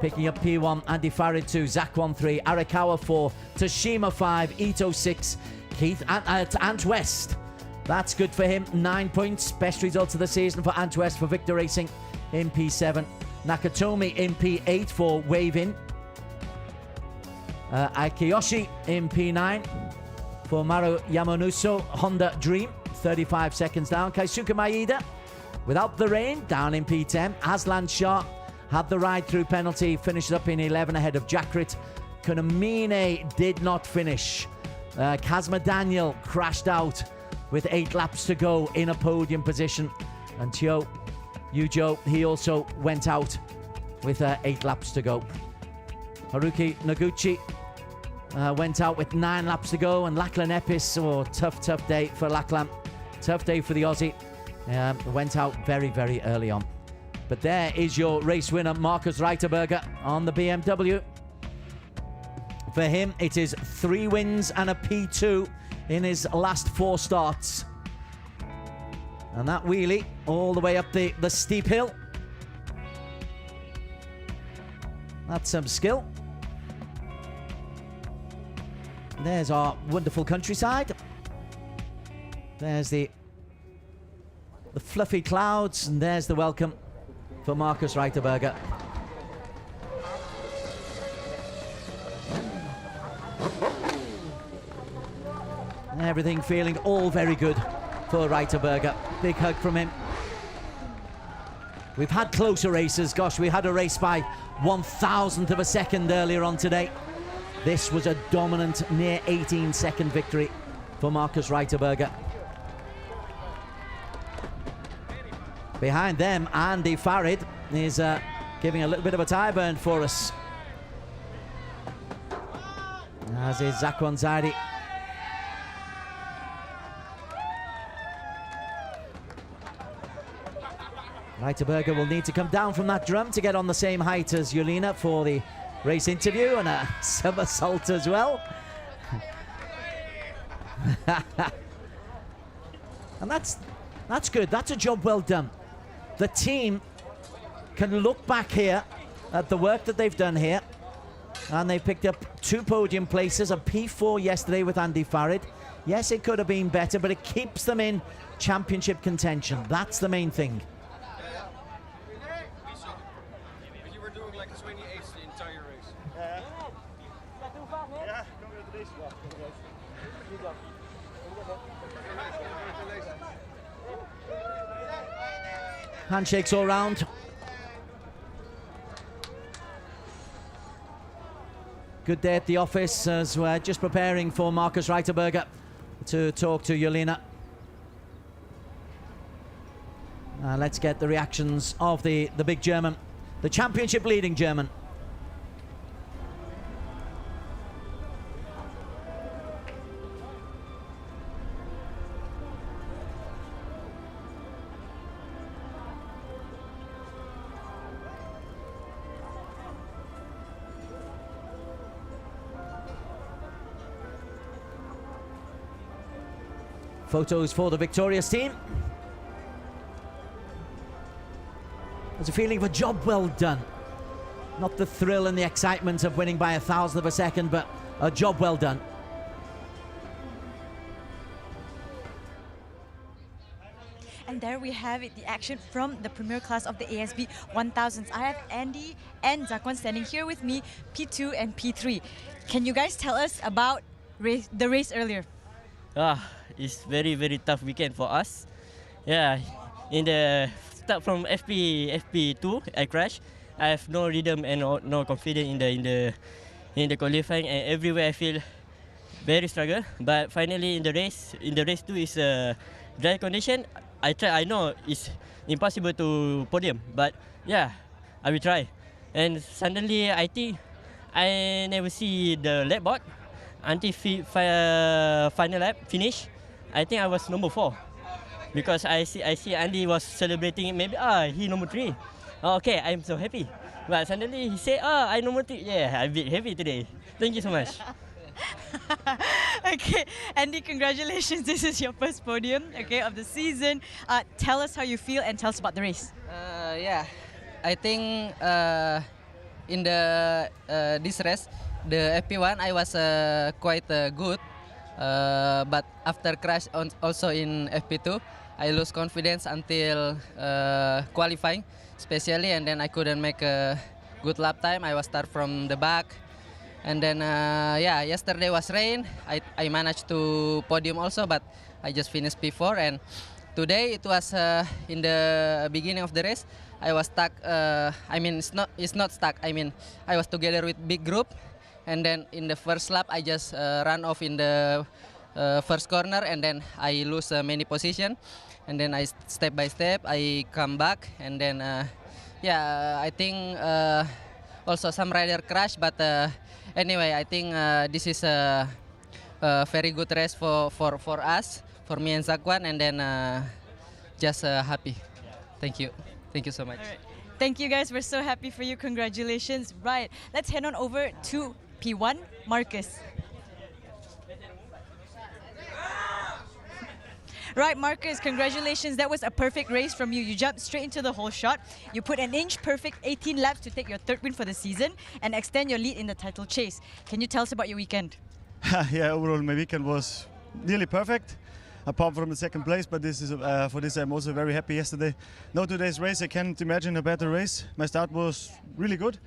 Speaker 20: picking up P1, Andy Farid 2, Zakwan 3, Arakawa 4, Toshima 5, Ito 6, Keith Ant West. That's good for him, 9 points. Best result of the season for Ant West for Victor Racing in P7. Nakatomi in P8 for Wave-In. Akiyoshi in P9 for Maru Yamanuso, Honda Dream, 35 seconds down. Kaisuke Maeda, without the rain, down in P10. Aslan Shah had the ride through penalty, finished up in 11 ahead of Jakrit. Kunamine did not finish. Kazma Daniel crashed out with 8 laps to go in a podium position. And Chio Yujo, he also went out with 8 laps to go. Haruki Noguchi went out with 9 laps to go, and Lachlan Epis, tough day for Lachlan. Tough day for the Aussie. Went out very, very early on. But there is your race winner, Marcus Reiterberger on the BMW. For him, it is 3 wins and a P2 in his last 4 starts. And that wheelie all the way up the steep hill. That's some skill. There's our wonderful countryside. There's the fluffy clouds, and there's the welcome for Marcus Reiterberger. Everything feeling all very good for Reiterberger. Big hug from him. We've had closer races. Gosh, we had a race by 1,000th of a second earlier on today. This was a dominant near 18-second victory for Marcus Reiterberger. Behind them, Andy Farid is giving a little bit of a tire burn for us. As is Zakwan Zaidi. Reiterberger will need to come down from that drum to get on the same height as Yulina for the race interview, and a somersault as well. And that's good. That's a job well done. The team can look back here at the work that they've done here, and they picked up 2 podium places, a P4 yesterday with Andy Farid. Yes, it could have been better, but it keeps them in championship contention. That's the main thing.
Speaker 7: You were doing like 28 the entire race.
Speaker 20: Handshakes all round. Good day at the office as we're just preparing for Marcus Reiterberger to talk to Yelena. Let's get the reactions of the big German, the championship leading German. Photos for the victorious team. There's a feeling of a job well done. Not the thrill and the excitement of winning by 1,000th of a second, but a job well done.
Speaker 6: And there we have it, the action from the premier class of the ASB 1000s. I have Andy and Zakwan standing here with me, P2 and P3. Can you guys tell us about the race earlier?
Speaker 2: It's very tough weekend for us. Yeah, in the start from FP2, I crashed. I have no rhythm and no confidence in the qualifying, and everywhere I feel very struggle. But finally in the race 2 is dry condition. I know it's impossible to podium, but yeah, I will try. And suddenly I think I never see the lap board until final lap finish. I think I was number 4 because I see Andy was celebrating. Maybe he number 3. Okay, I'm so happy. But suddenly he said, I number 3. Yeah, I'm a bit happy today. Thank you so much.
Speaker 6: Okay, Andy, congratulations. This is your first podium, of the season. Tell us how you feel and tell us about the race.
Speaker 18: Yeah, I think in this race, the FP1 I was quite good, but after crash also in FP2, I lose confidence until qualifying, especially, and then I couldn't make a good lap time. I was start from the back. And then, yesterday was rain. I managed to podium also, but I just finished P4. And today it was in the beginning of the race. I was stuck. It's not stuck. I was together with big group, and then in the first lap I just ran off in the first corner, and then I lose many position. And then I step by step I come back, and then I think also some rider crash, but. Anyway, I think this is a very good race for us, for me and Zakwan, and then just happy. Thank you. Thank you so much.
Speaker 6: Right. Thank you guys. We're so happy for you. Congratulations. Right, let's head on over to P1, Marcus. Right, Marcus, congratulations. That was a perfect race from you. You jumped straight into the whole shot. You put an inch perfect 18 laps to take your 3rd win for the season and extend your lead in the title chase. Can you tell us about your weekend?
Speaker 22: Yeah, overall my weekend was nearly perfect, apart from the 2nd place, but this is for this I'm also very happy yesterday. Now today's race, I can't imagine a better race. My start was really good.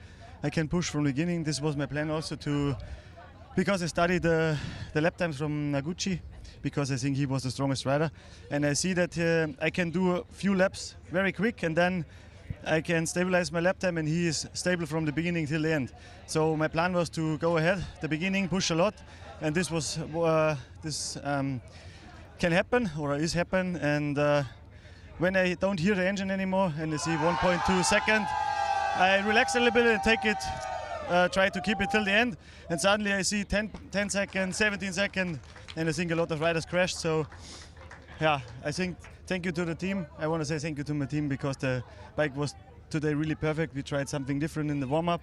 Speaker 22: I can push from the beginning. This was my plan also because I studied the lap times from Naguchi, because I think he was the strongest rider, and I see that I can do a few laps very quick, and then I can stabilize my lap time, and he is stable from the beginning till the end. So my plan was to go ahead the beginning, push a lot, and this was can happen or is happen. And when I don't hear the engine anymore and I see 1.2 second, I relax a little bit and take it, try to keep it till the end, and suddenly I see 10 seconds, 17 seconds, and I think a lot of riders crashed. So yeah, I think thank you to the team. I want to say thank you to my team because the bike was today really perfect. We tried something different in the warm-up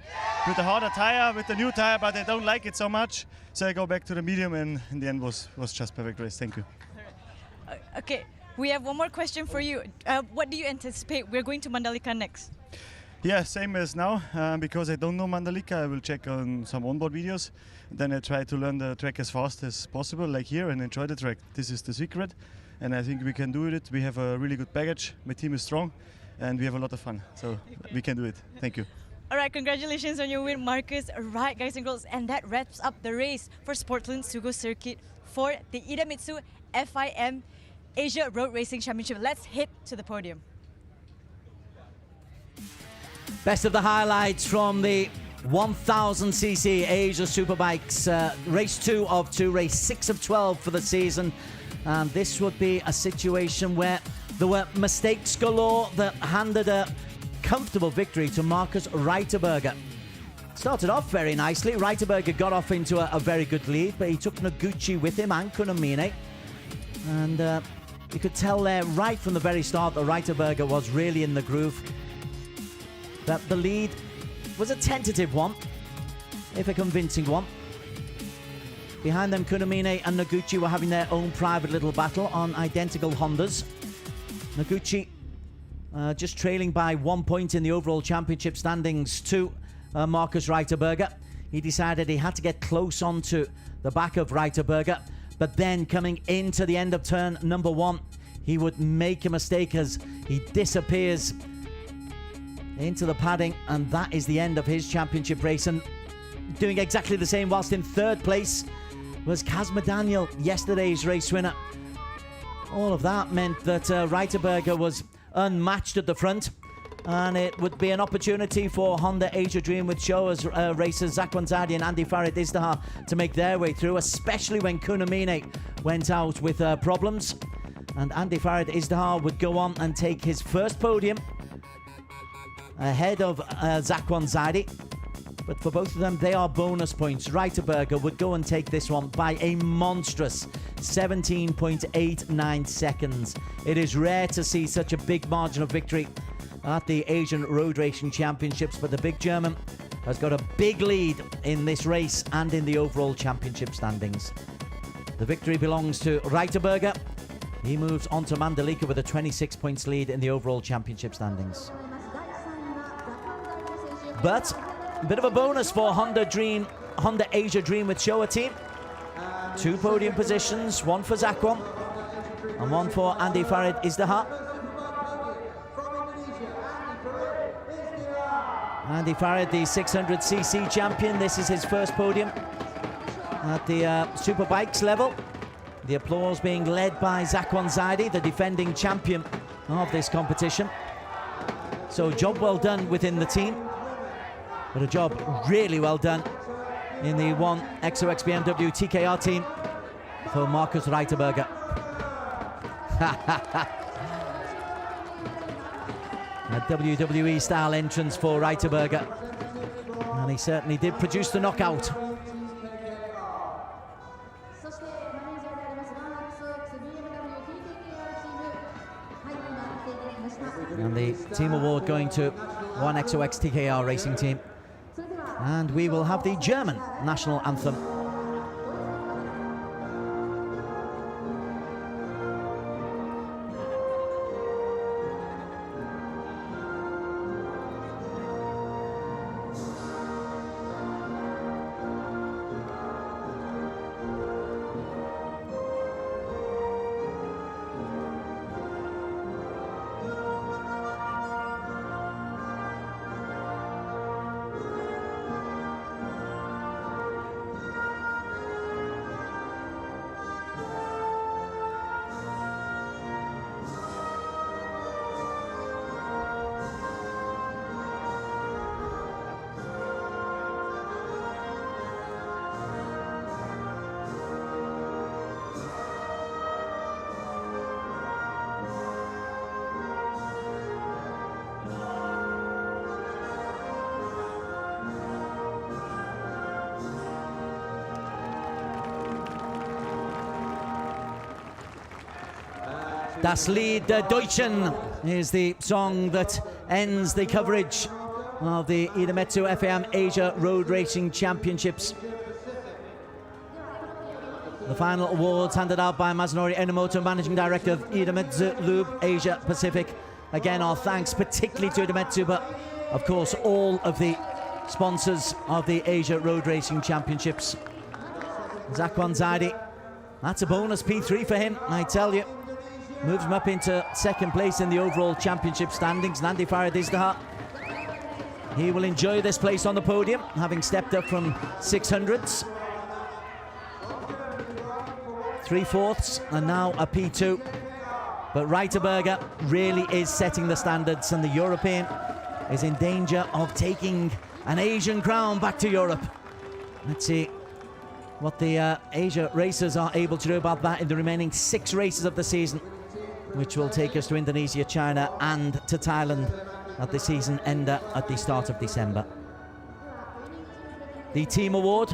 Speaker 22: with a harder tire, with the new tire, but I don't like it so much, so I go back to the medium, and in the end was just perfect race. Thank you.
Speaker 6: Okay, we have one more question for you. What do you anticipate? We're going to Mandalika next.
Speaker 22: Yeah, same as now, because I don't know Mandalika. I will check on some onboard videos. Then I try to learn the track as fast as possible, like here, and enjoy the track. This is the secret, and I think we can do it. We have a really good baggage. My team is strong, and we have a lot of fun. So we can do it. Thank you.
Speaker 6: All right, congratulations on your win, Marcus. All right, guys and girls, and that wraps up the race for Sportsland Sugo Circuit for the IDEMITSU FIM Asia Road Racing Championship. Let's head to the podium.
Speaker 20: Best of the highlights from the 1000cc Asia Superbikes race 2 of 2, race 6 of 12 for the season. And this would be a situation where there were mistakes galore that handed a comfortable victory to Markus Reiterberger. Started off very nicely. Reiterberger got off into a very good lead, but he took Noguchi with him and Kunamine. And you could tell there right from the very start that Reiterberger was really in the groove. That the lead was a tentative one, if a convincing one. Behind them, Kunamine and Noguchi were having their own private little battle on identical Hondas. Noguchi just trailing by 1 point in the overall championship standings to Markus Reiterberger. He decided he had to get close onto the back of Reiterberger, but then coming into the end of turn number 1, he would make a mistake as he disappears into the padding, and that is the end of his championship race. And doing exactly the same whilst in third place was Kazma Daniel, yesterday's race winner. All of that meant that Reiterberger was unmatched at the front, and it would be an opportunity for Honda Asia Dream with Showa's racers Zakwan Zadi and Andy Farid Izdahar to make their way through, especially when Kunamine went out with problems. And Andy Farid Izdahar would go on and take his first podium ahead of Zakwan Zadi. But for both of them, they are bonus points. Reiterberger would go and take this one by a monstrous 17.89 seconds. It is rare to see such a big margin of victory at the Asian Road Racing Championships, but the big German has got a big lead in this race and in the overall championship standings. The victory belongs to Reiterberger. He moves on to Mandalika with a 26 points lead in the overall championship standings. But a bit of a bonus for Honda Asia Dream with Showa team. 2 podium positions, 1 for Zakwan and 1 for Andy Farid Izdahar. Andy Farid, the 600cc champion. This is his first podium at the Superbikes level. The applause being led by Zakwan Zadi, the defending champion of this competition. So job well done within the team, but a job really well done in the one XOX BMW TKR team for Markus Reiterberger. A WWE style entrance for Reiterberger, and he certainly did produce the knockout. And the team award going to one XOX TKR racing team. And we will have the German national anthem. Das Lied der Deutschen is the song that ends the coverage of the IDEMITSU FIM Asia Road Racing Championships. The final awards handed out by Masanori Enomoto, Managing Director of IDEMITSU Lube Asia Pacific. Again, our thanks particularly to IDEMITSU, but of course all of the sponsors of the Asia Road Racing Championships. Zakwan Zadi, that's a bonus P3 for him, I tell you. Moves him up into second place in the overall championship standings. Andy Farid Izdahar, he will enjoy this place on the podium, having stepped up from 600s. 3/4 and now a P2. But Reiterberger really is setting the standards, and the European is in danger of taking an Asian crown back to Europe. Let's see what the Asia racers are able to do about that in the remaining 6 races of the season, which will take us to Indonesia, China and to Thailand at the season ender at the start of December. The team award,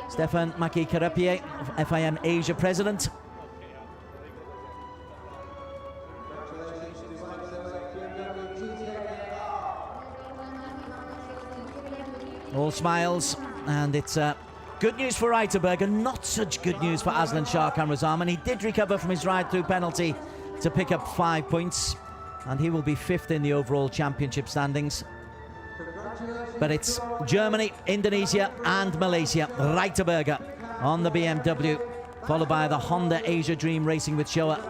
Speaker 20: Stefan Maki Karapie, FIM Asia President. All smiles, and it's Good news for Reiterberger, not such good news for Aslan Shah Kamrazam, he did recover from his ride through penalty to pick up 5 points, and he will be 5th in the overall championship standings. But it's Germany, Indonesia and Malaysia. Reiterberger on the BMW, followed by the Honda Asia Dream Racing with Showa,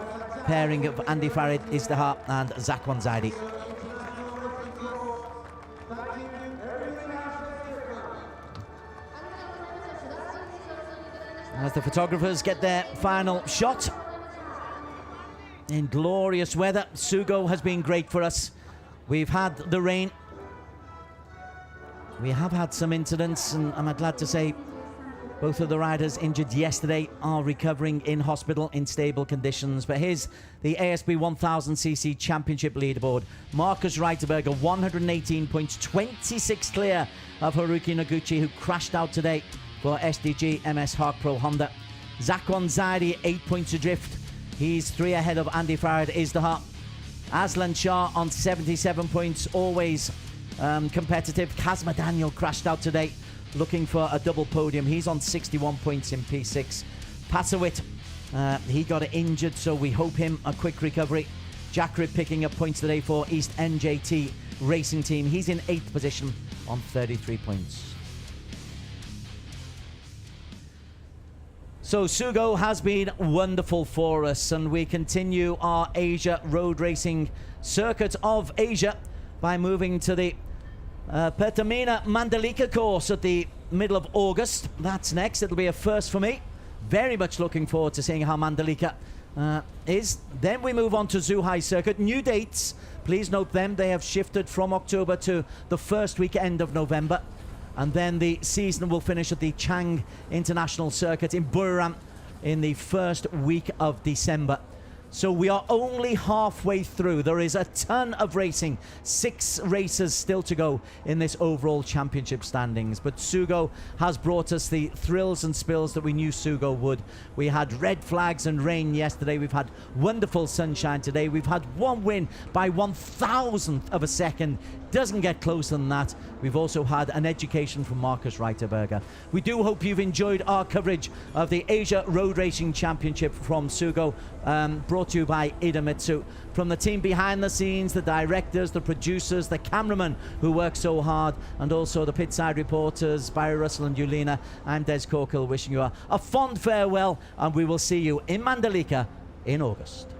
Speaker 20: pairing of Andy Farid, Izdihar and Zakwan Zaidi. As the photographers get their final shot in glorious weather. Sugo has been great for us. We've had the rain. We have had some incidents, and I'm glad to say both of the riders injured yesterday are recovering in hospital in stable conditions. But here's the ASB 1000cc Championship leaderboard. Marcus Reiterberger, 118 points, 26 clear of Haruki Noguchi, who crashed out today for SDG MS Hark Pro Honda. Zakwan Zaidi, 8 points adrift. He's 3 ahead of Andy Farid Izdihar. Aslan Shah on 77 points, always competitive. Kazma Daniel crashed out today, looking for a double podium. He's on 61 points in P6. Pasawit, he got injured, so we hope him a quick recovery. Jakrib picking up points today for East NJT Racing Team. He's in 8th position on 33 points. So Sugo has been wonderful for us, and we continue our Asia road racing circuit of Asia by moving to the Pertamina Mandalika course at the middle of August. That's next. It'll be a first for me. Very much looking forward to seeing how Mandalika is. Then we move on to Zhuhai circuit. New dates, please note them. They have shifted from October to the first weekend of November. And then the season will finish at the Chang International Circuit in Buriram in the first week of December. So we are only halfway through. There is a ton of racing. 6 races still to go in this overall championship standings. But Sugo has brought us the thrills and spills that we knew Sugo would. We had red flags and rain yesterday. We've had wonderful sunshine today. We've had one win by 1,000th of a second. Doesn't get closer than that. We've also had an education from Marcus Reiterberger. We do hope you've enjoyed our coverage of the Asia Road Racing Championship from Sugo, brought to you by IDEMITSU. From the team behind the scenes, the directors, the producers, the cameramen who work so hard, and also the pitside reporters, Barry Russell and Yulina, I'm Des Corkill, wishing you a fond farewell, and we will see you in Mandalika in August.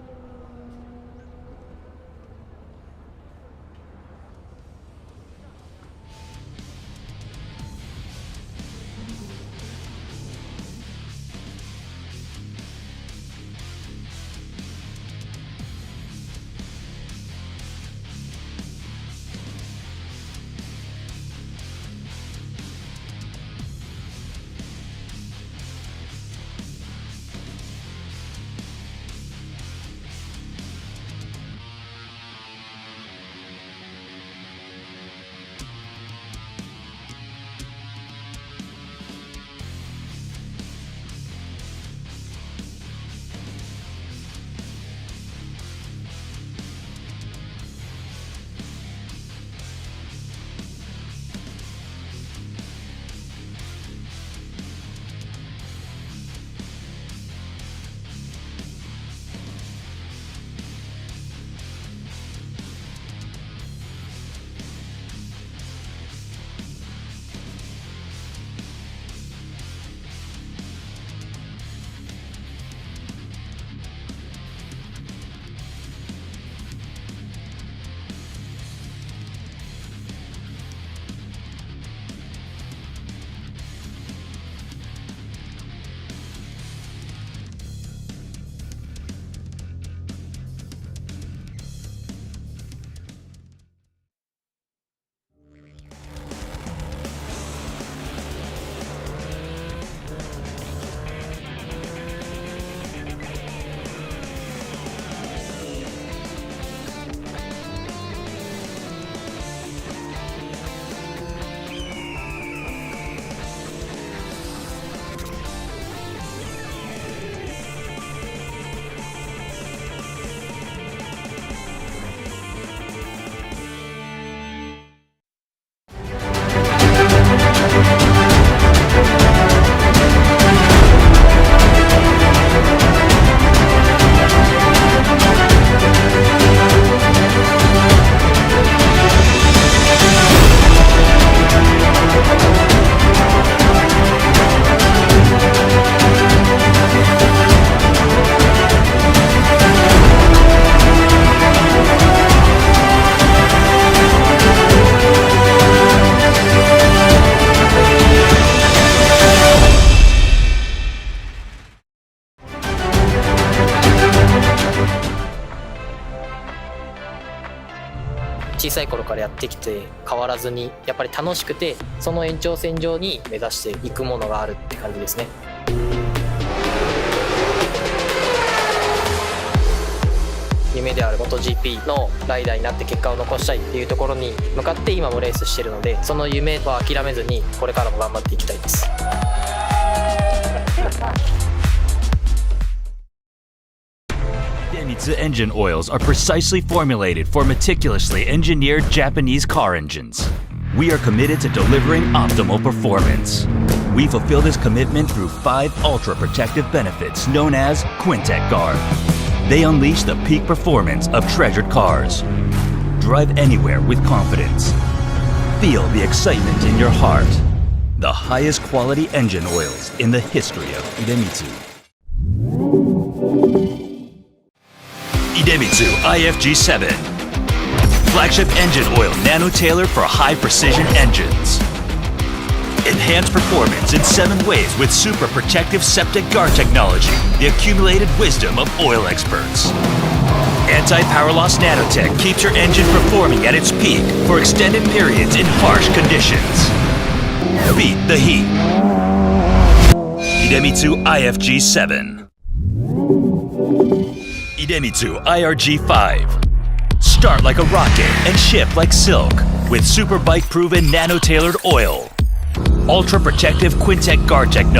Speaker 1: 小さい頃からやってきて変わらずにやっぱり楽しくて、その延長線上に目指していくものがあるって感じですね。夢である MotoGP のライダーになって結果を残したいっていうところに向かって今もレースしてるので、その夢は諦めずにこれからも頑張っていきたいです。
Speaker 9: IDEMITSU engine oils are precisely formulated for meticulously engineered Japanese car engines. We are committed to delivering optimal performance. We fulfill this commitment through 5 ultra-protective benefits known as Quintec Guard. They unleash the peak performance of treasured cars. Drive anywhere with confidence. Feel the excitement in your heart. The highest quality engine oils in the history of IDEMITSU. IDEMITSU IFG7. Flagship engine oil nano-tailored for high-precision engines. Enhanced performance in 7 ways with super protective septic guard technology, the accumulated wisdom of oil experts. Anti-power loss nanotech keeps your engine performing at its peak for extended periods in harsh conditions. Beat the heat. IDEMITSU IFG7. IDEMITSU IRG5. Start like a rocket and ship like silk with super bike-proven nano-tailored oil. Ultra-protective Quintec Guard technology.